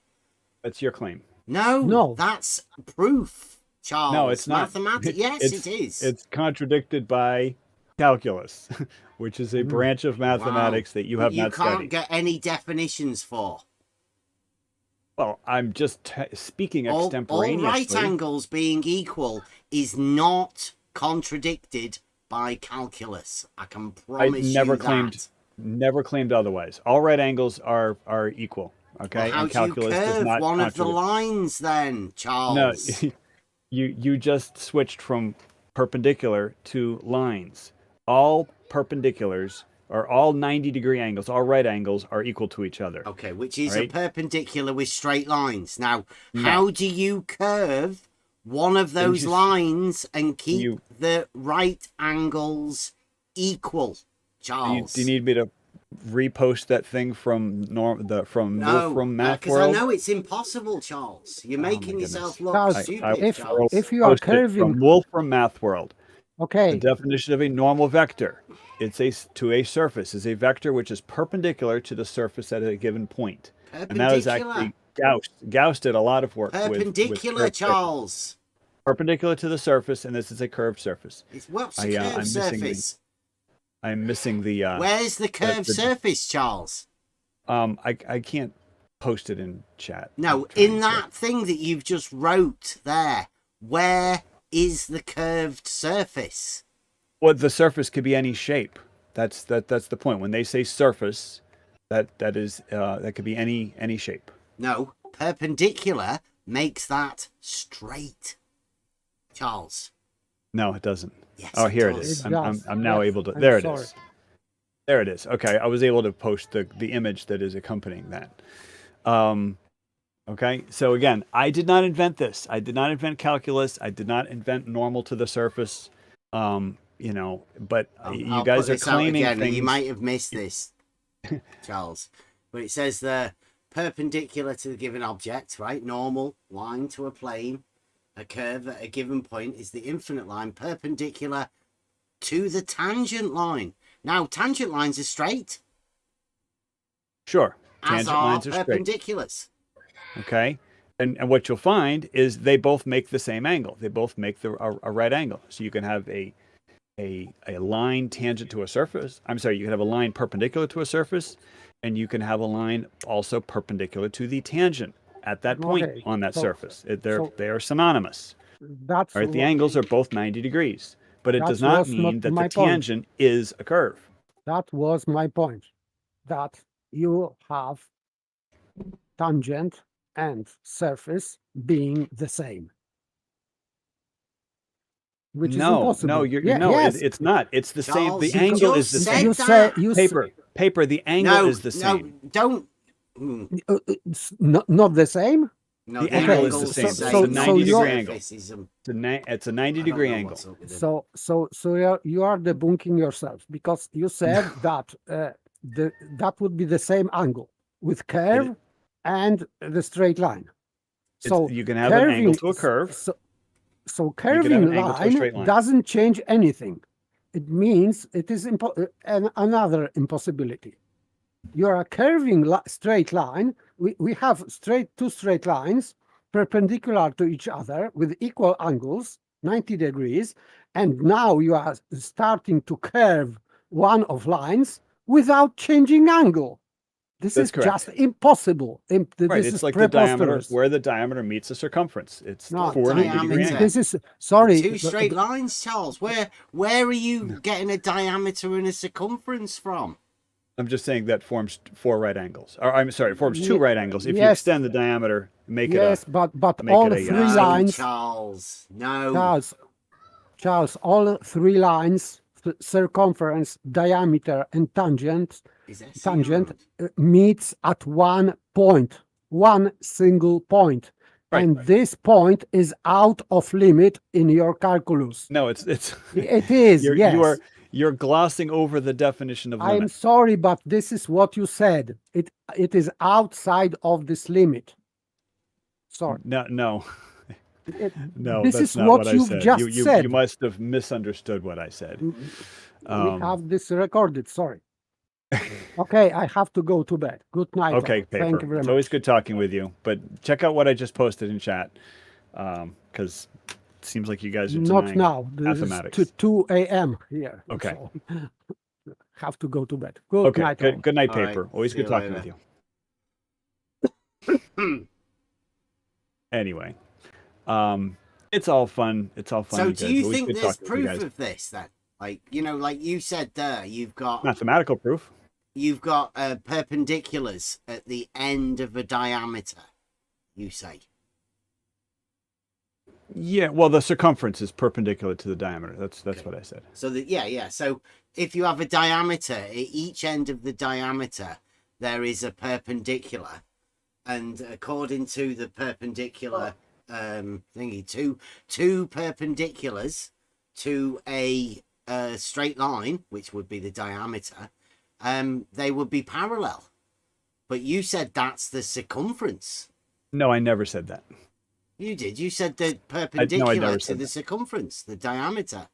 That's your claim. No, that's proof, Charles. No, it's not. Yes, it is. It's contradicted by calculus, which is a branch of mathematics that you have you not can't studied. get any definitions for. Well, I'm just speaking All extemporaneously. right angles being equal is not contradicted by calculus. I can promise you that. Never claimed otherwise. All right angles are equal. Okay, Well, how and do you calculus does curve not one of the contradict. lines then, No, Charles? you just switched from perpendicular to lines. All perpendiculars or all 90-degree angles, all right angles are equal to each other. Okay, which is right? a perpendicular with straight lines. Now, No. how do you curve one of those lines and keep the right angles equal, Charles? Do you need me to repost that thing from from Math because I World? know it's impossible, Charles. You're making yourself look Charles, stupid, Charles. if you are Post it curving, from Wolf from Math World. okay, The definition of a normal vector, to a surface, is a vector which is perpendicular to the surface at a given point. And that is actually Gauss did a lot of work perpendicular, with Charles. Perpendicular to the surface, and this is a curved surface. What's a curved surface? I'm missing the. Where's the curved surface, Charles? I can't post it in chat. No, in that thing that you've just wrote there, where is the curved surface? Well, the surface could be any shape. That's the point. When they say surface, that could be any shape. No, perpendicular makes that straight, Charles. No, it doesn't. Yes, oh, here it it is. does. I'm now able to. I'm There it sorry. is. There it is. Okay, I was able to post the image that is accompanying that. Okay, so again, I did not invent this. I did not invent calculus. I did not invent normal to the surface. You know, but you guys are claiming things. You might have missed this, Charles, but it says the perpendicular to the given object, right? Normal line to a plane, a curve at a given point is the infinite line perpendicular to the tangent line. Now, tangent lines are straight. Sure, as tangent are lines are straight. perpendiculars. Okay, and what you'll find is they both make the same angle. They both make a right angle. So you can have a line tangent to a surface. I'm sorry, you can have a line perpendicular to a surface, and you can have a line also perpendicular to the tangent at that point on that surface. They are synonymous. That's right. The angles are both 90 degrees, but it does not mean that the tangent is a curve. That was my point. That you have tangent and surface being the same. Which is impossible. No, it's not. It's the same. The angle is the same. Paper. The angle is the same. No, don't. It's not the same. No, the angle is the same. It's a 90-degree angle. It's a 90-degree angle. So you are debunking yourself because you said that that would be the same angle with curve and the straight line. So you can have an angle to a curve. So curving line doesn't change anything. It means it is another impossibility. You are curving straight line. We have two straight lines perpendicular to each other with equal angles, 90 degrees, and now you are starting to curve one of lines without changing angle. This is just impossible. Right, it's like the diameter, where the diameter meets the circumference. It's 490 degrees. This is, sorry. Two straight lines, Charles. Where are you getting a diameter and a circumference from? I'm just saying that forms 4 right angles. Or, I'm sorry, it forms 2 right angles. If you extend the diameter, make it but all 3 lines. Charles, no. Charles, all 3 lines, circumference, diameter, and tangent meets at one point, one single point. Right, and this point is out of limit in your calculus. No, it is. Yes. You're glossing over the definition of I'm limit. sorry, but this is what you said. It is outside of this limit. Sorry. No. No, This that's is not what what I you've said. just said. You must have misunderstood what I said. We have this recorded. Sorry. Okay, I have to go to bed. Good night. Okay, all. Thank paper. you very It's much. always good talking with you. But check out what I just posted in chat, because it seems like you guys are Not denying now. This mathematics. is 2 a.m. here. Okay. So have to go to bed. Good Okay. night. all. Good night, All right, paper. Always see good you talking later. with you. Anyway, it's all fun. It's all fun. So you do guys. you Always think good there's talking with you proof guys. of this then? Like, you know, like you said there, you've got Mathematical proof. you've got perpendiculars at the end of a diameter, you say. Yeah. Well, the circumference is perpendicular to the diameter. That's what I said. So that yeah. So if you have a diameter, at each end of the diameter there is a perpendicular, and according to the perpendicular thingy, two perpendiculars to a straight line, which would be the diameter, they would be parallel. But you said that's the circumference. No, I never said that. You did. You said the perpendicular never to said the that. circumference, the diameter.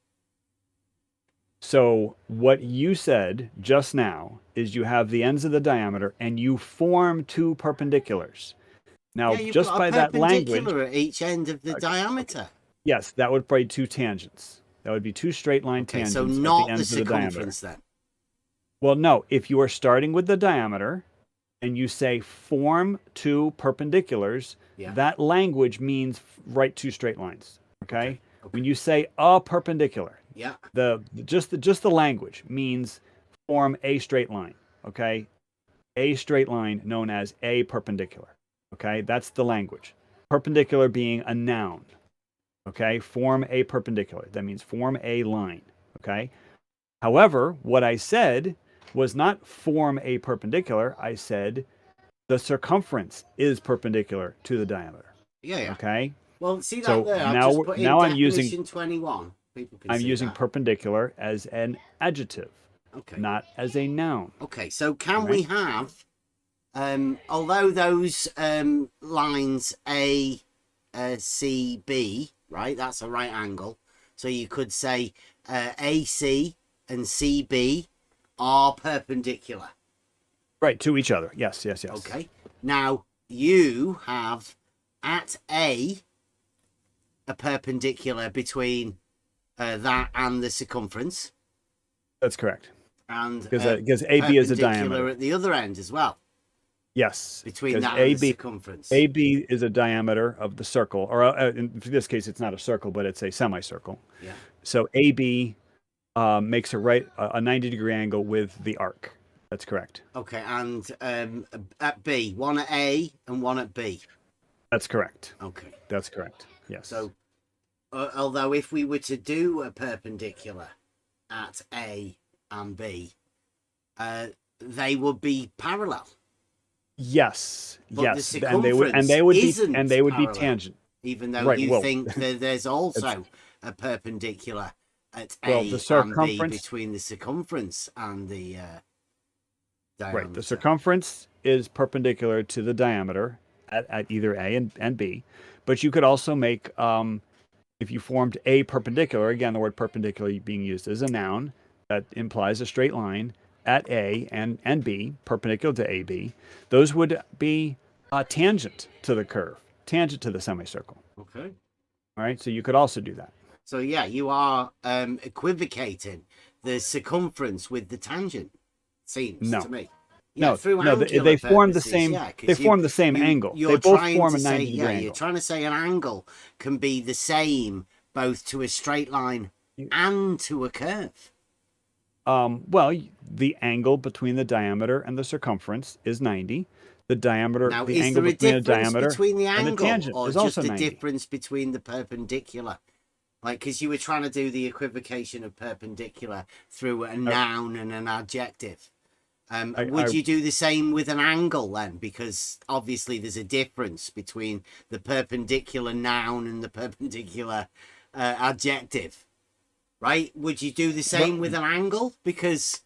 So what you said just now is you have the ends of the diameter and you form two perpendiculars. Now, Yeah, you've just got by a that language, perpendicular at each end of the diameter. yes, that would be two tangents. That would be two straight line Okay, tangents so at not the the ends of the diameter. circumference then. Well, no, if you are starting with the diameter and you say form two perpendiculars, Yeah. that language means write two straight lines. Okay? When you say a perpendicular, Yeah. just the language means form a straight line. Okay? A straight line known as a perpendicular. Okay? That's the language. Perpendicular being a noun. Okay? Form a perpendicular. That means form a line. Okay? However, what I said was not form a perpendicular. I said the circumference is perpendicular to the diameter. Yeah. Okay? Well, see that So there. I've now, just put in now I'm definition using 21. People can I'm see using that. perpendicular as an adjective, Okay. not as a noun. Okay, so can Right. we have, although those lines A, C, B, right? That's a right angle. So you could say AC and CB are perpendicular. Right, to each other. Yes. Okay. Now you have at A perpendicular between that and the circumference, That's correct. and Because AB is a perpendicular diameter. at the other end as well. Yes. Between because that and the circumference. AB is a diameter of the circle, or in this case, it's not a circle, but it's a semicircle. Yeah. So AB makes a 90-degree angle with the arc. That's correct. Okay, and at B, one at A and one at B. That's correct. Okay. That's correct. Yes. So, although if we were to do a perpendicular at A and B, they would be parallel. Yes. But yes. the And they would circumference be parallel, tangent. Even though Right, you well, think that there's also a perpendicular at Well, A the and B circumference- between the circumference and the diameter. Right. The circumference is perpendicular to the diameter at either A and B. But you could also make, if you formed a perpendicular, again, the word perpendicular being used as a noun, that implies a straight line at A and B, perpendicular to AB, those would be tangent to the curve, tangent to the semicircle. Okay. All right. So you could also do that. So yeah, you are equivocating the circumference with the tangent. Seems No. to me. No, through no, angular they form the purposes, same. yeah, 'cause They form the same angle. You're They both trying form to a say, 90-degree yeah, angle. you're trying to say an angle can be the same both to a straight line and to a curve. Well, the angle between the diameter and the circumference is 90. The diameter, Now, the is angle there a between the difference diameter between the and the angle, tangent or is just also the 90. difference between the perpendicular? Like, because you were trying to do the equivocation of perpendicular through a noun and an adjective. Would you do the same with an angle then? Because obviously there's a difference between the perpendicular noun and the perpendicular adjective, right? Would you do the same with an angle? Because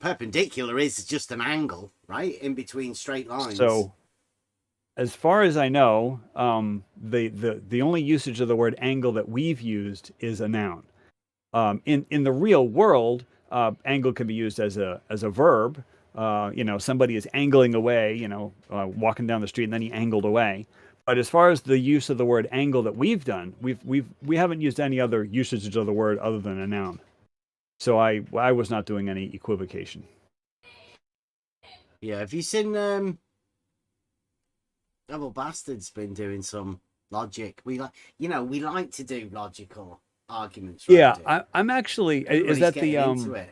perpendicular is just an angle, right, in between straight lines. So, as far as I know, the only usage of the word angle that we've used is a noun. In the real world, angle can be used as a verb. Somebody is angling away, walking down the street and then he angled away. But as far as the use of the word angle that we've done, we haven't used any other usage of the word other than a noun. So I was not doing any equivocation. Yeah, have you seen Double Bastard's been doing some logic? We like to do logical arguments. Right? Yeah, I'm actually. Is that the into it.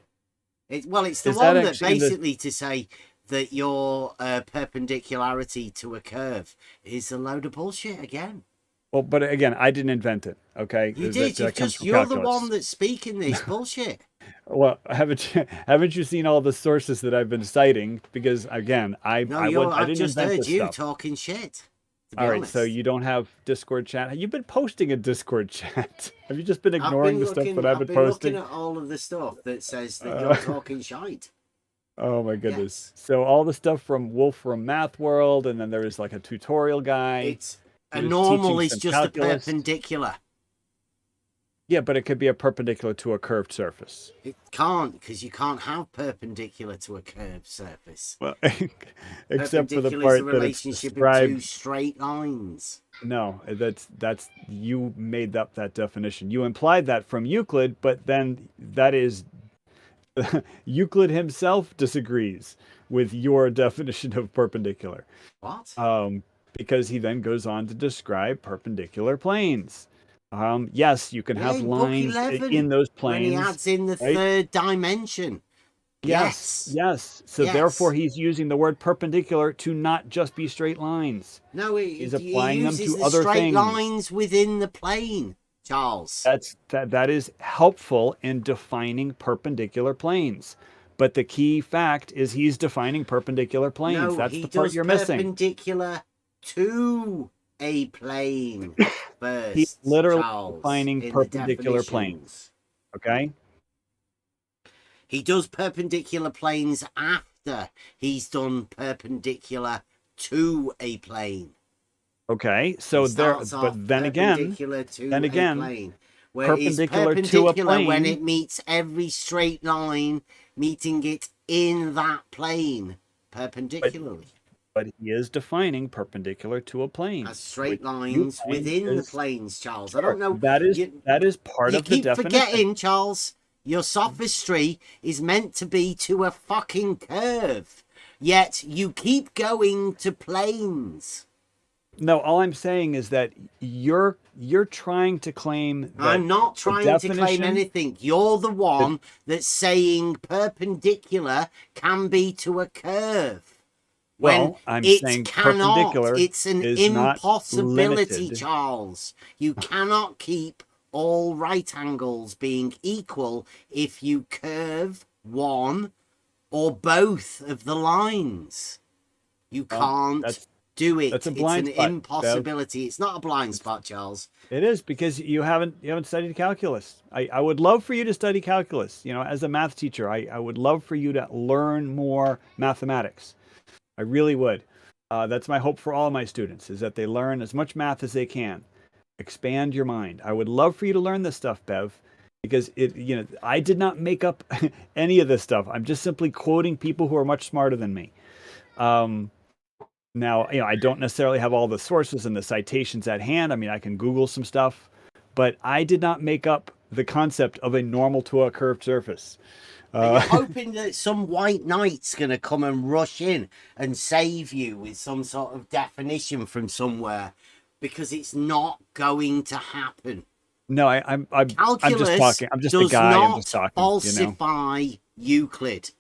It's the one that basically to say that your perpendicularity to a curve is a load of bullshit again. Well, but again, I didn't invent it. Okay, you did. You're the one that's speaking this bullshit. Well, haven't you seen all the sources that I've been citing? Because again, I didn't just invent heard this you stuff. talking shit. All right, so you don't have Discord chat. You've been posting a Discord chat. Have you just been ignoring the stuff that I've been posting? Looking at all of the stuff that says that you're talking shite. Oh my goodness! Yes. So all the stuff from Wolf from Math World, and then there is like a tutorial guy. It's a normal is just calculus. A perpendicular. Yeah, but it could be a perpendicular to a curved surface. It can't, because you can't have perpendicular to a curved surface. Well, except for the part that it's described. Of two straight lines. No, that's you made up that definition. You implied that from Euclid, but then that is Euclid himself disagrees with your definition of perpendicular. What? Because he then goes on to describe perpendicular planes. Yes, you can have lines in those planes. When he adds in the third dimension. Yes. So therefore, he's using the word perpendicular to not just be straight lines. No, he's applying them to the other straight things. Lines within the plane, Charles. That is helpful in defining perpendicular planes. But the key fact is he's defining perpendicular planes. No, that's the part you're missing. Perpendicular to a plane first. He's literally Charles, defining perpendicular planes. Okay? He does perpendicular planes after he's done perpendicular to a plane. Okay, so then again, perpendicular to a plane when it meets every straight line, meeting it in that plane perpendicularly. But he is defining perpendicular to a plane. As straight lines within the planes, Charles. I don't know. That is part of the definition. You keep forgetting, Charles. Your sophistry is meant to be to a fucking curve. Yet you keep going to planes. No, all I'm saying is that you're trying to claim that I'm not trying to claim anything. You're the one that's saying perpendicular can be to a curve. Well, I'm saying perpendicular. It's an impossibility, Charles. You cannot keep all right angles being equal if you curve one or both of the lines. You can't do it. That's a blind it's spot, an impossibility. Bev. It's not a blind spot, Charles. It is, because you haven't studied calculus. I would love for you to study calculus. As a math teacher, I would love for you to learn more mathematics. I really would. That's my hope for all of my students, is that they learn as much math as they can. Expand your mind. I would love for you to learn this stuff, Bev, because I did not make up any of this stuff. I'm just simply quoting people who are much smarter than me. Now, I don't necessarily have all the sources and the citations at hand. I mean, I can Google some stuff, but I did not make up the concept of a normal to a curved surface. Are you hoping that some white knight's going to come and rush in and save you with some sort of definition from somewhere? Because it's not going to happen. No, I'm just talking. I'm just a guy. I'm just talking. Falsify Euclid.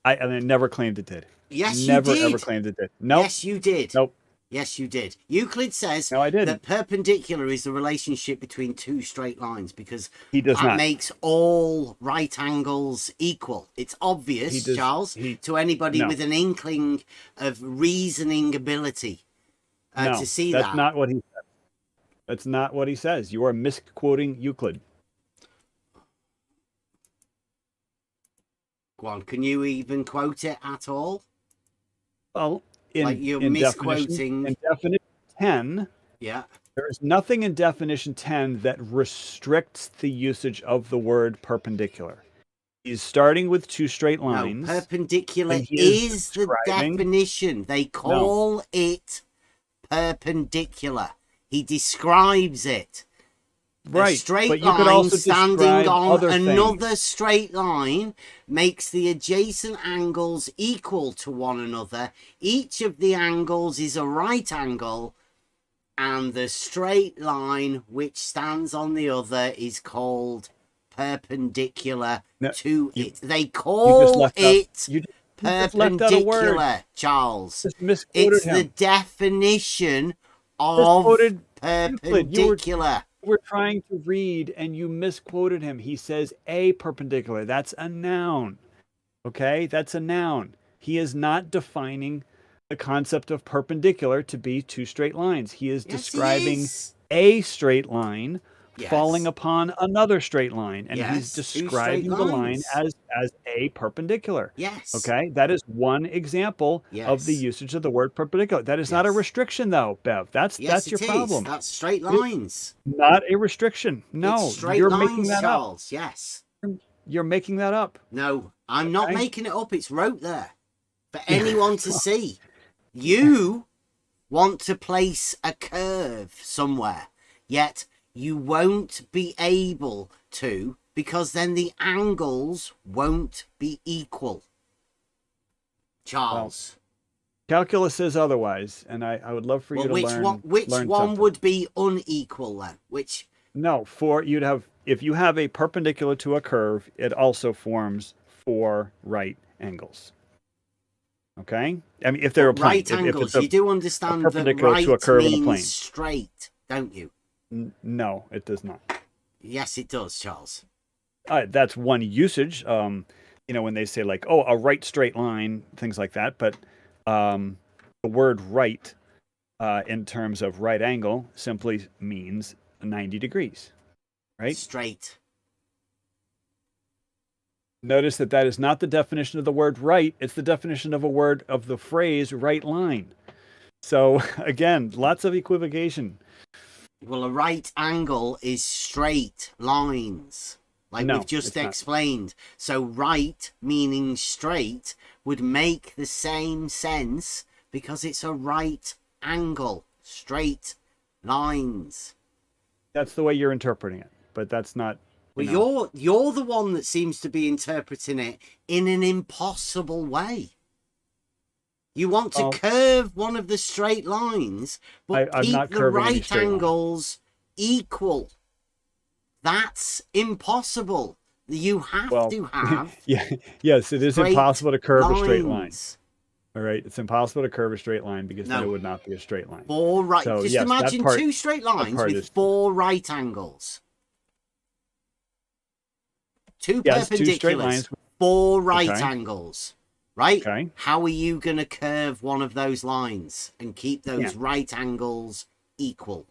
I never claimed it did. Yes, never, you did. Never claimed it did. Nope. Yes, you did. Nope. Yes, you did. Euclid says that perpendicular is the relationship between two straight lines because that makes all right angles equal. It's obvious, Charles, to anybody with an inkling of reasoning ability to see that. That's not what he says. That's not what he says. You are misquoting Euclid. Go on. Can you even quote it at all? Well, in, Like you're in misquoting. in definition 10, Yeah. there is nothing in definition 10 that restricts the usage of the word perpendicular. He's starting with two straight lines. No, perpendicular and he is the describing- definition. They call it perpendicular. He describes it. Right, A straight but you line could also standing describe on other another things. straight line makes the adjacent angles equal to one another. Each of the angles is a right angle, and the straight line which stands on the other is called perpendicular to it. They call it you just left out a word. perpendicular, Charles. Just misquoted It's the him. definition of Misquoted perpendicular. You were trying to read and you misquoted him. He says a perpendicular. That's a noun. Okay? That's a noun. He is not defining the concept of perpendicular to be two straight lines. He is describing a straight line falling upon another straight line, and he's describing the line as a perpendicular. Yes. Okay? That is one example of the usage of the word perpendicular. That is not a restriction, though, Bev. That's your problem. That's straight lines. Not a restriction. No, It's straight you're lines, making that Charles. up. Yes. You're making that up. No, I'm not making it up. It's wrote there for anyone to see. You want to place a curve somewhere, yet you won't be able to, because then the angles won't be equal. Charles. Well, calculus says otherwise, and I would love for you to learn. Which learn one something. would be unequal then? Which? No, if you have a perpendicular to a curve, it also forms 4 right angles. Okay, I mean if they're a plane, Right angles. If it's You do understand that perpendicular right to a curve in a plane. means straight, don't you? No, it does not. Yes, it does, Charles. That's one usage. When they say like, oh, a right straight line, things like that. But the word right, in terms of right angle, simply means 90 degrees, right? Straight. Notice that is not the definition of the word right. It's the definition of the phrase right line. So again, lots of equivocation. Well, a right angle is straight lines, like No, we've just it's not. explained. So right meaning straight would make the same sense because it's a right angle, straight lines. That's the way you're interpreting it, but that's not. Well, you're the one that seems to be interpreting it in an impossible way. You want to curve one of the straight lines, but I'm keep not the curving any right straight line. angles equal. That's impossible. You have to have yes, it is straight impossible to curve a straight line. lines. All right, it's impossible to curve a straight line because then No. it would not be a straight line. 4 right. So, Just yes, that imagine part- 2 straight that lines part with is- 4 right angles. 2 Yes, 2 perpendiculars, straight lines. 4 right Okay. angles. Right? Okay. How are you going to curve one of those lines and keep those Yeah. right angles equal?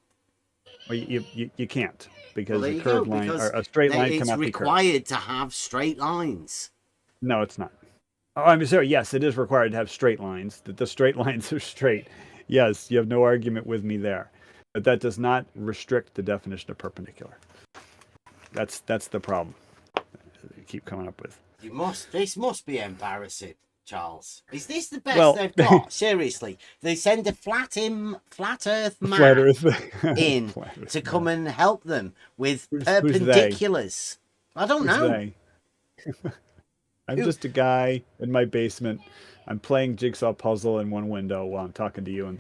Well, you can't because Well, there a you curved go, line because or a straight line it's cannot be curved. required to have straight lines. No, it's not. Oh, I'm sorry. Yes, it is required to have straight lines. That the straight lines are straight. Yes, you have no argument with me there. But that does not restrict the definition of perpendicular. That's the problem you keep coming up with. This must be embarrassing, Charles. Is this the best Well- they've got? Seriously, they send a flat Earth man Flat Earth. in Flat Earth to come and help them with Who's they? perpendiculars. I don't Who's know. they? I'm just a guy in my basement. I'm playing jigsaw puzzle in one window while I'm talking to you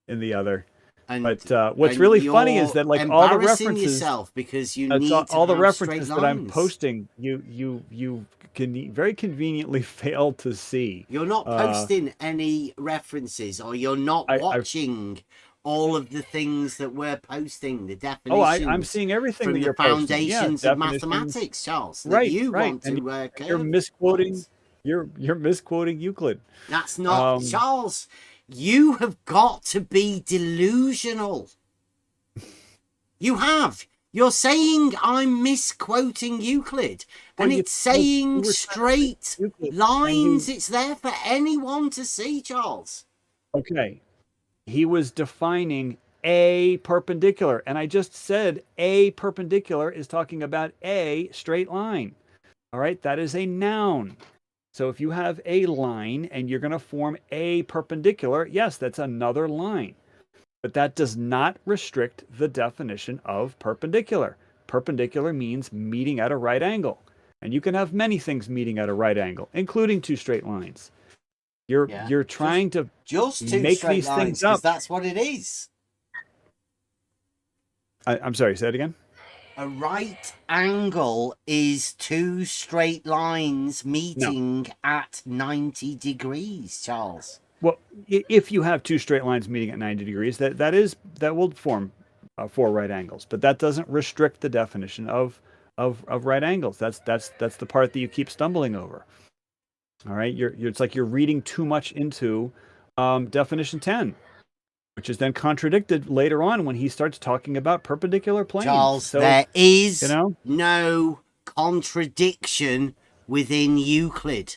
in the other. But what's and really funny is you're that like all the embarrassing references, yourself because you that's need all, to all the have references straight that I'm lines. posting, you can very conveniently fail to see. You're not posting any references, or you're not watching all of the things that we're posting. The definitions. Oh, I'm seeing everything from that the you're posting. Yeah, foundations of definitions. mathematics, Charles. That Right, you right. want And to you're curve misquoting. lines. You're misquoting Euclid. That's not Charles. You have got to be delusional. You have. You're saying I'm misquoting Euclid, and Well, it's saying you were straight Euclid, and lines. It's there for anyone to see, Charles. Okay. He was defining a perpendicular, and I just said a perpendicular is talking about a straight line. All right, that is a noun. So if you have a line and you're going to form a perpendicular, yes, that's another line. But that does not restrict the definition of perpendicular. Perpendicular means meeting at a right angle. And you can have many things meeting at a right angle, including two straight lines. You're trying to just two make straight these lines, things because up. that's what it is. I'm sorry, say it again. A right angle is two straight lines meeting at 90 degrees, Charles. Well, if you have two straight lines meeting at 90 degrees, that will form four right angles. But that doesn't restrict the definition of right angles. That's the part that you keep stumbling over. All right, it's like you're reading too much into definition 10, which is then contradicted later on when he starts talking about perpendicular planes. Charles, So, there is you know, no contradiction within Euclid.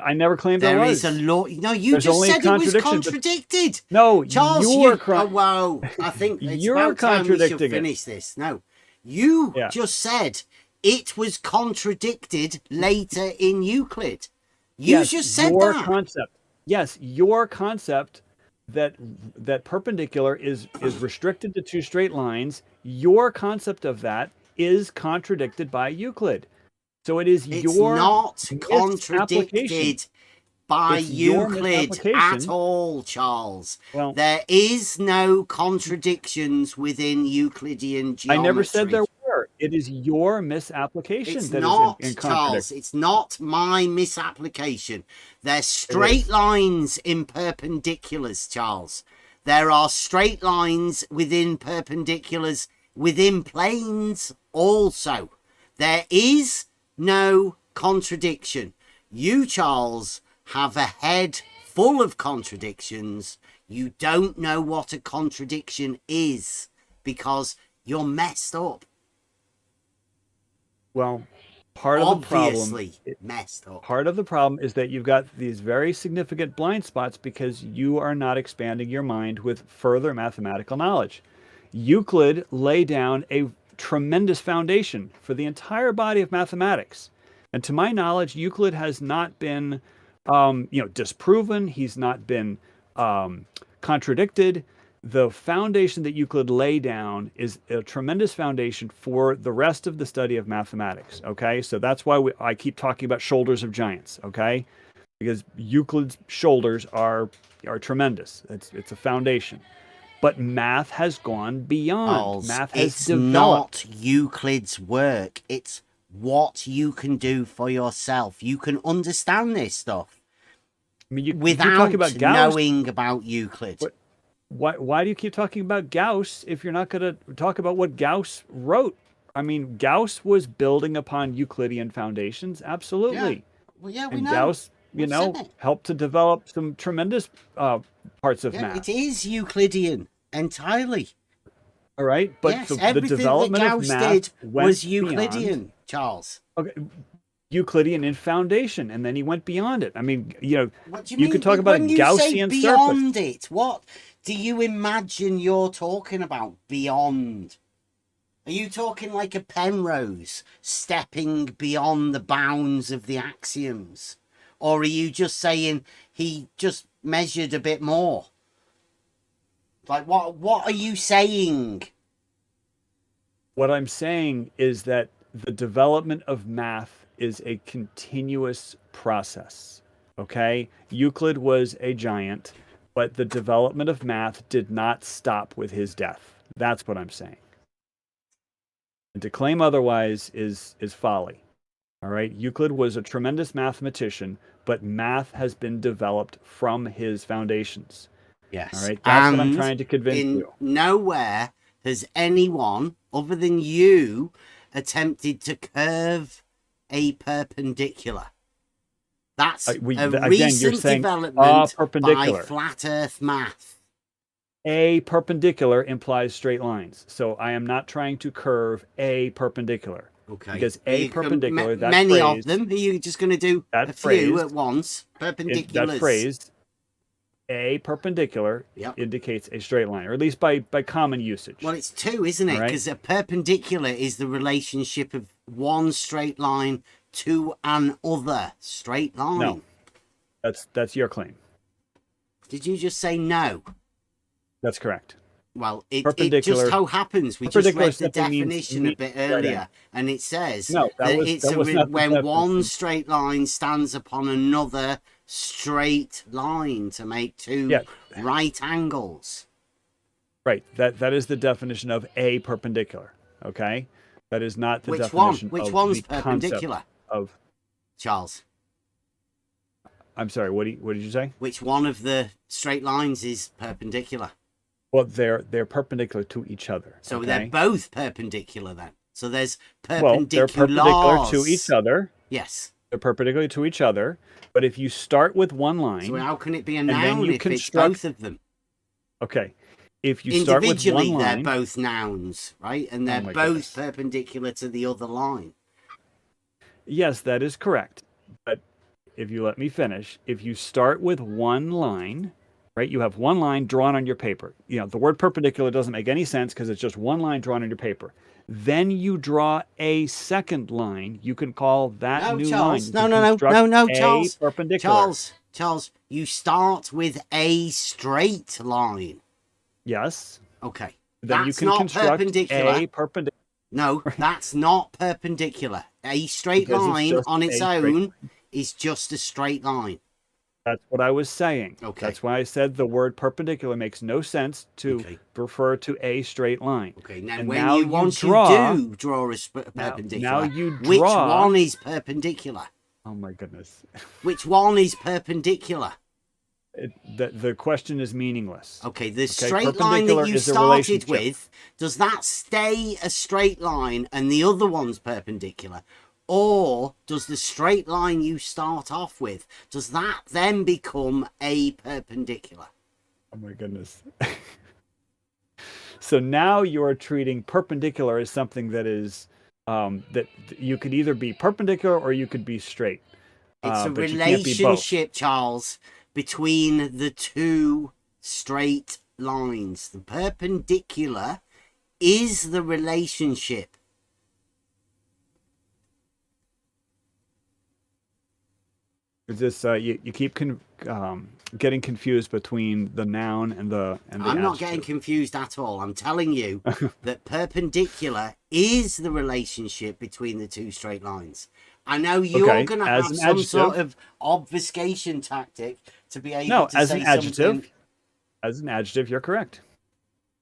I never claimed there was. There is a law. No, you There's just only a said it was contradiction, but- contradicted. No, Charles, you're well, I think it's You're about time we should contradicting it. finish this. No, you just said it was contradicted later in Euclid. You just said your that. concept. Yes, your concept that perpendicular is restricted to two straight lines. Your concept of that is contradicted by Euclid. So it's not misapplication. contradicted by It's your Euclid misapplication. at all, Charles. Well, there is no contradictions within Euclidean geometry. I never said there were. It is your misapplication It's that not, is in Charles. contradiction. It's not my misapplication. There's straight lines in perpendiculars, Charles. There are straight lines within perpendiculars within planes also. There is no contradiction. You, Charles, have a head full of contradictions. You don't know what a contradiction is because you're messed up. Well, part of the problem, Obviously messed up. part of the problem is that you've got these very significant blind spots because you are not expanding your mind with further mathematical knowledge. Euclid laid down a tremendous foundation for the entire body of mathematics. And to my knowledge, Euclid has not been, disproven. He's not been contradicted. The foundation that Euclid laid down is a tremendous foundation for the rest of the study of mathematics. Okay, so that's why I keep talking about shoulders of giants. Okay, because Euclid's shoulders are tremendous. It's a foundation. But math has gone beyond. Charles, Math has it's developed. not Euclid's work. It's what you can do for yourself. You can understand this stuff without talking about Gauss. knowing about Euclid. Why do you keep talking about Gauss if you're not going to talk about what Gauss wrote? I mean, Gauss was building upon Euclidean foundations, absolutely. Well, yeah, we And know. Gauss, We've said it. helped to develop some tremendous parts of Yeah, math. it is Euclidean entirely. All right, but yes, the everything development that of Gauss math did went was Euclidean, beyond- Charles. Okay, Euclidean in foundation, and then he went beyond it. I mean, What do you could talk about a when you say Gaussian surface. beyond it? What do you imagine you're talking about beyond? Are you talking like a Penrose stepping beyond the bounds of the axioms? Or are you just saying he just measured a bit more? Like, what are you saying? What I'm saying is that the development of math is a continuous process. Okay? Euclid was a giant, but the development of math did not stop with his death. That's what I'm saying. And to claim otherwise is folly. All right? Euclid was a tremendous mathematician, but math has been developed from his foundations. Yes. All right? That's what I'm And trying to convince in you. nowhere has anyone other than you attempted to curve a perpendicular. That's Again, a you're recent saying development by perpendicular. flat Earth math. A perpendicular implies straight lines. So I am not trying to curve a perpendicular. Okay. Because a perpendicular, that many phrase, of them. Are you just going to do that a few phrase, at once? Perpendiculars. that phrase, a perpendicular, indicates a straight line, or at least by common usage. Well, it's two, isn't it? Because a perpendicular is the relationship of one straight line to an other straight line. No, that's your claim. Did you just say no? That's correct. Well, it just so happens we just read the definition a bit earlier, and it says when one straight line stands upon another straight line to make two right angles. Right. That is the definition of a perpendicular. Okay. That is not the definition. Which one's perpendicular? Of Charles. I'm sorry. What did you say? Which one of the straight lines is perpendicular? Well, they're perpendicular to each other. So they're both perpendicular then. So there's perpendiculars. They're perpendicular to each other. Yes. They're perpendicular to each other. But if you start with one line, so how can it be a noun if it's both of them? Okay. If you start with one line, they're both nouns, right? And they're both perpendicular to the other line. Yes, that is correct. But if you let me finish, if you start with one line, right, you have one line drawn on your paper. You know, the word perpendicular doesn't make any sense because it's just one line drawn on your paper. Then you draw a second line. You can call that new Charles. line. No, Charles. Perpendicular. Charles, you start with a straight line. Yes. Okay. Then that's you can not construct perpendicular. a perpendicular. No, that's not perpendicular. A straight line on its own is just a straight line. That's what I was saying. Okay. That's why I said the word perpendicular makes no sense to refer to a straight line. Okay. Now, and when now you want draw, to draw a perpendicular, now you draw, which one is perpendicular? Oh my goodness. Which one is perpendicular? The question is meaningless. Okay, the straight line that you started with, does that stay a straight line and the other one's perpendicular? Or does the straight line you start off with, does that then become a perpendicular? Oh my goodness. So now you're treating perpendicular as something that is, that you could either be perpendicular or you could be straight. It's a relationship, Charles, between the two straight lines. The perpendicular is the relationship. Is this you keep getting confused between the noun and the I'm not getting confused at all. I'm telling you that perpendicular is the relationship between the two straight lines. I know you're going to have some sort of obfuscation tactic to be able to say something. As an adjective, you're correct.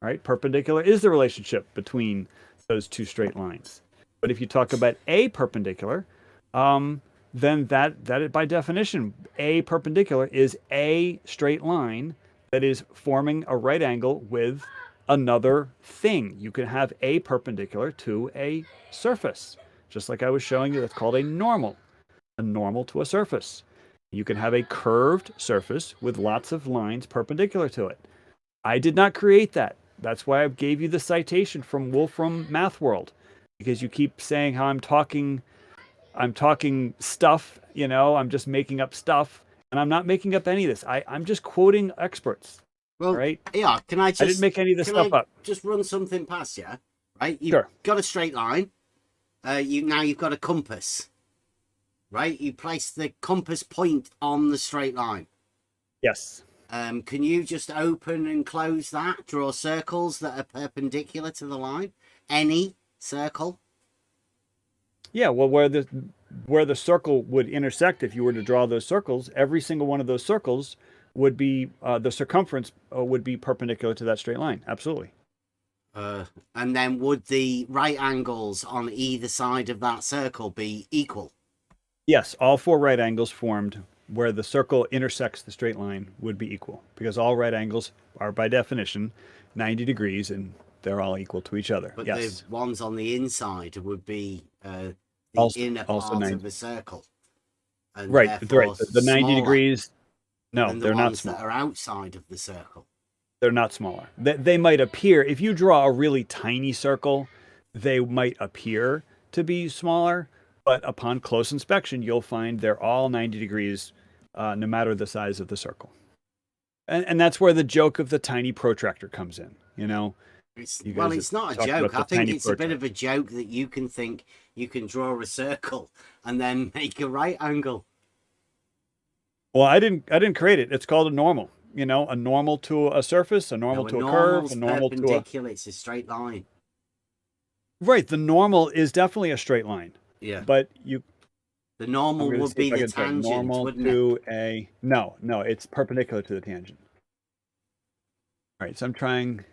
All right, perpendicular is the relationship between those two straight lines. But if you talk about a perpendicular, then that by definition, a perpendicular is a straight line that is forming a right angle with another thing. You can have a perpendicular to a surface, just like I was showing you. That's called a normal to a surface. You can have a curved surface with lots of lines perpendicular to it. I did not create that. That's why I gave you the citation from Wolfram Math World, because you keep saying how I'm talking stuff, you know, I'm just making up stuff, and I'm not making up any of this. I'm just quoting experts. Well, right? Yeah, I didn't make any of this stuff up. Just run something past you, right? You've got a straight line. Now you've got a compass, right? You place the compass point on the straight line. Yes. Can you just open and close that? Draw circles that are perpendicular to the line? Any circle? Yeah, well, where the circle would intersect, if you were to draw those circles, every single one of those circles would be the circumference would be perpendicular to that straight line. Absolutely. And then would the right angles on either side of that circle be equal? Yes, all four right angles formed where the circle intersects the straight line would be equal, because all right angles are by definition 90 degrees and they're all equal to each other. But yes. the ones on the inside would be the inner part of the circle. And right. The 90 smaller degrees. No, than they're the not ones small. that are outside of the circle. They're not smaller. They might appear, if you draw a really tiny circle, they might appear to be smaller, but upon close inspection, you'll find they're all 90 degrees, no matter the size of the circle. And that's where the joke of the tiny protractor comes in, you know? Well, it's not a joke. I think it's a bit of a joke that you can think you can draw a circle and then make a right angle. Well, I didn't create it. It's called a normal. You know, a normal to a surface, a normal to a curve, a normal to a... perpendicular. It's a straight line. Right. The normal is definitely a straight line. Yeah. But the normal would be the tangent, normal wouldn't to it? No, it's perpendicular to the tangent. All right, so I'm trying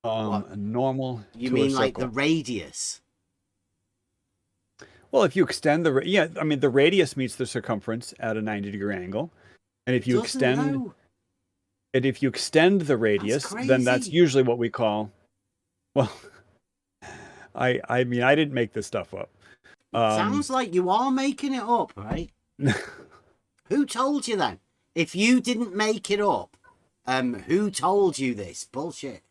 a normal. You to mean a like circle. the radius? Well, if you extend I mean the radius meets the circumference at a 90-degree angle, and if you extend the radius, then that's usually what we call. Well, I mean I didn't make this stuff up. Sounds like you are making it up, right? Who told you then? If you didn't make it up, who told you this bullshit?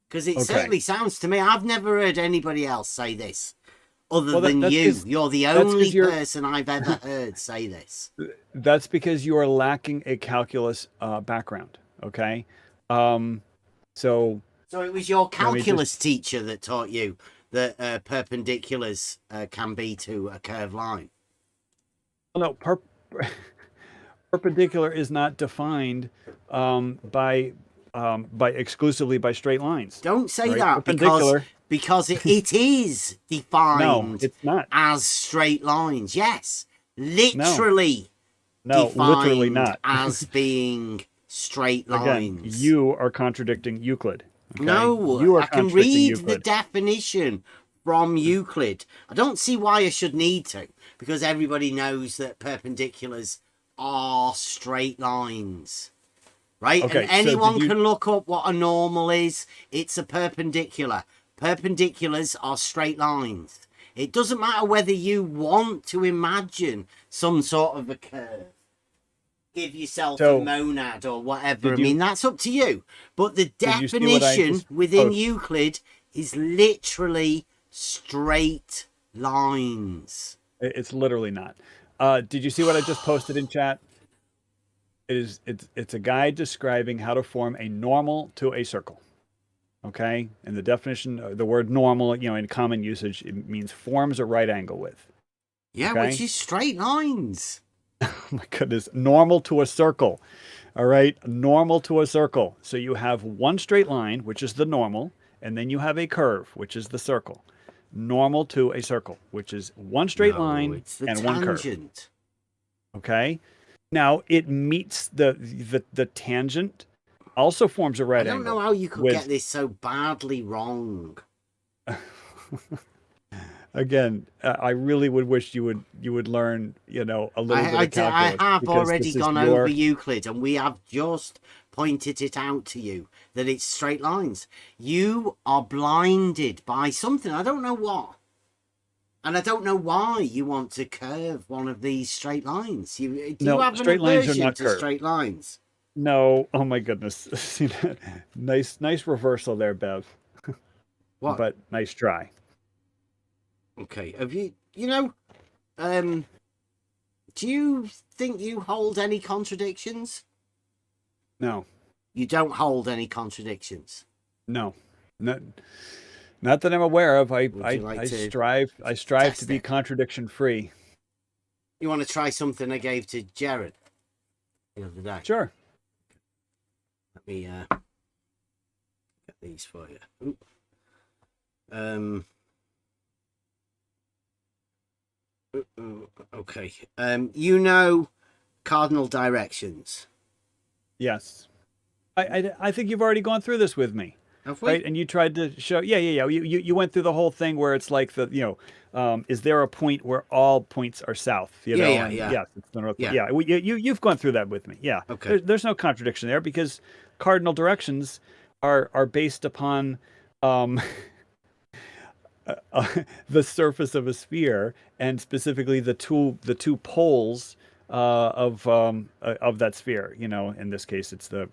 Because it certainly sounds to me, I've never heard anybody else say this other than you. You're the only person I've ever heard say this. That's because you are lacking a calculus background. Okay, so it was your calculus teacher that taught you that perpendiculars can be to a curved line. No, perpendicular is not defined by exclusively by straight lines. Don't say right? that because it is defined no, it's not. as straight lines. Yes, literally. No, defined literally not. as being straight lines. Again, you are contradicting Euclid. Okay? No, I can read the definition from Euclid. I don't see why I should need to, because everybody knows that perpendiculars are straight lines, right? Okay, and anyone can look up what a normal is. It's a perpendicular. Perpendiculars are straight lines. It doesn't matter whether you want to imagine some sort of a curve. Give yourself a monad or whatever. I mean, that's up to you. But the definition within Euclid is literally straight lines. It's literally not. Did you see what I just posted in chat? It's a guide describing how to form a normal to a circle. Okay, and the definition, the word normal, you know, in common usage, it means forms a right angle with. Yeah, okay? Which is straight lines. Oh my goodness, normal to a circle. All right, normal to a circle. So you have one straight line, which is the normal, and then you have a curve, which is the circle. Normal to a circle, which is one straight line and one curve. Okay, now it meets the tangent. Also forms a right angle. I don't know how you could get this so badly wrong. Again, I really would wish you would learn, you know, a little bit of calculus. I have already gone over Euclid, and we have just pointed it out to you that it's straight lines. You are blinded by something. I don't know what. And I don't know why you want to curve one of these straight lines. Do you have an aversion to straight lines? No, oh my goodness. nice reversal there, Bev. What? But nice try. Okay, have you know, do you think you hold any contradictions? No. You don't hold any contradictions? No. Not that I'm aware of. I strive to be contradiction free. You want to try something I gave to Jared the other day? Sure. Let me get these for you. Okay. You know cardinal directions? Yes. I think you've already gone through this with me. Have we? Right? And you tried to show you went through the whole thing where it's like is there a point where all points are south? You know? Yes, it's the north. Yeah. You've gone through that with me. Yeah. Okay. There's no contradiction there because cardinal directions are based upon the surface of a sphere, and specifically the two poles of that sphere. You know, in this case, it's the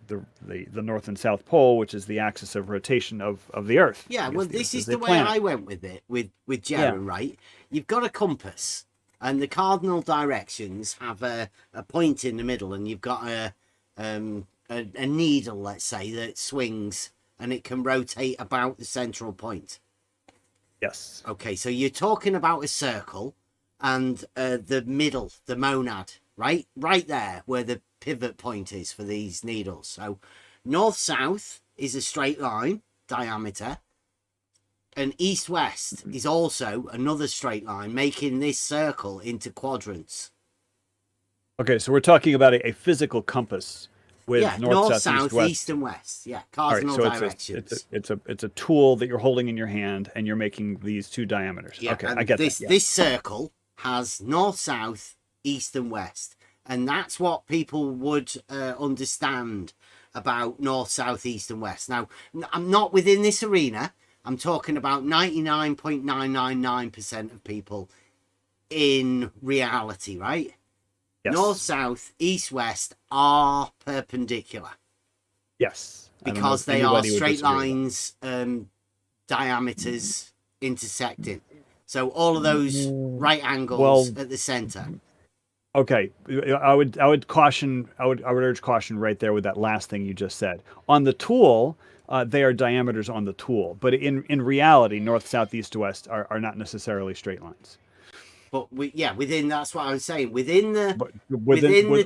north and south pole, which is the axis of rotation of the Earth. Yeah, well, this is the way planet. I went with it with Jaren, right? You've got a compass, and the cardinal directions have a point in the middle, and you've got a needle, let's say, that swings, and it can rotate about the central point. Yes. Okay, so you're talking about a circle, and the middle, the monad, right there where the pivot point is for these needles. So north-south is a straight line diameter, and east-west is also another straight line, making this circle into quadrants. Okay, so we're talking about a physical compass with north, south, east, and west. Yeah, cardinal directions. It's a tool that you're holding in your hand, and you're making these two diameters. Yeah, okay, I get this. that. Yeah. This circle has north, south, east, and west, and that's what people would understand about north, south, east, and west. Now, I'm not within this arena. I'm talking about 99.999% of people in reality, right? Yes. North, south, east, west are perpendicular. Yes. Because they are straight lines, diameters intersecting. So all of those right angles at the center. Okay, I would urge caution right there with that last thing you just said. On the tool, they are diameters on the tool, but in reality, north, south, east, west are not necessarily straight lines. But within, that's what I was saying. Within the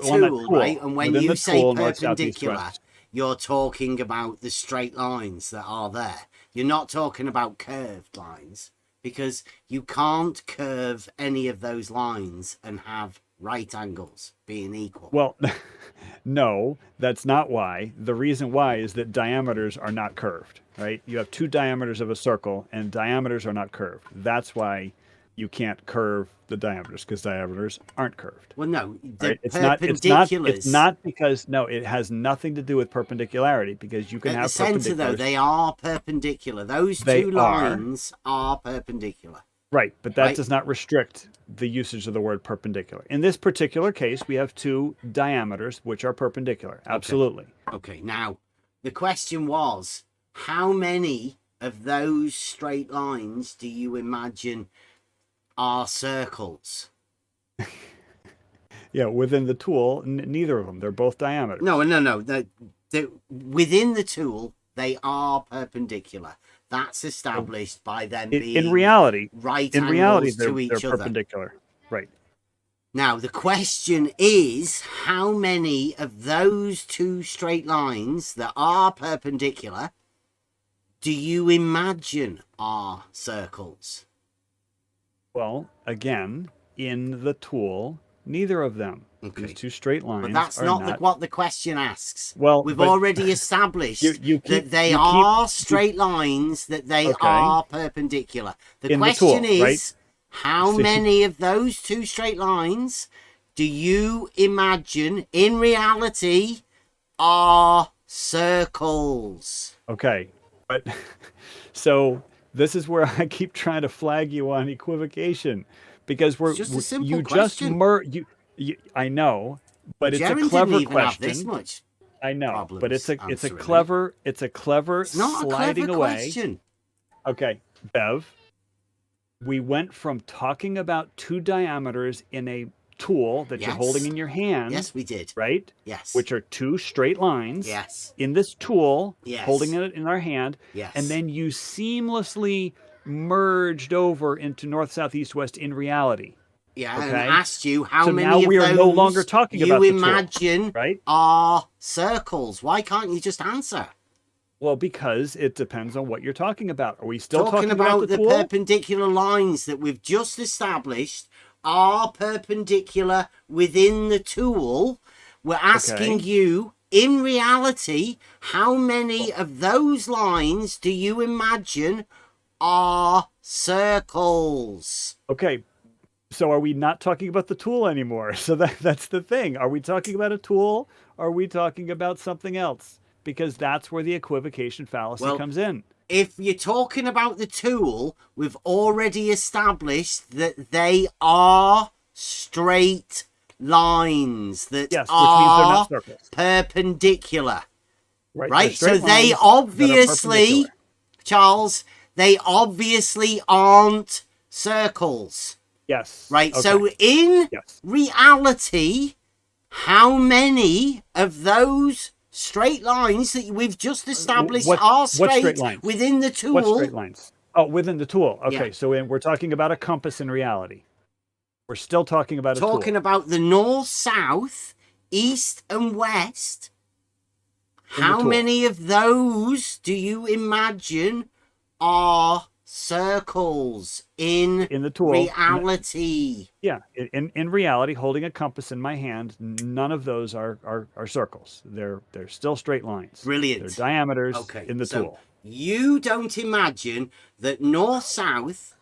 tool, right? And when you say perpendicular, you're talking about the straight lines that are there. You're not talking about curved lines, because you can't curve any of those lines and have right angles being equal. Well, no, that's not why. The reason why is that diameters are not curved, right? You have two diameters of a circle, and diameters are not curved. That's why you can't curve the diameters, because diameters aren't curved. Well, no, right? It's not because, no, it has nothing to do with perpendicularity, because you can have perpendiculars. At the center, though, they are perpendicular. Those two lines are perpendicular. Right, but that does not restrict the usage of the word perpendicular. In this particular case, we have two diameters which are perpendicular. Absolutely. Okay, now, the question was, how many of those straight lines do you imagine are circles? Yeah, within the tool, neither of them. They're both diameters. No. Within the tool, they are perpendicular. That's established by them being in reality right in angles reality to each they're other. Perpendicular. Right. Now the question is, how many of those two straight lines that are perpendicular do you imagine are circles? Well, again, in the tool, neither of them. Okay. These two straight lines. But that's not what the question asks. Well, we've already established that they are straight lines, that they are perpendicular. The question is, how many of those two straight lines do you imagine in reality are circles? Okay, but so this is where I keep trying to flag you on equivocation, because it's just a simple question. I know, but it's Jaren a clever didn't even question. have this much I know, but it's a clever it's not sliding a clever away. Question. Okay, Bev, we went from talking about two diameters in a tool that you're holding in your hand. Yes, we did. Right? Yes. Which are two straight lines. Yes. In this tool, yes. holding it in our hand. Yes. And then you seamlessly merged over into north, south, east, west in reality. Yeah, and asked you how many now of we are those no longer talking about you the tool, imagine right? are circles. Why can't you just answer? Well, because it depends on what you're talking about. Are we still talking about the tool? Perpendicular lines that we've just established are perpendicular within the tool? We're asking you, in reality, how many of those lines do you imagine are circles? Okay. So are we not talking about the tool anymore? So that's the thing. Are we talking about a tool? Or are we talking about something else? Because that's where the equivocation fallacy comes in. If you're talking about the tool, we've already established that they are straight lines that Yes, which means they're are not circles. perpendicular. Right. Right? They're straight So they lines that are obviously, perpendicular. Charles, they obviously aren't circles. Yes. Right? Okay. So in Yes. reality, how many of those straight lines that we've just established are what straight straight lines? within the tool? What straight lines? Oh, within the tool. Okay, Yeah. so we're talking about a compass in reality. We're still talking about a tool. Talking about the north, south, east, and west. In the How tool. many of those do you imagine are circles in In the tool. reality? Yeah, in reality, holding a compass in my hand, none of those are circles. They're still straight lines. Brilliant. They're diameters Okay, in the so tool. you don't imagine that north, south,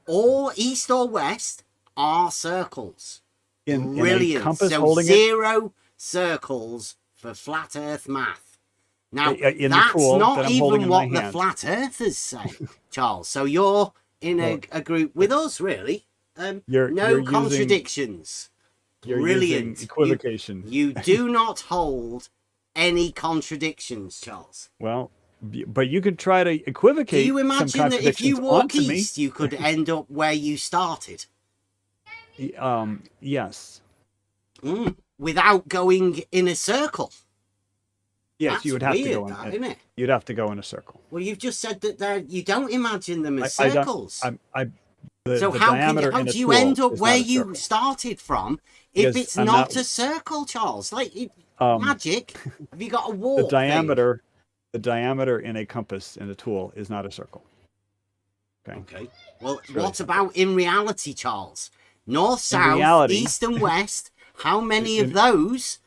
or east or west are circles. In Brilliant. a compass So holding it 0 circles for flat Earth math. Now, in the that's tool that not I'm holding even in what my the hand. flat earthers say, Charles. So you're in a group with us, really. You're No using- contradictions. You're Brilliant. using equivocation. You do not hold any contradictions, Charles. Well, but you could try to equivocate. Do you some imagine that if you contradictions walk onto me. east, you could end up where you started? Yes. Without going in a circle? Yes, That's you would have to weird, go that, in. isn't it? You'd have to go in a circle. Well, you've just said that you don't imagine them as I don't- circles. The So how diameter in a do you tool end up is where not a you circle. started from if Because it's I'm not not- a circle, Charles? Like Um, magic? Have you got a The warp diameter in a compass in a tool is not a circle. Okay. Okay. Well, It's really what about in reality, Charles? North, south, reality- east, and west. How many In- of those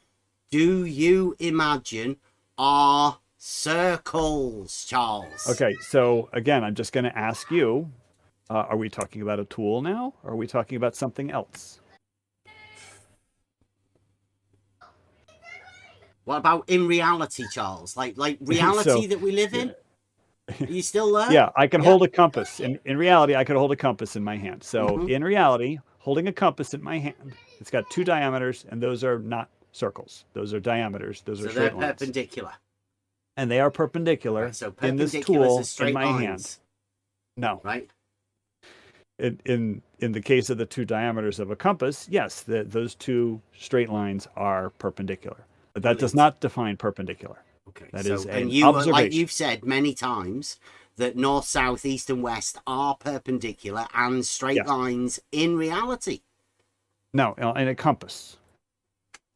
do you imagine are circles, Charles? Okay, so again, I'm just going to ask you, are we talking about a tool now, or are we talking about something else? What about in reality, Charles? Like reality So- that we live in? Are you still there? Yeah, I can hold a compass. In reality, I could hold a compass in my hand. So Mhm. in reality, holding a compass in my hand, it's got two diameters, and those are not circles. Those are diameters. Those So are they're straight lines. perpendicular. And they are perpendicular Right, so in this perpendiculars tool are straight in my lines. hand. No. Right? In the case of the two diameters of a compass, yes, those two straight lines are perpendicular. But that does not define perpendicular. Okay. That so, is an and you, observation. like you've said many times, that north, south, east, and west are perpendicular and straight Yes. lines in reality. No, in a compass.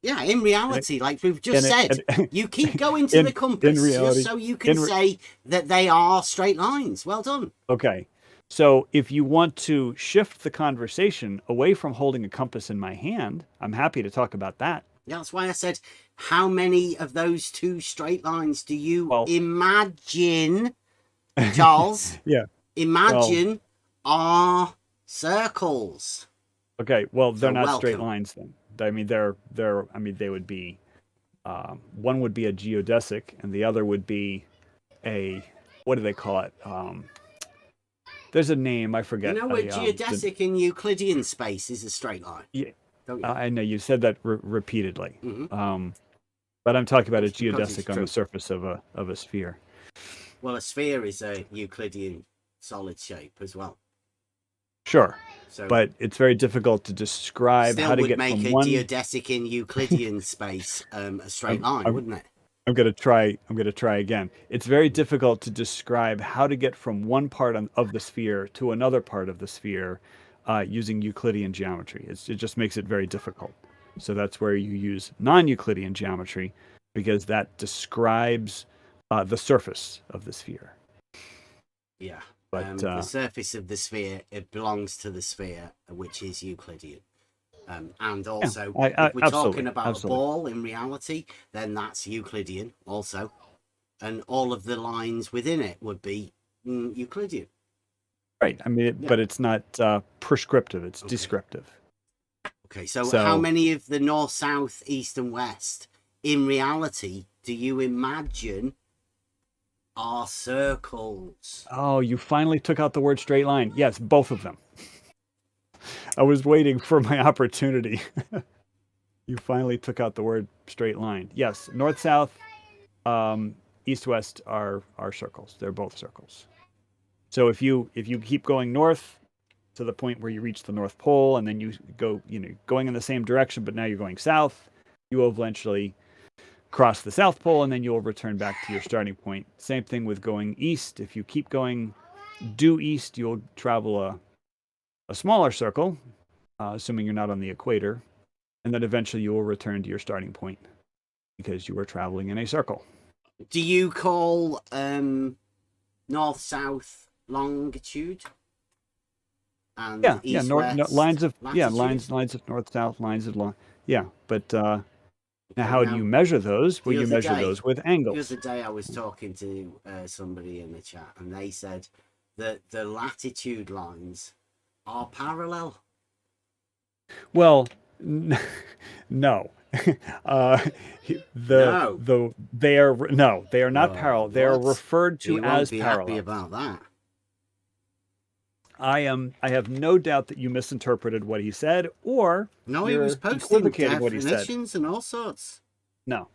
Yeah, in reality, like we've just in a- said, you keep going to in- the compass in reality- just so you can in re- say that they are straight lines. Well done. Okay. So if you want to shift the conversation away from holding a compass in my hand, I'm happy to talk about that. Yeah, that's why I said, how many of those two straight lines do you imagine, Charles? Yeah. Imagine are circles. Okay. Well, they're So not straight welcome. lines then. I mean, they would be, one would be a geodesic and the other would be a, what do they call it? There's a name, I forget. You know, a geodesic in Euclidean space is a straight line. Yeah. Don't you? I know you said that repeatedly. Mhm. But I'm talking about a Because it's geodesic on true. the surface of a sphere. Well, a sphere is a Euclidean solid shape as well. Sure. So But it's very difficult to describe still how to would get make from a one. geodesic in Euclidean space a straight line, wouldn't it? I'm going to try again. It's very difficult to describe how to get from one part of the sphere to another part of the sphere using Euclidean geometry. It just makes it very difficult. So that's where you use non-Euclidean geometry, because that describes the surface of the sphere. Yeah. But the surface of the sphere, it belongs to the sphere, which is Euclidean. And also, if we're talking about a ball in reality, then that's Euclidean also. And all of the lines within it would be Euclidean. Right. I mean, but it's not prescriptive. It's descriptive. Okay, so how many of the north, south, east, and west in reality do you imagine are circles? Oh, you finally took out the word straight line. Yes, both of them. I was waiting for my opportunity. You finally took out the word straight line. Yes, north, south, east, west are circles. They're both circles. So if you keep going north to the point where you reach the North Pole, and then you go, going in the same direction, but now you're going south, you will eventually cross the South Pole, and then you'll return back to your starting point. Same thing with going east. If you keep going due east, you'll travel a smaller circle, assuming you're not on the equator, and then eventually you will return to your starting point because you were traveling in a circle. Do you call north-south longitude? And east, west, lines of latitude? lines of north-south, lines of long. Yeah, but now how do you measure those? Well, you measure those with angles. The other day I was talking to somebody in the chat, and they said that the latitude lines are parallel. Well, no. They are not parallel. They are referred to as parallel. Happy about that. I have no doubt that you misinterpreted what he said, or he was posting what he said. definitions and all sorts. No.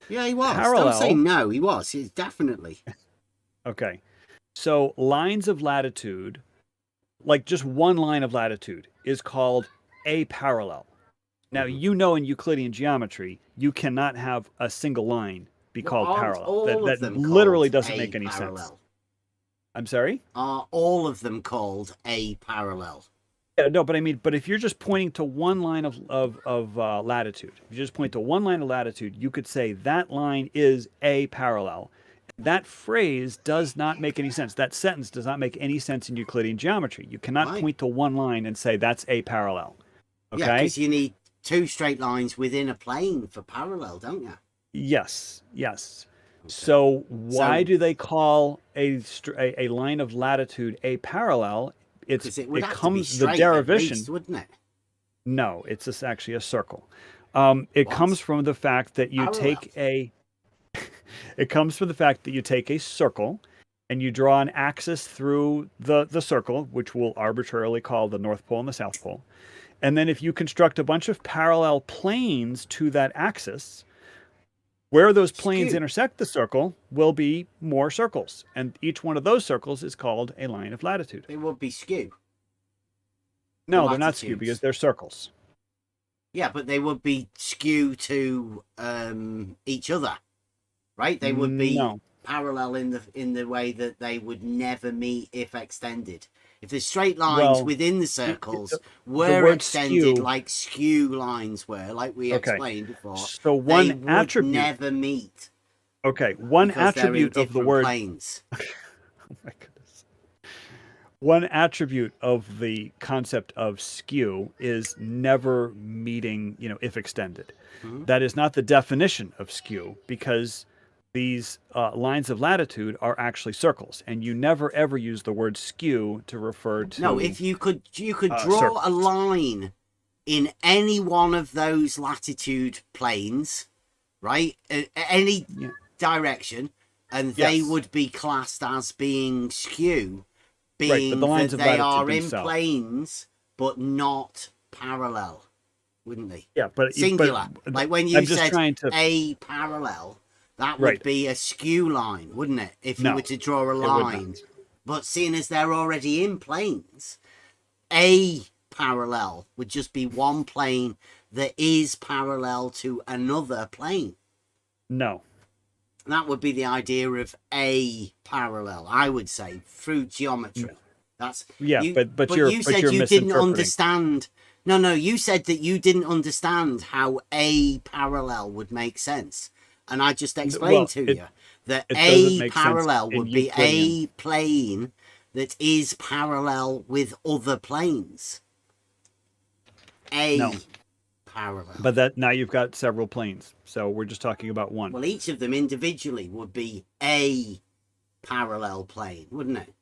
Yeah, he was. Parallel. Don't say no, he was. He's definitely. Okay. So lines of latitude, like just one line of latitude, is called a parallel. Now, in Euclidean geometry, you cannot have a single line be called parallel. That literally doesn't make any sense. I'm sorry? Are all of them called a parallel? Yeah, no, but if you're just pointing to one line of latitude, if you just point to one line of latitude, you could say that line is a parallel. That phrase does not make any sense. That sentence does not make any sense in Euclidean geometry. You cannot point to one line and say that's a parallel. Okay? Yeah, because you need two straight lines within a plane for parallel, don't you? Yes. Okay. So why do they call a line of latitude a parallel? It comes the derivation, least, wouldn't it? No, it's actually a circle. It comes from the fact that you take a. It comes from the fact that you take a circle, and you draw an axis through the circle, which we'll arbitrarily call the North Pole and the South Pole, and then if you construct a bunch of parallel planes to that axis, where those planes intersect the circle will be more circles, and each one of those circles is called a line of latitude. They would be skew. No, they're not skew because they're circles. Yeah, but they would be skew to each other, right? They would be parallel in the way that they would never meet if extended. If the straight lines within the circles were extended like skew lines were, like we explained before, so one they attribute would never meet. Okay, one attribute of the word planes. Oh my goodness. One attribute of the concept of skew is never meeting, if extended. Mm-hmm. That is not the definition of skew, because these lines of latitude are actually circles, and you never ever use the word skew to refer to. No, if you could draw circles. a line in any one of those latitude planes, right? Any direction, and they would be classed as being skew, being but the lines that of they are in themselves. planes but not parallel, wouldn't they? Yeah, but singular. Like when you said to... a parallel. That would be a skew line, wouldn't it? If you were to draw a line. But seeing as they're already in planes, a parallel would just be one plane that is parallel to another plane. No. That would be the idea of a parallel, I would say, through geometry. That's but you said you didn't understand. No, you said that you didn't understand how a parallel would make sense. And I just explained to you that a parallel would be a plane that is parallel with other planes. Parallel. But that now you've got several planes, so we're just talking about one. Well, each of them individually would be a parallel plane, wouldn't it?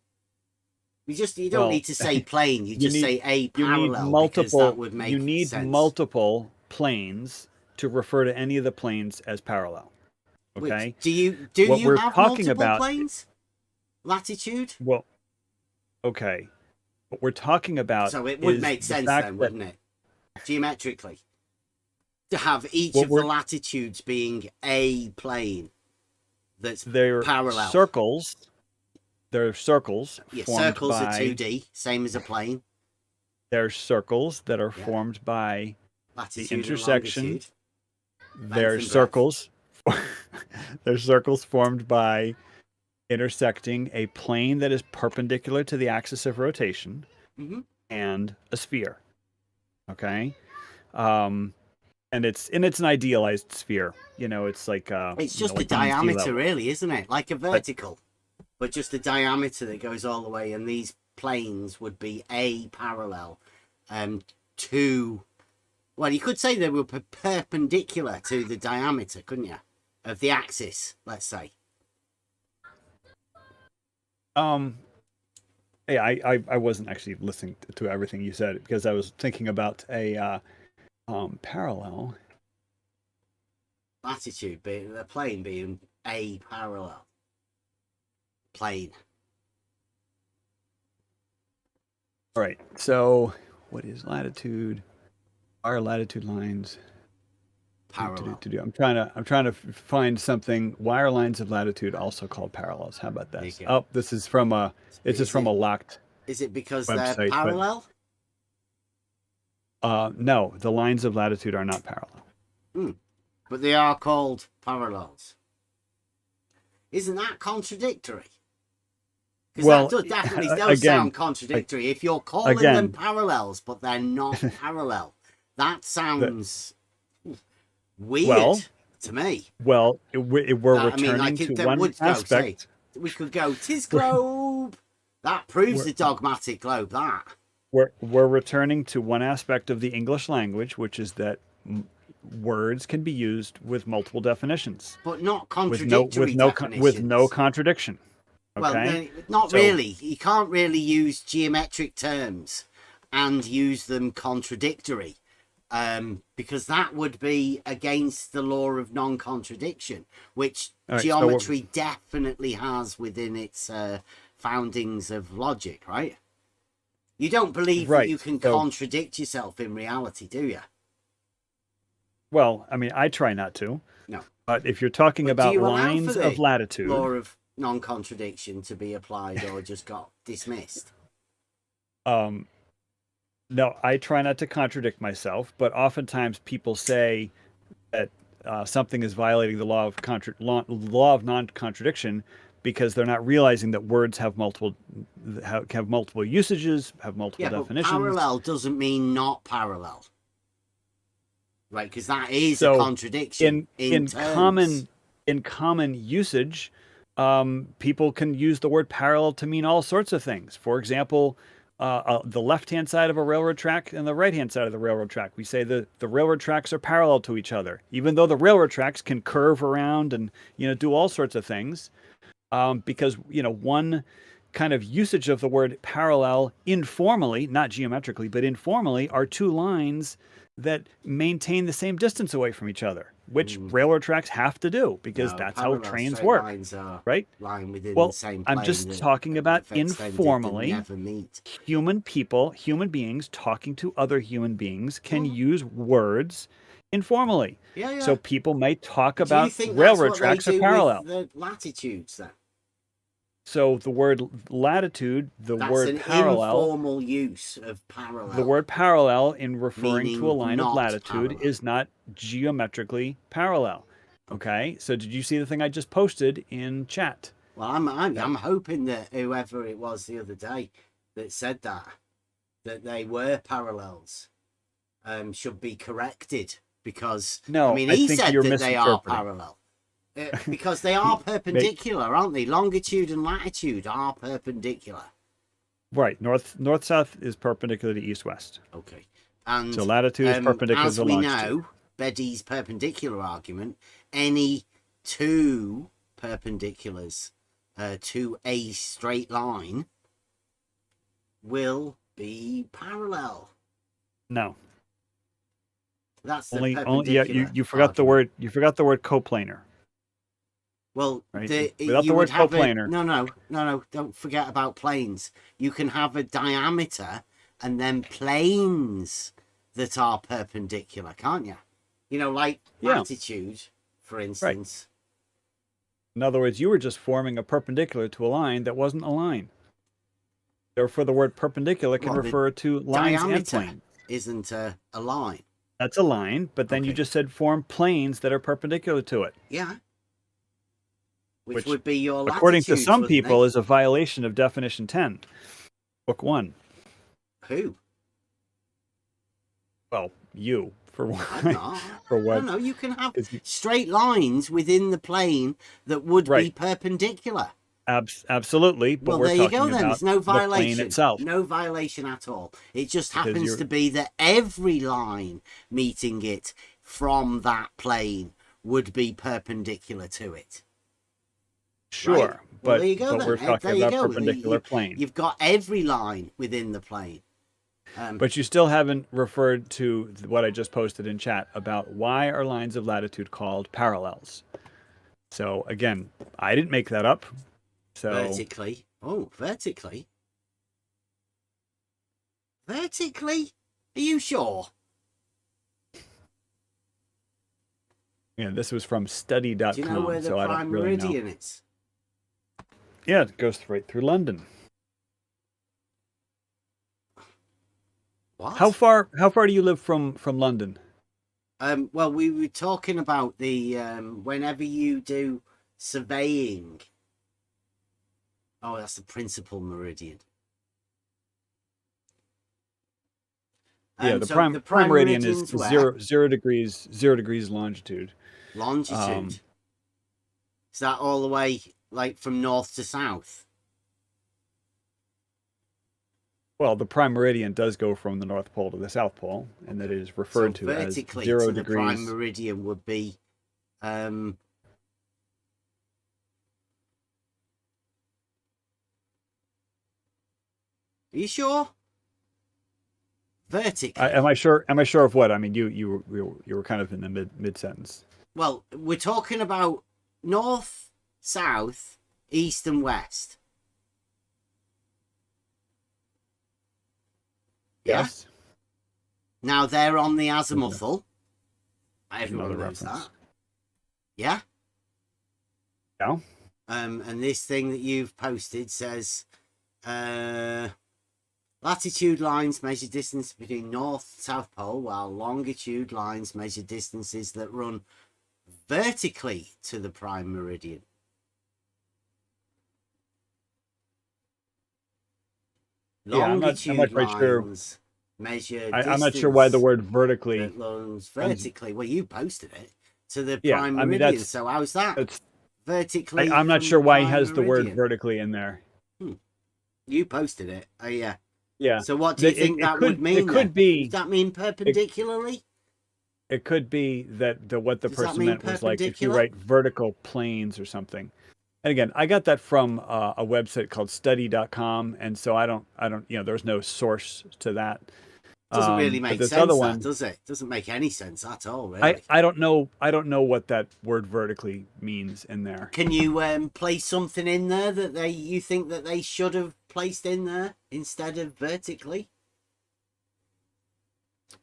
You don't need to say plane. You just say a parallel, because that would make sense. You need multiple planes to refer to any of the planes as parallel. Okay. Do you have multiple planes? Latitude? Well, okay. What we're talking about. So it would make sense then, wouldn't it? Geometrically. to have each What of the latitudes being a plane that's they're parallel. circles. They're circles Yeah, formed circles by. are 2D, same as a plane. They're circles that are formed by Latitude the and intersection. longitude. They're and circles. They're circles formed by intersecting a plane that is perpendicular to the axis of rotation and a sphere. Okay, and it's an idealized sphere. You know, it's like It's you just know, the like mean sea diameter, level. really, isn't it? Like a vertical, but just the diameter that goes all the way. And these planes would be a parallel to. Well, you could say they were perpendicular to the diameter, couldn't you? Of the axis, let's say. Yeah, I wasn't actually listening to everything you said because I was thinking about a parallel. Latitude being the plane being a parallel plane. All right. So, what is latitude? Are latitude lines parallel? I'm trying to find something. Why are lines of latitude also called parallels? How about this? Oh, this is from a. It's just from a locked. Is it because website, they're parallel? No, the lines of latitude are not parallel. But they are called parallels. Isn't that contradictory? Because Well, that definitely does again, sound contradictory. If you're calling them parallels, but they're not parallel, that sounds weird to me. Well, we're returning to one aspect. We could go, 'tis globe. That proves the dogmatic globe, that. We're returning to one aspect of the English language, which is that words can be used with multiple definitions. But not contradictory definitions. With no contradiction. Well, Okay? not really. You can't really use geometric terms and use them contradictory. Because that would be against the law of non-contradiction, which geometry definitely has within its foundings of logic, right? You don't believe that you can contradict yourself in reality, do you? Well, I mean, I try not to. No. But if you're talking about lines of latitude, law of non-contradiction to be applied or just got dismissed. No, I try not to contradict myself, but oftentimes people say that something is violating the law of non-contradiction because they're not realizing that words have multiple usages, have multiple definitions. But parallel doesn't mean not parallel, right? Because that is a contradiction in terms. In common usage, people can use the word parallel to mean all sorts of things. For example, the left-hand side of a railroad track and the right-hand side of the railroad track. We say the railroad tracks are parallel to each other, even though the railroad tracks can curve around and do all sorts of things. Because one kind of usage of the word parallel informally, not geometrically, but informally, are two lines that maintain the same distance away from each other, which railroad tracks have to do because that's how trains work, right? The same I'm just talking about informally. Human beings talking to other human beings can use words informally. So people may talk about railroad tracks are parallel. The latitudes, then. So the word latitude, that's word an parallel, informal use of parallel. The word parallel in referring Meaning to a line of latitude parallel. is not geometrically parallel. Okay. So did you see the thing I just posted in chat? Well, I'm hoping that whoever it was the other day that said that they were parallels should be corrected because he said that they are parallel. Because they are perpendicular, aren't they? Longitude and latitude are perpendicular. Right. North-south is perpendicular to east-west. Okay. And so latitude is perpendicular to longitude. As we know, Bede's perpendicular argument, any two perpendiculars to a straight line will be parallel. No. That's the only perpendicular you forgot the word. You forgot the word coplanar. Well, right? Without the word coplanar. No, don't forget about planes. You can have a diameter and then planes that are perpendicular, can't you? You know, like Yeah. latitude, for instance. In other words, you were just forming a perpendicular to a line that wasn't a line. Therefore, the word perpendicular can Well, the refer to lines and diameter planes. isn't a line. That's a line, but then you just said form planes that are perpendicular to it. Yeah. Which would be your latitude. According to some people, is a violation of definition 10, book 1. Who? Well, you, for one. I'm not. For what? No, you can have straight lines within the plane that would be perpendicular. Absolutely. But Well, we're there you talking go then. about There's no the plane violation. itself. No violation at all. It just Because happens you're- to be that every line meeting it from that plane would be perpendicular to it. Sure, Right? Well, but, there you go but then. we're There talking you about go. perpendicular plane. You've got every line within the plane. But you still haven't referred to what I just posted in chat about why are lines of latitude called parallels. So again, I didn't make that up. So Vertically. Oh, vertically? Vertically? Are you sure? yeah, this was from study.com. Do you know where the so I prime don't really know. meridian is? Yeah, it goes right through London. What? How far do you live from London? Well, we were talking about the whenever you do surveying. Oh, that's the principal meridian. Yeah, the so prime meridian is meridian's where? 0 degrees longitude. Longitude. Is that all the way like from north to south? Well, the prime meridian does go from the North Pole to the South Pole, and that is referred to as vertically 0 to the prime degrees. meridian would be Are you sure? Vertically. Am I sure? Am I sure of what? I mean, you were kind of in the mid sentence. Well, we're talking about north, south, east, and west. Yeah? Yes. Now they're on the azimuthal. Everyone Another knows reference. that. Yeah. Yeah. And this thing that you've posted says, latitude lines measure distance between North and South Pole, while longitude lines measure distances that run vertically to the prime meridian. Yeah, I'm not quite sure. Lines measure I'm not sure why the distance word vertically. that runs vertically. Well, you posted it to the Yeah, prime I mean, meridian. that's- So how's that? Vertically. I'm not from sure why he prime has the word meridian. vertically in there. You posted it. Oh yeah. Yeah. So what do you think that would mean? It could then? be. Does that mean perpendicularly? It could be that what the Does that person mean meant was like if you perpendicular? write vertical planes or something. And again, I got that from a website called study.com, and so I don't, there's no source to that. Doesn't really but make this sense, other that, one, does it? Doesn't make any sense at all, really. I don't know what that word vertically means in there. Can you place something in there that you think that they should have placed in there instead of vertically?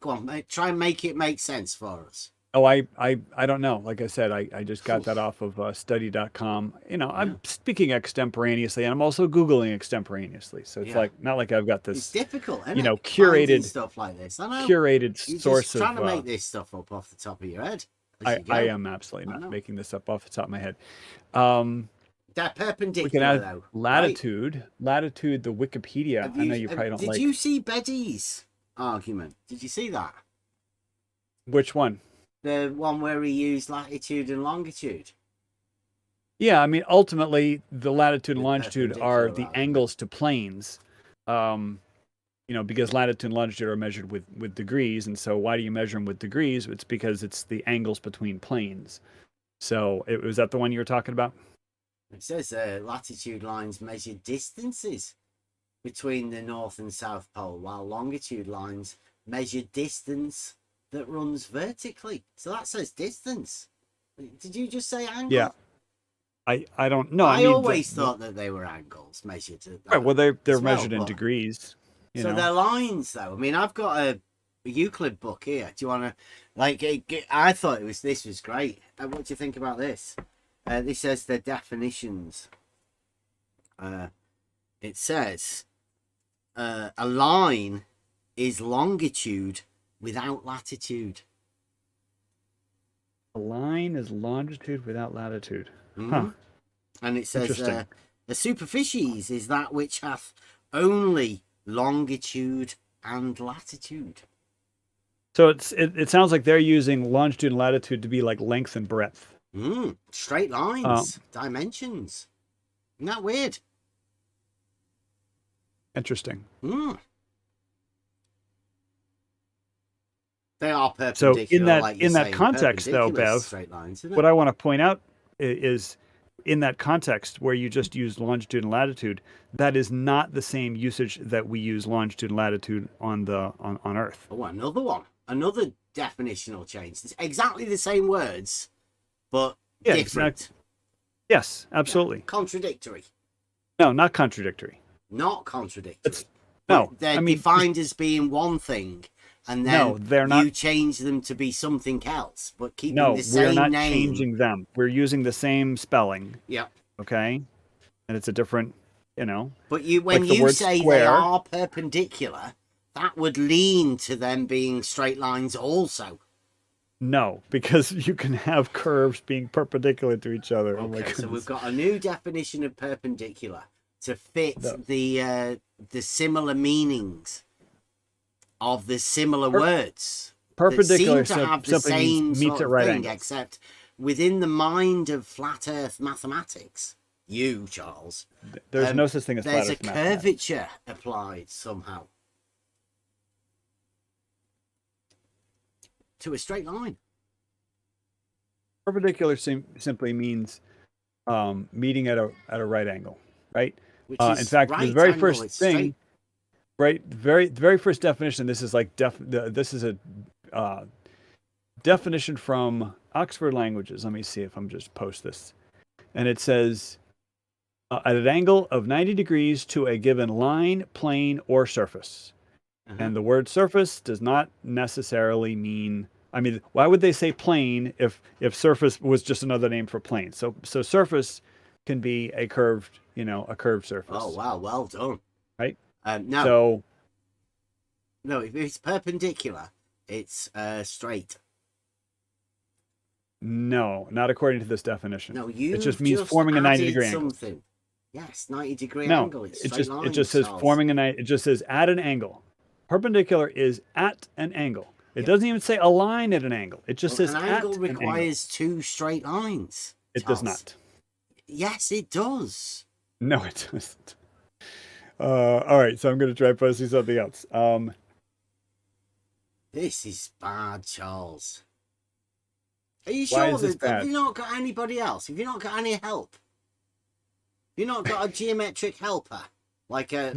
Go on, mate, try and make it make sense for us. Oh, I don't know. Like I said, I just got that off of study.com. I'm speaking extemporaneously, and I'm also Googling extemporaneously. So it's like not like I've got this. It's difficult, isn't it? Curated Finding stuff like this. I know. Curated You're source just trying of. to make this stuff up off the top of your head. I am absolutely not making this up off the top of my head. They're perpendicular, We can add though. latitude. Latitude. The Wikipedia. I know you probably don't did like. you see Betty's argument? Did you see that? Which one? The one where he used latitude and longitude. Yeah, I mean, ultimately, the latitude and longitude are the perpendicular, angles to planes. Because latitude and longitude are measured with degrees, and so why do you measure them with degrees? It's because it's the angles between planes. So, was that the one you were talking about? It says latitude lines measure distances between the North and South Pole, while longitude lines measure distance that runs vertically. So that says distance. Did you just say angle? Yeah. I don't know. I mean, always thought that they were angles measured. Right. Well, they're as well, measured in but- degrees. So they're lines, though. I mean, I've got Euclid book here. Do you want to, like, I thought this was great. What do you think about this? This says the definitions. It says a line is longitude without latitude. A line is longitude without latitude. Mm-hmm. And it says the superficies is that which hath only longitude and latitude. So it sounds like they're using longitude and latitude to be like length and breadth. Straight lines, dimensions. Isn't that weird? Interesting. They are So perpendicular. in that context, though, Bev, lines, what I want to point out is in that context where you just use longitude and latitude, that is not the same usage that we use longitude and latitude on Earth. Oh, another one. Another definitional change. It's exactly the same words, but different. Yes, absolutely. Yeah. Contradictory. No, not contradictory. Not contradictory. No, they're defined as being one thing, and then they're not. You change them to be something else, but keeping the same we're not name. changing them. We're using the same spelling. Yeah. Okay, and it's a different, But when like you say square, they are perpendicular, that would lean to them being straight lines also. No, because you can have curves being perpendicular to each other. Okay, oh my goodness. So we've got a new definition of perpendicular to fit the similar meanings of the similar words. Perpendicular that seem to have the simply same means sort at of right thing, angles. except within the mind of flat Earth mathematics. You, Charles. There's no such thing as flat There's Earth a mathematics. curvature applied somehow to a straight line. Perpendicular simply means meeting at a right angle, right? Which is in fact, right the very angle, first it's thing, straight. right? The very first definition. This is like this is a definition from Oxford Languages. Let me see if I'm just post this, and it says at an angle of 90 degrees to a given line, plane, or surface. And the word surface does not necessarily mean. I mean, why would they say plane if surface was just another name for plane? So surface can be a curved, a curved surface. Oh wow, well done. Right? No. So no, if it's perpendicular, it's straight. No, not according to this definition. No, it just means forming a 90-degree angle. Something. Yes, 90-degree No, angle. It's it straight just lines, it just says Charles. forming it just says at an angle. Perpendicular is at an angle. It doesn't even say a line at an angle. It just says an at angle an requires two straight lines. It does not. Yes, it does. No, it doesn't. All right, so I'm going to try posting something else. This is bad, Charles. Are you Why sure is this that bad? have you not got anybody else? Have you not got any help? Have you not got a geometric helper? Like a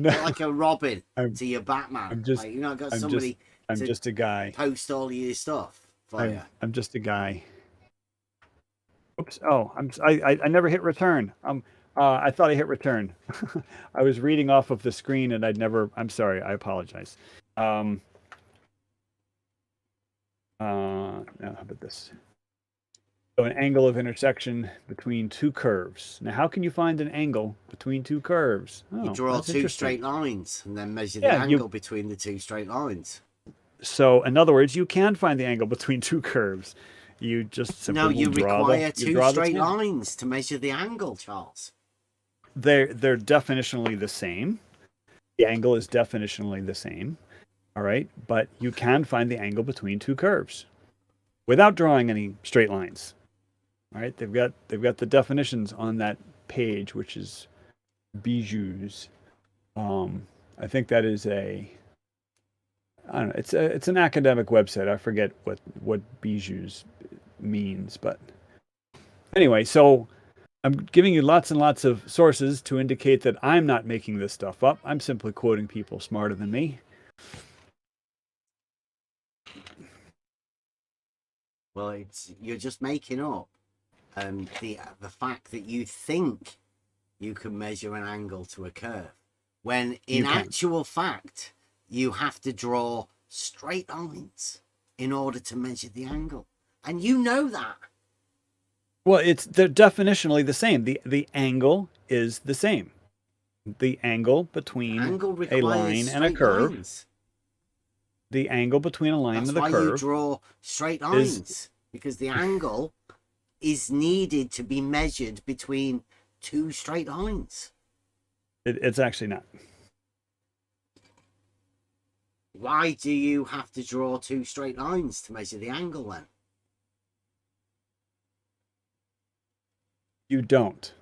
Robin to your Batman? Like, you not got somebody I'm just a guy. Post all of your stuff for you. I'm just a guy. Oops. Oh, I never hit return. I thought I hit return. I was reading off of the screen and I'm sorry. I apologize. Now how about this? So an angle of intersection between two curves. Now, how can you find an angle between two curves? Oh, You draw that's two interesting. straight lines and then measure the Yeah, angle between the two straight lines. So, in other words, you can find the angle between two curves. You just simply No, you will draw require the, you two draw the straight tangent. lines to measure the angle, Charles. They're definitionally the same. The angle is definitionally the same. All right, but you can find the angle between two curves without drawing any straight lines. All right, they've got the definitions on that page, which is Bijou's. I think that is I don't know. It's an academic website. I forget what Bijou's means, but anyway, so I'm giving you lots and lots of sources to indicate that I'm not making this stuff up. I'm simply quoting people smarter than me. Well, you're just making up the fact that you think you can measure an angle to a curve, when in actual fact you have to draw straight lines in order to measure the angle. And you know that. Well, they're definitionally the same. The angle is the same. The angle between a line and a curve. Lines. The angle between a line and the curve. That's why you draw straight lines, because the angle is needed to be measured between two straight lines. It's actually not. Why do you have to draw two straight lines to measure the angle then? You don't.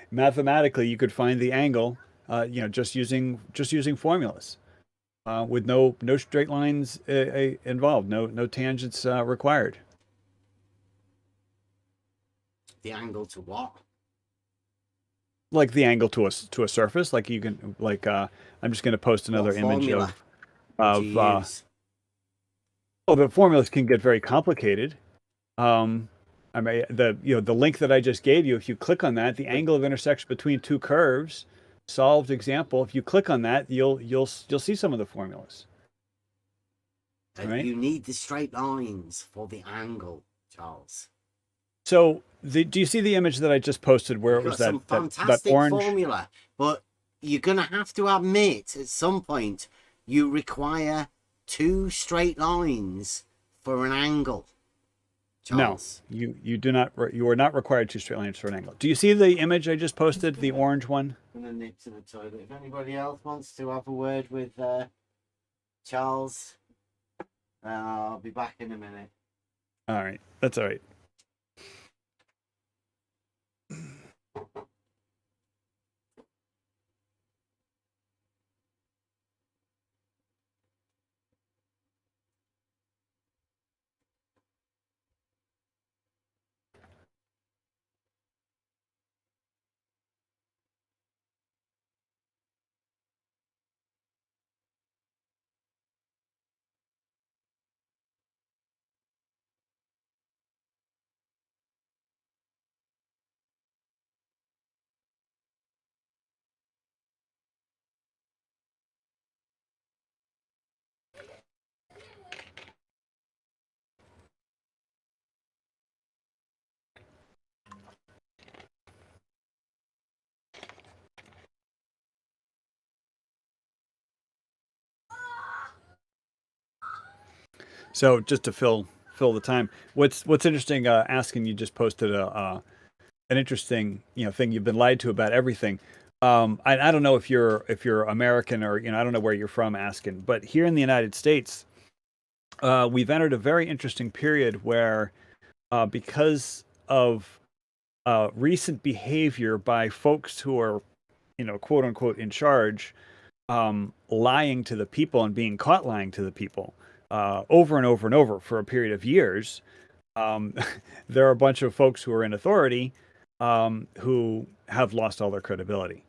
Mathematically, you could find the angle, just using formulas, with no straight lines involved, no tangents required. The angle to what? Like the angle to a surface. Like you can I'm just going to post another image of the formulas can get very complicated. I mean, the link that I just gave you, if you click on that, the angle of intersection between two curves, solved example. If you click on that, you'll see some of the formulas. Right? You need the straight lines for the angle, Charles. So, do you see the image that I just posted where it was that fantastic orange formula? But you're gonna have to admit at some point you require two straight lines for an angle. Charles. No, you do not. You are not required two straight lines for an angle. Do you see the image I just posted, the orange one? I'm gonna nip to the toilet. If anybody else wants to have a word with Charles, I'll be back in a minute. All right, that's all right. So just to fill the time, what's interesting? Asking, you just posted an interesting thing. You've been lied to about everything. I don't know if you're American or I don't know where you're from, Askin, but here in the United States, we've entered a very interesting period where, because of recent behavior by folks who are, quote unquote, in charge, lying to the people and being caught lying to the people. Over and over and over for a period of years, there are a bunch of folks who are in authority who have lost all their credibility.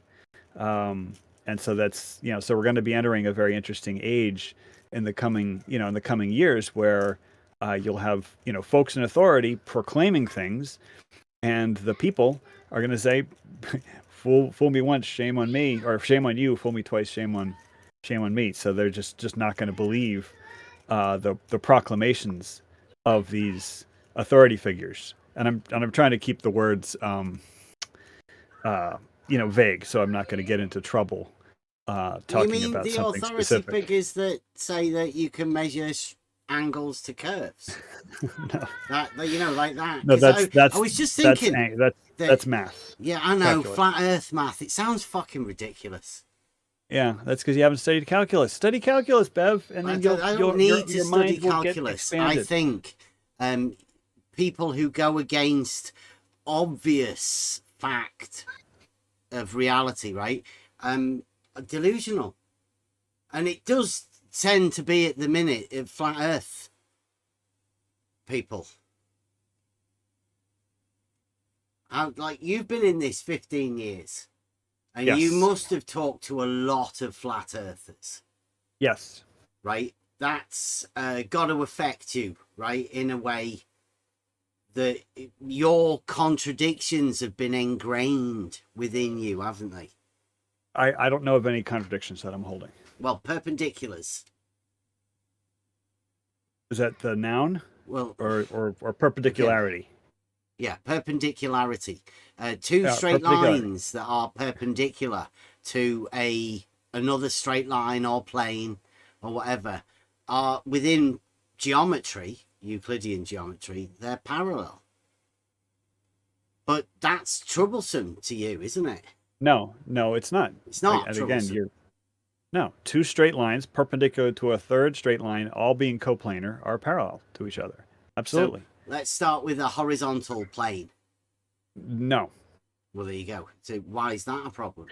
And so that's, so we're going to be entering a very interesting age in the coming years where you'll have, folks in authority proclaiming things, and the people are going to say, fool me once, shame on me, or shame on you, fool me twice, shame on me. So they're just not going to believe the proclamations of these authority figures, and I'm trying to keep the words vague, so I'm not going to get into trouble talking about the something authority specific. figures that say that you can measure angles to curves? No. That like that. No, I was just thinking that's math. Yeah, I know, Calculus. flat Earth math. It sounds fucking ridiculous. Yeah, that's because you haven't studied calculus. Study calculus, Bev, and then I don't need to your study mind will get calculus. expanded. I think people who go against obvious fact of reality, right, are delusional. And it does tend to be at the minute of flat Earth people. Like, you've been in this 15 years. And Yes. you must have talked to a lot of flat earthers. Yes. Right? That's got to affect you, right? In a way that your contradictions have been ingrained within you, haven't they? I don't know of any contradictions that I'm holding. Well, perpendiculars. Is that the noun? Well, or perpendicularity? Yeah, perpendicularity. Two straight lines that are perpendicular to another straight line or plane or whatever are within geometry, Euclidean geometry, they're parallel. But that's troublesome to you, isn't it? No, it's not. It's not. And again, two straight lines perpendicular to a third straight line, all being coplanar, are parallel to each other. Absolutely. So let's start with a horizontal plane. No. Well, there you go. So why is that a problem?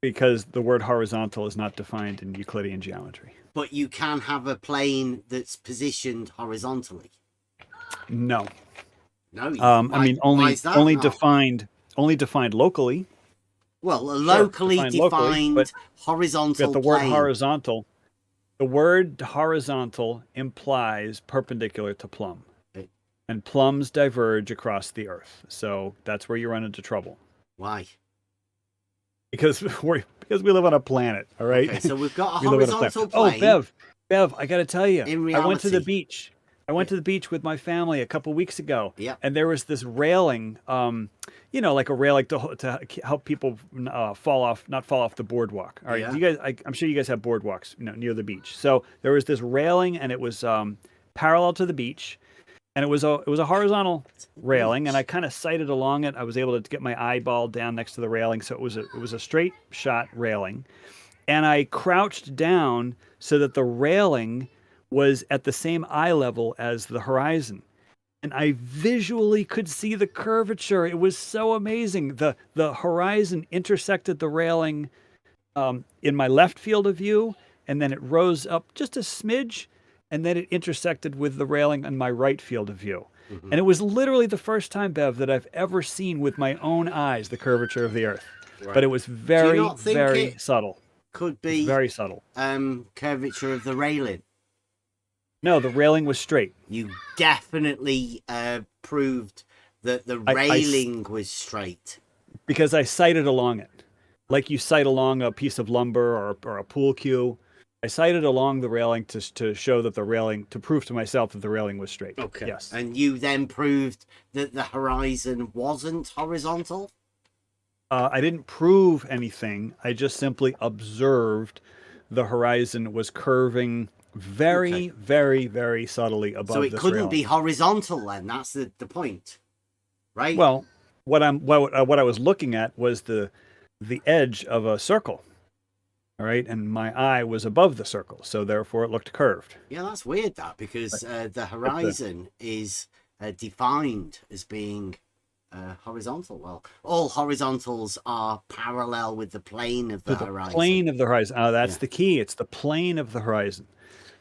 Because the word horizontal is not defined in Euclidean geometry. But you can have a plane that's positioned horizontally. No. No. I mean, only defined locally. Well, a locally defined but horizontal the word plane. horizontal. The word horizontal implies perpendicular to plumb. And plumbs diverge across the earth. So that's where you run into trouble. Why? Because we live on a planet, all right? Okay, so we've got a We live on horizontal planet. plane. Oh, Bev, I got to tell you, In I went to the reality. beach. I went to the beach with my family a couple weeks ago. Yeah. And there was this railing, like a railing to help people not fall off the boardwalk. All right, Yeah. you guys, I'm sure you guys have boardwalks, near the beach. So there was this railing, and it was parallel to the beach, and it was a horizontal railing, and I kind of sighted along it. I was able to get my eyeball down next to the railing, so it was a straight shot railing, and I crouched down so that the railing was at the same eye level as the horizon. And I visually could see the curvature. It was so amazing. The horizon intersected the railing in my left field of view, and then it rose up just a smidge, and then it intersected with the railing in my right field of view. Mm-hmm. And it was literally the first time, Bev, that I've ever seen with my own eyes the curvature of the Earth. Right. But it was very, very subtle. Could be very subtle. Curvature of the railing. No, the railing was straight. You definitely proved that the railing was straight. Because I sighted along it. Like you sight along a piece of lumber or a pool cue. I sighted along the railing to show that to prove to myself that the railing was straight. Okay. Yes. And you then proved that the horizon wasn't horizontal? I didn't prove anything. I just simply observed the horizon was curving very, very, very subtly above So it this couldn't railing. be horizontal then. That's the point, right? Well, what I was looking at was the edge of a circle. All right, and my eye was above the circle, so therefore it looked curved. Yeah, that's weird, because the horizon is defined as being horizontal. Well, all horizontals are parallel with the plane of the horizon. Plane of the horizon. That's the key. It's the plane of the horizon.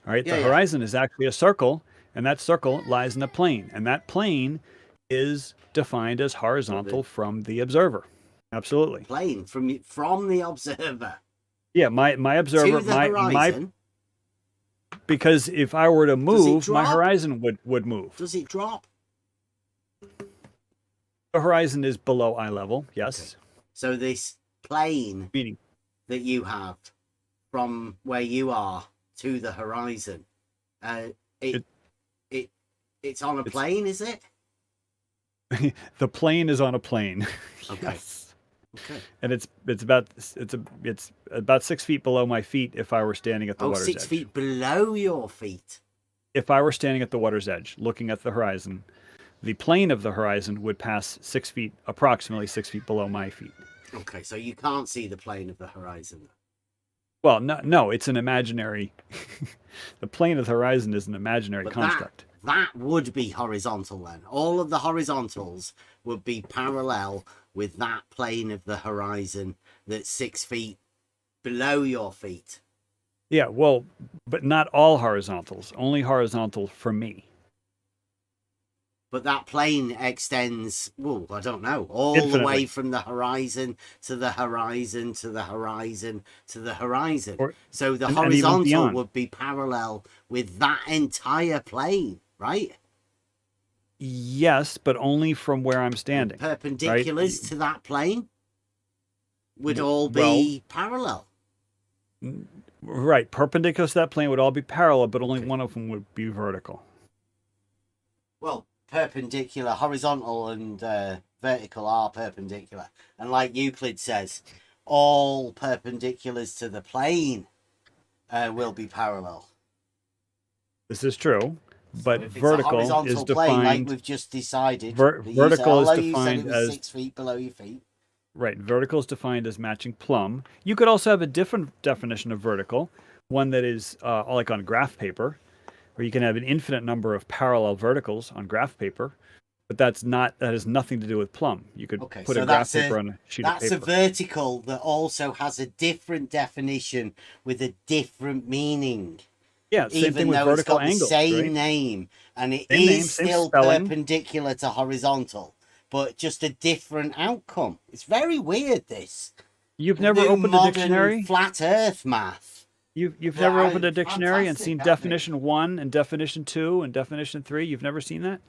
All right, Yeah, the horizon is actually a circle, and that circle lies in a plane, and that plane is defined as horizontal from the observer. Absolutely. Plane from the observer. Yeah, my observer, To the horizon. because if I were to move, my drop? horizon would move. Does it drop? The horizon is below eye level. Yes. Okay. So this plane that you have from where you are to the horizon, it's on a plane, is it? The plane is on a plane. Okay. Yes. Okay. And it's about 6 feet below my feet if I were standing at the water's 6 edge. feet below your feet. If I were standing at the water's edge, looking at the horizon, the plane of the horizon would pass approximately 6 feet below my feet. Okay, so you can't see the plane of the horizon. Well, no, it's an imaginary. The plane of the horizon is an imaginary But construct. That would be horizontal then. All of the horizontals would be parallel with that plane of the horizon that's 6 feet below your feet. Yeah, well, but not all horizontals. Only horizontal for me. But that plane extends, I don't know, all Infinitely. the way from the horizon to the horizon to the horizon to the horizon. So the and even horizontal beyond. would be parallel with that entire plane, right? Yes, but only from where I'm standing. Perpendiculars to that plane would all Well, be parallel. Right, perpendicular to that plane would all be parallel, but only one of them would be vertical. Well, perpendicular, horizontal, and vertical are perpendicular. And like Euclid says, all perpendiculars to the plane will be parallel. This is true, but If it's a vertical is horizontal plane, like defined. we've just decided. Vertical is although you said defined it was as 6 feet below your feet. right. Vertical is defined as matching plumb. You could also have a different definition of vertical, one that is like on graph paper, where you can have an infinite number of parallel verticals on graph paper, but that has nothing to do with plumb. You could put a graph paper on a sheet of paper. That's a vertical that also has a different definition with a different meaning. Yeah, same even thing with though vertical it's got angles, the same right? name, and it Same name, is same still spelling. perpendicular to horizontal, but just a different outcome. It's very weird, this. You've never New opened a modern dictionary? flat earth math. You've never Yeah, opened a dictionary and fantastic, seen haven't definition 1 and definition 2 and definition 3? You've never seen that?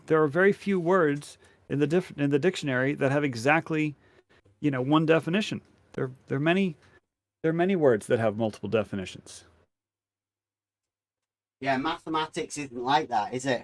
There are very few words in the dictionary that have exactly, one definition. There are many words that have multiple definitions. Yeah, mathematics isn't like that, is it?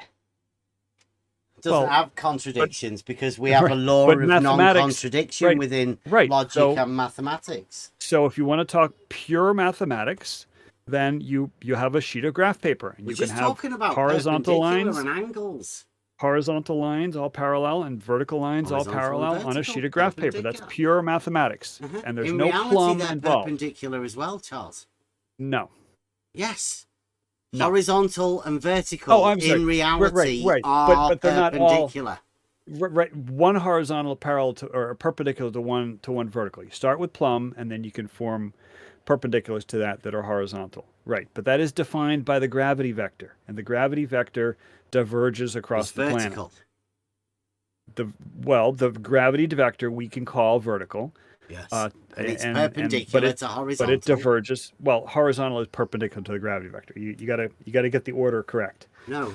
It doesn't have contradictions because we have a law but of mathematics- non-contradiction right, within right, logic so- and mathematics. So if you want to talk pure mathematics, then you have a sheet of graph paper, and We're you can just have talking about horizontal perpendicular lines, and angles. horizontal lines all parallel, and vertical lines all Horizontal and parallel on a vertical, sheet of graph paper. That's perpendicular. pure mathematics, and there's In no reality, plumb they're involved. perpendicular as well, Charles. No. Yes. No. Horizontal and vertical Oh, I'm sorry. in reality right. are But they're not all perpendicular. right. One horizontal parallel to or perpendicular to one vertical. You start with plumb, and then you can form perpendiculars to that are horizontal. Right. But that is defined by the gravity vector, and the gravity vector diverges across It's the planet. vertical. The gravity vector we can call vertical. Yes. And it's perpendicular but to horizontal. But it diverges. Well, horizontal is perpendicular to the gravity vector. You gotta get the order correct. No,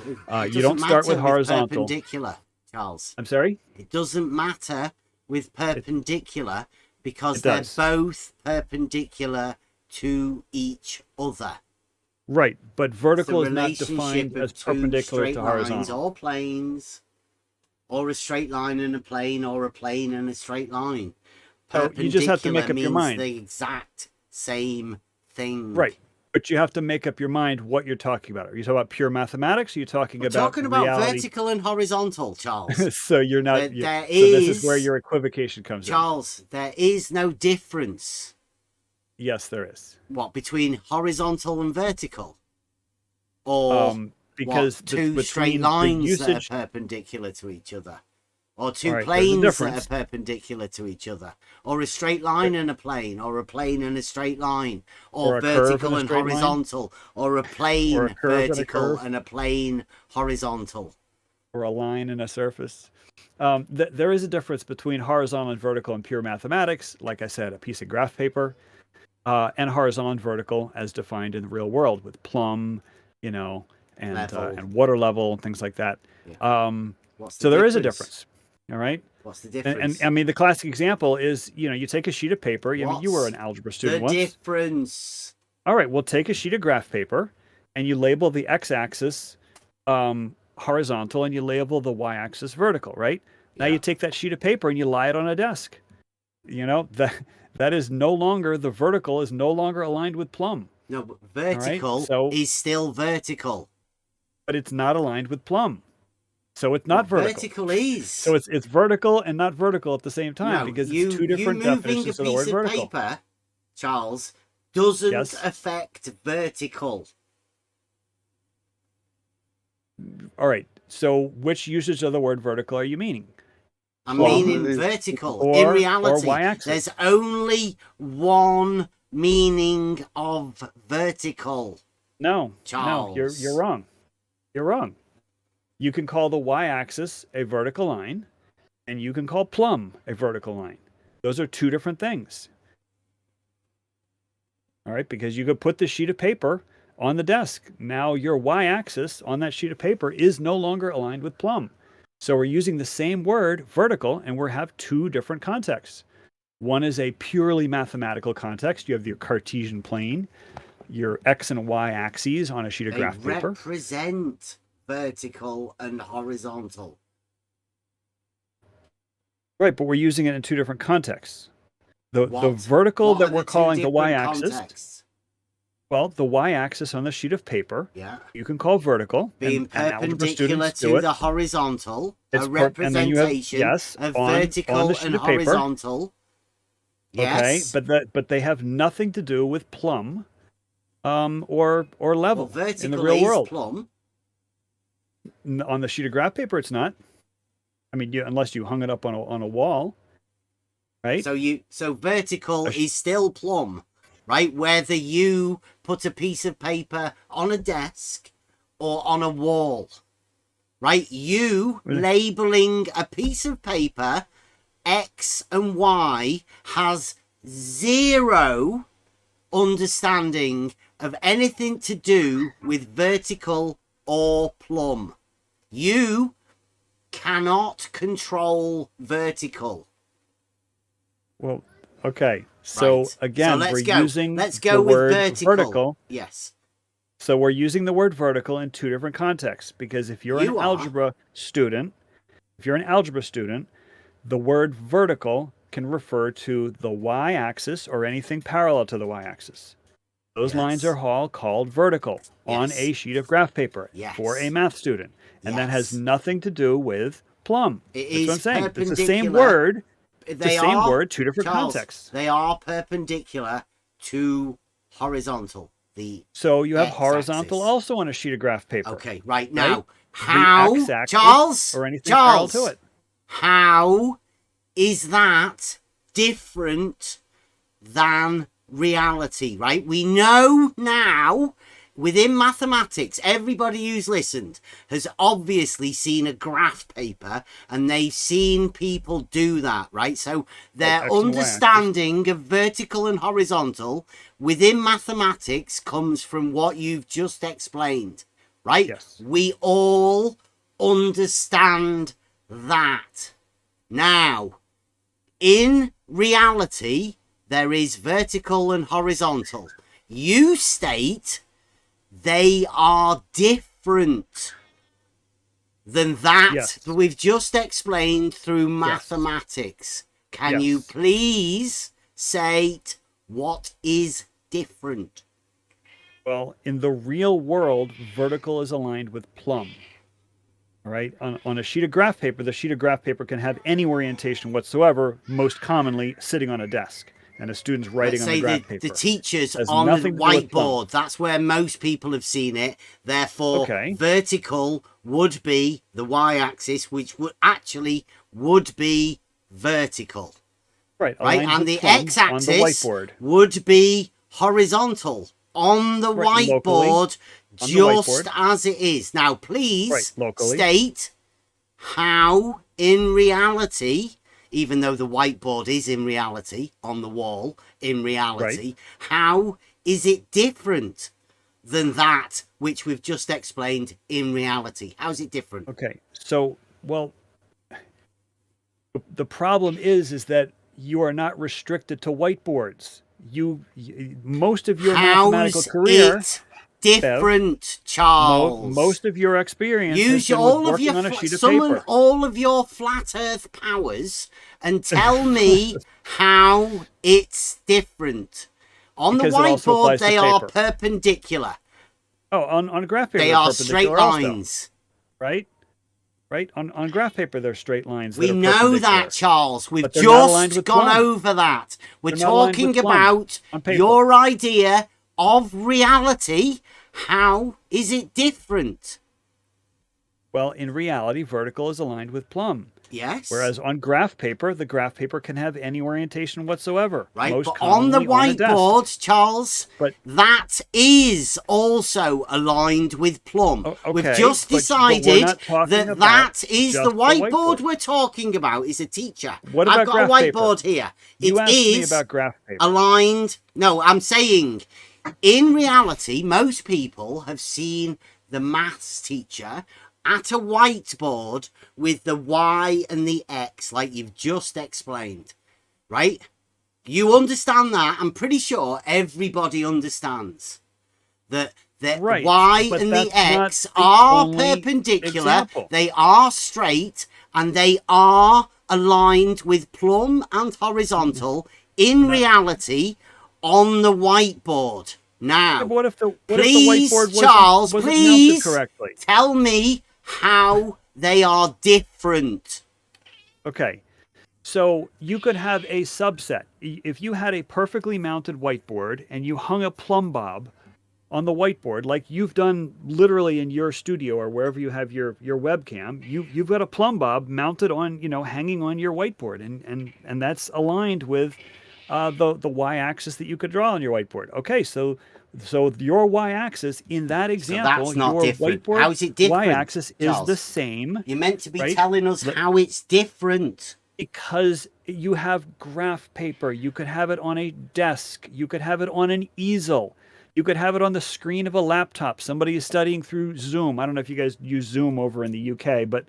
you don't start with horizontal. Perpendicular, Charles. I'm sorry? It doesn't matter with perpendicular because It they're does. both perpendicular to each other. Right, but vertical It's is the not relationship defined of as two perpendicular straight to lines horizontal. or planes, or a straight line and a plane, or a plane and a straight line. Oh, you just have to make up your means mind. the exact same thing. Right, but you have to make up your mind what you're talking about. Are you talking about pure mathematics? Or are you talking We're about talking about reality? vertical and horizontal, Charles. So you're not. There so this is where is- your equivocation comes in. Charles, there is no difference. Yes, there is. What, between horizontal and vertical? Or Because two between straight the lines usage- that are perpendicular to each other? Or two All right, there's a planes that difference. are perpendicular to each other? Or a straight line and a plane? Or a plane and a straight line? Or Or a curve vertical and a and straight line? horizontal? Or a plane Or a curve and a vertical curve? and a plane horizontal? or a line and a surface. There is a difference between horizontal and vertical in pure mathematics. Like I said, a piece of graph paper, and horizontal and vertical as defined in the real world with plumb, and water level and things like that. What's the So there is a difference? difference. All right. What's the And, difference? I mean, the classic example is, you take a sheet of paper. I mean, you were an algebra student the once. difference? All right, well, take a sheet of graph paper and you label the x-axis horizontal and you label the y-axis vertical, right? Now you take that sheet of paper and you lie it on a desk. That is no longer, the vertical is no longer aligned with plumb. No, but right, vertical so- is still vertical. But it's not aligned with plumb. So it's not vertical. Vertical is. So it's vertical and not vertical at the same time because it's two different you moving definitions a of the word piece vertical. paper, Charles, doesn't Yes. affect vertical. All right. So which usage of the word vertical are you meaning? I'm Plumb meaning vertical. or- In or reality, y-axis. there's only one meaning of vertical. No, Charles. you're wrong. You're wrong. You can call the y-axis a vertical line, and you can call plumb a vertical line. Those are two different things. All right, because you could put the sheet of paper on the desk. Now your y-axis on that sheet of paper is no longer aligned with plumb. So we're using the same word, vertical, and we have two different contexts. One is a purely mathematical context. You have your Cartesian plane, your X and Y axes on a sheet of They graph paper. represent vertical and horizontal. Right, but we're using it in two different contexts. The What? vertical What that are we're the two calling the different y-axis. contexts? Well, the y-axis on the sheet of paper, Yeah. you can call vertical. Being and algebra perpendicular students do to it. the horizontal, It's a and then you have, representation yes, of on vertical the sheet and of paper. horizontal. Yes. Okay, but they have nothing to do with plumb or level Well, in the vertical real is world. plumb. On the sheet of graph paper, it's not. I mean, unless you hung it up on a wall, right? So vertical is still plumb, right? Whether you put a piece of paper on a desk or on a wall, right? You labeling a piece of paper X and Y has zero understanding of anything to do with vertical or plumb. You cannot control vertical. Well, okay. So Right. again, let's we're go. using Let's the go with word vertical. Yes. So we're using the word vertical in two different contexts, because if you're an algebra student, the word vertical can refer to the y-axis or anything parallel to the y-axis. Those lines are all called vertical on a sheet of graph paper for a math student. And that has nothing to do with plumb. That's what I'm saying. It's the same word. It's the same word, two different contexts. They are perpendicular to horizontal. So you have horizontal also on a sheet of graph paper. Okay, right now, The how, x-axis Charles, or anything parallel to it. How is that different than reality, right? We know now within mathematics, everybody who's listened has obviously seen a graph paper and they've seen people do that, right? So their understanding of vertical and horizontal within mathematics comes from what you've just explained, right? Yes. We all understand that. Now, in reality, there is vertical and horizontal. You state they are different than that we've just explained through mathematics. Can you please state what is different? Well, in the real world, vertical is aligned with plumb. All right. On a sheet of graph paper, the sheet of graph paper can have any orientation whatsoever, most commonly sitting on a desk. And a student's writing on the graph paper. The teachers on the whiteboard, that's where most people have seen it. Therefore, vertical would be the y-axis, which would be vertical. Right. And the x-axis would be horizontal on the whiteboard, just as it is. Now, please state how in reality, even though the whiteboard is in reality on the wall, in reality, how is it different than that which we've just explained in reality? How is it different? Okay, so, well, the problem is that you are not restricted to whiteboards. Most of your mathematical career... different, Charles. Most of your experience use has been all with of your on a sheet of summon paper. all of your flat earth powers and tell me how it's different. On Because the it also whiteboard applies to they are paper. perpendicular. Oh, on graph paper They they're are straight perpendicular also, lines. right? On graph paper they're straight lines. We that are know perpendicular. that, Charles. We've But they're not aligned just with gone plumb. over that. We're They're not aligned talking with plumb about on paper. your idea of reality. How is it different? Well, in reality, vertical is aligned with plumb. Yes. Whereas on graph paper, the graph paper can have any orientation whatsoever. Right, most but on the commonly on a desk. whiteboard, Charles, that is also aligned with plumb. We've just but we're decided not talking that about that is just the the whiteboard whiteboard. we're talking about. Is a teacher. What about I've got a graph paper? whiteboard here. You It asked me is about graph paper. aligned. No, I'm saying in reality, most people have seen the maths teacher at a whiteboard with the Y and the X, like you've just explained, right? You understand that? I'm pretty sure everybody understands that the Right, y but and the that's not x the are only perpendicular. example. They are straight, and they are aligned with plumb and horizontal in reality on the whiteboard. Now, Yeah, but what if the please, whiteboard Charles, wasn't please mounted correctly? tell me how they are different. Okay. So you could have a subset. If you had a perfectly mounted whiteboard and you hung a plumb bob on the whiteboard, like you've done literally in your studio or wherever you have your webcam, you've got a plumb bob mounted on, hanging on your whiteboard, and that's aligned with the y-axis that you could draw on your whiteboard. Okay, so your y-axis in that example, that's not your different. whiteboard How is it different, y-axis is Charles? the same. You're meant to be right? telling us how it's different. Because you have graph paper. You could have it on a desk. You could have it on an easel. You could have it on the screen of a laptop. Somebody is studying through Zoom. I don't know if you guys use Zoom over in the UK, but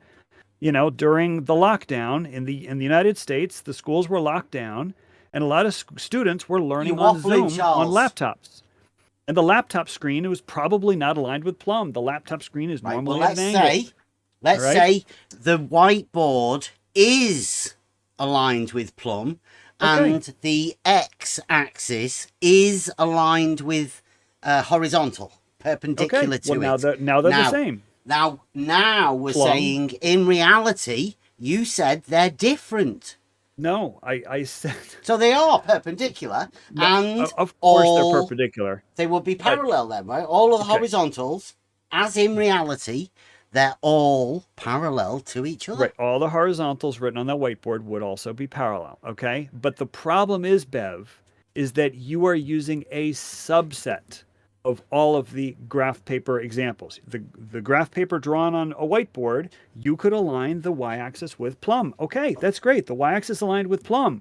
during the lockdown in the United States, the schools were locked down, and a lot of students were learning on Zoom on laptops. And the laptop screen was probably not aligned with plumb. The laptop screen is normally at an angle. Let's say the whiteboard is aligned with plumb, and the x-axis is aligned with horizontal, perpendicular to it. Now they're the same. Now we're Plumb. saying in reality, you said they're different. No, I said. So they are perpendicular, and of course they're perpendicular. They would be parallel then, right? All of the horizontals, as in reality, they're all parallel to each other. Right. All the horizontals written on that whiteboard would also be parallel. Okay. But the problem is, Bev, is that you are using a subset of all of the graph paper examples. The graph paper drawn on a whiteboard, you could align the y-axis with plumb. Okay, that's great. The y-axis aligned with plumb.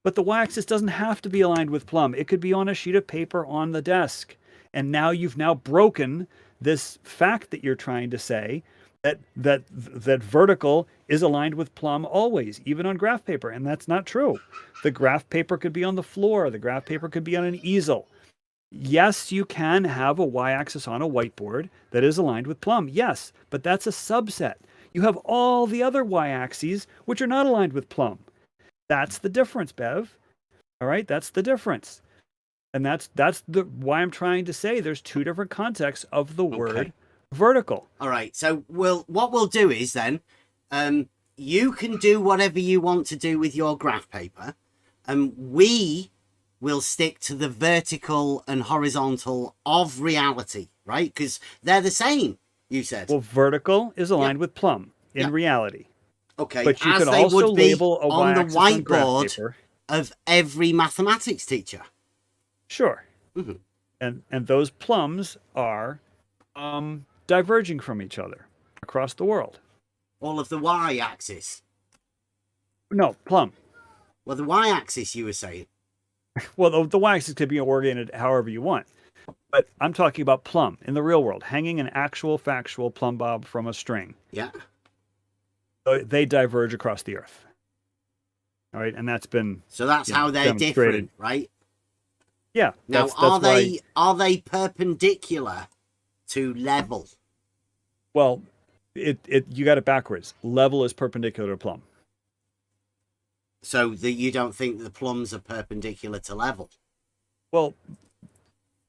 But the y-axis doesn't have to be aligned with plumb. It could be on a sheet of paper on the desk. And now you've broken this fact that you're trying to say that vertical is aligned with plumb always, even on graph paper. And that's not true. The graph paper could be on the floor. The graph paper could be on an easel. Yes, you can have a y-axis on a whiteboard that is aligned with plumb. Yes, but that's a subset. You have all the other y-axes which are not aligned with plumb. That's the difference, Bev. All right, that's the difference. And that's why I'm trying to say there's two different contexts of the word vertical. All right, so what we'll do is then, you can do whatever you want to do with your graph paper, and we will stick to the vertical and horizontal of reality, right? Because they're the same, you said. Well, vertical is aligned with plumb in reality. Okay, but you as could they also would be label a on the y-axis on graph whiteboard paper. Of every mathematics teacher. Sure. Mm-hmm. And those plumbs are diverging from each other across the world. All of the y-axis. No, plumb. Well, the y-axis you were saying. Well, the y-axis could be oriented however you want. But I'm talking about plumb in the real world, hanging an actual factual plumb bob from a string. Yeah. They diverge across the earth. All right, and that's been so that's how they're different, right? Yeah. Now, are they perpendicular to level? Well, you got it backwards. Level is perpendicular to plumb. So that you don't think the plumbs are perpendicular to level? Well,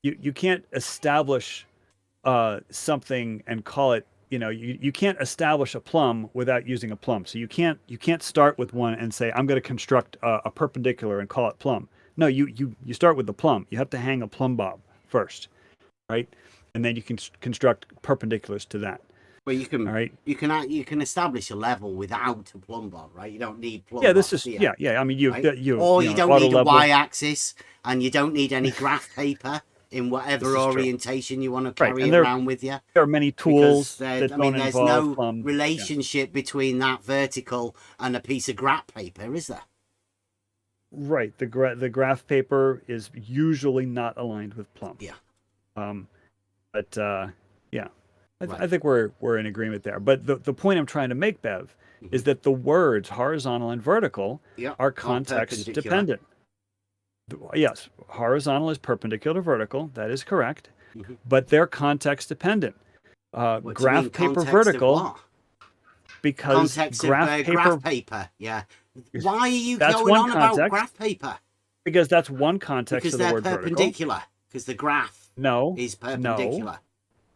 you can't establish something and call it. You can't establish a plumb without using a plumb. So you can't start with one and say I'm going to construct a perpendicular and call it plumb. No, you start with the plumb. You have to hang a plumb bob first, right? And then you can construct perpendiculars to that. Well, you can. All right. You can establish a level without a plumb bob, right? You don't need plumb. Yeah, this is here, yeah. I mean, you don't need a y-axis, and you don't need any graph paper in whatever orientation you want to carry around with you. There are many tools there's no relationship between that vertical and a piece of graph paper, is there? Right. The graph paper is usually not aligned with plumb. Yeah. Yeah. I think we're in agreement there. But the point I'm trying to make, Bev, is that the words horizontal and vertical are context dependent. Yes, horizontal is perpendicular to vertical. That is correct, but they're context dependent. What do you Graph mean, paper context of vertical, what? because Context graph of paper. graph paper. Yeah. Why are you That's going one on about context. graph paper? Because that's one context Because of the they're word vertical. perpendicular. Because the graph No, is perpendicular.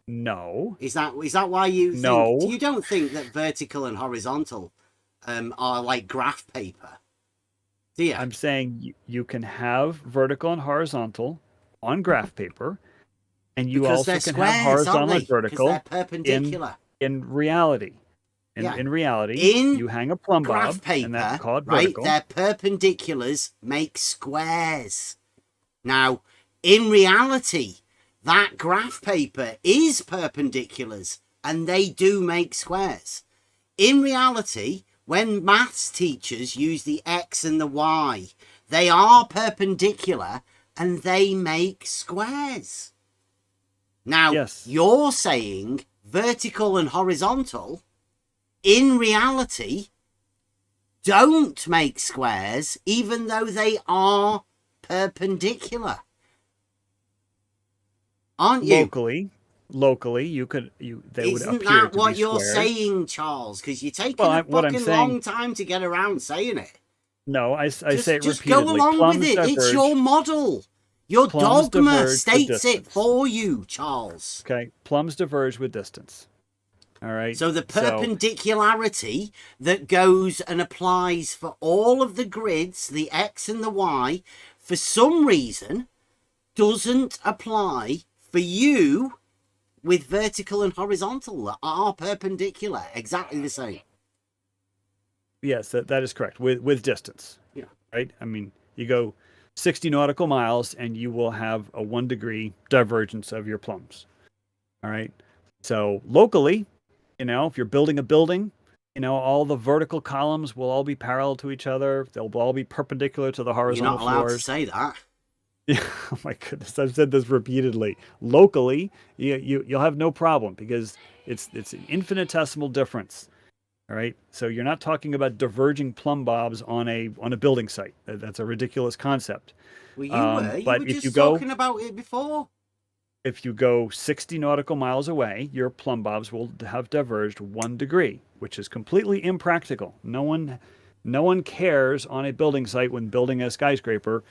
No. Is that why you think? No. You don't think that vertical and horizontal are like graph paper, do you? I'm saying you can have vertical and horizontal on graph paper, and you Because also they're can squares, have horizontal aren't they? and vertical Because they're perpendicular. in reality. Yeah. In reality, In you hang a plumb graph bob, paper, and that's called right? vertical. Their perpendiculars make squares. Now, in reality, that graph paper is perpendiculars, and they do make squares. In reality, when maths teachers use the X and the Y, they are perpendicular and they make squares. Now, you're saying vertical and horizontal, in reality, don't make squares, even though they are perpendicular. Aren't you? Locally, they would appear Isn't to that be what you're squares. saying, Charles? Because you're taking Well, a what I'm fucking saying- long time to get around saying it. No, I say it Just repeatedly. go along Plums with it. It's diverge. your model. Your Plums dogma diverge with states it distance. for you, Charles. Okay, plums diverge with distance. All right. So the perpendicularity that goes and applies for all of the grids, the X and the Y, for some reason, doesn't apply for you with vertical and horizontal that are perpendicular, exactly the same. Yes, that is correct. With distance. Yeah. Right? I mean, you go 60 nautical miles and you will have a 1 degree divergence of your plums. All right. So locally, if you're building a building, all the vertical columns will all be parallel to each other. They'll all be perpendicular to the horizontal You're not allowed floors. to say that. Yeah, oh my goodness, I've said this repeatedly. Locally, you'll have no problem because it's an infinitesimal difference. All right, so you're not talking about diverging plumb bobs on a building site. That's a ridiculous concept. Well, you were. You but were if just you go, talking about it before. If you go 60 nautical miles away, your plumb bobs will have diverged 1 degree, which is completely impractical. No one cares on a building site when building a skyscraper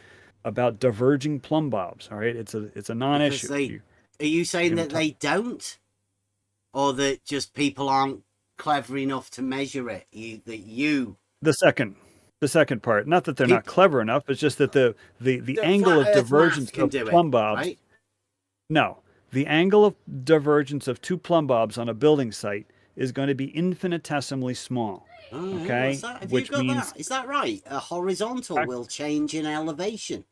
about diverging plumb bobs. All right, it's a non-issue. Are you saying that they don't, or that just people aren't clever enough to measure it? The second part, not that they're not clever enough, it's just that the angle of divergence of plumb bobs. Right? No, the angle of divergence of 2 plumb bobs on a building site is going to be infinitesimally small. Oh, okay, which means is that right? A horizontal will change in elevation.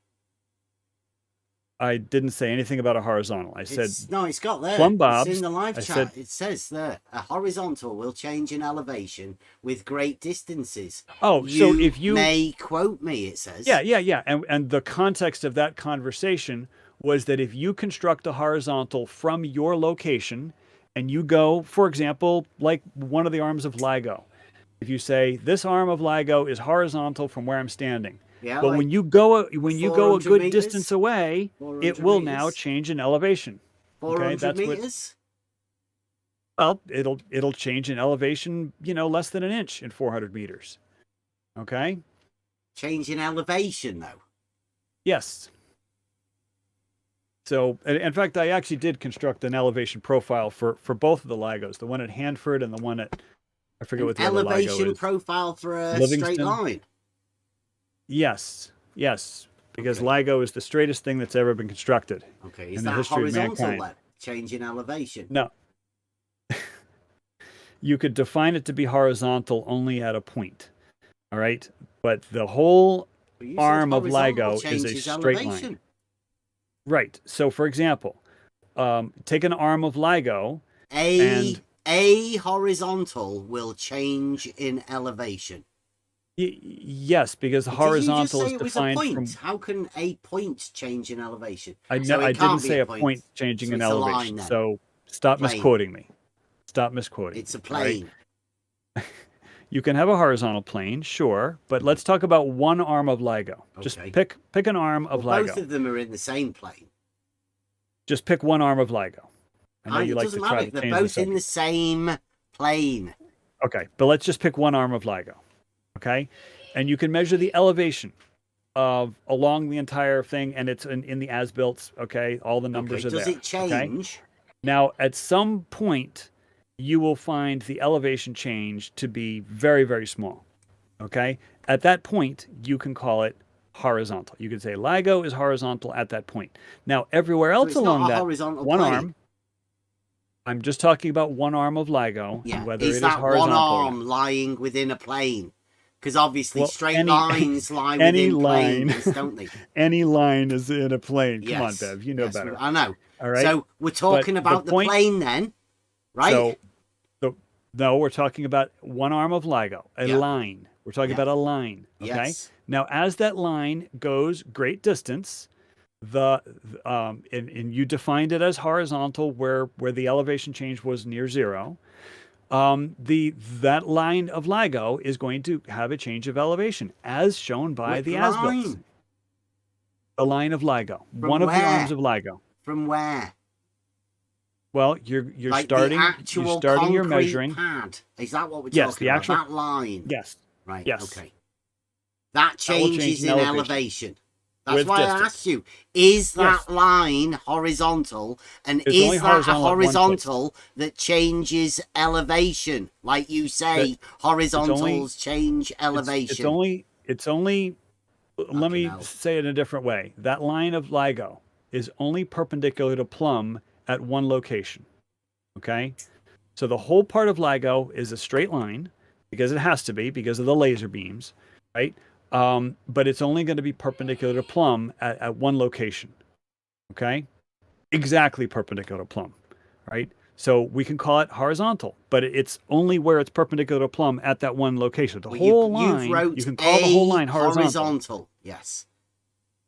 I didn't say anything about a horizontal. I said it's got there. Plumb bobs. It's in the live chat. It says there a horizontal will change in elevation with great distances. Oh, so if you may quote me, it says. Yeah. And the context of that conversation was that if you construct a horizontal from your location and you go, for example, like one of the arms of LIGO, if you say this arm of LIGO is horizontal from where I'm standing. Yeah, but like when you go a good meters, distance away, it will now change in elevation. 400 meters. Well, it'll change in elevation, less than an inch in 400 meters. Okay. Change in elevation, though. Yes. So, in fact, I actually did construct an elevation profile for both of the LIGOs, the one at Hanford and the one at, I forget what the other LIGO is. Elevation profile for a straight line. Yes, because LIGO is the straightest thing that's ever been constructed. Okay, is in the that history horizontal of mankind. then? Change in elevation? No. You could define it to be horizontal only at a point. All right, but the whole arm of LIGO is a straight line. Right. So, for example, take an arm of LIGO and a horizontal will change in elevation. Yes, because the horizontal is defined from. How can a point change in elevation? I didn't say a point changing in elevation. So stop misquoting me. Stop misquoting. It's a plane. Right? You can have a horizontal plane, sure, but let's talk about one arm of LIGO. Just Okay. pick an arm of Well, LIGO. both of them are in the same plane. Just pick one arm of LIGO. I know you It like doesn't to try matter. to They're change the both in subject. the same plane. Okay, but let's just pick one arm of LIGO. Okay, and you can measure the elevation of along the entire thing, and it's in the as-built. Okay, all the numbers Okay. are Does there. it change? Now, at some point, you will find the elevation change to be very, very small. Okay, at that point, you can call it horizontal. You can say LIGO is horizontal at that point. Now, everywhere else it's along not a that horizontal one plane. arm. I'm just talking about one arm of LIGO Yeah. and whether Is it is that horizontal. one arm lying within a plane? Because obviously Well, straight any- lines lie any within line. planes, don't they? Any line is in a plane. Come on, Yes, Bev, you know yes, better. I know. All right. So we're talking But about the point- plane then, right? No, we're talking about one arm of LIGO, a Yeah. line. We're talking Yeah. about a line. Okay. Yes. Now, as that line goes great distance, and you defined it as horizontal, where the elevation change was near zero. That line of LIGO is going to have a change of elevation, as shown by Which the as-built. line? The line of LIGO, From one of the arms where? of LIGO. From where? Well, you're Like starting the actual you're starting your concrete measuring. pad. Is that what we're Yes, talking the about? actual- That line. Yes. Right. Yes. Okay. That That will changes change in in elevation. elevation. That's With why distance. I asked you: is that Yes. line horizontal, and It's only is that a horizontal at one place. horizontal that changes elevation? Like you say, That- horizontals change It's elevation. only. Let me hell. say it a different way. That line of LIGO is only perpendicular to plumb at one location. Okay, so the whole part of LIGO is a straight line because it has to be because of the laser beams, right? But it's only going to be perpendicular to plumb at one location. Okay, exactly perpendicular to plumb, right? So we can call it horizontal, but it's only where it's perpendicular to plumb at that one location. The Well, whole you've line, wrote you can call the whole a line horizontal. Yes.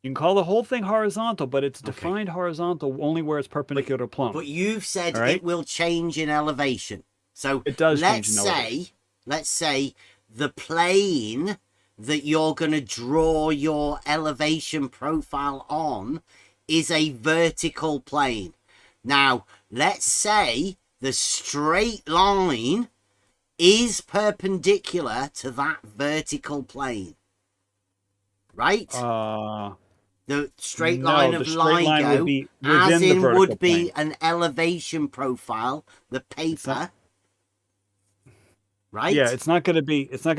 You can call the whole thing horizontal, but it's defined horizontal only where it's perpendicular to plumb. But you've said All right? it will change in elevation. So It does let's change in elevation. let's say the plane that you're going to draw your elevation profile on is a vertical plane. Now, let's say the straight line is perpendicular to that vertical plane. Right? The straight no, line the of straight line would LIGO, be as within the in vertical would be plane. an elevation profile, the paper, right? Yeah, it's not going to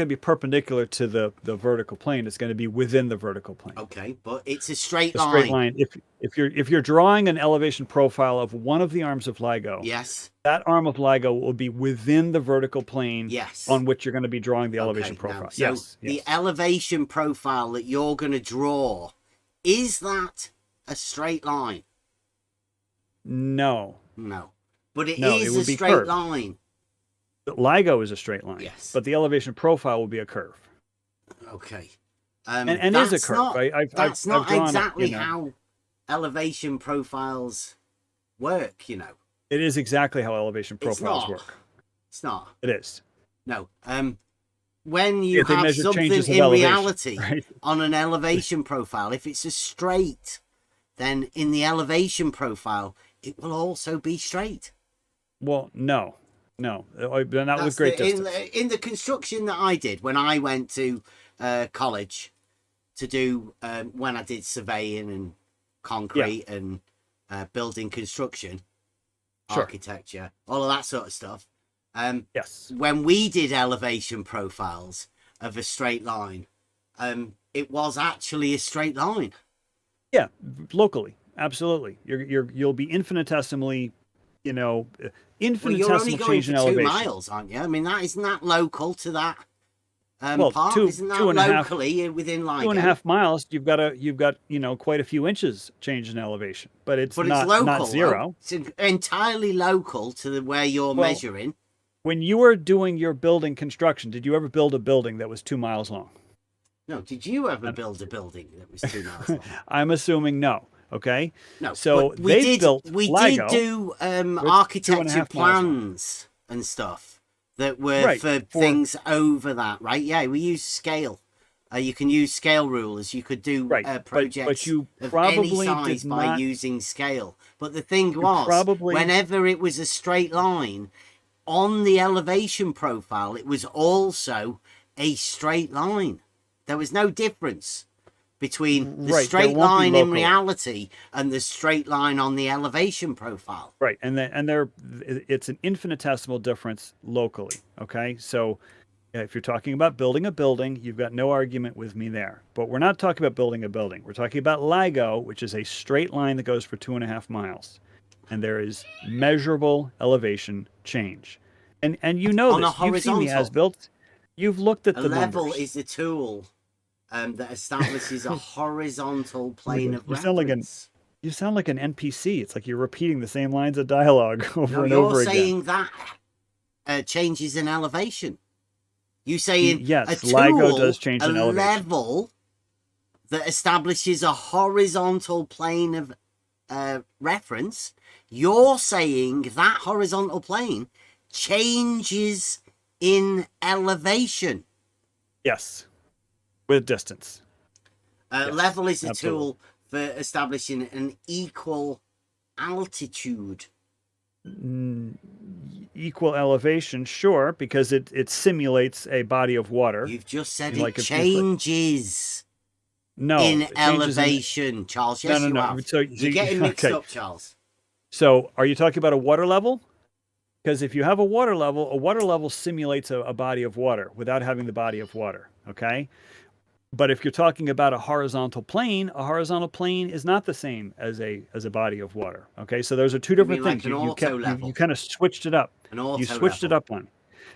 be perpendicular to the vertical plane. It's going to be within the vertical plane. Okay, but it's a straight A line. straight line. If you're drawing an elevation profile of one of the arms of LIGO, Yes. that arm of LIGO will be within the vertical plane. Yes. On which you're going to be drawing the elevation Okay, now, profile. so Yes. the elevation profile that you're going to draw, is that a straight line? No. No. But it No, is it would a be straight curved. line. The LIGO is a straight line. Yes. But the elevation profile will be a curve. Okay. And is a that's curve. not- I've that's I've not drawn it, exactly you know. how elevation profiles work, you know. It is exactly how elevation It's profiles not. work. It's not. It is. No. When you If they have measure something changes of in elevation, reality right? on an elevation profile, if it's a straight, then in the elevation profile, it will also be straight. Well, no. Not with That's great the- distance. in the construction that I did when I went to college to do when I did surveying and concrete and building construction, Sure. architecture, all of that sort of stuff. Yes. When we did elevation profiles of a straight line, it was actually a straight line. Yeah, locally, absolutely. You'll be infinitesimally, Well, you're infinitesimal only going change for in 2 elevation. miles, aren't you? I mean, isn't that local to that Well, part? two- Isn't that 2.5 locally within LIGO? 2.5 miles, you've got quite a few inches change in elevation, but it's But not it's local. not zero. though. It's entirely local to where you're Well, measuring. When you were doing your building construction, did you ever build a building that was 2 miles long? No, did you ever build a building that was 2 miles long? I'm assuming no. Okay. No. So but we they did. built We LIGO did do with 2.5 architecture miles long. plans and stuff that were for things over that, right? Yeah, we use scale. You can use scale rulers. You could do projects but you of probably any size did by not, using scale. But the thing you was, probably, whenever it was a straight line, on the elevation profile, it was also a straight line. There was no difference between the straight line in reality and the straight line on the elevation profile. Right, and it's an infinitesimal difference locally. Okay, so if you're talking about building a building, you've got no argument with me there. But we're not talking about building a building. We're talking about LIGO, which is a straight line that goes for 2.5 miles, and there is measurable elevation change. And you know on this. A horizontal. You've seen the as-built. You've looked at a the level numbers. is a tool that establishes a horizontal plane of reference. You sound like an NPC. It's like you're repeating the same lines of dialogue over and over again. You're saying that changes in elevation. You saying yes, a tool, LIGO does change in a elevation. level that establishes a horizontal plane of reference. You're saying that horizontal plane changes in elevation. Yes, with distance. Yes, level is a tool for establishing an equal altitude. Equal elevation, sure, because it simulates a body of water. You've just said like it changes in elevation, Charles. Yes, you have. So, you're getting mixed up, Charles. So are you talking about a water level? Because if you have a water level simulates a body of water without having the body of water, okay? But if you're talking about a horizontal plane is not the same as a body of water, okay? So those are two different things. You kind of switched it up. You switched it up on.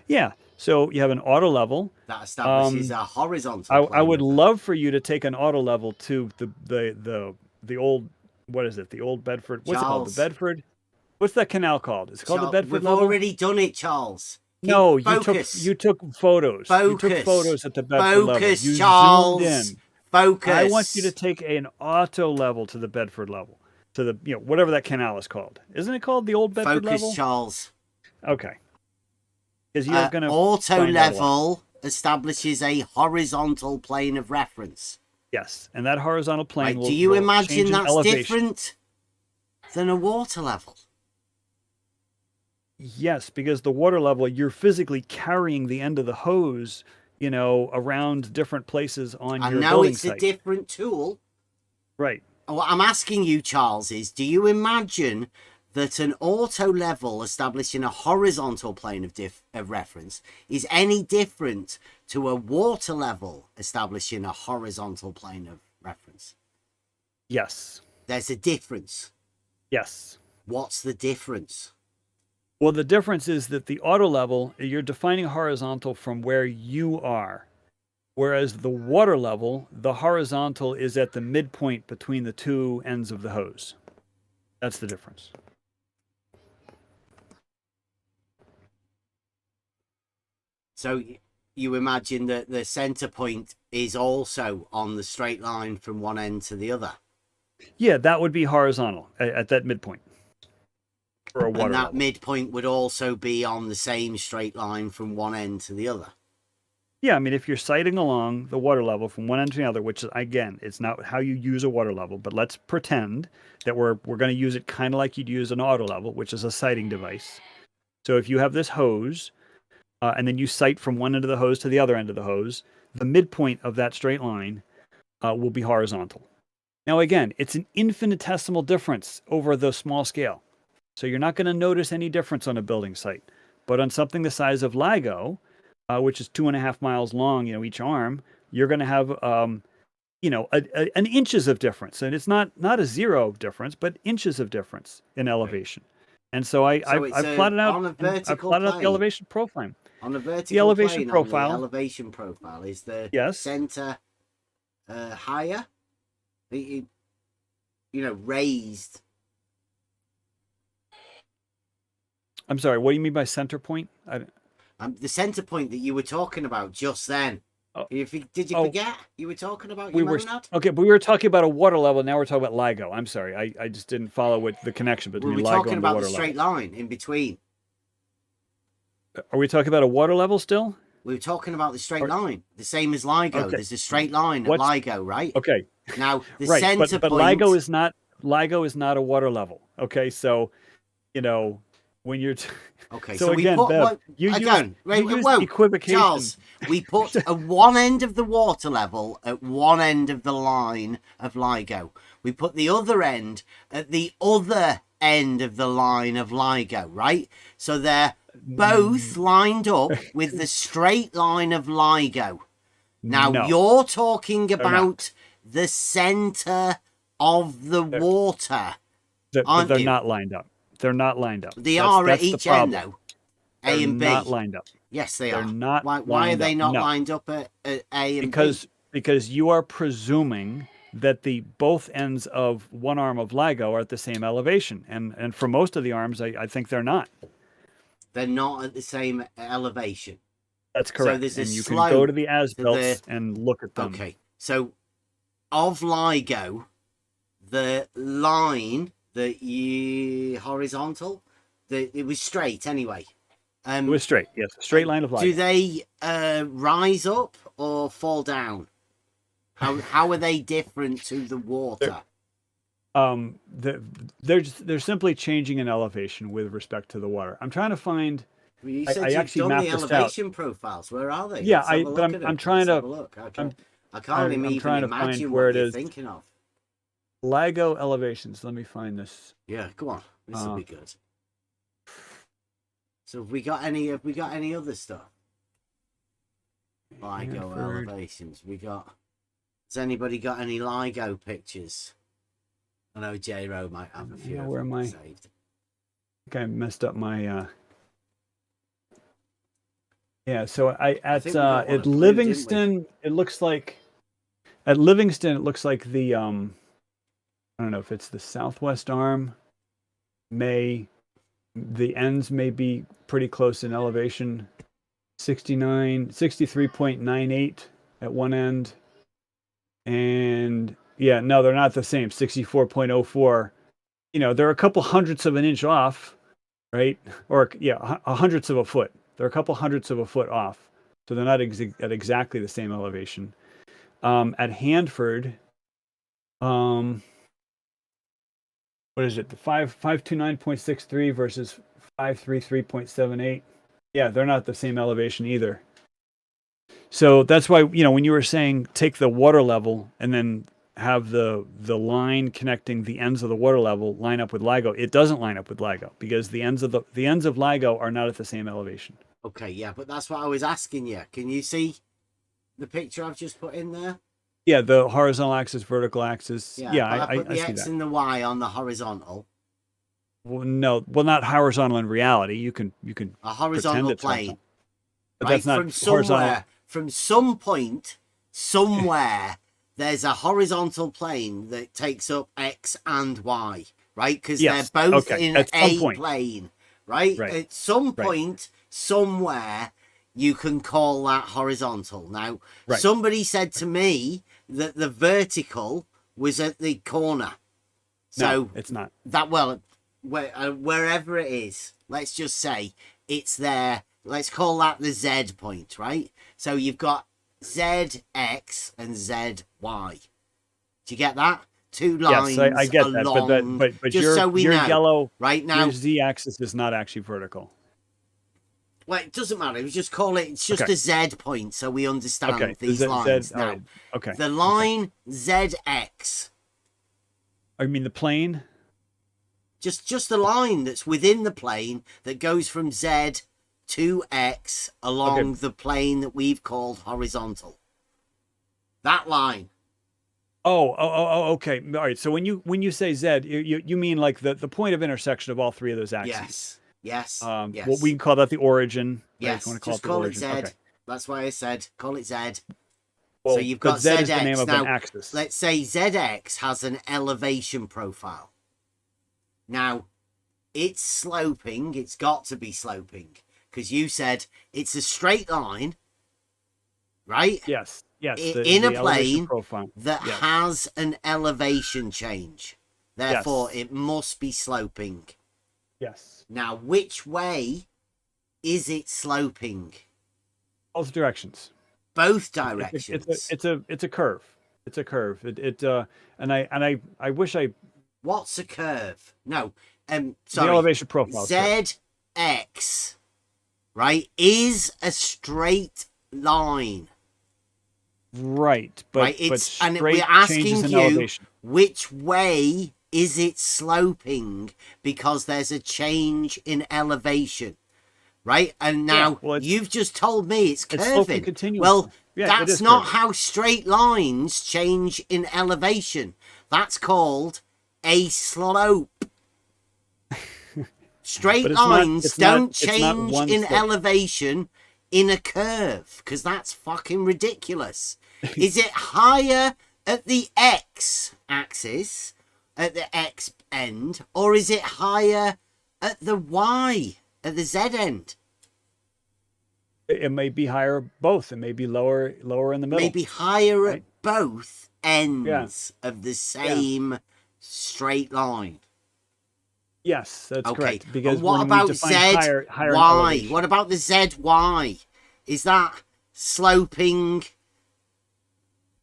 Yeah, so you have an auto level. That establishes a horizontal plane. I would love for you to take an auto level to the old, what is it? The old Bedford. What's it called? The Bedford. What's that canal called? Is it called the Bedford level? We've already done it, Charles. No, you took photos. Focus. You took photos at the Bedford level. You Charles. zoomed in. Focus. I want you to take an auto level to the Bedford level, to the whatever that canal is called. Isn't it called the old Bedford level? Focus, Charles. Okay. Because you're going to auto level establishes a horizontal plane of reference. Yes, and that horizontal plane will. Do you imagine that's elevation. Different than a water level? Yes, because the water level, you're physically carrying the end of the hose, around different places on your building site. I know it's a different tool. Right. What I'm asking you, Charles, is do you imagine that an auto level establishing a horizontal plane of reference is any different to a water level establishing a horizontal plane of reference? Yes. There's a difference. Yes. What's the difference? Well, the difference is that the auto level, you're defining horizontal from where you are. Whereas the water level, the horizontal is at the midpoint between the two ends of the hose. That's the difference. So you imagine that the center point is also on the straight line from one end to the other? Yeah, that would be horizontal at that midpoint. For a water and that level. Midpoint would also be on the same straight line from one end to the other? Yeah, I mean, if you're sighting along the water level from one end to the other, which, again, it's not how you use a water level, but let's pretend that we're going to use it kind of like you'd use an auto level, which is a sighting device. So if you have this hose, and then you sight from one end of the hose to the other end of the hose, the midpoint of that straight line will be horizontal. Now, again, it's an infinitesimal difference over the small scale. So you're not going to notice any difference on a building site. But on something the size of LIGO, which is 2.5 miles long, each arm, you're going to have, an inches of difference. And it's not a zero difference, but inches of difference in elevation. And so I've plotted out the elevation profile. On a vertical the elevation plane, profile. On the elevation profile, is the center higher? Raised. I'm sorry, what do you mean by center point? The center point that you were talking about just then. Did you forget you were talking about monad? Okay, but we were talking about a water level. Now we're talking about LIGO. I'm sorry, I just didn't follow the connection between LIGO and the water level. We were talking about the straight line in between. Are we talking about a water level still? We were talking about the straight line, the same as LIGO. Okay. There's a straight line at LIGO, right? Okay. Now the Right, center but point. LIGO is not a water level. Okay, so when you're Okay, so we again, put Bev, you use equivocation. Charles, we put a one end of the water level at one end of the line of LIGO. We put the other end at the other end of the line of LIGO, right? So they're both lined up with the straight line of LIGO. Now No. you're talking not. about the center of the water. But they're you? not lined up. They're not lined up. They are at each end, though. A They're and B. not lined up. Yes, they They're are. not Why are lined they up. not No. lined up at A and Because B? you are presuming that the both ends of one arm of LIGO are at the same elevation, and for most of the arms, I think they're not. They're not at the same elevation. That's correct. So there's a and you can slope go to the to as-built and look at them. Okay, so of LIGO, the line that you horizontal, it was straight anyway. It was straight. Yes, straight line of LIGO. Do they rise up or fall down? How are they different to the water? They're simply changing an elevation with respect to the water. I'm trying to find. You I said you've actually done mapped the this out. elevation profiles. Where are they? Yeah, Let's have a look at I'm it. trying Let's to. have a look. I can't I'm even trying to find imagine where what it you're is. thinking of. LIGO elevations. Let me find this. Yeah, go on. This will be good. So have we got any other stuff? LIGO Hanford. elevations. Has anybody got any LIGO pictures? I know J-Ro might have a few. Yeah, where am I? Saved. I think I messed up my. Yeah, so at Livingston, it looks like the I don't know if it's the southwest arm. The ends may be pretty close in elevation. 63.98 at one end. And yeah, no, they're not the same. 64.04. They're a couple hundredths of an inch off, right? Or yeah, a hundredths of a foot. They're a couple hundredths of a foot off. So they're not at exactly the same elevation. At Hanford, what is it? The 529.63 versus 533.78. Yeah, they're not the same elevation either. So that's why, when you were saying take the water level and then have the line connecting the ends of the water level line up with LIGO, it doesn't line up with LIGO because the ends of LIGO are not at the same elevation. Okay, yeah, but that's what I was asking you. Can you see the picture I've just put in there? Yeah, the horizontal axis, vertical axis. Yeah, I put the see X that. and the Y on the horizontal. Well, no, not horizontal in reality. You can A horizontal pretend it's plane. horizontal. But Right? that's not From somewhere, horizontal. from some point, somewhere, there's a horizontal plane that takes up X and Y, right? Because Yes, they're both okay, in at some a point. plane, right? Right. At some Right. point, somewhere, you can call that horizontal. Now, Right. somebody said to me that the vertical was at the corner. So No, it's not. wherever it is, let's just say it's there. Let's call that the Z point, right? So you've got ZX and ZY. Do you get that? Two lines. Yes, I get along, that. But just your, so we your know, yellow right now. your Z-axis is not actually vertical. Well, it doesn't matter. We just call it. It's just Okay. a Z point, so we understand Okay, these Z- lines Z- now. alright, okay, The line ZX. I mean the plane. Just a line that's within the plane that goes from Z to X along the plane that we've called horizontal. That line. Oh, okay. All right. So when you say Z, you mean like the point of intersection of all three of those axes. Yes. Yes. Well, we can call that the origin. Right? Yes. If you want to Just the call it origin. Z. Okay. That's why I said call it Z. Well, So you've but got Z ZX. is the name of now, an axis. let's say ZX has an elevation profile. Now, it's sloping. It's got to be sloping because you said it's a straight line, right? Yes. Yes. In a the elevation plane profile. that Yes. has an elevation change. Therefore, Yes. it must be sloping. Yes. Now, which way is it sloping? Both directions. Both directions. It's a curve. It's a curve. And I wish I. What's a curve? No. Sorry. The elevation profile. ZX, right, is a straight line. Right, but right, it's and we're asking you elevation. Which way is it sloping, because there's a change in elevation, right? And now you've just told me it's curving. Well, that's not how straight lines change in elevation. That's called a slope. Straight lines don't change in elevation in a curve, because that's fucking ridiculous. Is it higher at the X axis, at the X end, or is it higher at the Y, at the Z end? It may be higher both. It may be lower in the middle. Maybe higher at both ends of the same straight line. Yes, that's correct. Because what about ZY? Higher What about the ZY? Is that sloping?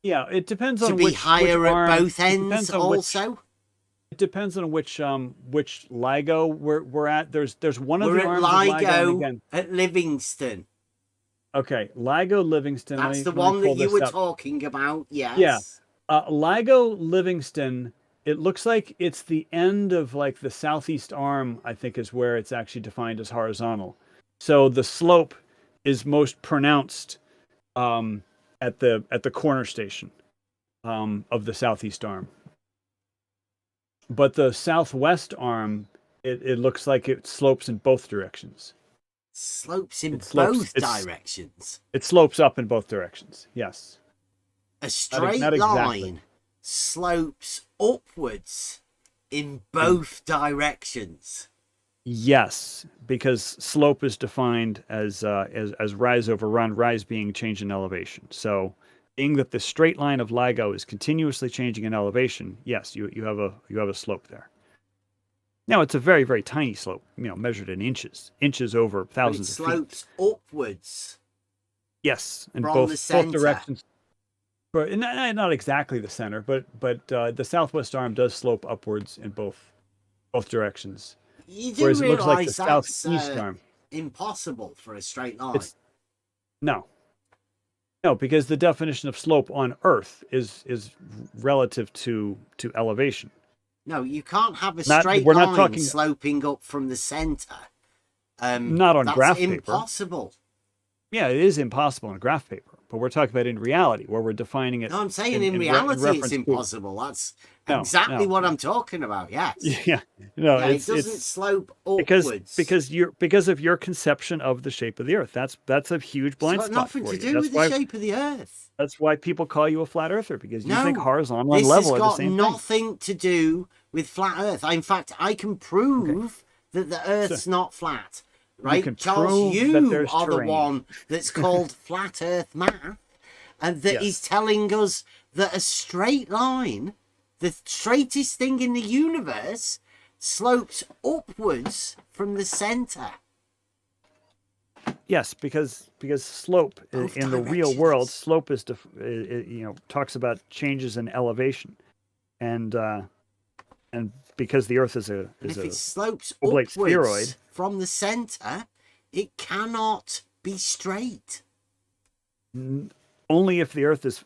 Yeah, it depends to on be which higher arm, at both ends also. It depends on which LIGO we're at. There's one of we're the at arms LIGO of LIGO at Livingston. Okay, LIGO Livingston. That's the one that you were talking about. Yes. Yeah, LIGO Livingston. It looks like it's the end of like the southeast arm, I think, is where it's actually defined as horizontal. So the slope is most pronounced at the corner station of the southeast arm. But the southwest arm, it looks like it slopes in both directions. Slopes in both directions? It slopes up in both directions, yes. A straight not exactly. line slopes upwards in both directions. Yes, because slope is defined as rise over run, rise being change in elevation. So, being that the straight line of LIGO is continuously changing in elevation, yes, you have a slope there. Now it's a very, very tiny slope, measured in inches over thousands of feet. It slopes upwards. Yes, in from both the center. directions. But not exactly the center, but the southwest arm does slope upwards in both directions. You do whereas it looks like the realise that's southeast arm. impossible for a straight line. No, because the definition of slope on Earth is relative to elevation. No, you can't have a straight line sloping up from the center. Not on graph paper. That's impossible. Yeah, it is impossible on graph paper. But we're talking about in reality, where we're defining it. No, I'm saying in reality it's impossible. That's exactly what I'm talking about. Yes. Yeah. No, it doesn't slope upwards because of your conception of the shape of the Earth. That's a huge blind spot for you. It's got nothing to do with the shape of the Earth. That's why people call you a flat earther, because you think horizontal and level are the same thing. This has got nothing to do with flat Earth. In fact, I can prove that the Earth's not flat. Right, Charles, you are the one that's called flat Earth math, and that is telling us that a straight line, the straightest thing in the universe, slopes upwards from the center. Yes, because slope in the real world, slope is talks about changes in elevation, and because the Earth is if it slopes oblate upwards spheroid from the center, it cannot be straight. Only if the Earth is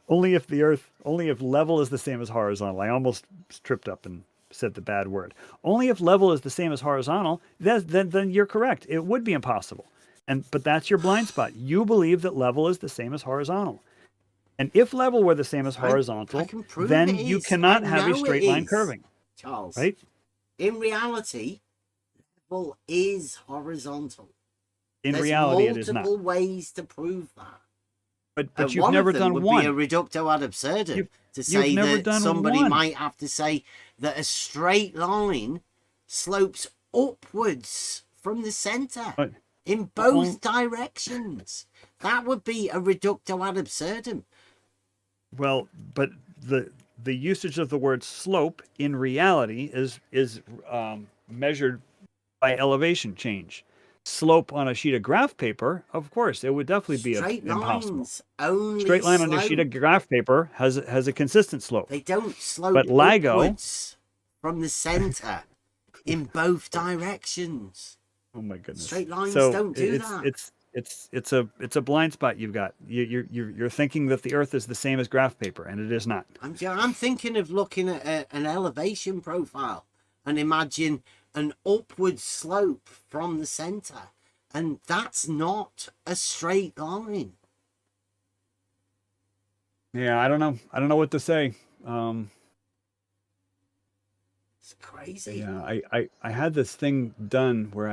only if level is the same as horizontal. I almost tripped up and said the bad word. Only if level is the same as horizontal, then you're correct. It would be impossible. But that's your blind spot. You believe that level is the same as horizontal. And if level were the same as horizontal, then you cannot have a straight line curving. Charles, right? In reality, level is horizontal. In reality, it is not. There's multiple ways to prove that. But you've never done one. One of them would be a reducto ad absurdum to say that somebody might have to say that a straight line slopes upwards from the center in both directions. That would be a reducto ad absurdum. Well, but the usage of the word slope in reality is measured by elevation change. slope on a sheet of graph paper, of course, it would definitely be Straight impossible. lines only Straight line on a sheet of slope. graph paper has a consistent slope. They don't slope But LIGO, upwards from the center in both directions. oh my goodness, Straight lines so don't do that. it's a blind spot you've got. You're thinking that the Earth is the same as graph paper, and it is not. I'm thinking of looking at an elevation profile and imagine an upward slope from the center, and that's not a straight line. Yeah, I don't know what to say. It's crazy. Yeah, I had this thing done where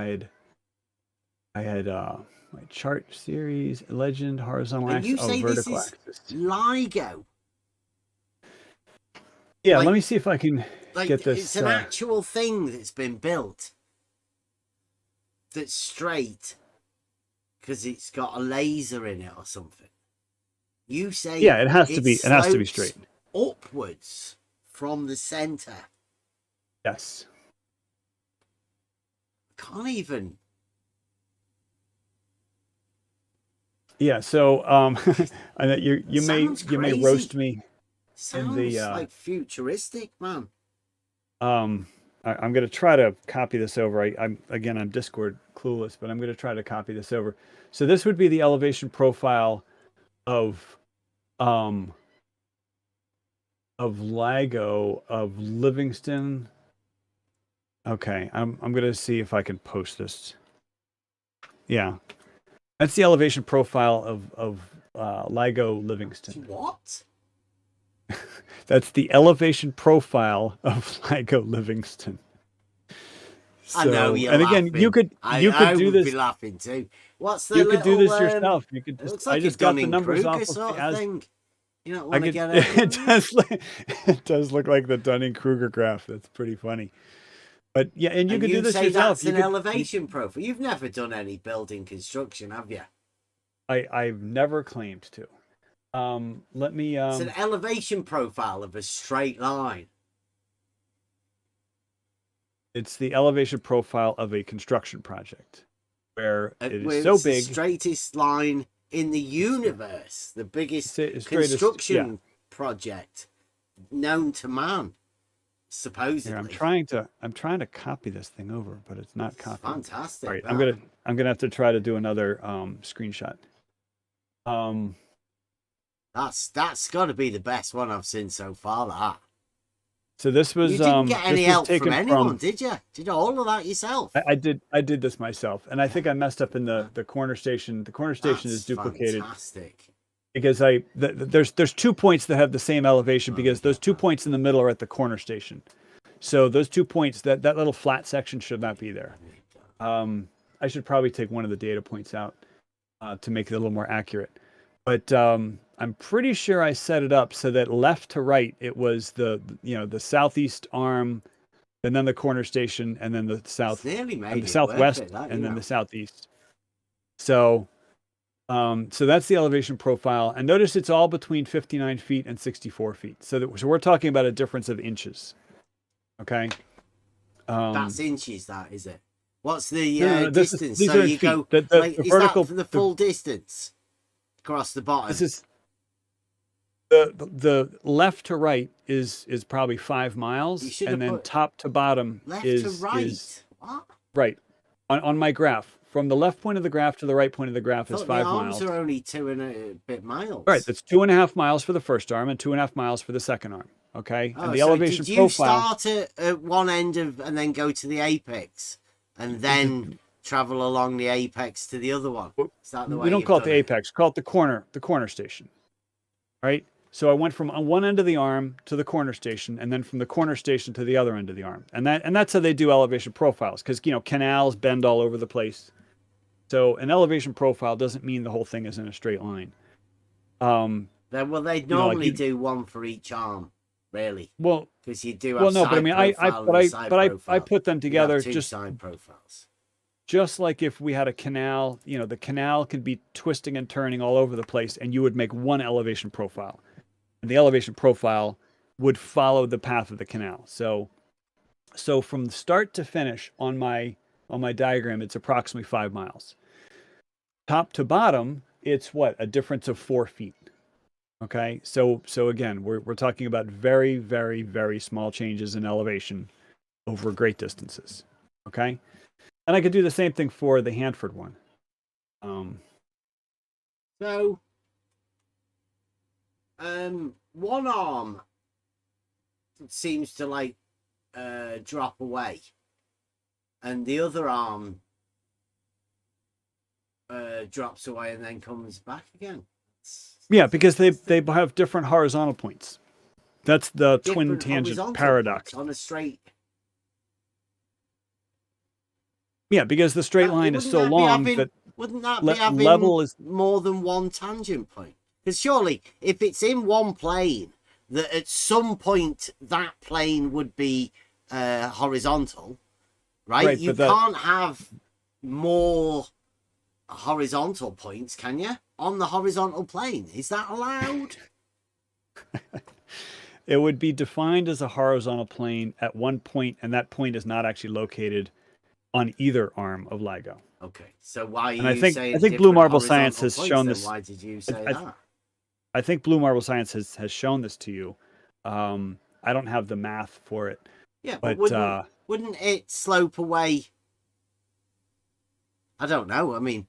I had my chart series, legend, horizontal And axis, you say this vertical is axis. LIGO. Yeah, like- let me see if I can Like, get this. it's an actual thing that's been built that's straight because it's got a laser in it or something. You say Yeah, it has to be. It has to be slopes straight. upwards from the center. Yes. Can't even. Yeah. So I know you may Sounds you may crazy. roast me. Sounds like futuristic, man. I'm going to try to copy this over. I'm Discord clueless, but I'm going to try to copy this over. So this would be the elevation profile of LIGO of Livingston. Okay, I'm going to see if I can post this. Yeah, that's the elevation profile of LIGO Livingston. What? That's the elevation profile of LIGO Livingston. I know you're and again, laughing. you could I do would this. be laughing too. What's the You could do this little, yourself. You could it just. looks like I just a got the numbers Dunning-Kruger off of sort the of as. thing. You don't I want to could, get it does look like the Dunning-Kruger graph. That's pretty funny. But yeah, and you could do this say yourself. That's You an could- elevation profile. You've never done any building construction, have you? I've never claimed to. Let me. It's an elevation profile of a straight line. It's the elevation profile of a construction project where it Where is so it's big. the straightest line in the universe, the biggest straightest- construction project known to man, supposedly. Here, I'm trying to copy this thing over, but it's not copying. Fantastic. All right, that. I'm gonna have to try to do another screenshot. That's got to be the best one I've seen so far. That. So this was You didn't get any this was help from taken anyone, did you? Did all of that yourself? I did this myself, and I think I messed up in the corner station. The corner station is duplicated Fantastic. because there's 2 points that have the same elevation because those 2 points in the middle are at the corner station. So those 2 points, that little flat section should not be there. I should probably take one of the data points out to make it a little more accurate. But I'm pretty sure I set it up so that left to right it was the southeast arm, and then the corner station, and then the the southwest, and then the southeast. So that's the elevation profile, and notice it's all between 59 feet and 64 feet. So we're talking about a difference of inches. Okay. That's inches, that is it? What's the No, distance? these So are in you feet. go. The Is vertical, that for the full distance across the bottom? This is the left to right is probably 5 miles, should have and then put top to bottom left is to right. is What? right on my graph. From the left point of the graph to the right point of the graph is Thought 5 the arms miles. are only 2 and a bit miles. Right, that's 2.5 miles for the first arm and 2.5 miles for the second arm. Okay, Oh, and the so elevation did you profile. start at one end and then go to the apex, and then travel along the apex to the other one? Is that the way We don't you've call it the done apex. Call it the corner station. Right. So I went from one end of the arm to the corner station, and then from the corner station to the other end of the arm, and that's how they do elevation profiles, because canals bend all over the place. So an elevation profile doesn't mean the whole thing is in a straight line. Well, they normally you- do one for each arm, really. Well, because you do have no, but I side mean, profile and a side I profile. put them You have together two just side profiles. just like if we had a canal. The canal can be twisting and turning all over the place, and you would make one elevation profile, and the elevation profile would follow the path of the canal. So from start to finish on my on my diagram, it's approximately 5 miles. Top to bottom, it's what? A difference of 4 feet. Okay, so again, we're talking about very, very, very small changes in elevation over great distances. Okay, and I could do the same thing for the Hanford one. So, one arm seems to like drop away, and the other arm drops away and then comes back again. Yeah, because they have different horizontal points. That's the twin Different tangent horizontal paradox. points on a straight. Yeah, because the straight line is so long that wouldn't that be having level is more than one tangent point? Because surely, if it's in one plane, that at some point that plane would be horizontal, right? Right, You but can't have more horizontal points, can you? On the horizontal plane, is that allowed? it would be defined as a horizontal plane at one point, and that point is not actually located on either arm of LIGO. Okay, so why are And you saying I think different Blue Marble Science horizontal has points shown then? this. Why did you say that? I think Blue Marble Science has shown this to you. I don't have the math for it. Yeah, but wouldn't it slope away? I don't know. I mean,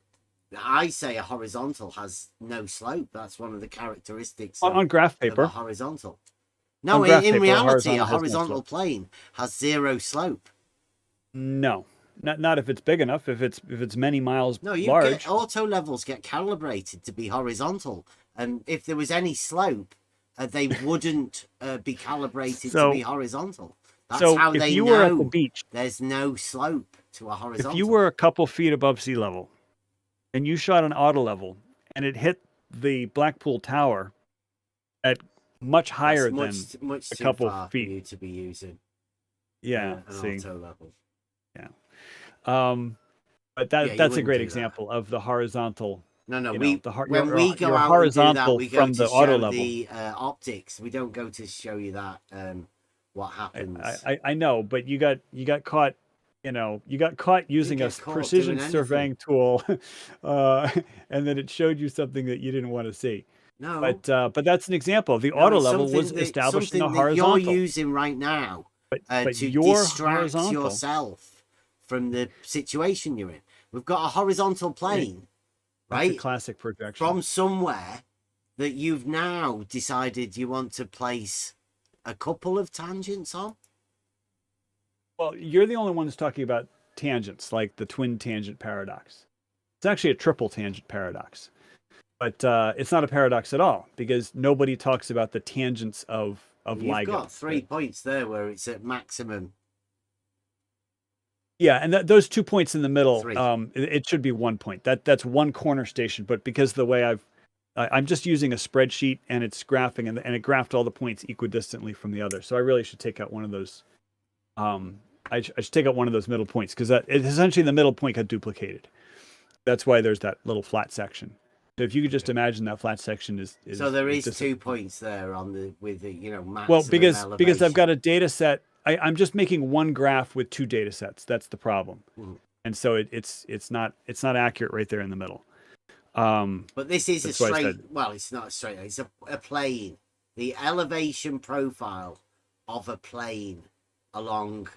I say a horizontal has no slope. That's one of the characteristics on graph paper. Of a horizontal. No, graph in paper, reality, a has no horizontal slope. plane has zero slope. No, not if it's big enough. If it's many miles No, you large. get auto levels get calibrated to be horizontal, and if there was any slope, they wouldn't be calibrated to be horizontal. That's how if they you know were at the beach, there's no slope to a horizontal. if you were a couple feet above sea level, and you shot an auto level, and it hit the Blackpool Tower at much higher than much a too couple far feet. for you to be using. Yeah, an see. auto level. Yeah. But that's a wouldn't great do example of the horizontal. No, you know, we the har- when your- we go your out and do that, horizontal we go from to the show auto level. the optics. We don't go to show you that what happens. I know, but you got caught. You got caught using a get caught precision doing surveying tool, and then it showed you something that you didn't want to see. No, but that's an example. The No, auto it's level something was that- established in something a that horizontal. you're using right now but to your distract horizontal- yourself from the situation you're in. We've got a horizontal plane, That's right? a classic projection. From somewhere that you've now decided you want to place a couple of tangents on. Well, you're the only one who's talking about tangents, like the twin tangent paradox. It's actually a triple tangent paradox. But it's not a paradox at all, because nobody talks about the tangents of You've LIGO. got 3 points there where it's at maximum. Yeah, and those 2 points in the middle, 3. it should be 1 point. That's one corner station, but because the way I'm just using a spreadsheet and it's graphing, and it graphed all the points equidistantly from the other. So I really should take out one of those. I should take out one of those middle points, because essentially the middle point got duplicated. That's why there's that little flat section. So if you could just imagine that flat section is So there is just 2 points there on the maximum well, because elevation. I've got a data set. I'm just making one graph with 2 data sets. That's the problem. And so it's not accurate right there in the middle. But this is a that's why I straight. said- Well, it's not a straight. It's a plane. The elevation profile of a plane along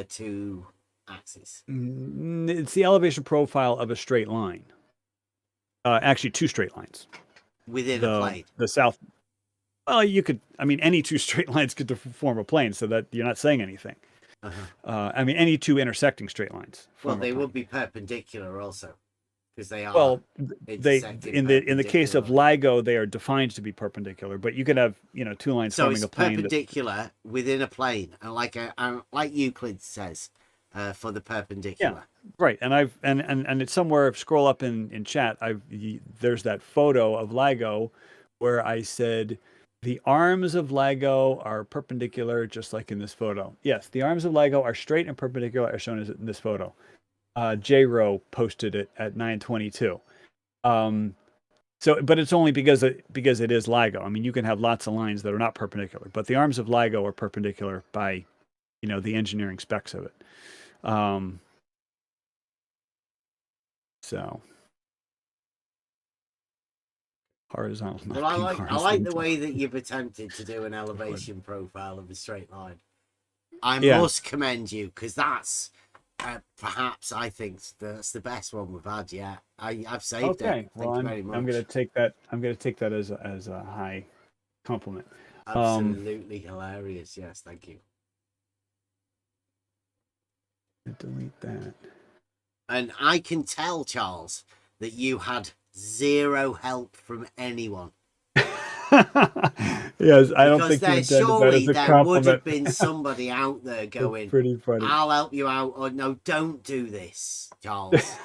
2 axes. It's the elevation profile of a straight line. Actually, 2 straight lines Within a plane. The south. Well, you could. I mean, any 2 straight lines could form a plane, so that you're not saying anything. I mean, any 2 intersecting straight lines. Well, form a they plane. would be perpendicular also, because they are. Well, they intersecting in the case of LIGO, they are defined to be perpendicular, but you could have 2 lines So forming it's a plane. perpendicular within a plane, and like Euclid says, for the perpendicular. Right, and it's somewhere. Scroll up in chat. There's that photo of LIGO where I said the arms of LIGO are perpendicular, just like in this photo. Yes, the arms of LIGO are straight and perpendicular, as shown in this photo. J-Row posted it at 9:22. But it's only because it is LIGO. I mean, you can have lots of lines that are not perpendicular, but the arms of LIGO are perpendicular by, the engineering specs of it. So horizontal. Well, I like the way that you've attempted to do an elevation profile of a straight line. I must commend you, because that's perhaps, I think that's the best one we've had yet. I've saved it. Thank you very much. I'm gonna take that. I'm gonna take that as a high compliment. Absolutely hilarious. Yes, thank you. Delete that. And I can tell, Charles, that you had zero help from anyone. Yes, I don't think you intended surely that as a there would have compliment. been somebody out there going, That's pretty funny. I'll help you out, or no, don't do this, Charles.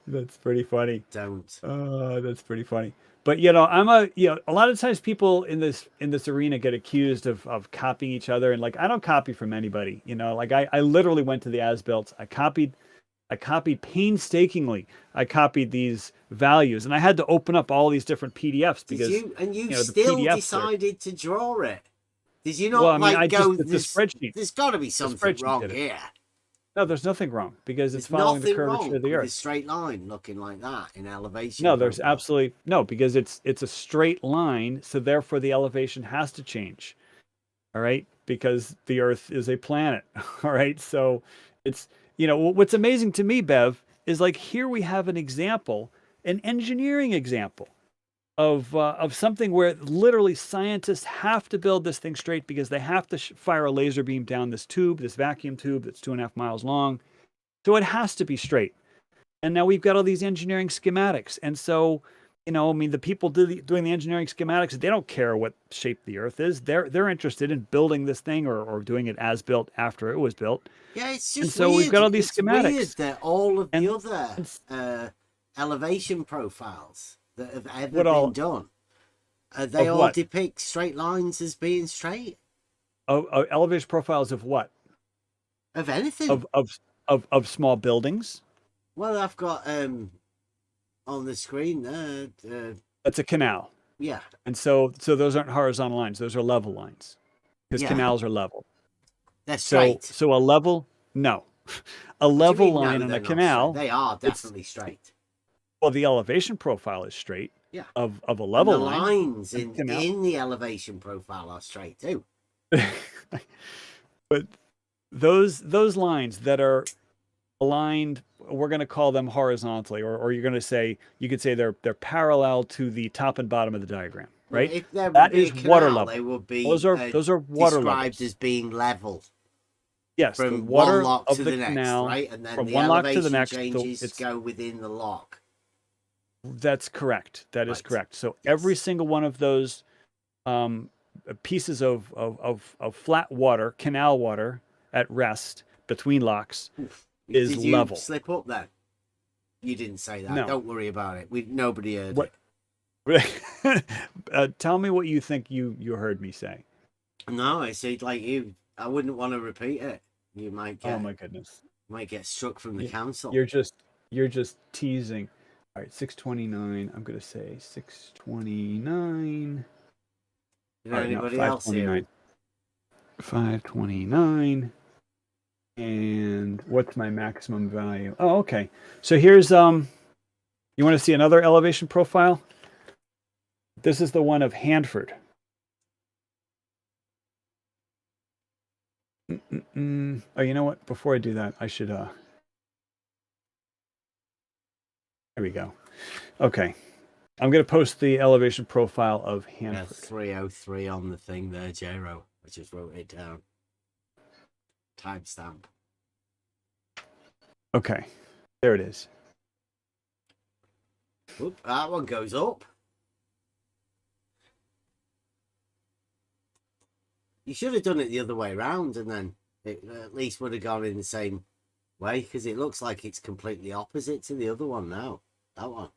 That's pretty funny. Don't. That's pretty funny. But a lot of times people in this arena get accused of copying each other, and like I don't copy from anybody. Like I literally went to the as-built. I copied painstakingly. I copied these values, and I had to open up all these different PDFs because you the still PDFs decided to draw it. Did you not the spreadsheet? There's got to be something wrong here. No, there's nothing wrong because it's There's following the nothing curvature wrong of the with Earth. a straight line looking like that in elevation. No, there's absolutely no, because it's a straight line, so therefore the elevation has to change. All right, because the Earth is a planet. All right, so it's what's amazing to me, Bev, is like here we have an example, an engineering example of something where literally scientists have to build this thing straight because they have to fire a laser beam down this tube, this vacuum tube that's 2.5 miles long. So it has to be straight. And now we've got all these engineering schematics. And so, the people doing the engineering schematics, they don't care what shape the Earth is. They're interested in building this thing or doing it as built after it was built. Yeah, it's just and so weird. We've got all these schematics. Weird that all of the other elevation profiles that have ever been done, they all depict straight lines as being straight. Elevation profiles of what? Of anything. Of small buildings. Well, I've got on the screen there. That's a canal. Yeah. And so those aren't horizontal lines; those are level lines, because canals are level. They're straight. So a level, no, a level line on a canal. They are definitely straight. Well, the elevation profile is straight. Yeah. Of a level and the line. lines in the elevation profile are straight too. But those lines that are aligned, we're going to call them horizontally, or you're going to say, you could say they're parallel to the top and bottom of the diagram, right? If there that would is be a water canal, level. they would be those are water described levels. as being level. Yes, from the water one lock of to the the canal, next, right? And then from the one lock to the elevation next, changes go within the lock. That's correct. That is correct. So every single one of those pieces of flat water, canal water at rest between locks is Did you level. slip up then? You didn't say that. No. Don't worry about it. Nobody heard it. Tell me what you think you heard me say. No, I said like you. I wouldn't want to repeat it. You might get. Oh my goodness. Might get struck from the council. You're just teasing. All right, 629. I'm gonna say 629. Anybody else here? 529. And what's my maximum value? Oh, okay. So here's you want to see another elevation profile? This is the one of Hanford. Oh, you know what? Before I do that, I should there we go. Okay. I'm going to post the elevation profile of Hanford. 303 on the thing there, Jero. I just wrote it down. Timestamp. Okay. There it is. Oop, that one goes up. You should have done it the other way around, and then it at least would have gone in the same way, because it looks like it's completely opposite to the other one now. That one.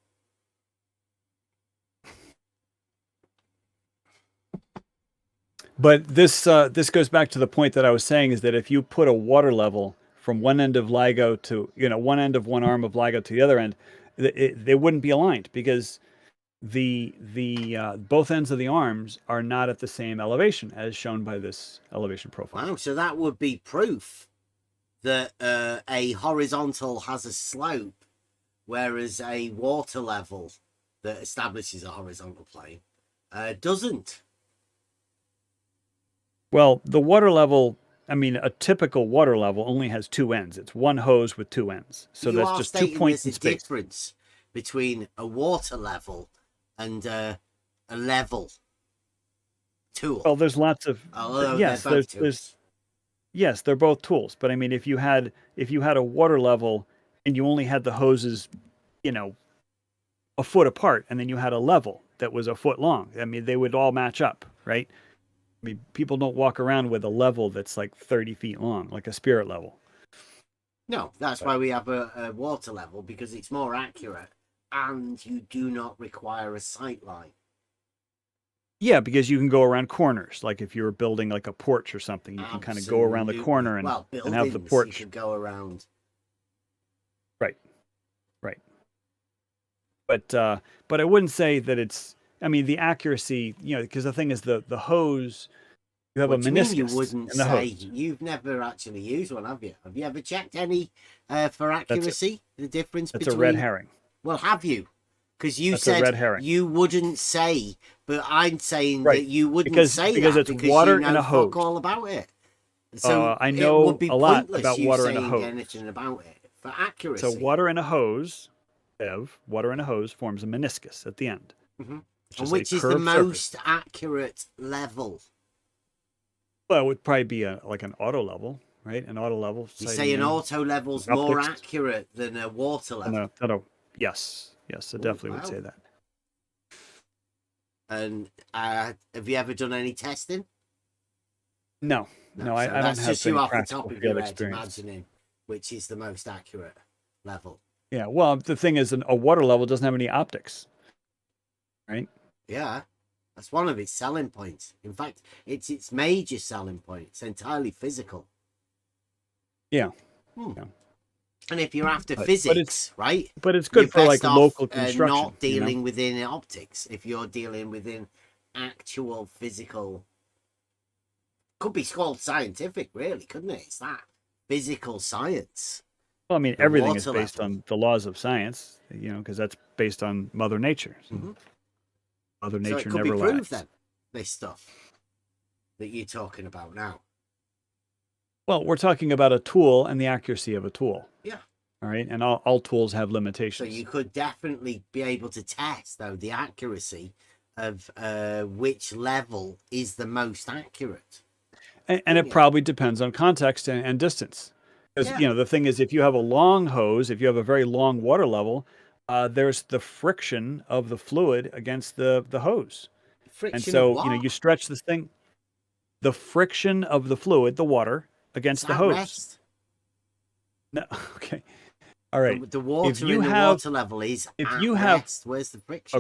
But this goes back to the point that I was saying, is that if you put a water level from one end of LIGO to, one end of one arm of LIGO to the other end, they wouldn't be aligned, because the both ends of the arms are not at the same elevation as shown by this elevation profile. Wow, so that would be proof that a horizontal has a slope whereas a water level that establishes a horizontal plane doesn't. Well, the water level, I mean, a typical water level only has two ends. It's one hose with two ends. So you that's are just 2 stating points there's in a space. difference between a water level and a level tool. Well, there's lots of Although yes, they're both there's yes, they're both tools. But I mean, if you had a water level and you only had the hoses, you know, a foot apart, and then you had a level that was a foot long, I mean, they would all match up, right? I mean, people don't walk around with a level that's like 30 feet long, like a spirit level. No, that's why we have a water level, because it's more accurate and you do not require a sight line. Yeah, because you can go around corners. Like if you were building like a porch or something, you can kind of go around the corner and, and have the porch. You could go around. Right. Right. But I wouldn't say that it's, I mean, the accuracy, you know, because the thing is the hose, you have What a do you mean meniscus you wouldn't in the say? hose. You've never actually used one, have you? Have you ever checked any for accuracy? The difference That's between... a red herring. Well, have you? Because you That's a red said herring. you wouldn't say, but I'm saying Right. that you wouldn't Because- say because that it's water you know in a fuck hose. all about it. So I it know would be a lot pointless about you water in a saying hose. anything about it for accuracy. So water in a hose, water in a hose forms a meniscus at the end. Mhm. Which And is which a is the curved most surface. accurate level? Well, it would probably be like an auto level, right? An auto level. You sighting say an in, auto level's more optics. accurate than a water level. Yes, I definitely would say that. And have you ever done any testing? No, I So don't that's have just any you off the practical top of field your head experience. imagining which is the most accurate level. Yeah, well, the thing is, a water level doesn't have any optics, right? Yeah, that's one of its selling points. In fact, it's its major selling point. It's entirely physical. Yeah. Yeah. And if you're after But physics, it's- right? but it's good you're for, like, best off, local construction, not you know? dealing within optics. If you're dealing within actual physical, could be called scientific, really, couldn't it? It's that physical science. Well, I mean, The everything is water based level. on the laws of science, you know, because that's based on Mother Nature. So Mhm. Mother So Nature it could never be lies. proved then, this stuff that you're talking about now. Well, we're talking about a tool and the accuracy of a tool. Yeah. All right, and all tools have So limitations. you could definitely be able to test, though, the accuracy of which level is the most accurate. And it probably depends on context and distance. Because, Yeah. you know, the thing is, if you have a long hose, if you have a very long water level, there's the friction of the fluid against the hose. Friction And of so, you know, what? you stretch this thing, the friction of the fluid, the water, against It's the at hose. rest. No, okay. All right. The water If you in the have- water level is if at you have- rest. Where's the friction?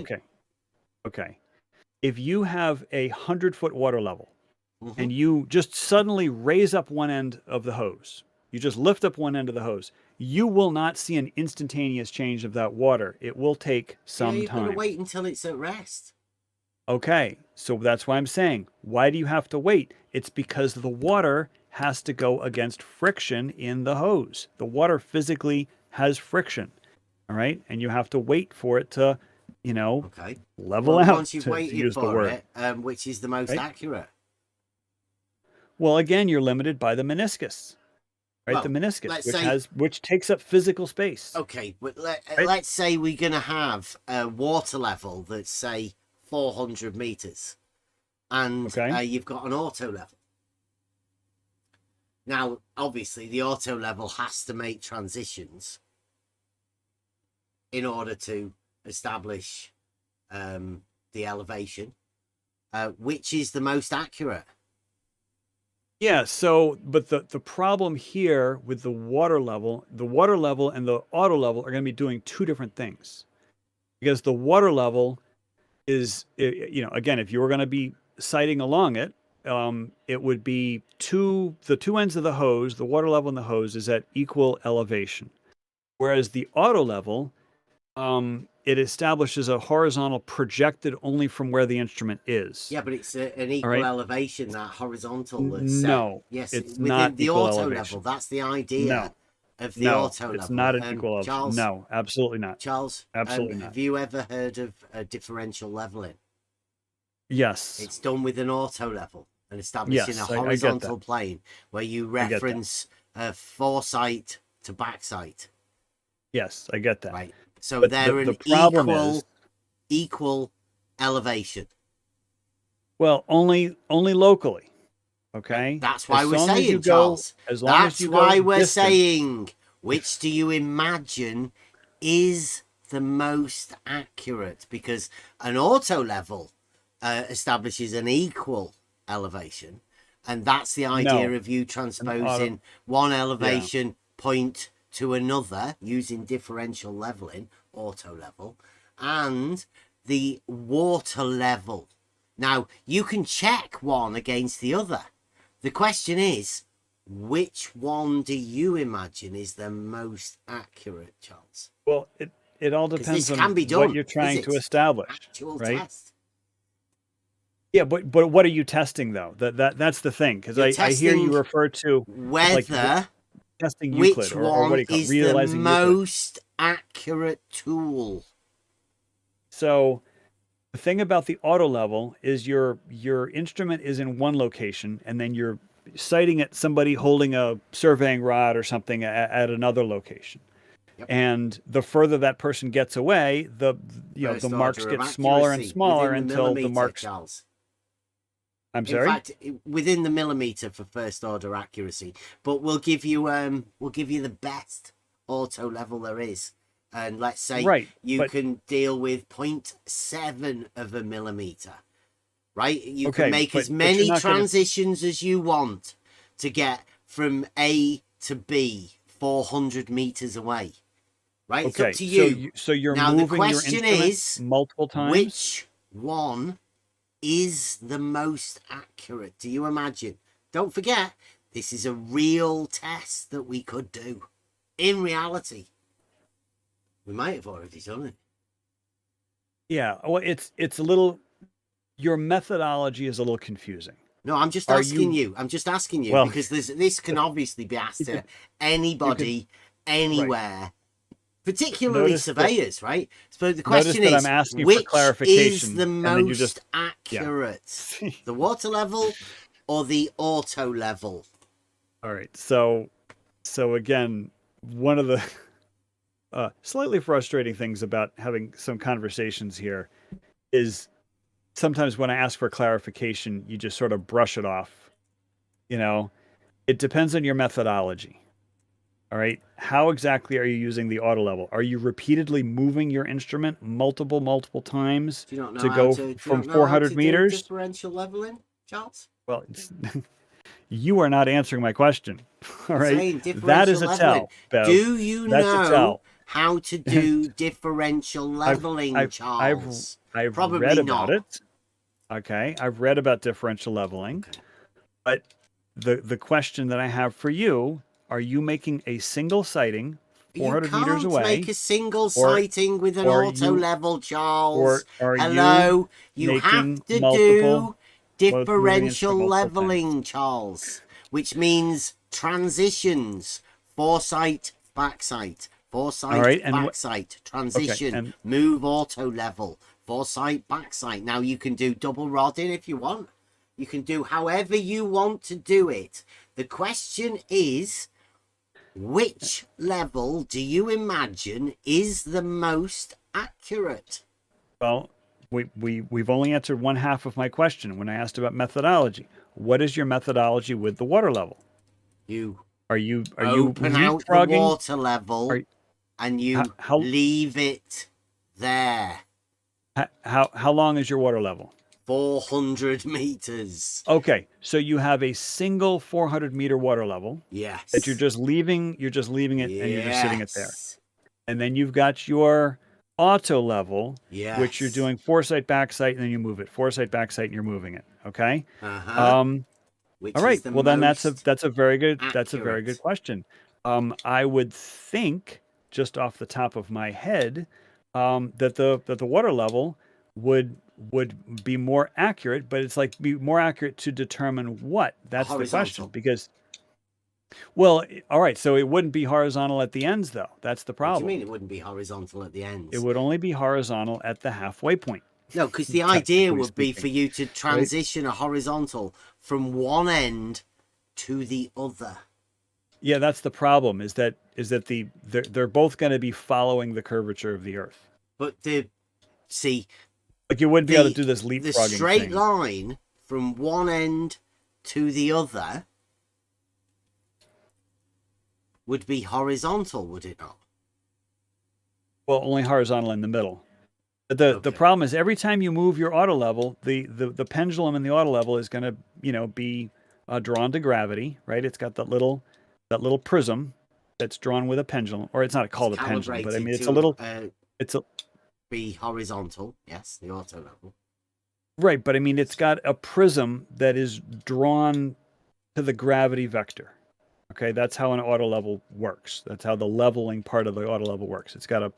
Okay. If you have 100-foot water level Mhm. and you just suddenly raise up one end of the hose, you just lift up one end of the hose, you will not see an instantaneous change of that water. It will take some You've got to time. wait until it's at rest. Okay, so that's why I'm saying, why do you have to wait? It's because the water has to go against friction in the hose. The water physically has friction, all right? And you have to wait for it to, you know, level Well, out, once you've to waited use the for word. it, which is the most Right? accurate? Well, again, you're limited by the meniscus, right? Well, the meniscus, let's which say- which takes up physical space. Okay, but Right? let's say we're going to have a water level that's, say, 400 meters. And Okay. you've got an auto level. Now, obviously, the auto level has to make transitions in order to establish the elevation. Which is the most accurate? Yeah, so but the problem here with the water level and the auto level are going to be doing two different things. Because the water level is, you know, again, if you were going to be sighting along it, it would be the two ends of the hose, the water level and the hose is at equal elevation. Whereas the auto level, it establishes a horizontal projected only from where the instrument is. Yeah, but it's an equal right. elevation, that horizontal. That's set. No, Yes, it's within not the equal auto elevation. level. That's the idea. No. of the No, auto it's level. not an equal elevation. Charles, No, absolutely not. Charles, Absolutely not. have you ever heard of differential leveling? Yes. It's done with an auto level and establishing Yes, a I get horizontal that. plane where you I get that. reference foresight to backsight. Yes, I get that. Right. So But they're the an problem is, equal elevation. well, only locally. Okay. That's why As we're long as you saying, go- Charles. as long as That's you go why we're distant- saying, which do you imagine is the most accurate? Because an auto level establishes an equal elevation, and that's the idea No. of you transposing one elevation point to another using differential leveling, auto level, and the water level. Now, you can check one against the other. The question is, which one do you imagine is the most accurate, Charles? Well, it all 'Cause depends this on can be what done, you're trying to physics, establish, actual right? test. Yeah, but what are you testing though? That's the thing, because You're I hear you testing refer to like whether testing Euclid which or what one do you call it? is the Realizing Euclid. most accurate tool. So the thing about the auto level is your instrument is in one location, and then you're sighting at somebody holding a surveying rod or something at another location. Yep. And the further that person gets away, the First marks order of get smaller and accuracy smaller within the until the millimeter, marks. Charles. I'm In sorry. fact, within the millimeter for first order accuracy. But we'll give you the best auto level there is. And let's say Right, you but- can deal with 0.7 of a millimeter. Right? You Okay, can make but as you're many not gonna- transitions as you want to get from A to B 400 meters away. Right? It's Okay, up to you. so you're Now, the moving your question instrument is, multiple times. which one is the most accurate? Do you imagine? Don't forget, this is a real test that we could do. In reality. We might have already done it. Yeah, well, it's a little. Your methodology is a little confusing. No, I'm just Are asking you. I'm just asking you Well, because this can obviously be asked to anybody, anywhere, particularly Notice that- surveyors, right? So the notice question that is, I'm asking for which is clarification, the and then you most just- accurate? The water level or the auto level? All right, so again, one of the slightly frustrating things about having some conversations here is sometimes when I ask for clarification, you just sort of brush it off. You know, it depends on your methodology. All right. How exactly are you using the auto level? Are you repeatedly moving your instrument multiple times Do you not know to how go to, do you from not know how 400 to do meters? differential leveling, Charles? Well, you are not answering my question. All I'm right. saying That is differential a leveling. tell. Bev. Do you That's a know tell. how to do differential leveling, Charles? I've Probably read about not. it. Okay. I've read about differential leveling. But the question that I have for you, are you making a single sighting 400 you meters can't away? make a single or- sighting with an or auto you- level, Charles. or are Hello, you you have making to multiple- do moving differential instrument multiple leveling, Charles, which means transitions, foresight, backsight, foresight, All right, and backsight, transition, and- move auto level, foresight, backsight. Now you can do double rodding if you want. You can do however you want to do it. The question is, which level do you imagine is the most accurate? Well, we've only answered one half of my question when I asked about methodology. What is your methodology with the water level? Are you Open out the leapfrogging? water level and you how- leave it there. How long is your water level? 400 meters. Okay, so you have a single 400 meter water level. Yes. That you're just leaving it, and you're just sitting it there. Yes. And then you've got your auto level, Yes. which you're doing foresight, backsight, and then you move it. Foresight, backsight, and you're moving it. Okay. Uh-huh. Which all right. is the Well, then that's most a very good accurate? question. I would think, just off the top of my head, that the water level would be more accurate, but it's like be more accurate to determine what. That's the question, Horizontal. because Well, all right. So it wouldn't be horizontal at the ends, though. That's the What do problem. you mean it wouldn't be horizontal at the ends? It would only be horizontal at the halfway point. No, because the idea technically would be speaking, for you to right? transition a horizontal from one end to the other. Yeah, that's the problem. Is that they're both going to be following the curvature of the Earth. But see, like you wouldn't be able to do this leapfrogging the straight thing. line from one end to the other would be horizontal, would it not? Well, only horizontal in the middle. But the problem is every time you move your auto level, the pendulum in the auto level is going to be drawn to gravity, right? It's got that little prism that's drawn with a pendulum, or it's not called a pendulum, but I mean it's a little. It's a be horizontal, yes, the auto level. Right, but I mean it's got a prism that is drawn to the gravity vector. Okay, that's how an auto level works. That's how the leveling part of the auto level works. It's got a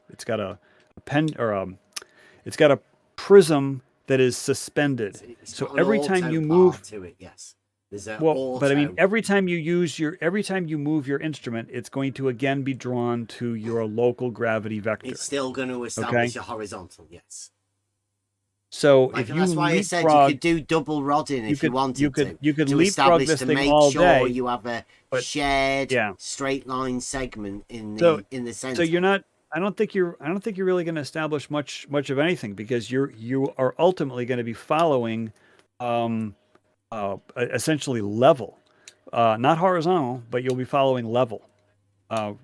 prism that is suspended. It's So got an every time auto you part move to it, yes. There's a but I mean auto. every time you move your instrument, it's going to again be drawn to your local gravity vector. It's still going to establish a horizontal, yes. So Like, if you that's why I said you could do double rodding if you wanted you could to leapfrog establish this to thing make all sure day, you have a shared straight line segment in the center. So you're not. I don't think you're really going to establish much of anything, because you are ultimately going to be following essentially level, not horizontal, but you'll be following level. The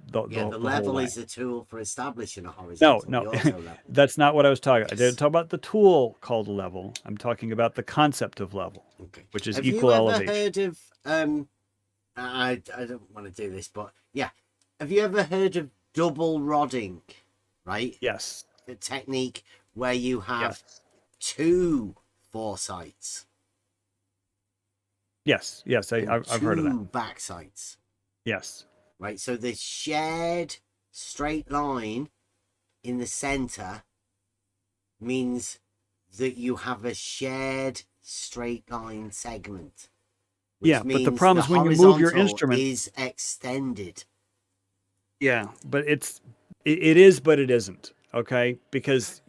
level is a tool for establishing a horizontal. No, the auto level. that's not what I was talking about. I didn't talk about the tool called level. I'm talking about the concept of level, which is equal elevation. Have you ever heard of I don't want to do this, but yeah, have you ever heard of double rodding? Right? Yes. The technique where you have two foresights. Yes, I've heard of that. Two backsights. Yes. Right, so the shared straight line in the center means that you have a shared straight line segment. Yeah, but the problem is when you move your instrument is extended. Yeah, but it is, but it isn't. Okay, because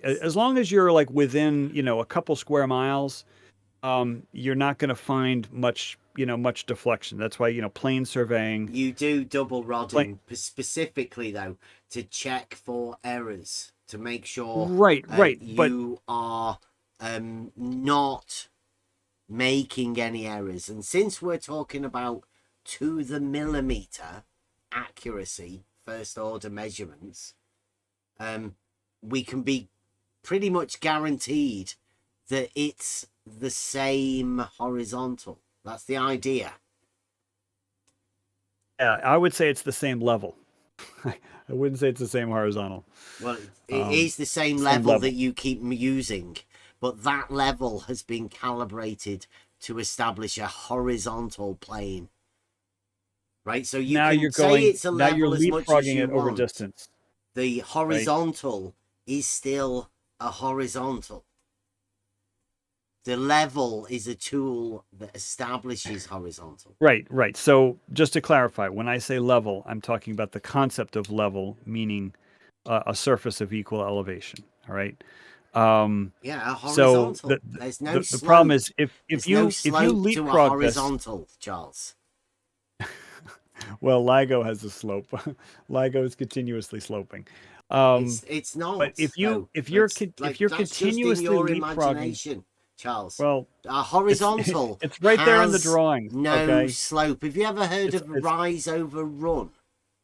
as long as you're like within a couple square miles, you're not going to find much deflection. That's why plane surveying. You do double rodding specifically though to check for errors, to make sure you are not making any errors. And since we're talking about to the millimeter accuracy first order measurements, we can be pretty much guaranteed that it's the same horizontal. That's the idea. Yeah, I would say it's the same level. I wouldn't say it's the same horizontal. Well, it is the same level that you keep using, but that level has been calibrated to establish a horizontal plane. Right, so you can say it's a level as much as you it over want. distance. The horizontal is still a horizontal. The level is a tool that establishes horizontal. Right. So just to clarify, when I say level, I'm talking about the concept of level, meaning a surface of equal elevation. All right. Yeah, a horizontal. So there's no the problem is if you leapfrog to a horizontal, Charles. Well, LIGO has a slope. LIGO is continuously sloping. It's not. But if you're continuously leapfrogging, Charles. Well, a horizontal. It's right there in the drawings. No slope. Have you ever heard of rise over run?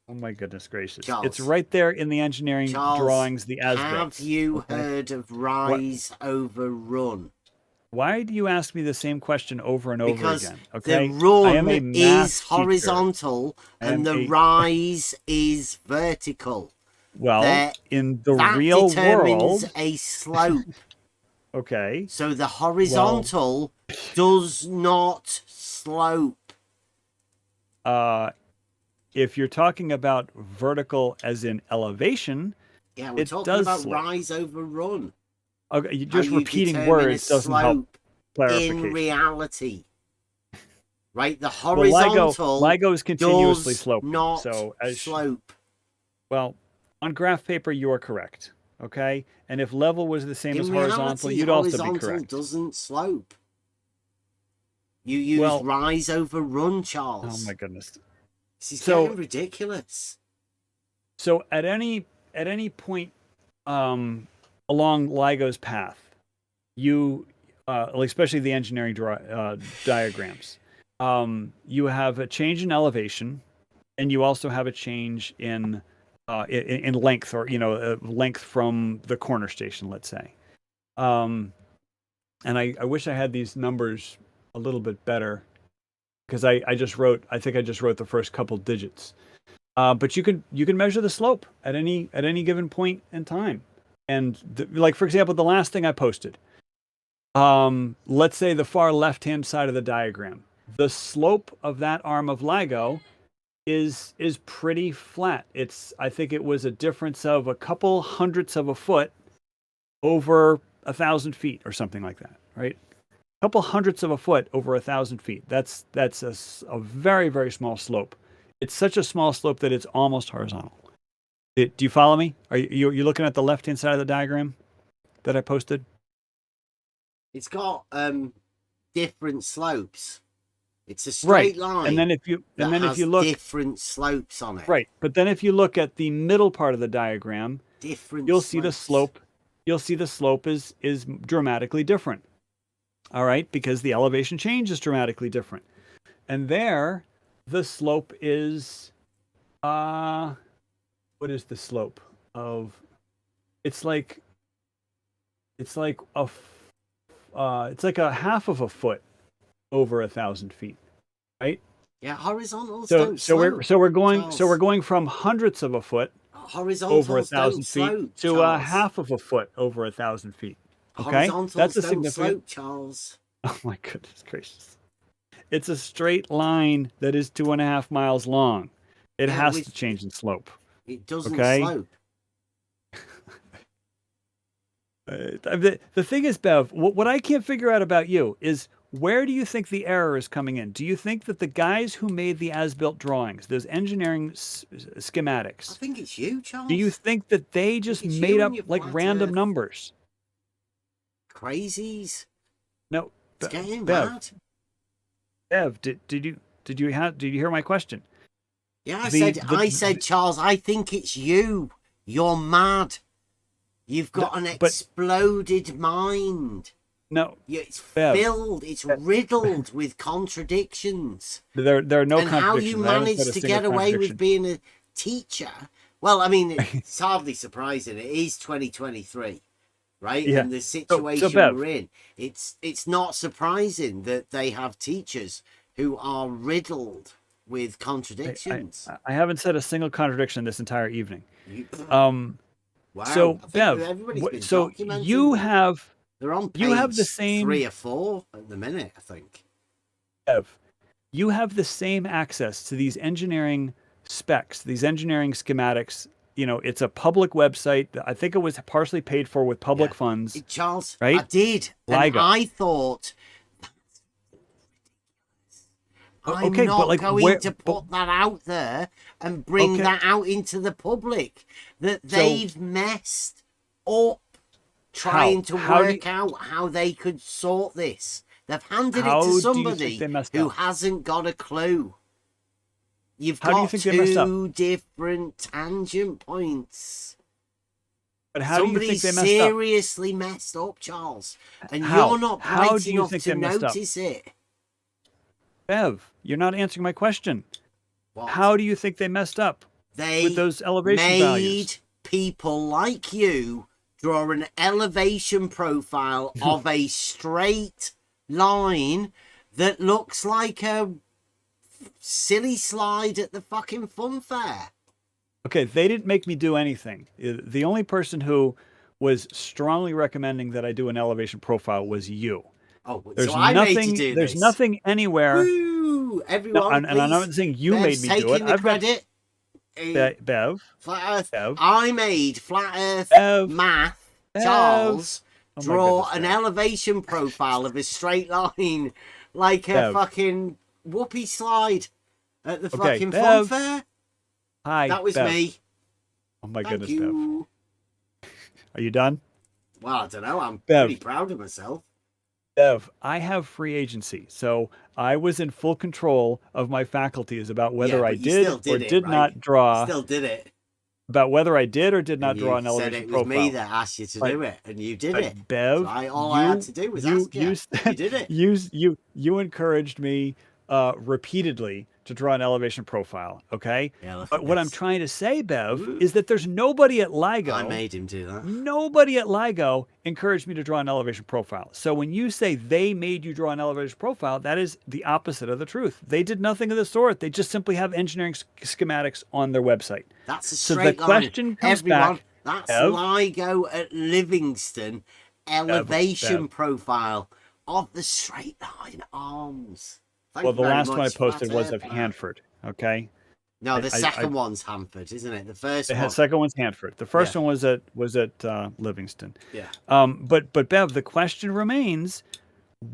Oh my goodness gracious! Charles, it's right there in the engineering drawings. The ASBEX. Have you heard of rise over run? Why do you ask me the same question over and over again? The Okay, run is horizontal and the rise is vertical. Well, in the real determines world, a slope. Okay. So the horizontal does not slope. If you're talking about vertical as in elevation, yeah, we're talking about rise over run. Okay, you're just repeating words doesn't help clarification. In reality. right? The Well, horizontal LIGO is continuously does sloping. not So slope. Well, on graph paper, you are correct. Okay, and if level was the same In as horizontal, reality, you'd also be horizontal correct. doesn't slope. You use rise over run, Charles. Oh my goodness. This is getting ridiculous. So at any point along LIGO's path, you especially the engineering diagrams, you have a change in elevation, and you also have a change in length, or length from the corner station, let's say. And I wish I had these numbers a little bit better, because I think I just wrote the first couple digits. But you can measure the slope at any given point in time. And like, for example, the last thing I posted, let's say the far left-hand side of the diagram, the slope of that arm of LIGO is pretty flat. I think it was a difference of a couple hundredths of a foot over 1,000 feet or something like that, right? A couple hundredths of a foot over 1,000 feet. That's a very, very small slope. It's such a small slope that it's almost horizontal. Do you follow me? Are you looking at the left-hand side of the diagram that I posted? It's got different slopes. It's a straight line. And then if you look, different slopes on it. Right. But then if you look at the middle part of the diagram, you'll see the slope. You'll see the slope is dramatically different. All right, because the elevation change is dramatically different. And there, the slope is what is the slope of? It's like a half of a foot over 1,000 feet, right? Yeah, horizontals So don't slope, we're going Charles. from hundredths of a foot Horizontals over 1,000 feet slope, to a Charles. half of a foot over 1,000 feet. Okay, Horizontals that's a don't significant. slope, Charles. Oh my goodness gracious! It's a straight line that is 2.5 miles long. It has to change in slope. It doesn't Okay? slope. The thing is, Bev, what I can't figure out about you is, where do you think the error is coming in? Do you think that the guys who made the as-built drawings, those engineering schematics, I think it's you, Charles. do you think that they just it's made you up and your like flat random earth numbers? Crazies. No, It's getting Bev, mad. Bev, did you hear my question? Yeah, I said, Charles, I think it's you. You're mad. You've got an exploded mind. No, it's Bev, filled. It's riddled with contradictions. There are no and how contradictions. you I haven't managed said a to single get away with contradiction. being a teacher. Well, I mean, it's hardly surprising. It is 2023, right? Yeah. And the situation Bev, we're in, it's not surprising that they have teachers who are riddled with contradictions. I haven't said a single contradiction this entire evening. Wow. So I think Bev, everybody's been so documenting you that. have They're on page you have the same 3 or 4 at the minute, I think. Bev, you have the same access to these engineering specs, these engineering schematics. You know, it's a public website. I think it was partially paid for with public funds. Charles, right? I did. And LIGO. I thought, I'm okay, not but like, going to put that out there and bring that out into the public. That they've messed up trying to work out how they could sort this. They've handed it to somebody who hasn't got a clue. You've got two different tangent points. But how do you think they messed up? Somebody seriously messed up, Charles, and you're not bright enough to notice it. Bev, you're not answering my question. How do you think they messed up with those elevation values? People like you draw an elevation profile of a straight line that looks like a silly slide at the fucking fun fair. Okay, they didn't make me do anything. The only person who was strongly recommending that I do an elevation profile was you. Oh, there's so I nothing. made you do there's this. nothing anywhere. Woo, everyone, No, and I'm not saying you made me do it. The credit. Bev. Flat Earth. Bev. I made Flat Earth math. Charles, draw an elevation profile of a straight line like a fucking whoopee slide at the Okay, fucking Bev. fun fair? Hi, That was Bev. me. Oh my Thank goodness, you. Bev. Are you done? Well, I don't know. I'm Bev. pretty proud of myself. Bev, I have free agency, so I was in full control of my faculties about whether Yeah, I but you did still or did it, did right? not draw. You still did it. About whether I did or did not And draw you an said elevation it was profile. me that asked you to But- do it, and you did but it. Bev, So all I had to do was ask you. You did it. You encouraged me repeatedly to draw an elevation profile. Okay, Yeah, look but at what I'm this. trying to say, Bev, is that there's nobody at LIGO. I made him do that. Nobody at LIGO encouraged me to draw an elevation profile. So when you say they made you draw an elevation profile, that is the opposite of the truth. They did nothing of the sort. They just simply have engineering schematics on their website. That's a So straight the line. question comes Everyone, back. that's Bev, LIGO at Livingston elevation Bev. profile of the straight line arms. Thank Well, you the very last one I much, posted Flat was Earth of Man. Hanford. Okay. No, the I- second one's Hanford, isn't it? The first The one. second one's Hanford. The first one was at Livingston. Yeah. But Bev, the question remains: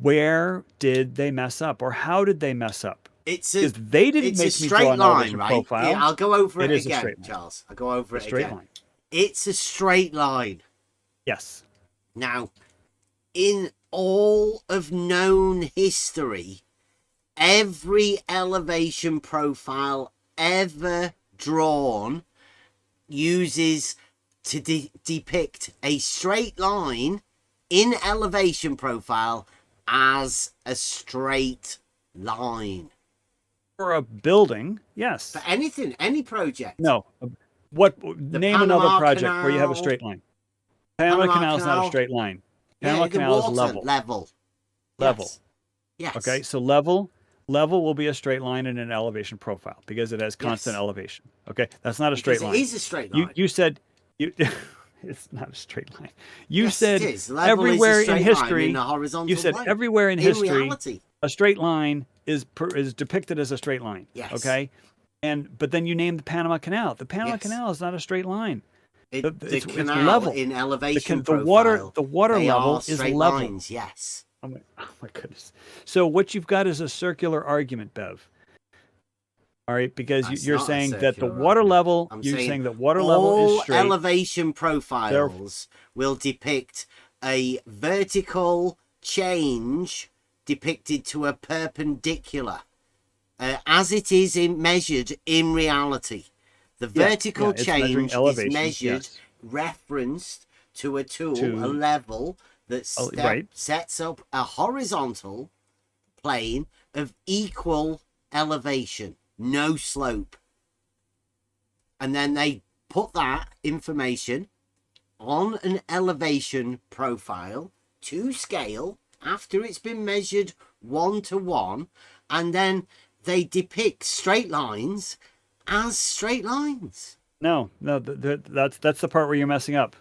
where did they mess up, or how did they mess up? It's Because they didn't it's make a me straight draw an line, elevation right? profile. Yeah, I'll go over it is a again, straight line. Charles. I'll go over It's it a straight again. line. It's a straight line. Yes. Now, in all of known history, every elevation profile ever drawn uses to depict a straight line in elevation profile as a straight line. For a building, yes. For anything, any project. No. What? Name another Panama project where you have a Canal. straight line. Panama Canal is not a straight line. Panama Yeah, the Canal is water level. level. Level. Yes. Okay, so level will be a straight line in an elevation profile because it has constant elevation. Okay, that's not a straight line. It is a straight line. You said you. It's not a straight line. You Yes, said it is. Level is a everywhere in straight line history. in a horizontal You said plane. everywhere in In history, reality. a straight line is depicted as a straight line. Yes. Okay, but then you named the Panama Canal. The Panama Canal is not a straight line. The canal level. in elevation The water they level are is straight level. lines, yes. Oh my goodness. So what you've got is a circular argument, Bev. All right, because That's you're not a saying that the circular water argument. level. I'm You're saying saying that water level is straight. Elevation profiles will depict a vertical change depicted to a perpendicular, as it is measured in reality. The vertical it's measuring change is elevation, measured, yes. referenced to a tool, To- a level that right. sets up a horizontal plane of equal elevation, no slope. And then they put that information on an elevation profile to scale after it's been measured 1-to-1, and then they depict straight lines as straight lines. No, that's the part where you're messing up.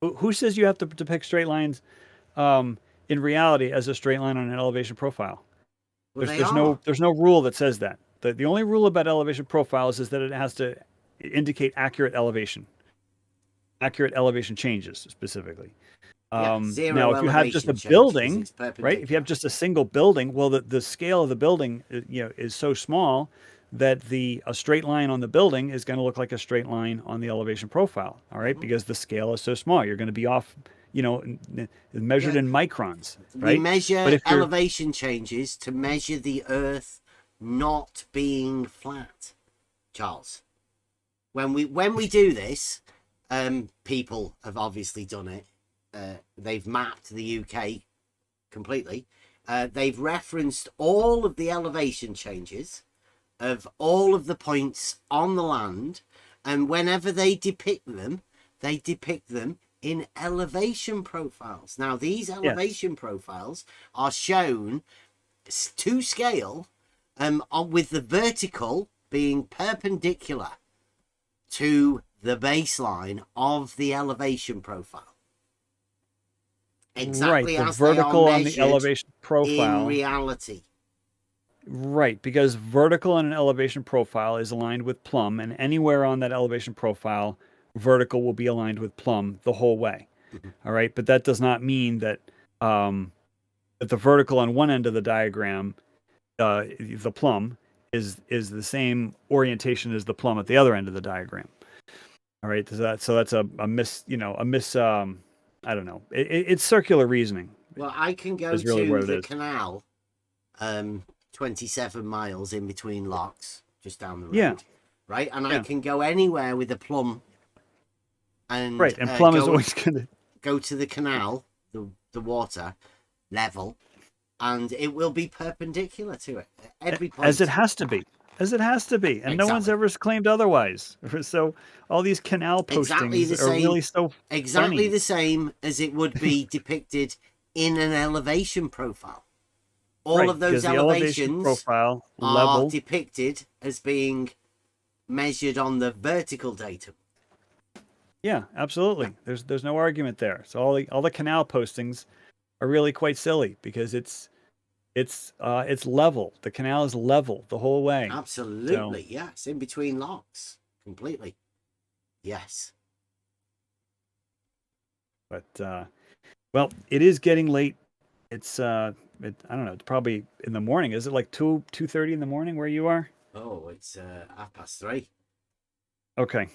Who says you have to depict straight lines in reality as a straight line on an elevation profile? Well, There's no rule that says that. The only rule about elevation profiles is that it has to indicate accurate elevation changes specifically. Zero Now, if you have just a elevation building, changes, it's right? perpendicular. If you have just a single building, well, the scale of the building, is so small that a straight line on the building is going to look like a straight line on the elevation profile. All right, because the scale is so small, you're going to be off. Measured in microns. Right? We measure But if you're- elevation changes to measure the Earth not being flat, Charles. When we do this, people have obviously done it. They've mapped the UK completely. They've referenced all of the elevation changes of all of the points on the land, and whenever they depict them in elevation profiles. Now, these elevation profiles are shown to scale, with the vertical being perpendicular to the baseline of the elevation profile. Exactly right, the as vertical they are on the measured elevation profile. in reality. Right, because vertical on an elevation profile is aligned with plumb, and anywhere on that elevation profile, vertical will be aligned with plumb the whole way. All right, but that does not mean that that the vertical on one end of the diagram the plumb is the same orientation as the plumb at the other end of the diagram. All right, so that's a I don't know. It's circular reasoning. Well, I can go Really to what it the is. canal, 27 miles in between locks, just down the road. Yeah. Right, and I can go anywhere with a plumb. And right, and plumb is always gonna go to the canal, the water level, and it will be perpendicular to it at every point. As it has to be. As it has to be, and no one's ever claimed otherwise. So all these canal postings are really so exactly funny. the same as it would be depicted in an elevation profile. All of those elevations profile are level depicted as being measured on the vertical datum. Yeah, absolutely. There's no argument there. So all the canal postings are really quite silly because it's level. The canal is level the whole way. Absolutely, yes. In between locks. Completely. Yes. But well, it is getting late. It's I don't know, it's probably in the morning. Is it like 2:30 in the morning where you are? Oh, it's 3:30. Okay.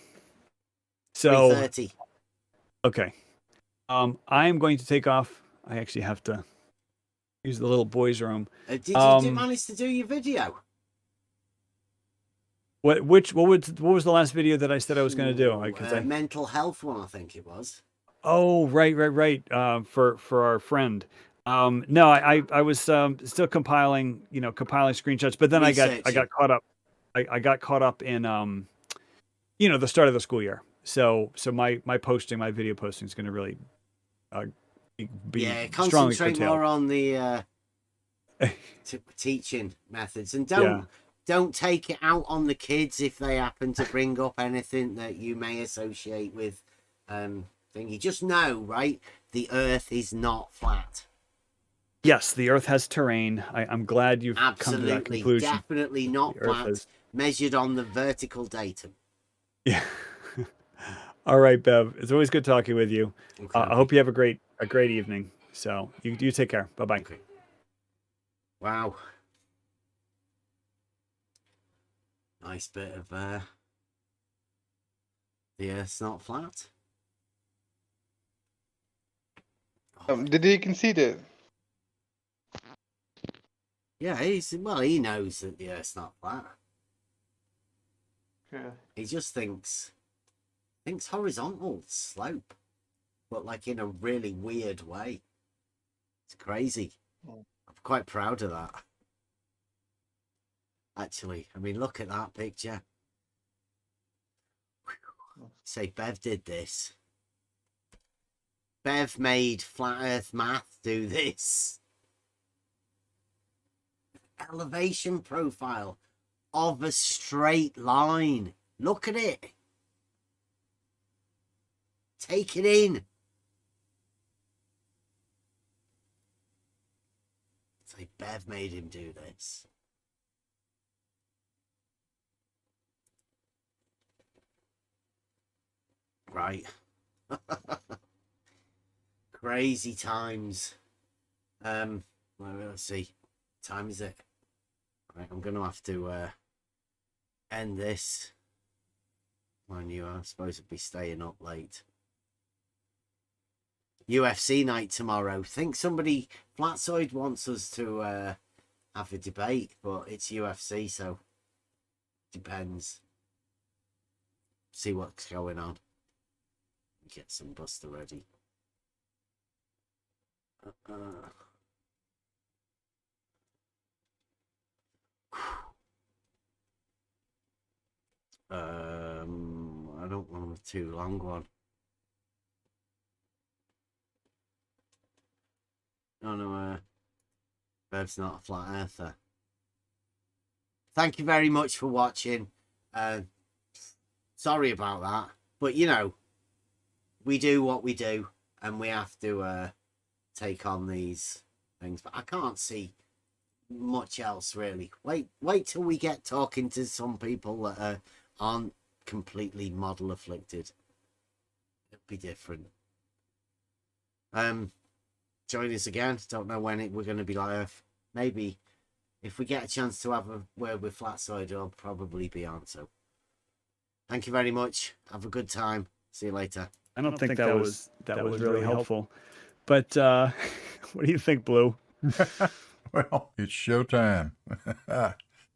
So 3:30. Okay. I am going to take off. I actually have to use the little boys' room. Did you manage to do your video? What was the last video that I said I was going to do? Mental health one, I think it was. Oh, right. For our friend. No, I was still compiling screenshots, but then I got caught up. I got caught up in the start of the school year. So my video posting is going to really be strongly concentrate curtailed. more on the teaching methods, and don't take it out on the kids if they happen to bring up anything that you may associate with thingy. Just know, right? The Earth is not flat. Yes, the Earth has terrain. I'm glad you've come to that conclusion. Definitely not flat. Measured on the vertical datum. Yeah. All right, Bev. It's always good talking with you. Okay. I hope you have a great evening. So you take care. Bye-bye. Okay. Wow. Nice bit of the Earth's not flat. Did he concede it? Yeah, he knows that the Earth's not flat. Yeah. He just thinks horizontal slope, but like in a really weird way. It's crazy. I'm quite proud of that. Actually, I mean, look at that picture. Say Bev did this. Bev made flat Earth math do this. Elevation profile of a straight line. Look at it. Take it in. It's like Bev made him do this. Right. Crazy times. Let's see. What time is it? Right, I'm gonna have to end this. Mind you, I'm supposed to be staying up late. UFC night tomorrow. Think somebody Flatsoid wants us to have a debate, but it's UFC, so depends. See what's going on. Get some Buster ready. I don't want a too long one. No, Bev's not a flat earther. Thank you very much for watching. Sorry about that, but you know, we do what we do, and we have to take on these things. But I can't see much else really. Wait till we get talking to some people that aren't completely model afflicted. It'll be different. Join us again. Don't know when we're going to be live. Maybe if we get a chance to have a word with Flatsoid, I'll probably be on. So thank you very much. Have a good time. See you later. I don't think that was really helpful. But what do you think, Blue? Well, it's showtime.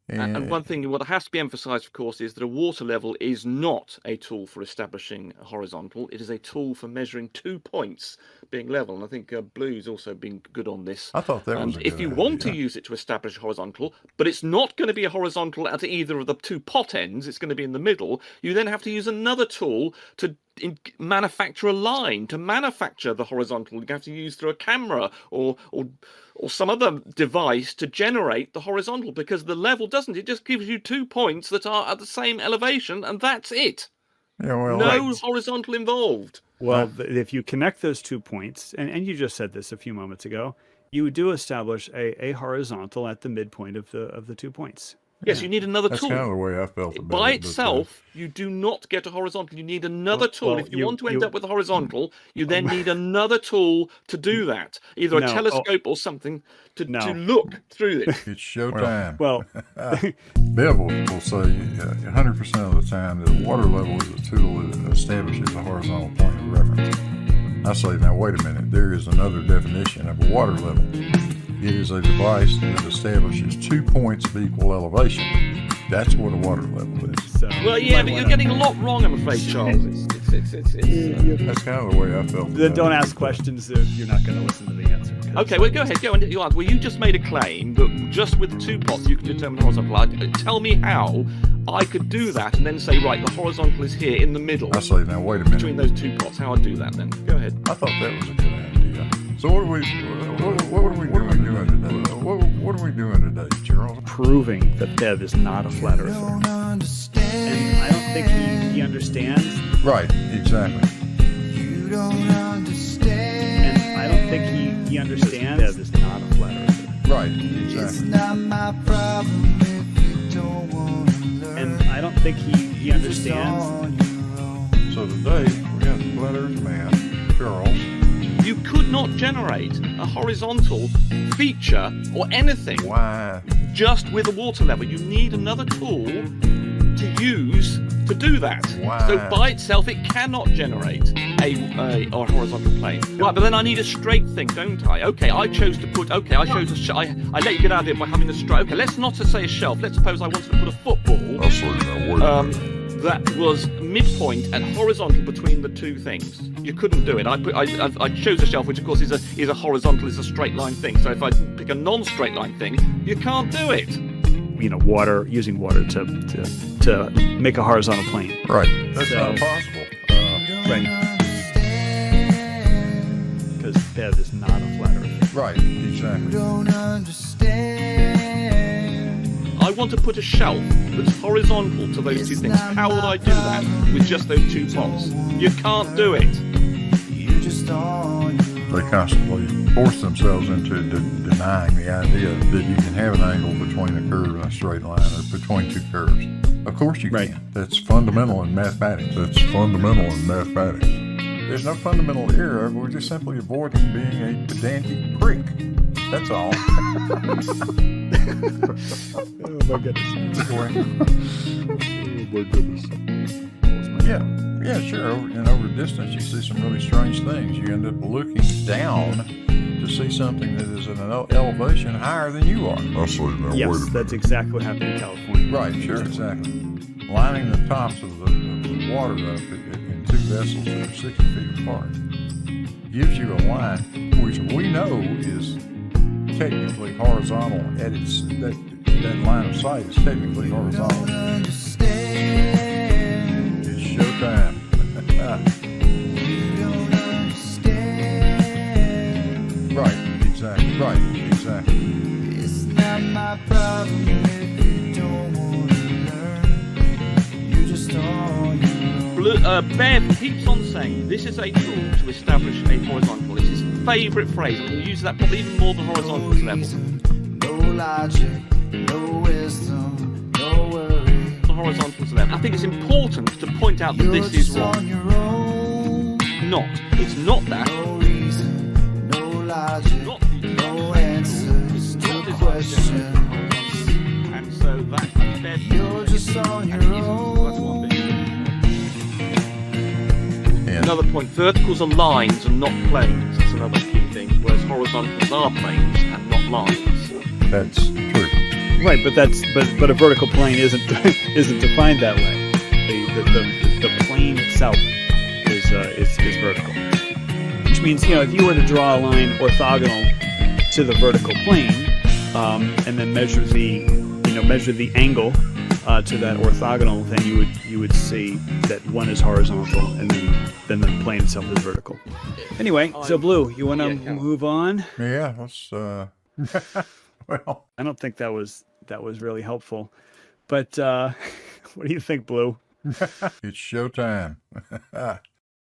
And one thing, what has to be emphasized, of course, is that a water level is not a tool for establishing a horizontal. It is a tool for measuring 2 points being level. And I think Blue's also been good on this. I thought that was a if good you idea. want to use it to establish a horizontal, but it's not going to be a horizontal at either of the 2 pot ends, it's going to be in the middle, you then have to use another tool to manufacture a line, to manufacture the horizontal. You have to use through a camera or some other device to generate the horizontal, because the level doesn't. It just gives you 2 points that are at the same elevation, and that's it. Yeah, well, no horizontal involved. Well, if you connect those 2 points, and you just said this a few moments ago, you do establish a horizontal at the midpoint of the 2 points. Yes, you need another That's tool. kind of the way I felt about By it. itself, you do not get a horizontal. You need another tool. well, If you want to end up with a horizontal, you then need another tool to do that. Either a telescope or something to look through it. It's showtime. Well, Bev will say 100% of the time that a water level is a tool that establishes a horizontal point of reference. I say, now wait a minute, there is another definition of a water level. It is a device that establishes 2 points of equal elevation. That's what a water level is. Well, yeah, but you're getting a lot wrong, I'm afraid, Charles. That's kind of the way I felt. Then don't ask questions if you're not going to listen to the answer. Okay, well, go ahead, go and you answer. Well, you just made a claim that just with 2 pots you can determine horizontal. Tell me how I could do that and then say, right, the horizontal is here in the middle. I say, now wait a minute. Between those 2 pots, how I'd do that then. Go ahead. I thought that was a good idea. So what are we doing today? What are we doing today, Charles? Proving that Bev is not a flat earther. And I don't think he understands. Right, exactly. You don't understand. And I don't think he understands Bev is not a flat earther. Right, exactly. It's not my problem if you don't want to learn. And I don't think he understands. So today we got the flat earth man, Charles. You could not generate a horizontal feature or anything just with a water level. You need another tool to use to do that. So by itself, it cannot generate a horizontal plane. Right, but then I need a straight thing, don't I? Okay, I chose to put. Okay, I chose a. I let you get out of it by having a straight. Okay, let's not say a shelf. Let's suppose I wanted to put a football. That was midpoint and horizontal between the 2 things. You couldn't do it. I chose a shelf, which of course is a horizontal, is a straight line thing. So if I pick a non-straight line thing, you can't do it. You know, using water to make a horizontal plane. Right. That's not possible. Right. Because Bev is not a flat earther. Right, exactly. You don't understand. I want to put a shelf that's horizontal to those 2 things. How would I do that with just those 2 pots? You can't do it. They constantly force themselves into denying the idea that you can have an angle between a curve and a straight line, or between 2 curves. Of course you can. That's fundamental in mathematics. There's no fundamental error. We're just simply avoiding being a pedantic prick. That's all. Oh my goodness. Yeah, sure. And over distance, you see some really strange things. You end up looking down to see something that is at an elevation higher than you are. Yes, that's exactly what happened in California. Right, sure, exactly. Lining the tops of the water up in 2 vessels that are 60 feet apart gives you a line which we know is technically horizontal at its that line of sight is technically horizontal. It's showtime. Right, exactly. It's not my problem if you don't want to learn. You just don't. Bev keeps on saying this is a tool to establish a horizontal. It's his favourite phrase. I'm going to use that probably even more than horizontal level. No logic, no wisdom, no worry. The horizontal level. I think it's important to point out that this is wrong. It's not that. No reason, no logic, no answers to the question. You're just on your own. Another point, verticals are lines and not planes. That's another key thing, whereas horizontals are planes and not lines. That's true. Right, but a vertical plane isn't defined that way. The plane itself is vertical, which means, you know, if you were to draw a line orthogonal to the vertical plane, and then measure the angle to that orthogonal, then you would see that one is horizontal and then the plane itself is vertical. Anyway, so Blue, you want to move on? Yeah, let's. Well, I don't think that was really helpful, but what do you think, Blue? It's showtime.